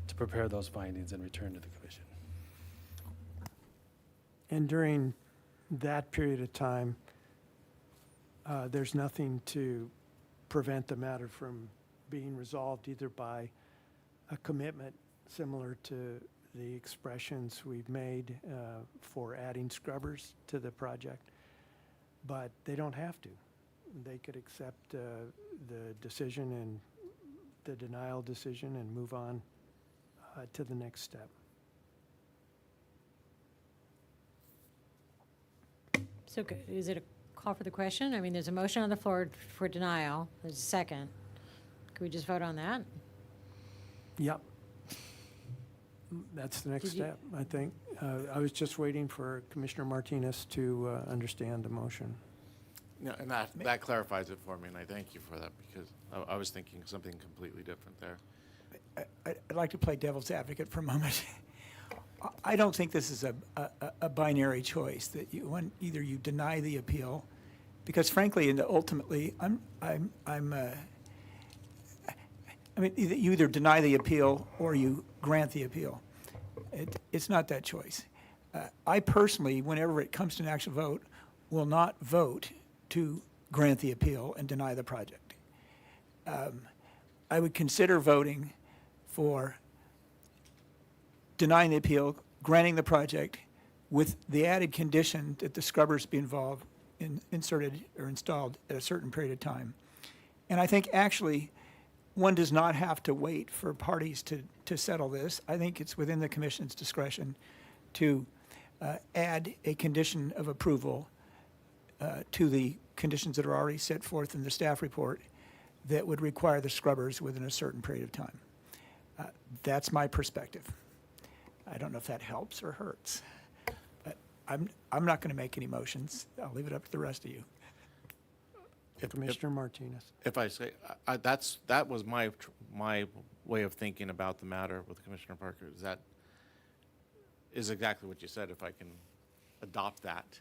to prepare those findings and return to the commission. And during that period of time, there's nothing to prevent the matter from being resolved either by a commitment similar to the expressions we've made for adding scrubbers to the project, but they don't have to. They could accept the decision and the denial decision and move on to the next step. So is it a call for the question? I mean, there's a motion on the floor for denial. There's a second. Could we just vote on that? Yep. That's the next Did you- step, I think. I was just waiting for Commissioner Martinez to understand the motion. No, and that clarifies it for me, and I thank you for that, because I was thinking something completely different there. I'd like to play devil's advocate for a moment. I don't think this is a binary choice that either you deny the appeal, because frankly, and ultimately, I mean, you either deny the appeal or you grant the appeal. It's not that choice. I personally, whenever it comes to an actual vote, will not vote to grant the appeal and deny the project. I would consider voting for denying the appeal, granting the project, with the added condition that the scrubbers be inserted or installed at a certain period of time. And I think actually one does not have to wait for parties to settle this. I think it's within the commission's discretion to add a condition of approval to the conditions that are already set forth in the staff report that would require the scrubbers within a certain period of time. That's my perspective. I don't know if that helps or hurts, but I'm not going to make any motions. I'll leave it up to the rest of you. Commissioner Martinez. If I say, that was my way of thinking about the matter with Commissioner Parker. That is exactly what you said, if I can adopt that.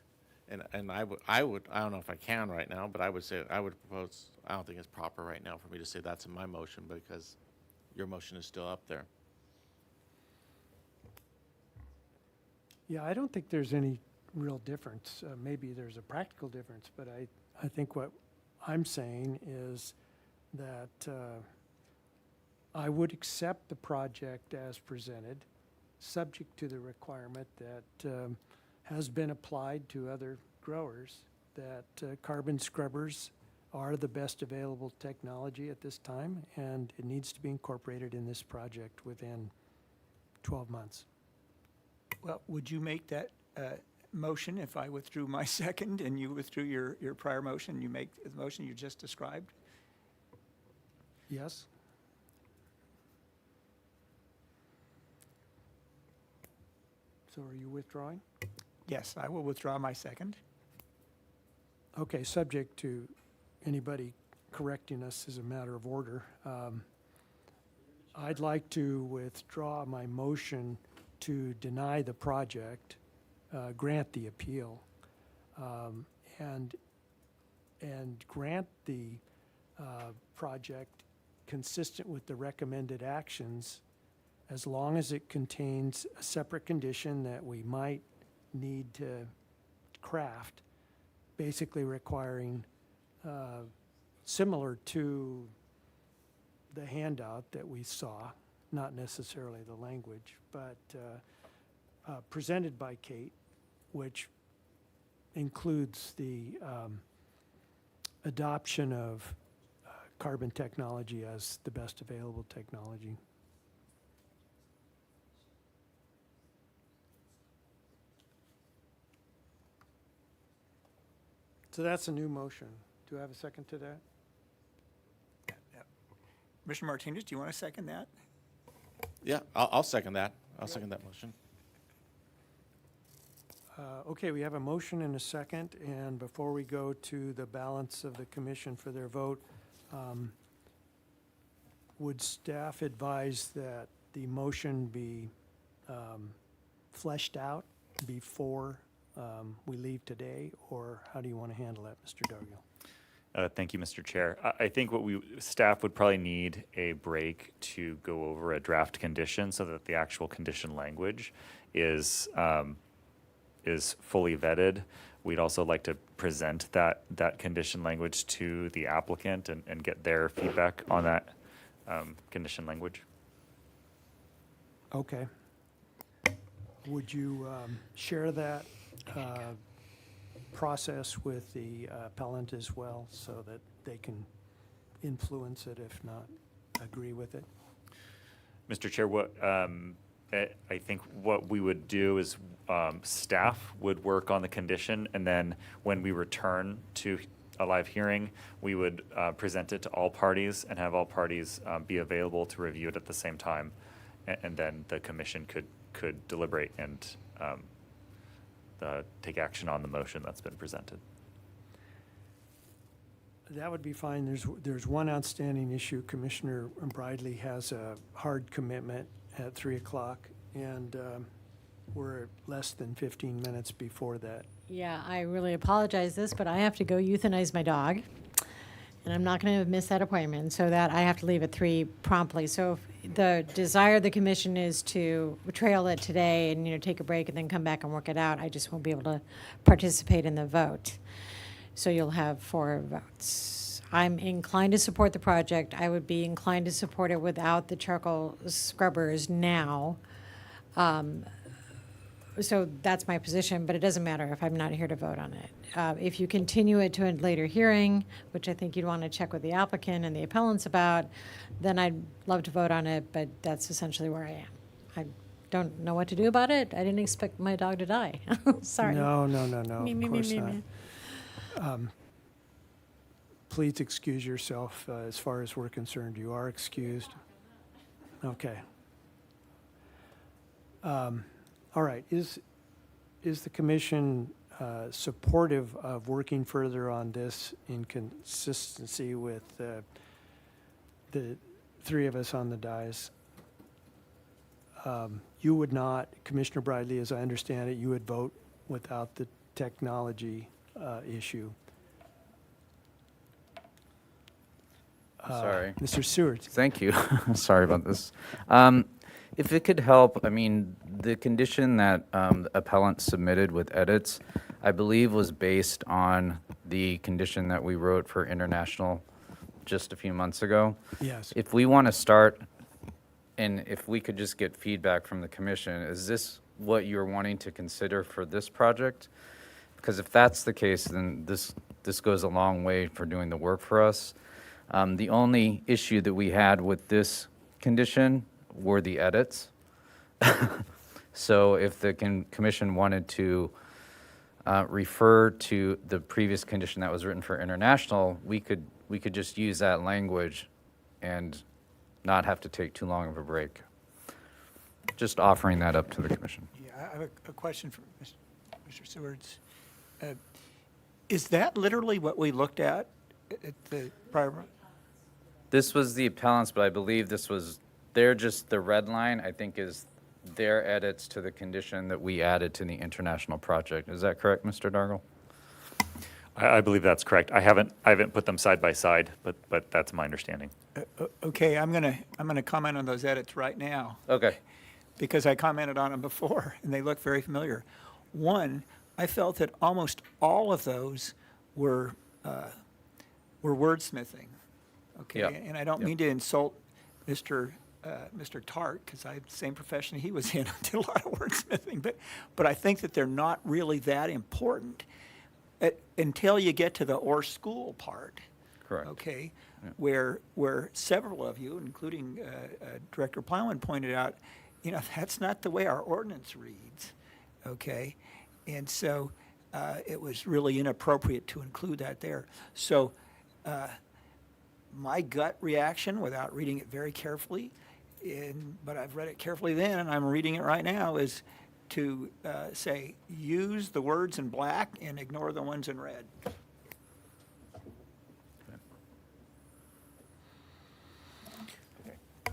And I don't know if I can right now, but I would say, I would propose, I don't think it's proper right now for me to say that's in my motion, because your motion is still up there. Yeah, I don't think there's any real difference. Maybe there's a practical difference, but I think what I'm saying is that I would accept the project as presented, subject to the requirement that has been applied to other growers, that carbon scrubbers are the best available technology at this time, and it needs to be incorporated in this project within 12 months. Well, would you make that motion if I withdrew my second and you withdrew your prior motion? You make the motion you just described? Yes? So are you withdrawing? Yes, I will withdraw my second. Okay, subject to anybody correcting us as a matter of order. I'd like to withdraw my motion to deny the project, grant the appeal, and grant the project consistent with the recommended actions, as long as it contains a separate condition that we might need to craft, basically requiring, similar to the handout that we saw, not necessarily the language, but presented by Kate, which includes the adoption of carbon technology as the best available technology. So that's a new motion. Do I have a second to that? Commissioner Martinez, do you want to second that? Yeah, I'll second that. I'll second that motion. Okay, we have a motion and a second, and before we go to the balance of the commission for their vote, would staff advise that the motion be fleshed out before we leave today, or how do you want to handle that, Mr. Dargill? Thank you, Mr. Chair. I think staff would probably need a break to go over a draft condition so that the actual condition language is fully vetted. We'd also like to present that condition language to the applicant and get their feedback on that condition language. Okay. Would you share that process with the appellant as well, so that they can influence it, if not agree with it? Mr. Chair, I think what we would do is staff would work on the condition, and then when we return to a live hearing, we would present it to all parties and have all parties be available to review it at the same time, and then the commission could deliberate and take action on the motion that's been presented. That would be fine. There's one outstanding issue. Commissioner Bridley has a hard commitment at 3 o'clock, and we're less than 15 minutes before that. Yeah, I really apologize this, but I have to go euthanize my dog, and I'm not going to miss that appointment, so that I have to leave at 3 promptly. So if the desire of the commission is to trail it today and, take a break and then come back and work it out, I just won't be able to participate in the vote. So you'll have 4 votes. I'm inclined to support the project. I would be inclined to support it without the charcoal scrubbers now. So that's my position, but it doesn't matter if I'm not here to vote on it. If you continue it to a later hearing, which I think you'd want to check with the applicant and the appellants about, then I'd love to vote on it, but that's essentially where I am. I don't know what to do about it. I didn't expect my dog to die. Sorry. No, of course not. Please excuse yourself. As far as we're concerned, you are excused. Okay. All right. Is the commission supportive of working further on this in consistency with the 3 of us on the dais? You would not, Commissioner Bridley, as I understand it, you would vote without the technology issue. Sorry. Mr. Seward. Thank you. Sorry about this. If it could help, the condition that the appellant submitted with edits, I believe was based on the condition that we wrote for international just a few months ago. Yes. If we want to start, and if we could just get feedback from the commission, is this what you're wanting to consider for this project? Because if that's the case, then this this goes a long way for doing the work for us. The only issue that we had with this condition were the edits. So if the commission wanted to refer to the previous condition that was written for international, we could just use that language and not have to take too long of a break. Just offering that up to the commission. Yeah, I have a question for Mr. Seward's. Is that literally what we looked at the prior? This was the appellants, but I believe this was, the red line, I think, is their edits to the condition that we added to the international project. Is that correct, Mr. Dargle? I believe that's correct. I haven't put them side by side, but that's my understanding. Okay, I'm gonna comment on those edits right now. Okay. Because I commented on them before, and they look very familiar. One, I felt that almost all of those were wordsmithing. Okay, Yeah. and I don't mean to insult Mr. Tart, because I have the same profession he was in. I did a lot of wordsmithing, but I think that they're not really that important until you get to the or school part. Correct. Okay, where several of you, including Director Plowman, pointed out, that's not the way our ordinance reads. Okay, and so it was really inappropriate to include that there. So my gut reaction, without reading it very carefully, but I've read it carefully then, and I'm reading it right now, is to say, use the words in black and ignore the ones in red.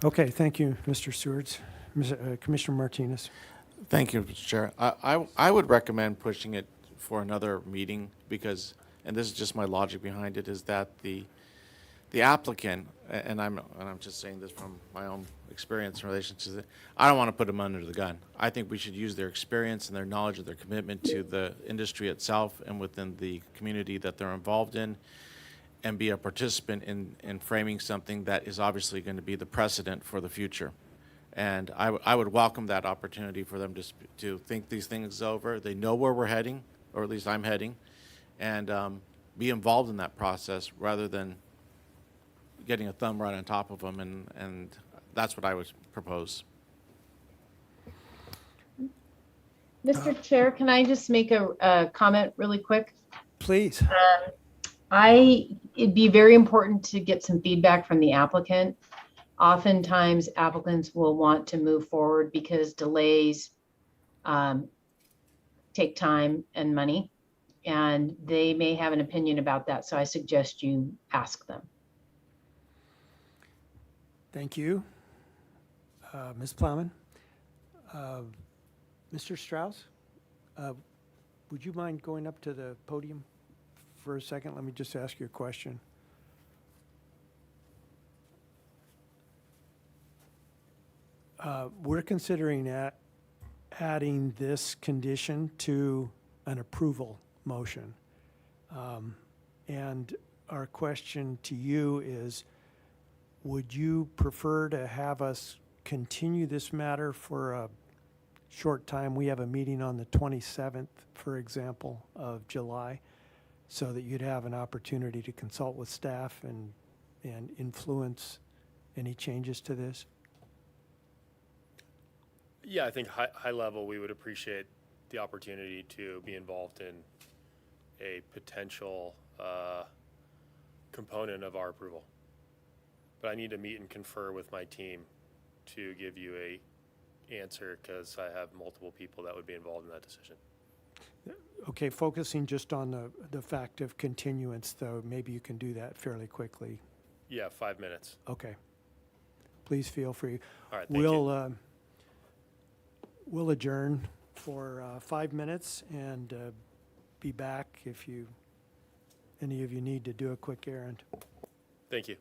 Okay, thank you, Mr. Seward. Commissioner Martinez. Thank you, Mr. Chair. I would recommend pushing it for another meeting because, and this is just my logic behind it, is that the applicant, and I'm just saying this from my own experience in relation to it, I don't want to put them under the gun. I think we should use their experience and their knowledge of their commitment to the industry itself and within the community that they're involved in, and be a participant in framing something that is obviously going to be the precedent for the future. And I would welcome that opportunity for them to think these things over. They know where we're heading, or at least I'm heading, and be involved in that process rather than getting a thumb right on top of them, and that's what I would propose. Mr. Chair, can I just make a comment really quick? Please. It'd be very important to get some feedback from the applicant. Oftentimes applicants will want to move forward because delays take time and money, and they may have an opinion about that. So I suggest you ask them. Thank you. Ms. Plowman. Mr. Strauss, would you mind going up to the podium for a second? Let me just ask you a question. We're considering adding this condition to an approval motion. And our question to you is, would you prefer to have us continue this matter for a short time? We have a meeting on the 27th, for example, of July, so that you'd have an opportunity to consult with staff and influence any changes to this? Yeah, I think high level, we would appreciate the opportunity to be involved in a potential component of our approval. But I need to meet and confer with my team to give you a answer because I have multiple people that would be involved in that decision. Okay, focusing just on the fact of continuance, though, maybe you can do that fairly quickly. Yeah, 5 minutes. Okay. Please feel free. All right, thank you. We'll adjourn for 5 minutes and be back if any of you need to do a quick errand. Thank you.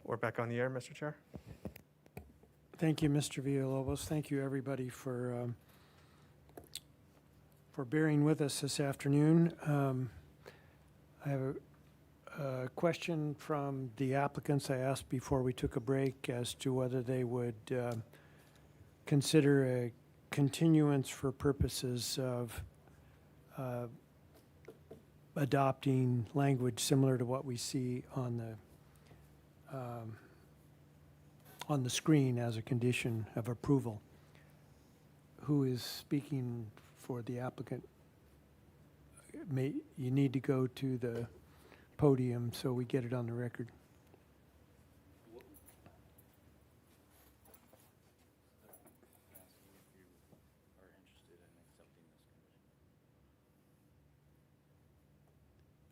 we're back on the air, Mr. Chair. Thank you, Mr. Villalobos. Thank you, everybody, for bearing with us this afternoon. I have a question from the applicants. I asked before we took a break as to whether they would consider a continuance for purposes of adopting language similar to what we see on the screen as a condition of approval. Who is speaking for the applicant? You need to go to the podium so we get it on the record.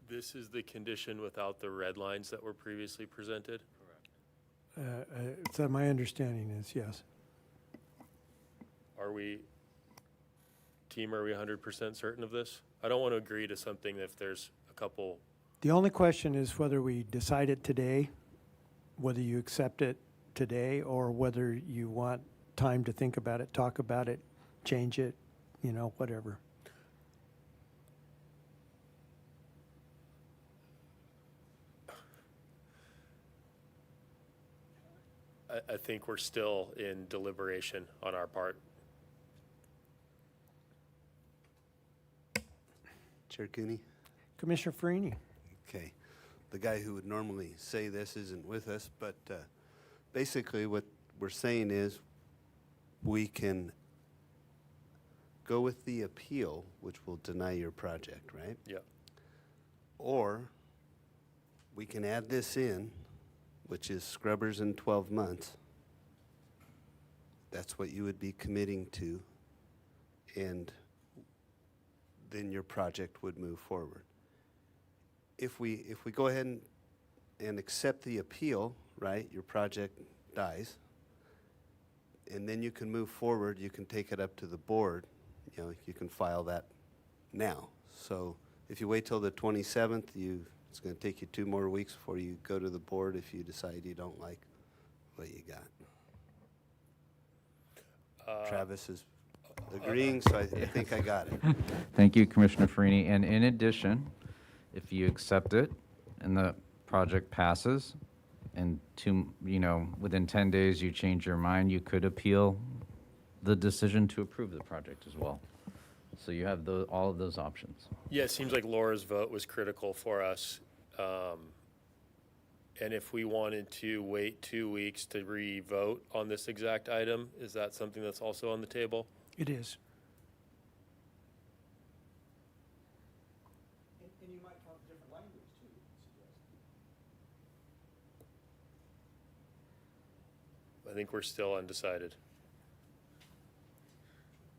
This is the condition without the red lines that were previously presented? So my understanding is yes. Are we 100% certain of this? I don't want to agree to something if there's a couple. The only question is whether we decide it today, whether you accept it today, or whether you want time to think about it, talk about it, change it, whatever. I think we're still in deliberation on our part. Chair Cooney? Commissioner Farini. Okay. The guy who would normally say this isn't with us, but basically what we're saying is we can go with the appeal, which will deny your project, right? Yeah. Or we can add this in, which is scrubbers in 12 months. That's what you would be committing to, and then your project would move forward. If we go ahead and accept the appeal, right, your project dies, and then you can move forward, you can take it up to the board, you can file that now. So if you wait till the 27th, it's going to take you 2 more weeks before you go to the board if you decide you don't like what you got. Travis is agreeing, so I think I got it. Thank you, Commissioner Farini. And in addition, if you accept it and the project passes, and within 10 days you change your mind, you could appeal the decision to approve the project as well. So you have all of those options. Yeah, it seems like Laura's vote was critical for us. And if we wanted to wait 2 weeks to re-vote on this exact item, is that something that's also on the table? It is. And you might come up with different language too, I think we're still undecided.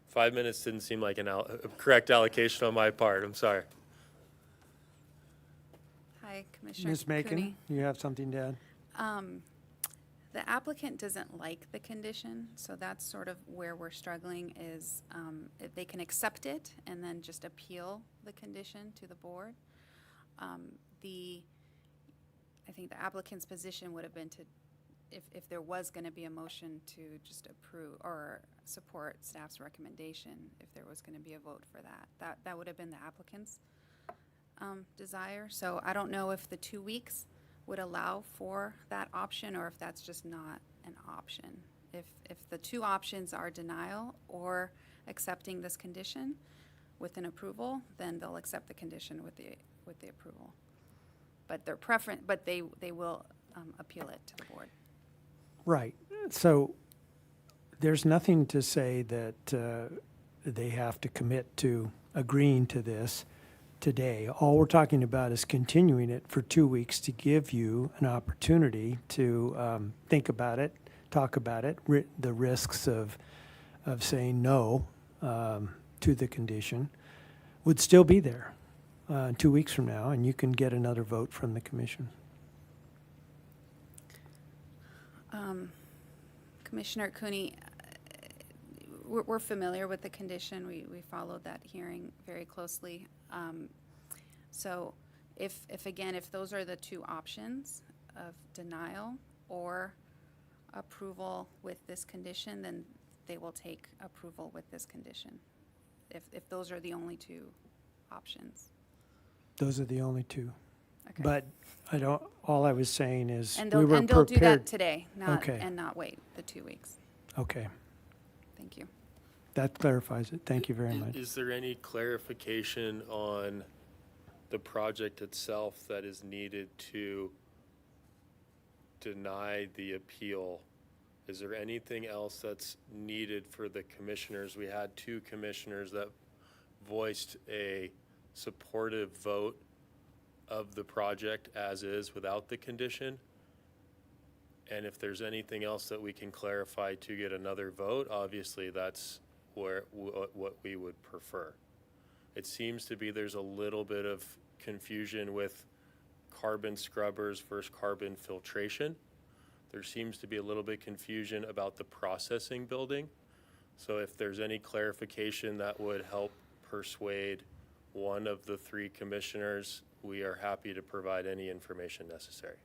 5 minutes didn't seem like a correct allocation on my part. I'm sorry. Hi, Commissioner Ms. Macon, Cooney. you have something to add? The applicant doesn't like the condition, so that's sort of where we're struggling is if they can accept it and then just appeal the condition to the board. I think the applicant's position would have been to, if there was going to be a motion to just approve or support staff's recommendation, if there was going to be a vote for that would have been the applicant's desire. So I don't know if the 2 weeks would allow for that option or if that's just not an option. If the two options are denial or accepting this condition with an approval, then they'll accept the condition with the approval. But their preference, but they will appeal it to the board. Right. So there's nothing to say that they have to commit to agreeing to this today. All we're talking about is continuing it for 2 weeks to give you an opportunity to think about it, talk about it, the risks of saying no to the condition would still be there 2 weeks from now, and you can get another vote from the commission. Commissioner Cooney, we're familiar with the condition. We followed that hearing very closely. So if those are the two options of denial or approval with this condition, then they will take approval with this condition. If those are the only two options. Those are the only two. Okay. But all I was saying is And we were they'll do that prepared. today, Okay. and not wait the 2 weeks. Okay, Thank you. that clarifies it. Thank you very much. Is there any clarification on the project itself that is needed to deny the appeal? Is there anything else that's needed for the commissioners? We had 2 commissioners that voiced a supportive vote of the project as is without the condition. And if there's anything else that we can clarify to get another vote, obviously that's what we would prefer. It seems to be there's a little bit of confusion with carbon scrubbers versus carbon filtration. There seems to be a little bit confusion about the processing building. So if there's any clarification that would help persuade one of the 3 commissioners, we are happy to provide any information necessary.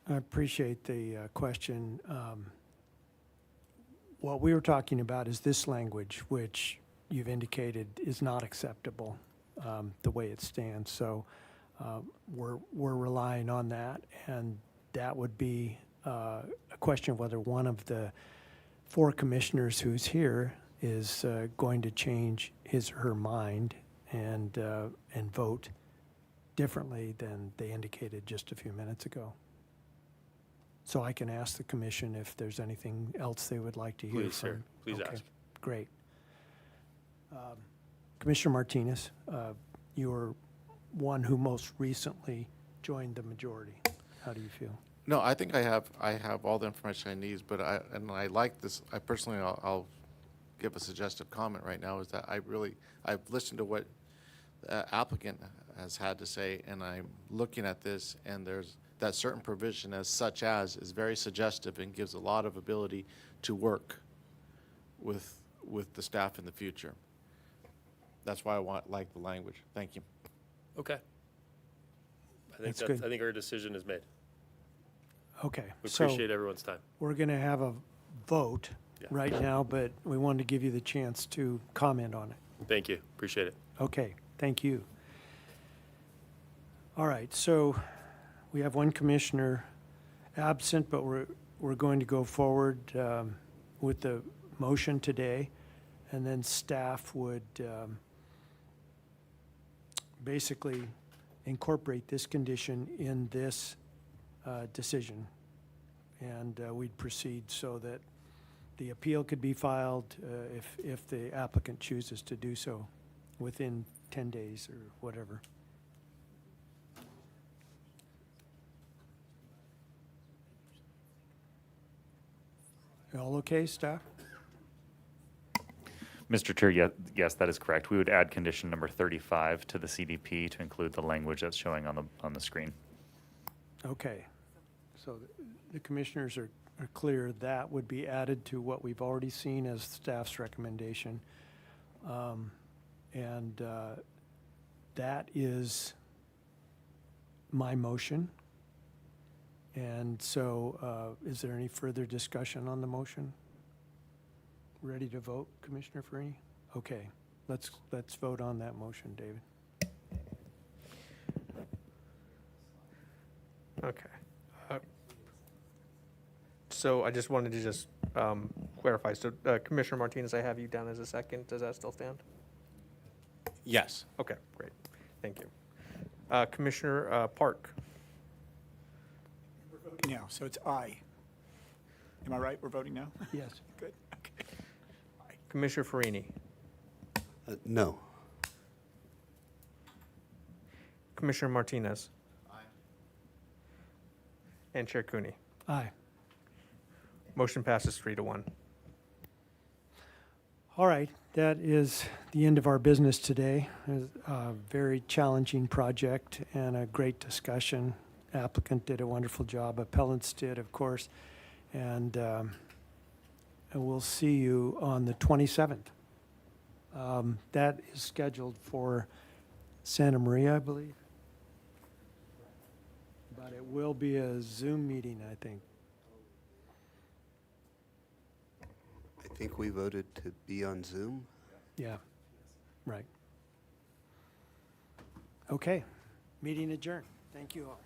I appreciate the question. What we were talking about is this language, which you've indicated is not acceptable the way it stands. So we're relying on that, and that would be a question of whether one of the 4 commissioners who's here is going to change his or her mind and vote differently than they indicated just a few minutes ago. So I can ask the commission if there's anything else they would like to hear Please, from. sir. Please ask. Great. Commissioner Martinez, you were one who most recently joined the majority. How do you feel? No, I think I have all the information I need, but I like this. I personally, I'll give a suggestive comment right now, is that I've listened to what the applicant has had to say, and I'm looking at this, and there's that certain provision as such as is very suggestive and gives a lot of ability to work with the staff in the future. That's why I like the language. Thank you. Okay. That's good. I think our decision is made. Okay. We so appreciate everyone's time. We're going to have a vote right now, but we wanted to give you the chance to comment on it. Thank you. Appreciate it. Okay, thank you. All right, so we have one commissioner absent, but we're going to go forward with the motion today, and then staff would basically incorporate this condition in this decision, and we'd proceed so that the appeal could be filed if the applicant chooses to do so within 10 days or whatever. All okay, staff? Mr. Chair, yes, that is correct. We would add condition number 35 to the CDP to include the language that's showing on the screen. Okay. So the commissioners are clear that would be added to what we've already seen as staff's recommendation. And that is my motion. And so is there any further discussion on the motion? Ready to vote, Commissioner Farini? Okay, let's vote on that motion, David. Okay. So I just wanted to clarify. So Commissioner Martinez, I have you down as a second. Does that still stand? Yes. Okay, great. Thank you. Commissioner Park. Now, so it's aye. Am I right? We're voting now? Yes. Good, okay. Commissioner Farini. No. Commissioner Martinez. Aye. And Chair Cooney. Aye. Motion passes 3-1. All right, that is the end of our business today. A very challenging project and a great discussion. Applicant did a wonderful job. Appellants did, of course. And we'll see you on the 27th. That is scheduled for Santa Maria, I believe. But it will be a Zoom meeting, I think. I think we voted to be on Zoom. Yeah, right. Okay, meeting adjourned. Thank you all.